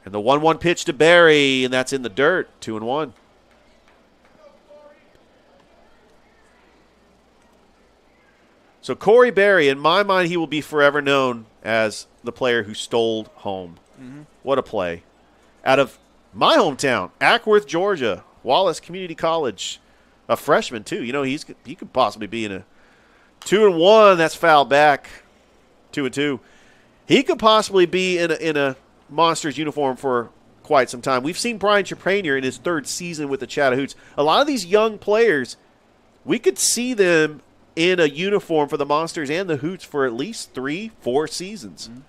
And the 1-1 pitch to Barry, and that's in the dirt, 2-1. So Corey Berry, in my mind, he will be forever known as the player who stole home. Mm-hmm. What a play. Out of my hometown, Ackworth, Georgia, Wallace Community College, a freshman too. You know, he could possibly be in a 2-1. That's fouled back, 2-2. He could possibly be in a Monsters uniform for quite some time. We've seen Brian Chapranier in his 3rd season with the Chattahoochee. A lot of these young players, we could see them in a uniform for the Monsters and the Hoots for at least 3-4 seasons. Mm-hmm.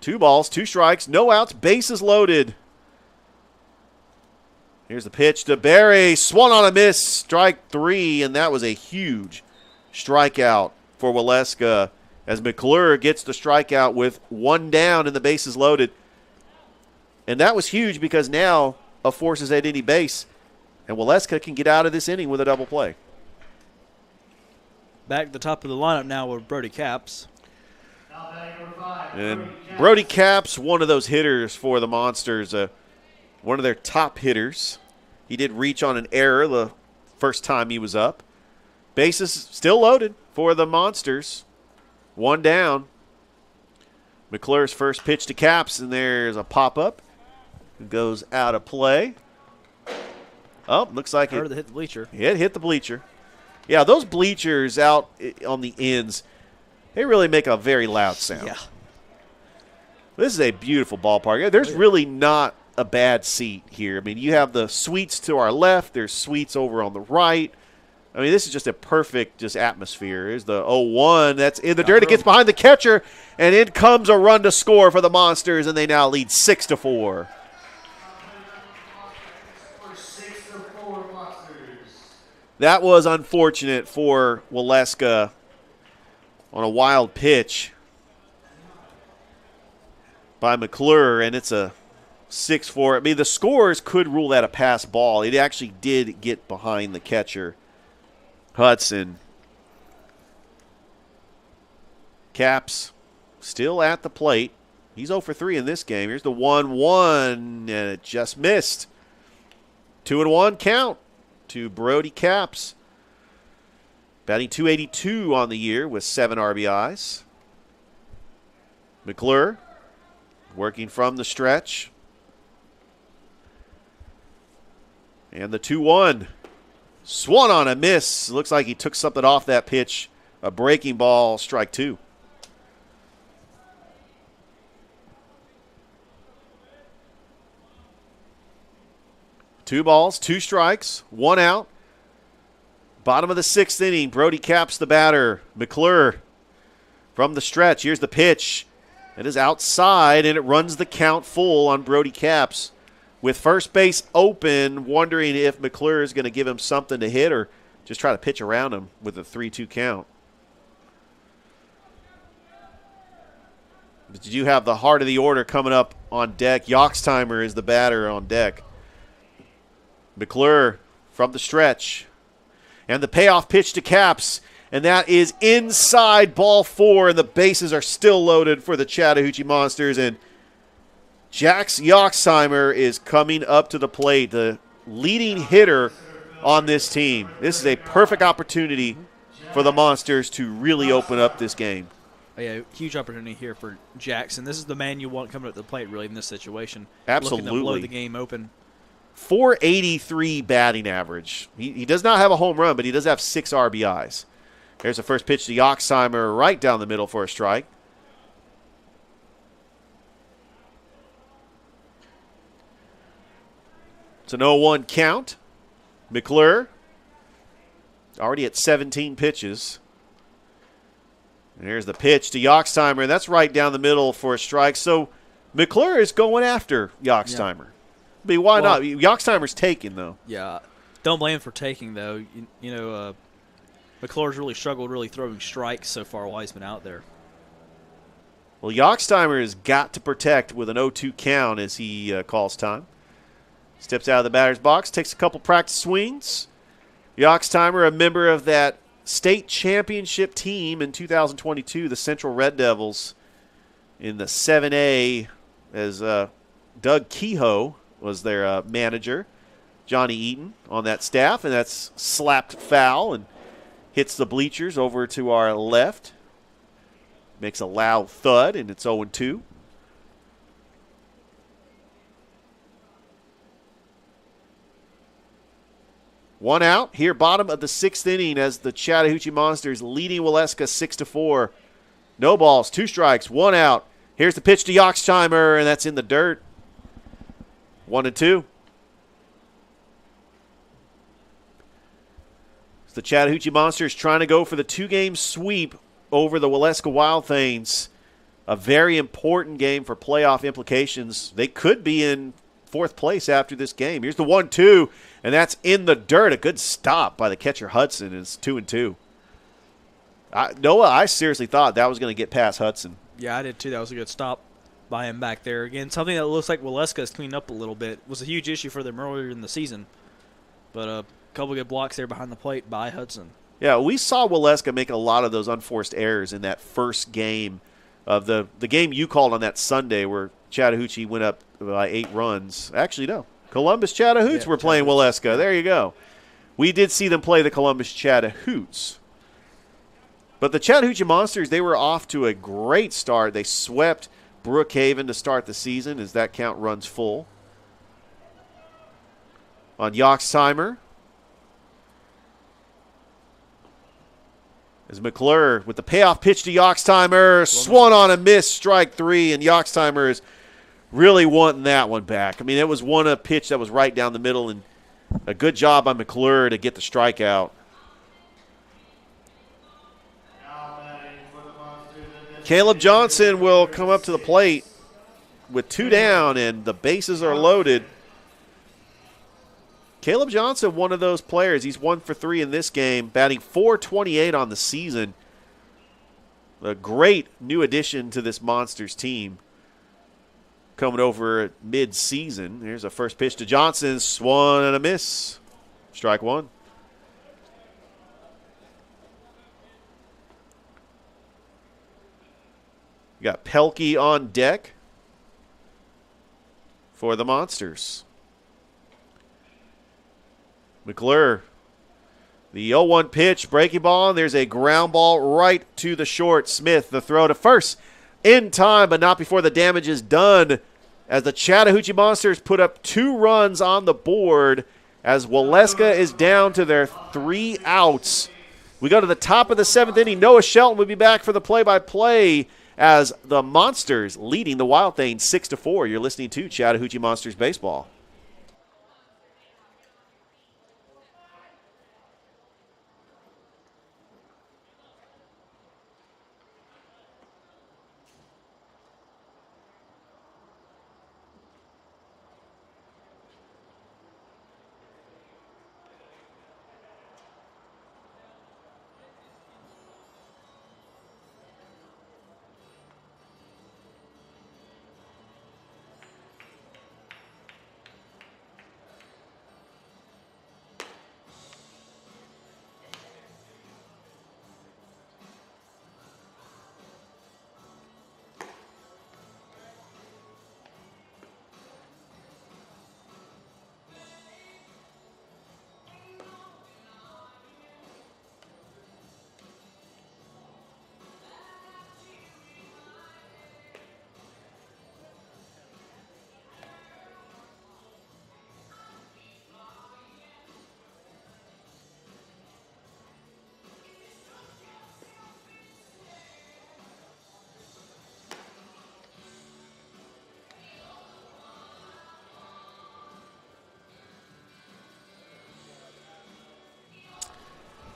2 balls, 2 strikes, no outs, bases loaded. Here's the pitch to Barry. Swung on a miss, strike 3, and that was a huge strikeout for Waleska as McClure gets the strikeout with 1 down and the bases loaded. And that was huge because now a force is at any base, and Waleska can get out of this inning with a double play. Back at the top of the lineup now with Brody Capps. And Brody Capps, one of those hitters for the Monsters, one of their top hitters. He did reach on an error the first time he was up. Bases still loaded for the Monsters. 1 down. McClure's first pitch to Capps, and there's a pop-up. It goes out of play. Oh, looks like it hit the bleacher. It hit the bleacher. Yeah, those bleachers out on the ends, they really make a very loud sound. Yeah. This is a beautiful ballpark. There's really not a bad seat here. I mean, you have the suites to our left. There's suites over on the right. I mean, this is just a perfect atmosphere. Here's the 0-1. That's in the dirt. It gets behind the catcher, and in comes a run to score for the Monsters, and they now lead 6-4. That was unfortunate for Waleska on a wild pitch by McClure, and it's a 6-4. I mean, the scores could rule that a pass ball. It actually did get behind the catcher, Hudson. Caps still at the plate. He's 0 for 3 in this game. Here's the 1-1, and it just missed. 2-1 count to Brody Caps. Batting .282 on the year with 7 RBIs. McClure working from the stretch. And the 2-1. Swung on a miss. Looks like he took something off that pitch. A breaking ball, strike 2. Two balls, 2 strikes, 1 out. Bottom of the 6th inning, Brody Caps the batter. McClure from the stretch. Here's the pitch. It is outside, and it runs the count full on Brody Caps. With first base open, wondering if McClure is going to give him something to hit or just try to pitch around him with a 3-2 count. But you have the heart of the order coming up on deck. Yoxtimer is the batter on deck. McClure from the stretch. And the payoff pitch to Caps. And that is inside ball 4. And the bases are still loaded for the Chattahoochee Monsters. And Jax Yoxtimer is coming up to the plate, the leading hitter on this team. This is a perfect opportunity for the Monsters to really open up this game. Yeah, huge opportunity here for Jackson. This is the man you want coming up to the plate, really, in this situation. Absolutely. Looking to blow the game open. .483 batting average. He does not have a home run, but he does have 6 RBIs. There's the first pitch to Yoxtimer right down the middle for a strike. It's an 0-1 count. McClure already at 17 pitches. And here's the pitch to Yoxtimer, and that's right down the middle for a strike. So McClure is going after Yoxtimer. Yeah. I mean, why not? Yoxtimer's taking, though. Yeah. Don't blame him for taking, though. McClure's really struggled throwing strikes so far while he's been out there. Well, Yoxtimer has got to protect with an 0-2 count as he calls time. Steps out of the batter's box, takes a couple practice swings. Yoxtimer, a member of that state championship team in 2022, the Central Red Devils, in the 7A, as Doug Kehoe was their manager. Johnny Eaton on that staff, and that's slapped foul and hits the bleachers over to our left. Makes a loud thud, and it's 0-2. One out here, bottom of the 6th inning, as the Chattahoochee Monsters leading Waleska 6-4. No balls, 2 strikes, 1 out. Here's the pitch to Yoxtimer, and that's in the dirt. 1-2. The Chattahoochee Monsters trying to go for the 2-game sweep over the Waleska Wild Things. A very important game for playoff implications. They could be in 4th place after this game. Here's the 1-2, and that's in the dirt. A good stop by the catcher Hudson. It's 2-2. Noah, I seriously thought that was going to get past Hudson. Yeah, I did too. That was a good stop by him back there. Again, something that looks like Waleska has cleaned up a little bit. It was a huge issue for them earlier in the season. But a couple good blocks there behind the plate by Hudson. Yeah, we saw Waleska make a lot of those unforced errors in that first game of the game you called on that Sunday where Chattahoochee went up by 8 runs. Actually, no. Columbus Chattahoochee were playing Waleska. There you go. We did see them play the Columbus Chattahoochee. But the Chattahoochee Monsters, they were off to a great start. They swept Brookhaven to start the season as that count runs full. On Yoxtimer. As McClure with the payoff pitch to Yoxtimer, swung on a miss, strike 3, and Yoxtimer is really wanting that one back. I mean, it was a pitch that was right down the middle, and a good job by McClure to get the strikeout. Caleb Johnson will come up to the plate with 2 down, and the bases are loaded. Caleb Johnson, one of those players. He's 1 for 3 in this game, batting .428 on the season. A great new addition to this Monsters team. Coming over mid-season. Here's a first pitch to Johnson. Swung and a miss. Strike 1. You got Pelkey on deck for the Monsters. McClure, the 0-1 pitch, breaking ball, and there's a ground ball right to the short. Smith, the throw to first, in time, but not before the damage is done, as the Chattahoochee Monsters put up 2 runs on the board, as Waleska is down to their 3 outs. We go to the top of the 7th inning. Noah Shelton will be back for the play-by-play, as the Monsters leading the Wild Things 6-4. You're listening to Chattahoochee Monsters Baseball.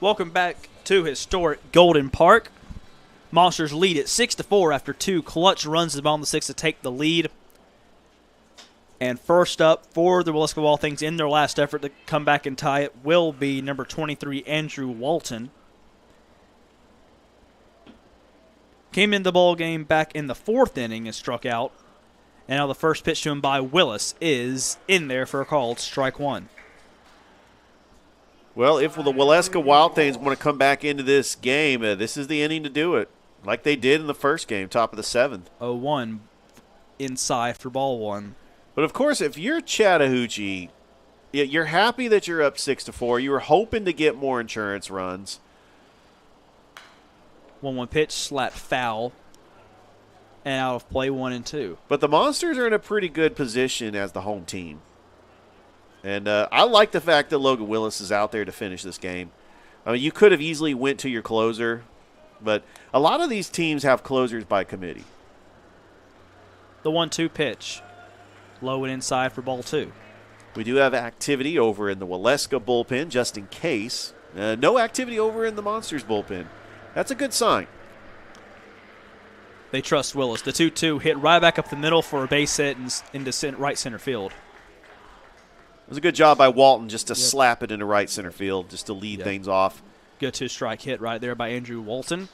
Welcome back to historic Golden Park. Monsters lead at 6-4 after 2 clutch runs to the bottom of the 6th to take the lead. And first up for the Waleska Wild Things in their last effort to come back and tie it will be number 23, Andrew Walton. Came in the ball game back in the 4th inning and struck out. And now the first pitch to him by Willis is in there for a called strike 1. Well, if the Waleska Wild Things want to come back into this game, this is the inning to do it, like they did in the first game, top of the 7th. 0-1 inside for ball 1. But, of course, if you're Chattahoochee, you're happy that you're up 6-4. You were hoping to get more insurance runs. 1-1 pitch, slap foul, and out of play 1-2. But the Monsters are in a pretty good position as the home team. And I like the fact that Logan Willis is out there to finish this game. I mean, you could have easily went to your closer, but a lot of these teams have closers by committee. The 1-2 pitch, low and inside for ball 2. We do have activity over in the Waleska bullpen, just in case. No activity over in the Monsters bullpen. That's a good sign. They trust Willis. The 2-2 hit right back up the middle for a base hit into right center field. It was a good job by Walton just to slap it into right center field, just to lead things off. Good 2-strike hit right there by Andrew Walton.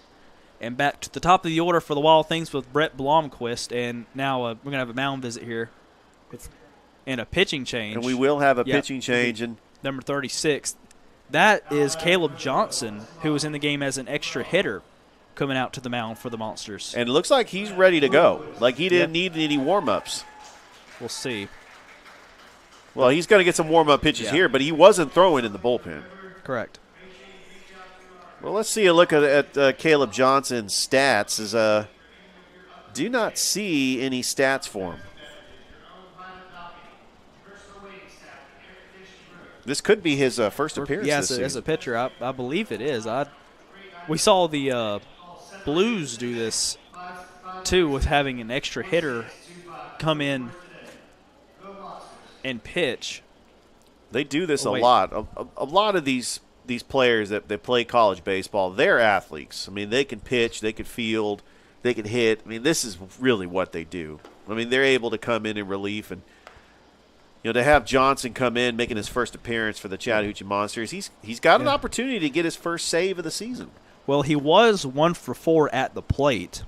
And back to the top of the order for the Wild Things with Brett Blomquist. And now we're going to have a mound visit here and a pitching change. And we will have a pitching change. And number 36. That is Caleb Johnson, who was in the game as an extra hitter, coming out to the mound for the Monsters. And it looks like he's ready to go. Like he didn't need any warm-ups. We'll see. Well, he's going to get some warm-up pitches here, but he wasn't throwing in the bullpen. Correct. Well, let's see a look at Caleb Johnson's stats. Do not see any stats for him. This could be his first appearance this season. As a pitcher, I believe it is. We saw the Blues do this too, with having an extra hitter come in and pitch. They do this a lot. A lot of these players that play college baseball, they're athletes. I mean, they can pitch, they can field, they can hit. I mean, this is really what they do. I mean, they're able to come in relief, and to have Johnson come in making his first appearance for the Chattahoochee Monsters, he's got an opportunity to get his first save of the season. Well, he was 1 for 4 at the plate,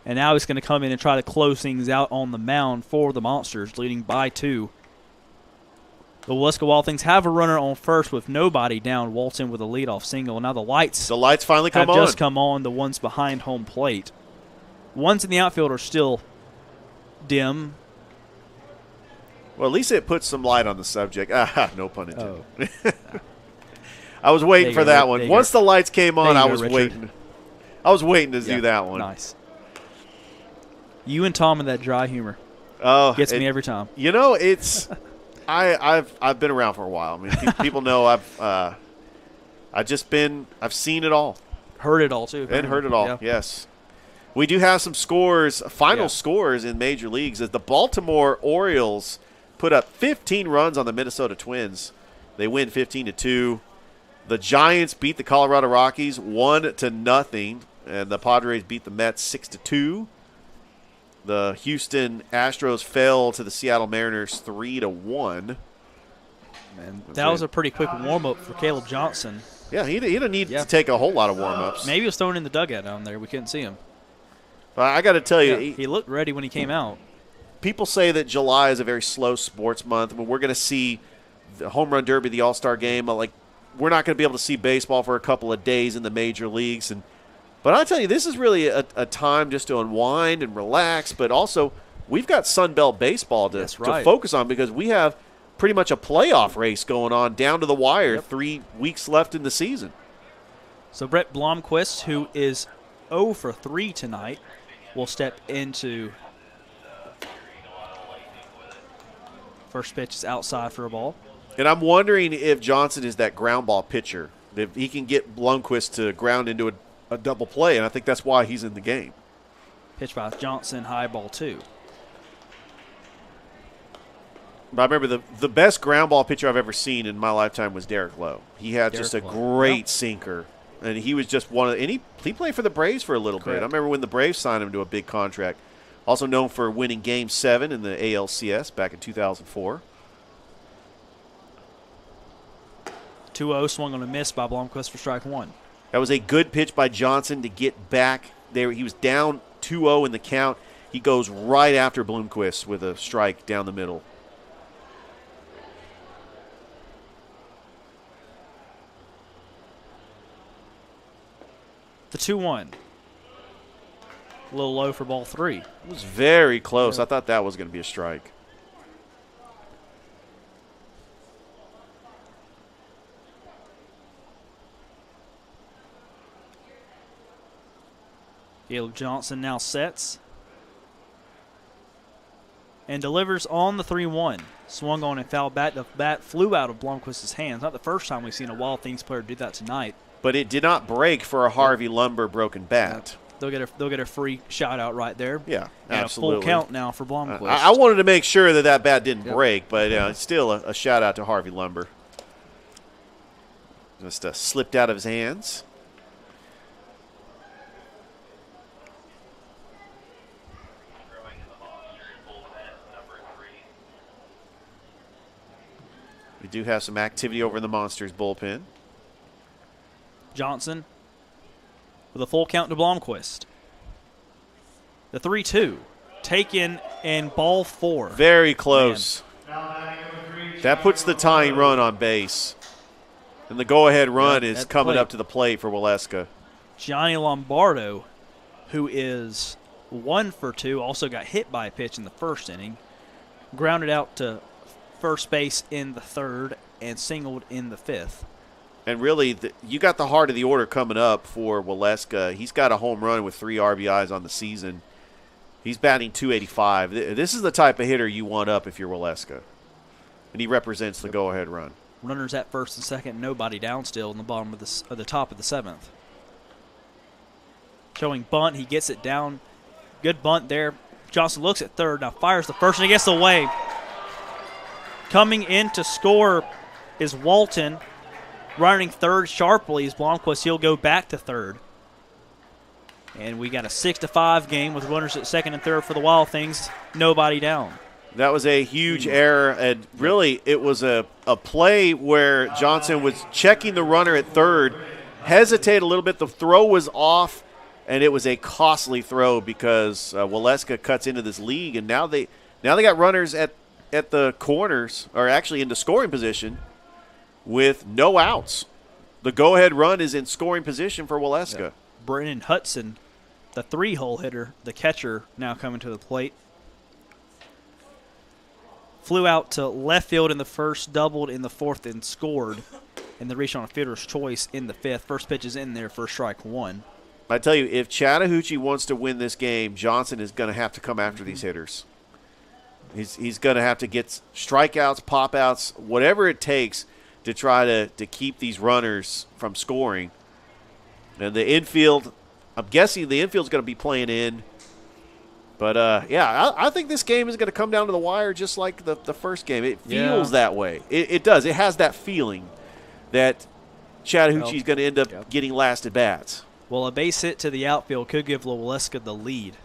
and now he's going to come in and try to close things out on the mound for the Monsters, leading by 2. The Waleska Wild Things have a runner on first with nobody down. Waltz in with a leadoff single. Now the lights finally have just come on. The ones behind home plate. Ones in the outfield are still dim. Well, at least it puts some light on the subject. No pun intended. Oh. I was waiting for that one. Once the lights came on, I was waiting. I was waiting to do that one. Nice. You and Tom and that dry humor. Oh, gets me every time. It's I've been around for a while. I mean, people know I've seen it all. Heard it all too. And heard it all. Yeah. Yes. We do have some scores, final scores in major leagues, as the Baltimore Orioles put up 15 runs on the Minnesota Twins. They win 15-2. The Giants beat the Colorado Rockies 1-0, and the Padres beat the Mets 6-2. The Houston Astros fell to the Seattle Mariners 3-1. Man, that was a pretty quick warm-up for Caleb Johnson. Yeah, he didn't need to take a whole lot of warm-ups. Maybe he was thrown in the dugout down there. We couldn't see him. But I got to tell you, he looked ready when he came out. People say that July is a very slow sports month. I mean, we're going to see the Home Run Derby, the All-Star Game. We're not going to be able to see baseball for a couple of days in the major leagues. But I tell you, this is really a time just to unwind and relax. But also, we've got Sun Belt baseball to focus on, because we have pretty much a playoff race going on down to the wire. 3 weeks left in the season. So Brett Blomquist, who is 0 for 3 tonight, will step into first pitch is outside for a ball. And I'm wondering if Johnson is that ground ball pitcher, if he can get Blomquist to ground into a double play, and I think that's why he's in the game. Pitch by Johnson, high ball 2. But I remember the best ground ball pitcher I've ever seen in my lifetime was Derek Lowe. He had just a great sinker, and he was just one of the, and he played for the Braves for a little bit. I remember when the Braves signed him to a big contract. Also known for winning Game 7 in the ALCS back in 2004. 2-0, swung on a miss by Blomquist for strike 1. That was a good pitch by Johnson to get back there. He was down 2-0 in the count. He goes right after Blomquist with a strike down the middle. The 2-1. A little low for ball 3. It was very close. I thought that was going to be a strike. Caleb Johnson now sets and delivers on the 3-1. Swung on and fouled back. The bat flew out of Blomquist's hands. Not the first time we've seen a Wild Things player do that tonight. But it did not break for a Harvey Lumber broken bat. They'll get a free shout out right there. Yeah, and absolutely. A full count now for Blomquist. I wanted to make sure that bat didn't break, but still a shout out to Harvey Lumber. Just slipped out of his hands. We do have some activity over in the Monsters bullpen. Johnson with a full count to Blomquist. The 3-2 taken and ball 4. Very close. That puts the tying run on base. And the go-ahead run is coming up to the plate for Waleska. Johnny Lombardo, who is 1 for 2, also got hit by a pitch in the first inning. Grounded out to first base in the 3rd and singled in the 5th. And really, you got the heart of the order coming up for Waleska. He's got a home run with 3 RBIs on the season. He's batting .285. This is the type of hitter you want up if you're Waleska. And he represents the go-ahead run. Runners at first and second, nobody down still in the bottom of the top of the 7th. showing bunt. He gets it down. Good bunt there. Johnson looks at third, now fires the first, and he gets away. Coming in to score is Walton. Running third sharply is Blomquist. He'll go back to third. And we got a 6-5 game with runners at second and third for the Wild Things. Nobody down. That was a huge error, and really it was a play where Johnson was checking the runner at third, hesitated a little bit. The throw was off, and it was a costly throw because Waleska cuts into this league, and now they got runners at the corners, or actually into scoring position, with no outs. The go-ahead run is in scoring position for Waleska. Yeah. Brennan Hudson, the 3-hole hitter, the catcher, now coming to the plate. Flew out to left field in the first, doubled in the fourth, and scored in the reach on a fielder's choice in the fifth. First pitch is in there for strike one. I tell you, if Chattahoochee wants to win this game, Johnson is going to have to come after these hitters. He's going to have to get strikeouts, pop-outs, whatever it takes to try to keep these runners from scoring. And the infield, I'm guessing the infield's going to be playing in. But, I think this game is going to come down to the wire just like the first game. It feels that way. It does. It has that feeling that Chattahoochee is going to end up getting last at bats. Well, a base hit to the outfield could give Waleska the lead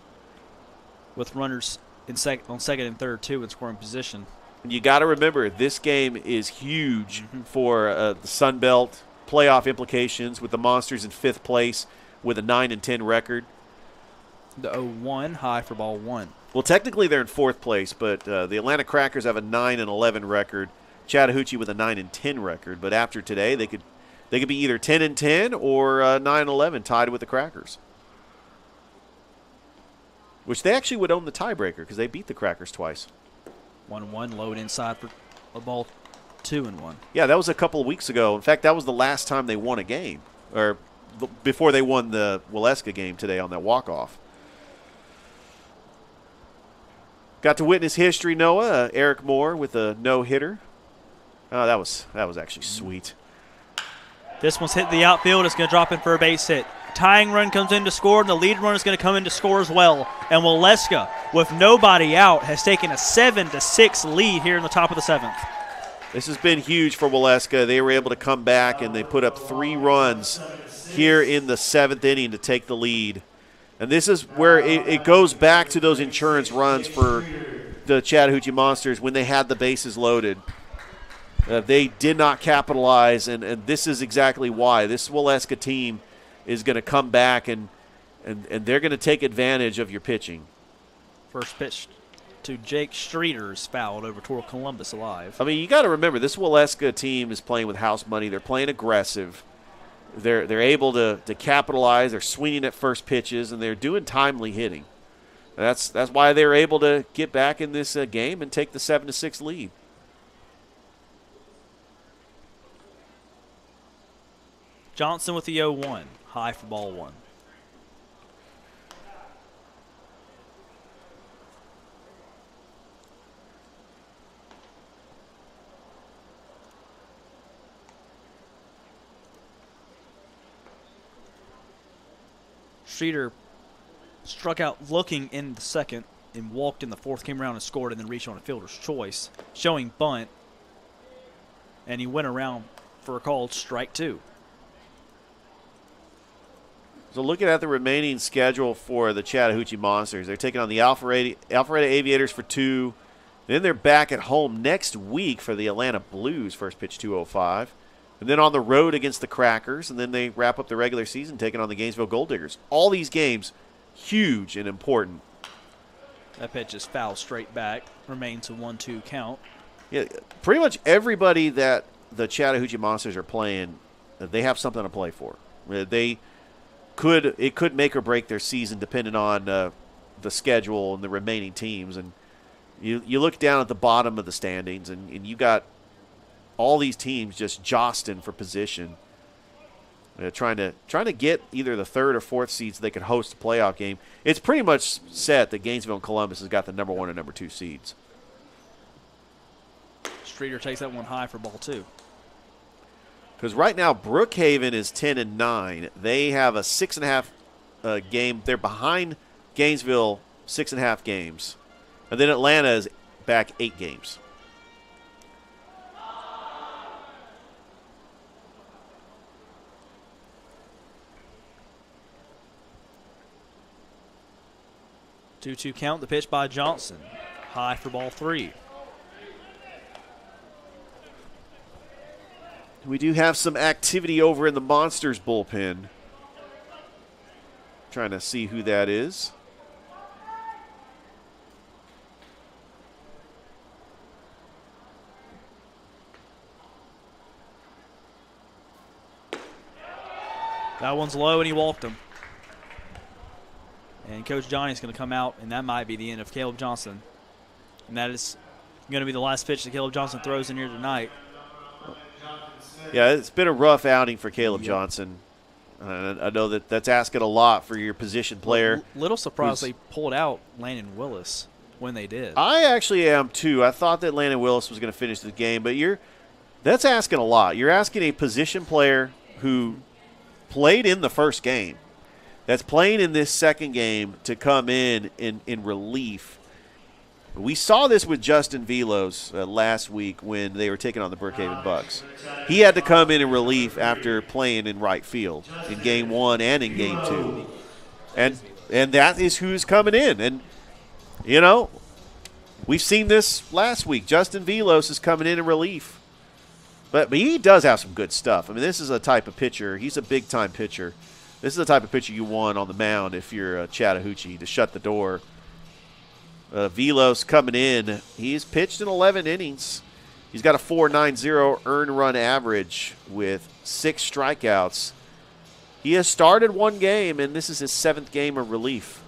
with runners on second and third, too, in scoring position. You got to remember, this game is huge for the Sun Belt playoff implications with the Monsters in fifth place with a 9-10 record. The 0-1, high for ball one. Well, technically they're in fourth place, but the Atlanta Crackers have a 9-11 record. Chattahoochee with a 9-10 record, but after today they could be either 10-10 or 9-11, tied with the Crackers, which they actually would own the tiebreaker because they beat the Crackers twice. 1-1, load inside for a ball 2-1. Yeah, that was a couple of weeks ago. In fact, that was the last time they won a game, or before they won the Waleska game today on that walk-off. Got to witness history, Noah. Eric Moore with a no-hitter. Oh, that was actually sweet. This one's hit the outfield. It's going to drop in for a base hit. Tying run comes in to score, and the lead run is going to come in to score as well. And Waleska, with nobody out, has taken a 7-6 lead here in the top of the seventh. This has been huge for Waleska. They were able to come back, and they put up 3 runs here in the seventh inning to take the lead. And this is where it goes back to those insurance runs for the Chattahoochee Monsters when they had the bases loaded. They did not capitalize, and this is exactly why. This Waleska team is going to come back, and they're going to take advantage of your pitching. First pitch to Jake Streeter is fouled over toward Columbus alive. I mean, you got to remember, this Waleska team is playing with house money. They're playing aggressive. They're able to capitalize. They're swinging at first pitches, and they're doing timely hitting. That's why they were able to get back in this game and take the 7-6 lead. Johnson with the 0-1, high for ball one. Streeter struck out looking in the second and walked in the fourth, came around and scored, and then reached on a fielder's choice, showing bunt, and he went around for a called strike two. So looking at the remaining schedule for the Chattahoochee Monsters, they're taking on the Alpharetta Aviators for 2. Then they're back at home next week for the Atlanta Blues, first pitch 2:05. And then on the road against the Crackers, and then they wrap up the regular season taking on the Gainesville Gold Diggers. All these games, huge and important. That pitch is fouled straight back, remains a 1-2 count. Yeah, pretty much everybody that the Chattahoochee Monsters are playing, they have something to play for. It could make or break their season depending on the schedule and the remaining teams. And you look down at the bottom of the standings, and you got all these teams just jostling for position, trying to get either the third or fourth seeds so they could host a playoff game. It's pretty much set that Gainesville and Columbus has got the number 1 and number 2 seeds. Streeter takes that one high for ball two. Because right now Brookhaven is 10-9. They have a 6.5 game. They're behind Gainesville 6.5 games. And then Atlanta is back 8 games. Two count, the pitch by Johnson. High for ball 3. We do have some activity over in the Monsters bullpen. Trying to see who that is. That one's low, and he walked him. And Coach Johnny's going to come out, and that might be the end of Caleb Johnson. And that is going to be the last pitch that Caleb Johnson throws in here tonight. Yeah, it's been a rough outing for Caleb Johnson. I know that's asking a lot for your position player. Little surprised they pulled out Landon Willis when they did. I actually am too. I thought that Landon Willis was going to finish the game, but that's asking a lot. You're asking a position player who played in the first game, that's playing in this second game, to come in relief. We saw this with Justin Velos last week when they were taking on the Brookhaven Bucks. He had to come in relief after playing in right field in Game 1 and in Game 2. And that is who's coming in. And, you know, we've seen this last week. Justin Velos is coming in relief. But he does have some good stuff. I mean, this is a type of pitcher. He's a big-time pitcher. This is the type of pitcher you want on the mound if you're Chattahoochee, to shut the door. Velos coming in. He's pitched in 11 innings. He's got a 4.90 earned run average with 6 strikeouts. He has started 1 game, and this is his 7th game of relief.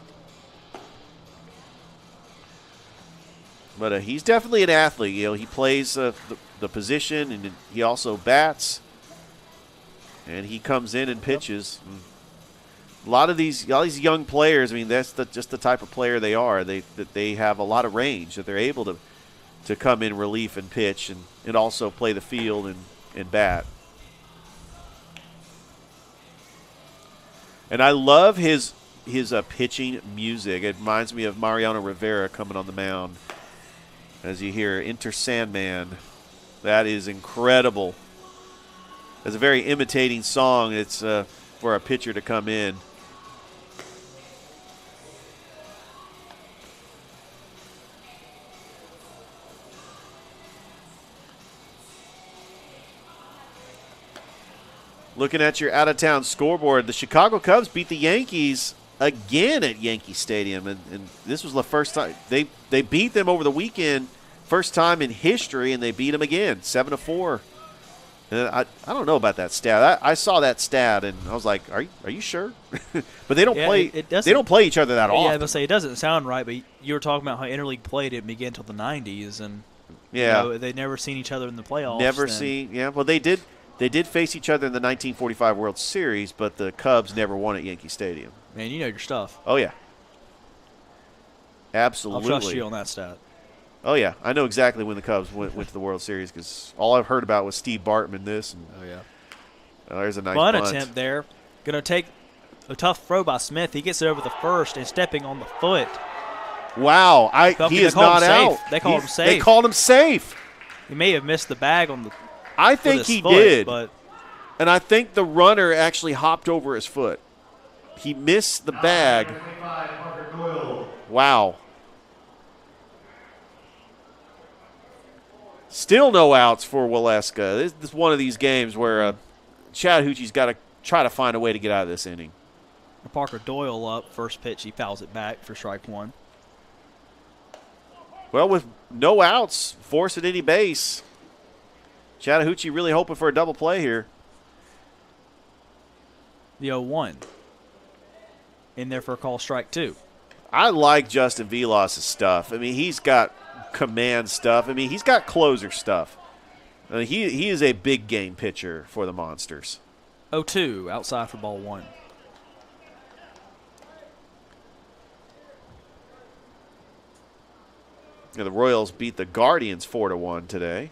But he's definitely an athlete. You know, he plays the position, and he also bats. And he comes in and pitches. A lot of these young players, I mean, that's just the type of player they are. They have a lot of range, that they're able to come in relief and pitch and also play the field and bat. And I love his pitching music. It reminds me of Mariano Rivera coming on the mound. As you hear Enter Sandman, that is incredible. It's a very imitating song. It's for a pitcher to come in. Looking at your out-of-town scoreboard, the Chicago Cubs beat the Yankees again at Yankee Stadium, and this was the first time they beat them over the weekend, first time in history, and they beat them again, 7-4. And I don't know about that stat. I saw that stat, and I was like, "Are you sure?" But they don't play. They don't play each other that often. Yeah, I was gonna say it doesn't sound right, but you were talking about how interleague play didn't begin until the '90s, and they'd never seen each other in the playoffs. Never seen. Yeah, well, they did. They did face each other in the 1945 World Series, but the Cubs never won at Yankee Stadium. Man, you know your stuff. Oh, yeah. Absolutely. I'll trust you on that stat. Oh, yeah. I know exactly when the Cubs went to the World Series because all I've heard about was Steve Bartman this. And, there's a nice bunt bunt attempt there. Going to take a tough throw by Smith. He gets it over the first and stepping on the foot. Wow. He is not out. They called him safe. They called him safe. He may have missed the bag on the I think he did. And I think the runner actually hopped over his foot. He missed the bag. Wow. Still no outs for Waleska. This is one of these games where Chattahoochee's got to try to find a way to get out of this inning. Parker Doyle up. First pitch, he fouls it back for strike 1. Well, with no outs, force at any base, Chattahoochee really hoping for a double play here. The 0-1. In there for a call, strike 2. I like Justin Velos' stuff. I mean, he's got command stuff. I mean, he's got closer stuff. He is a big game pitcher for the Monsters. 0-2, outside for ball 1. Yeah, the Royals beat the Guardians 4-1 today.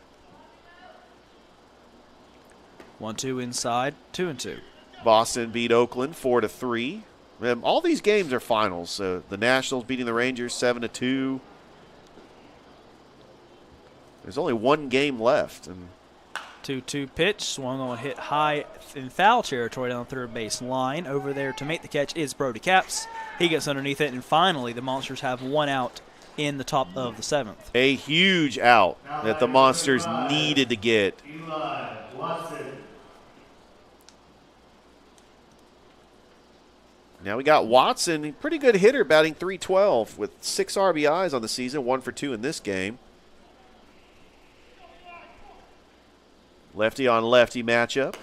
1-2 inside, 2-2. Boston beat Oakland 4-3. All these games are finals. The Nationals beating the Rangers 7-2. There's only one game left. And 2-2 pitch, swung on, hit high in foul territory down the third base line. Over there to make the catch is Brody Capps. He gets underneath it, and finally the Monsters have one out in the top of the 7th. A huge out that the Monsters needed to get. Eli Watson. Now we got Watson, a pretty good hitter, batting .312 with 6 RBIs on the season, 1 for 2 in this game. Lefty on lefty matchup.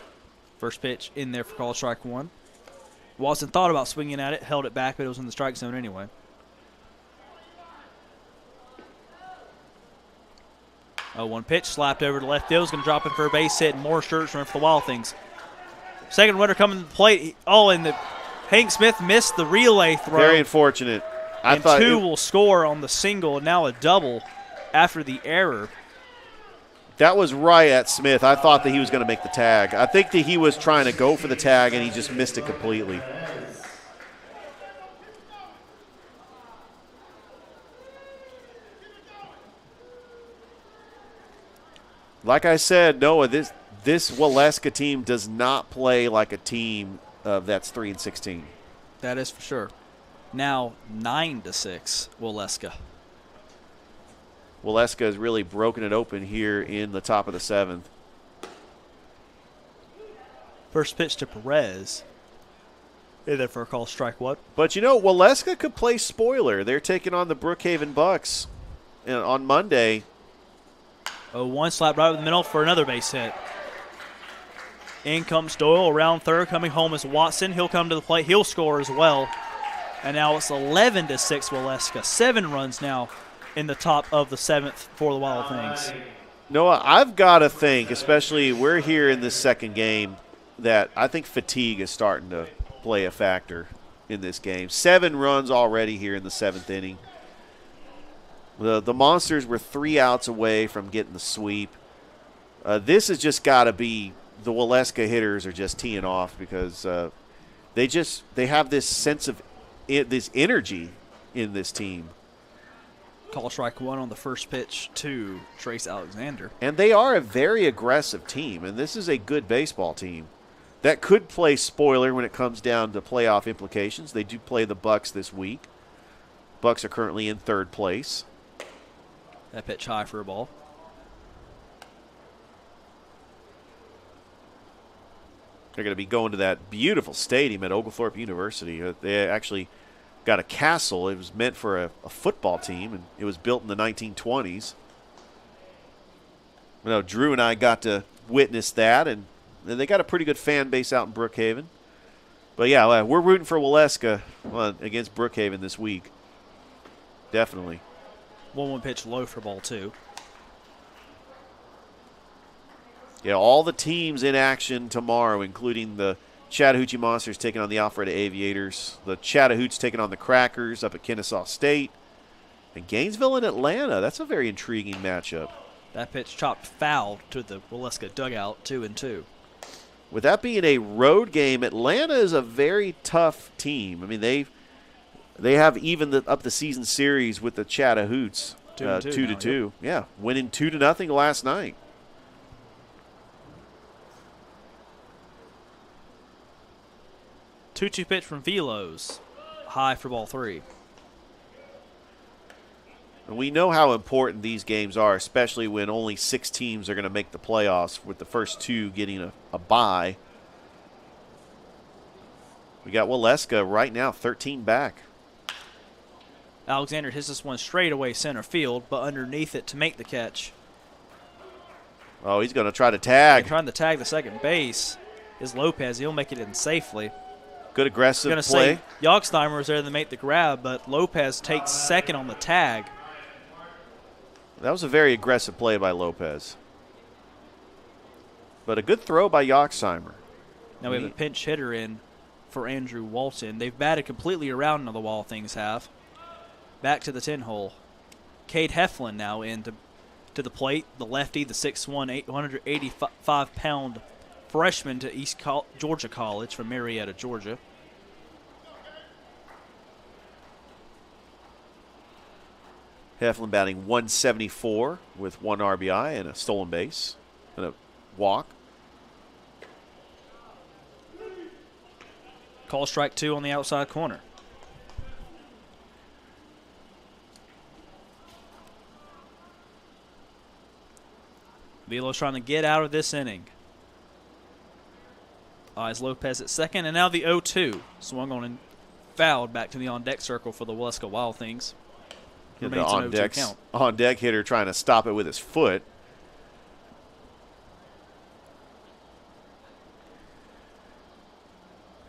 First pitch in there for call strike 1. Watson thought about swinging at it, held it back, but it was in the strike zone anyway. Oh, 1 pitch slapped over to left field. Is going to drop in for a base hit, and more shirts run for the Wild Things. Second runner coming to the plate. And the Hank Smith missed the relay throw. Very unfortunate. I and thought 2 will score on the single, and now a double after the error. that was right at Smith. I thought that he was going to make the tag. I think that he was trying to go for the tag, and he just missed it completely. Like I said, Noah, this Waleska team does not play like a team that's 3-16. That is for sure. Now 9-6, Waleska. Waleska has really broken it open here in the top of the 7th. First pitch to Perez. In there for a call, strike 1. But, you know, Waleska could play spoiler. They're taking on the Brookhaven Bucks on Monday. 0-1, slap right over the middle for another base hit. In comes Doyle, around third. Coming home is Watson. He'll come to the plate. He'll score as well. And now it's 11-6 Waleska. 7 runs now in the top of the 7th for the Wild Things. Noah, I've got to think, especially we're here in this second game, that I think fatigue is starting to play a factor in this game. 7 runs already here in the 7th inning. The Monsters were 3 outs away from getting the sweep. This has just got to be the Waleska hitters are just teeing off because they have this sense of this energy in this team. Call strike 1 on the first pitch to Trace Alexander. And they are a very aggressive team, and this is a good baseball team that could play spoiler when it comes down to playoff implications. They do play the Bucks this week. Bucks are currently in 3rd place. That pitch high for a ball. They're going to be going to that beautiful stadium at Oglethorpe University. They actually got a castle. It was meant for a football team, and it was built in the 1920s. You know, Drew and I got to witness that, and they got a pretty good fan base out in Brookhaven. But, yeah, we're rooting for Waleska against Brookhaven this week. Definitely. 1-1 pitch low for ball 2. Yeah, all the teams in action tomorrow, including the Chattahoochee Monsters taking on the Alpharetta Aviators, the Chattahoots taking on the Crackers up at Kennesaw State, and Gainesville and Atlanta. That's a very intriguing matchup. That pitch chopped foul to the Waleska dugout, 2-2. With that being a road game, Atlanta is a very tough team. I mean, they have even up the season series with the Chattahoots, 2-2. Yep. Yeah, winning 2-0 last night. Two pitch from Velos, high for ball 3. And we know how important these games are, especially when only 6 teams are going to make the playoffs, with the first 2 getting a bye. We got Waleska right now 13 back. Alexander hits this one straight away center field, but underneath it to make the catch. Oh, he's going to try to tag. And trying to tag the second base is Lopez. He'll make it in safely. Good aggressive I was play. going to say Yogstheimer was there to make the grab, but Lopez takes second on the tag. That was a very aggressive play by Lopez. But a good throw by Yogstheimer. Now we have a pinch hitter in for Andrew Walton. They've batted completely around now, the Wild Things have. Back to the 10 hole. Cade Heflin now in to the plate. The lefty, the 6'1", 885-pound freshman to East Georgia College from Marietta, Georgia. Heflin batting 174 with 1 RBI and a stolen base and a walk. Call strike 2 on the outside corner. Velo's trying to get out of this inning. Eyes Lopez at second, and now the 0-2. Swung on and fouled back to the on-deck circle for the Waleska Wild Things. The Remains an 0-2 count. on-deck hitter trying to stop it with his foot.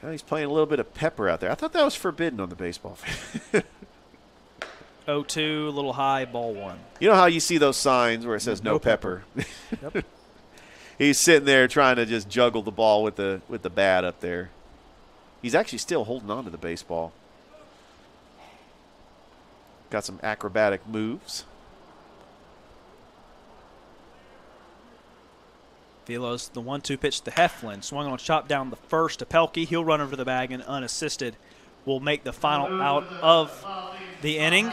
Now he's playing a little bit of pepper out there. I thought that was forbidden on the baseball field. 0-2, a little high, ball 1. You know how you see those signs where it says no pepper? Yep. He's sitting there trying to just juggle the ball with the bat up there. He's actually still holding on to the baseball. Got some acrobatic moves. Velo's the 1-2 pitch to Heflin. Swung on, chop down the first to Pelkey. He'll run over the bag and unassisted will make the final out of the inning.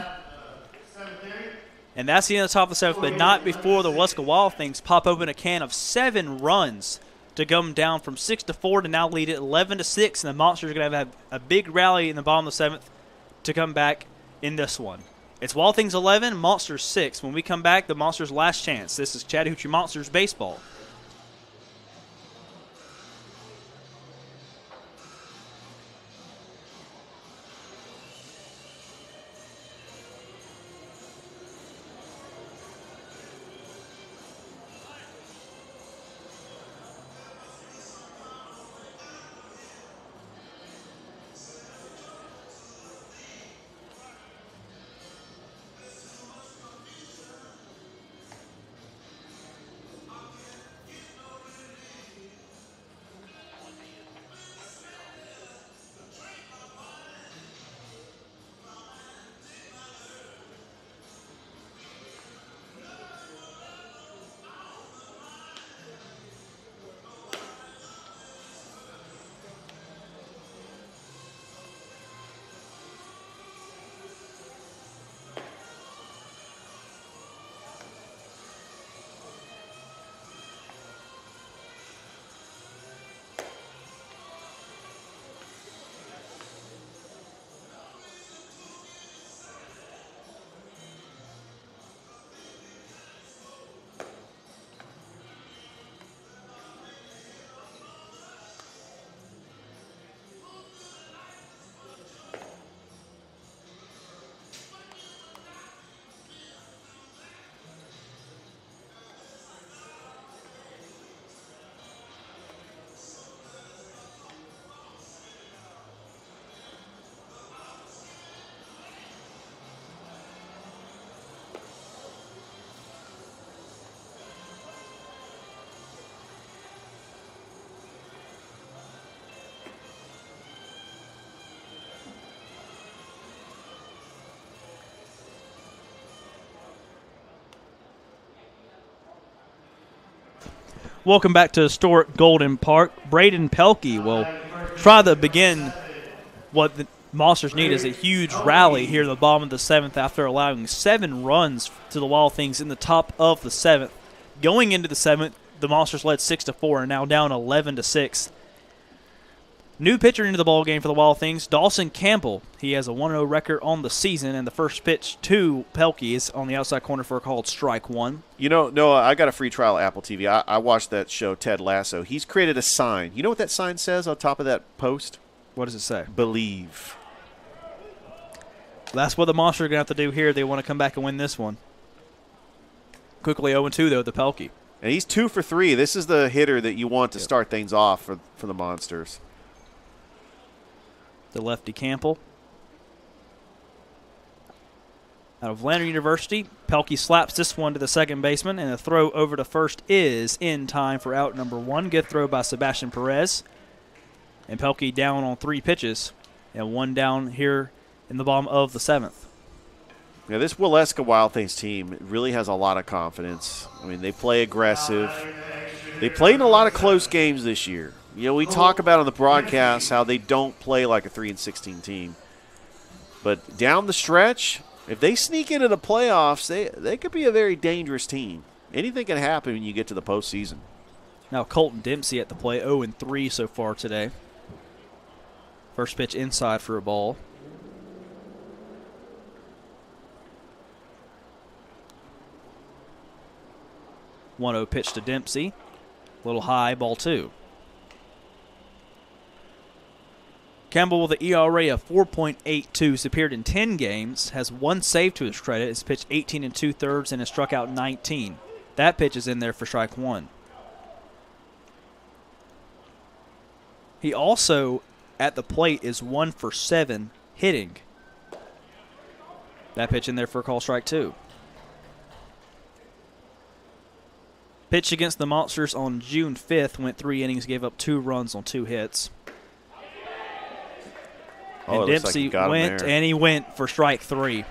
And that's the end of the top of the 7th, but not before the Waleska Wild Things pop open a can of 7 runs to come down from 6-4 to now lead it 11-6. And the Monsters are going to have a big rally in the bottom of the 7th to come back in this one. It's Wild Things 11, Monsters 6. When we come back, the Monsters' last chance. This is Chattahoochee Monsters baseball. Welcome back to historic Golden Park. Braden Pelkey will try to begin what the Monsters need is a huge rally here in the bottom of the 7th after allowing 7 runs to the Wild Things in the top of the 7th. Going into the 7th, the Monsters led 6-4 and now down 11-6. New pitcher into the ball game for the Wild Things, Dawson Campbell. He has a 1-0 record on the season, and the first pitch to Pelkey is on the outside corner for a called strike 1. You know, Noah, I got a free trial of Apple TV. I watched that show, Ted Lasso. He's created a sign. You know what that sign says on top of that post? What does it say? Believe. That's what the Monsters are going to have to do here. They want to come back and win this one. Quickly 0-2, though, to Pelkey. And he's 2 for 3. This is the hitter that you want to start things off for the Monsters. The lefty Campbell. Out of Lander University, Pelkey slaps this one to the second baseman, and the throw over to first is in time for out number 1. Good throw by Sebastian Perez. And Pelkey down on 3 pitches, and 1 down here in the bottom of the 7th. Yeah, this Waleska Wild Things team really has a lot of confidence. I mean, they play aggressive. They played in a lot of close games this year. You know, we talk about on the broadcast how they don't play like a 3-16 team. But down the stretch, If they sneak into the playoffs, they could be a very dangerous team. Anything can happen when you get to the postseason. Now Colton Dempsey at the plate, 0-3 so far today. First pitch inside for a ball. 1-0 pitch to Dempsey. A little high, ball 2. Campbell with an ERA of 4.82, has appeared in 10 games, has 1 save to his credit, has pitched 18 2/3 and has struck out 19. That pitch is in there for strike 1. He also, at the plate, is 1 for 7 hitting. That pitch in there for a call, strike 2. Pitched against the Monsters on June 5th, went 3 innings, gave up 2 runs on 2 hits. And Dempsey went, and he went for strike 3.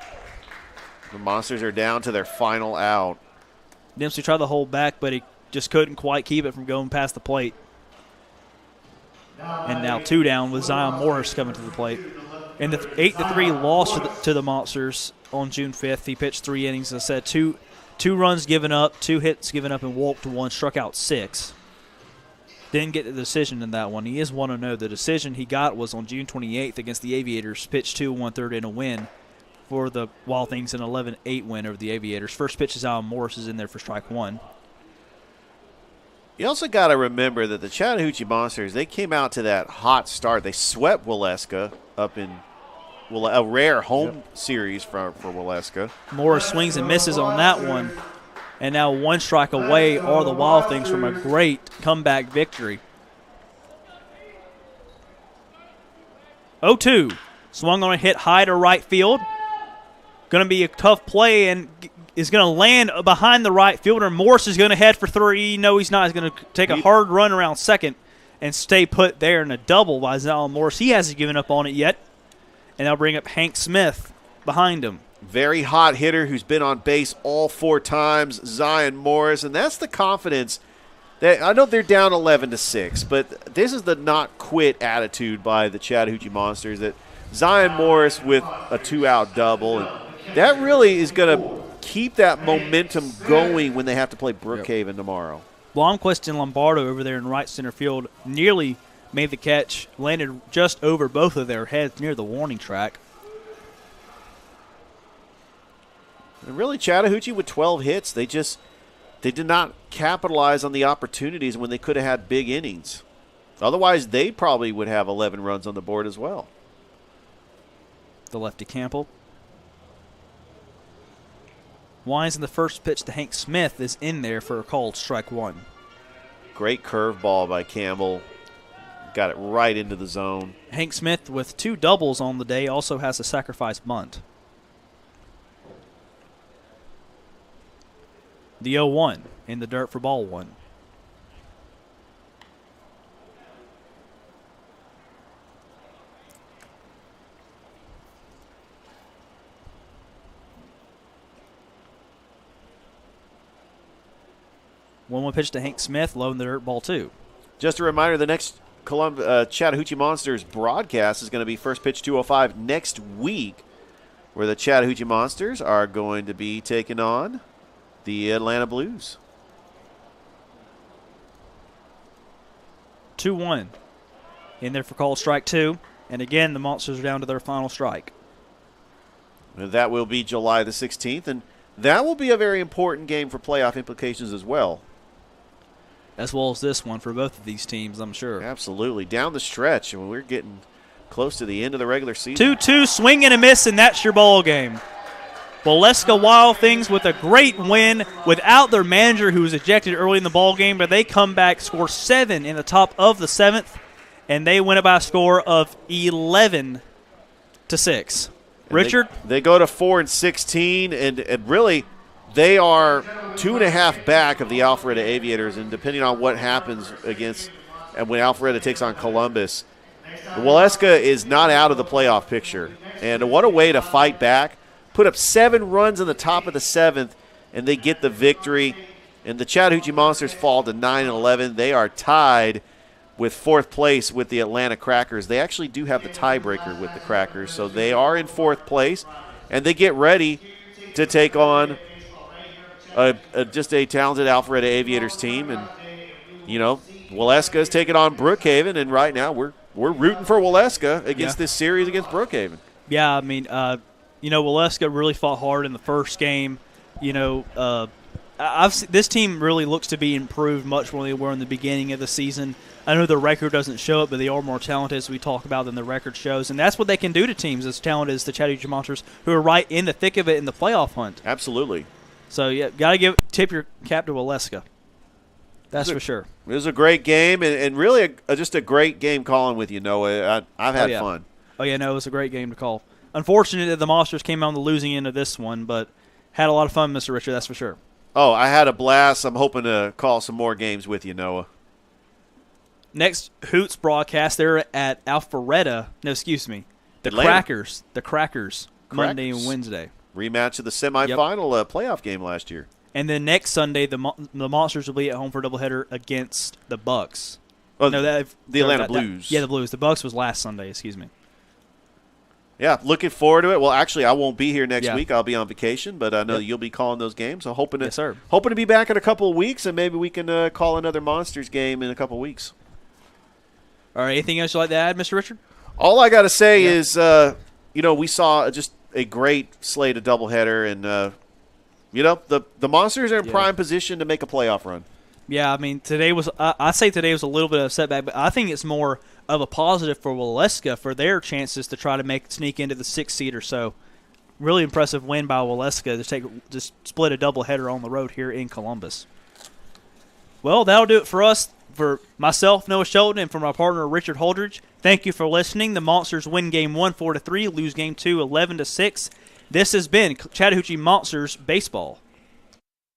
The Monsters are down to their final out. Dempsey tried to hold back, but he just couldn't quite keep it from going past the plate. And now 2 down with Zion Morris coming to the plate. In the 8-3 loss to the Monsters on June 5th, he pitched 3 innings. As I said, two runs given up, 2 hits given up, and walked 1, struck out 6. Didn't get the decision in that one. He is 1-0. The decision he got was on June 28th against the Aviators. Pitched 2 1/3 in a win for the Wild Things, an 11-8 win over the Aviators. First pitch is Zion Morris is in there for strike 1. You also got to remember that the Chattahoochee Monsters, they came out to that hot start. They swept Waleska up in a rare home series for Waleska. Morris swings and misses on that one. And now 1 strike away are the Wild Things from a great comeback victory. 0-2. Swung on a hit high to right field. Going to be a tough play and is going to land behind the right fielder. Morris is going to head for 3. No, he's not. He's going to take a hard run around second and stay put there in a double by Zion Morris. He hasn't given up on it yet. And they'll bring up Hank Smith behind him. Very hot hitter who's been on base all 4 times, Zion Morris, and that's the confidence that I know they're down 11-6, but this is the not quit attitude by the Chattahoochee Monsters. That Zion Morris with a 2-out double, and that really is going to keep that momentum going when they have to play Brookhaven tomorrow. Blomquist and Lombardo over there in right center field nearly made the catch, landed just over both of their heads near the warning track. And really, Chattahoochee with 12 hits, they did not capitalize on the opportunities when they could have had big innings. Otherwise, they probably would have 11 runs on the board as well. The lefty Campbell. Wines in the first pitch to Hank Smith is in there for a called strike 1. Great curveball by Campbell. Got it right into the zone. Hank Smith with 2 doubles on the day also has a sacrifice bunt. The 0-1 in the dirt for ball 1. One pitch to Hank Smith, low in the dirt, ball 2. Just a reminder, the next Chattahoochee Monsters broadcast is going to be first pitch 2:05 next week, where the Chattahoochee Monsters are going to be taking on the Atlanta Blues. 2-1 in there for called strike 2. And again, the Monsters are down to their final strike. And that will be July the 16th, and that will be a very important game for playoff implications as well. As well as this one for both of these teams, I'm sure. Absolutely. Down the stretch, and we're getting close to the end of the regular season. 2-2, swing and a miss, and that's your ball game. Waleska Wild Things with a great win without their manager who was ejected early in the ball game, but they come back, score 7 in the top of the 7th, and they win it by a score of 11-6. Richard? They go to 4-16, and really they are 2.5 back of the Alpharetta Aviators, and depending on what happens and when Alpharetta takes on Columbus, Waleska is not out of the playoff picture. And what a way to fight back. Put up 7 runs in the top of the 7th, and they get the victory. And the Chattahoochee Monsters fall to 9-11. They are tied with 4th place with the Atlanta Crackers. They actually do have the tiebreaker with the Crackers, so they are in 4th place. and they get ready to take on just a talented Alpharetta Aviators team. And, Waleska is taking on Brookhaven, and right now we're rooting for Waleska against this series against Brookhaven. Yeah, I mean, Waleska really fought hard in the first game. This team really looks to be improved much more than they were in the beginning of the season. I know the record doesn't show it, but they are more talented, as we talk about, than the record shows. And that's what they can do to teams as talented as the Chattahoochee Monsters, who are right in the thick of it in the playoff hunt. Absolutely. So, yeah, got to tip your cap to Waleska. That's for sure. It was a great game, and really just a great game calling with you, Noah. I've had fun. Oh, yeah, no, it was a great game to call. Unfortunate that the Monsters came on the losing end of this one, but had a lot of fun, Mr. Richard, that's for sure. Oh, I had a blast. I'm hoping to call some more games with you, Noah. Next Hoots broadcast, they're at Alpharetta. No, excuse me. The Crackers, Monday and Wednesday. Rematch of the semifinal playoff game last year. And then next Sunday, the Monsters will be at home for a doubleheader against the Bucks. Oh, the Atlanta Blues. The Blues. The Bucks was last Sunday, excuse me. Yeah, looking forward to it. Well, actually, I won't be here next week. I'll be on vacation, but I know you'll be calling those games. So hoping to be back in a couple of weeks, and maybe we can call another Monsters game in a couple of weeks. All right, anything else you'd like to add, Mr. Richard? All I got to say is, we saw just a great slate of doubleheader, and the Monsters are in prime position to make a playoff run. Yeah, I mean, I'd say today was a little bit of a setback, but I think it's more of a positive for Waleska for their chances to try to sneak into the 6th seed or so. Really impressive win by Waleska to split a doubleheader on the road here in Columbus. Well, that'll do it for us. For myself, Noah Shelton, and for my partner, Richard Holdridge, thank you for listening. The Monsters win Game 1 4-3, lose Game 2 11-6. This has been Chattahoochee Monsters Baseball.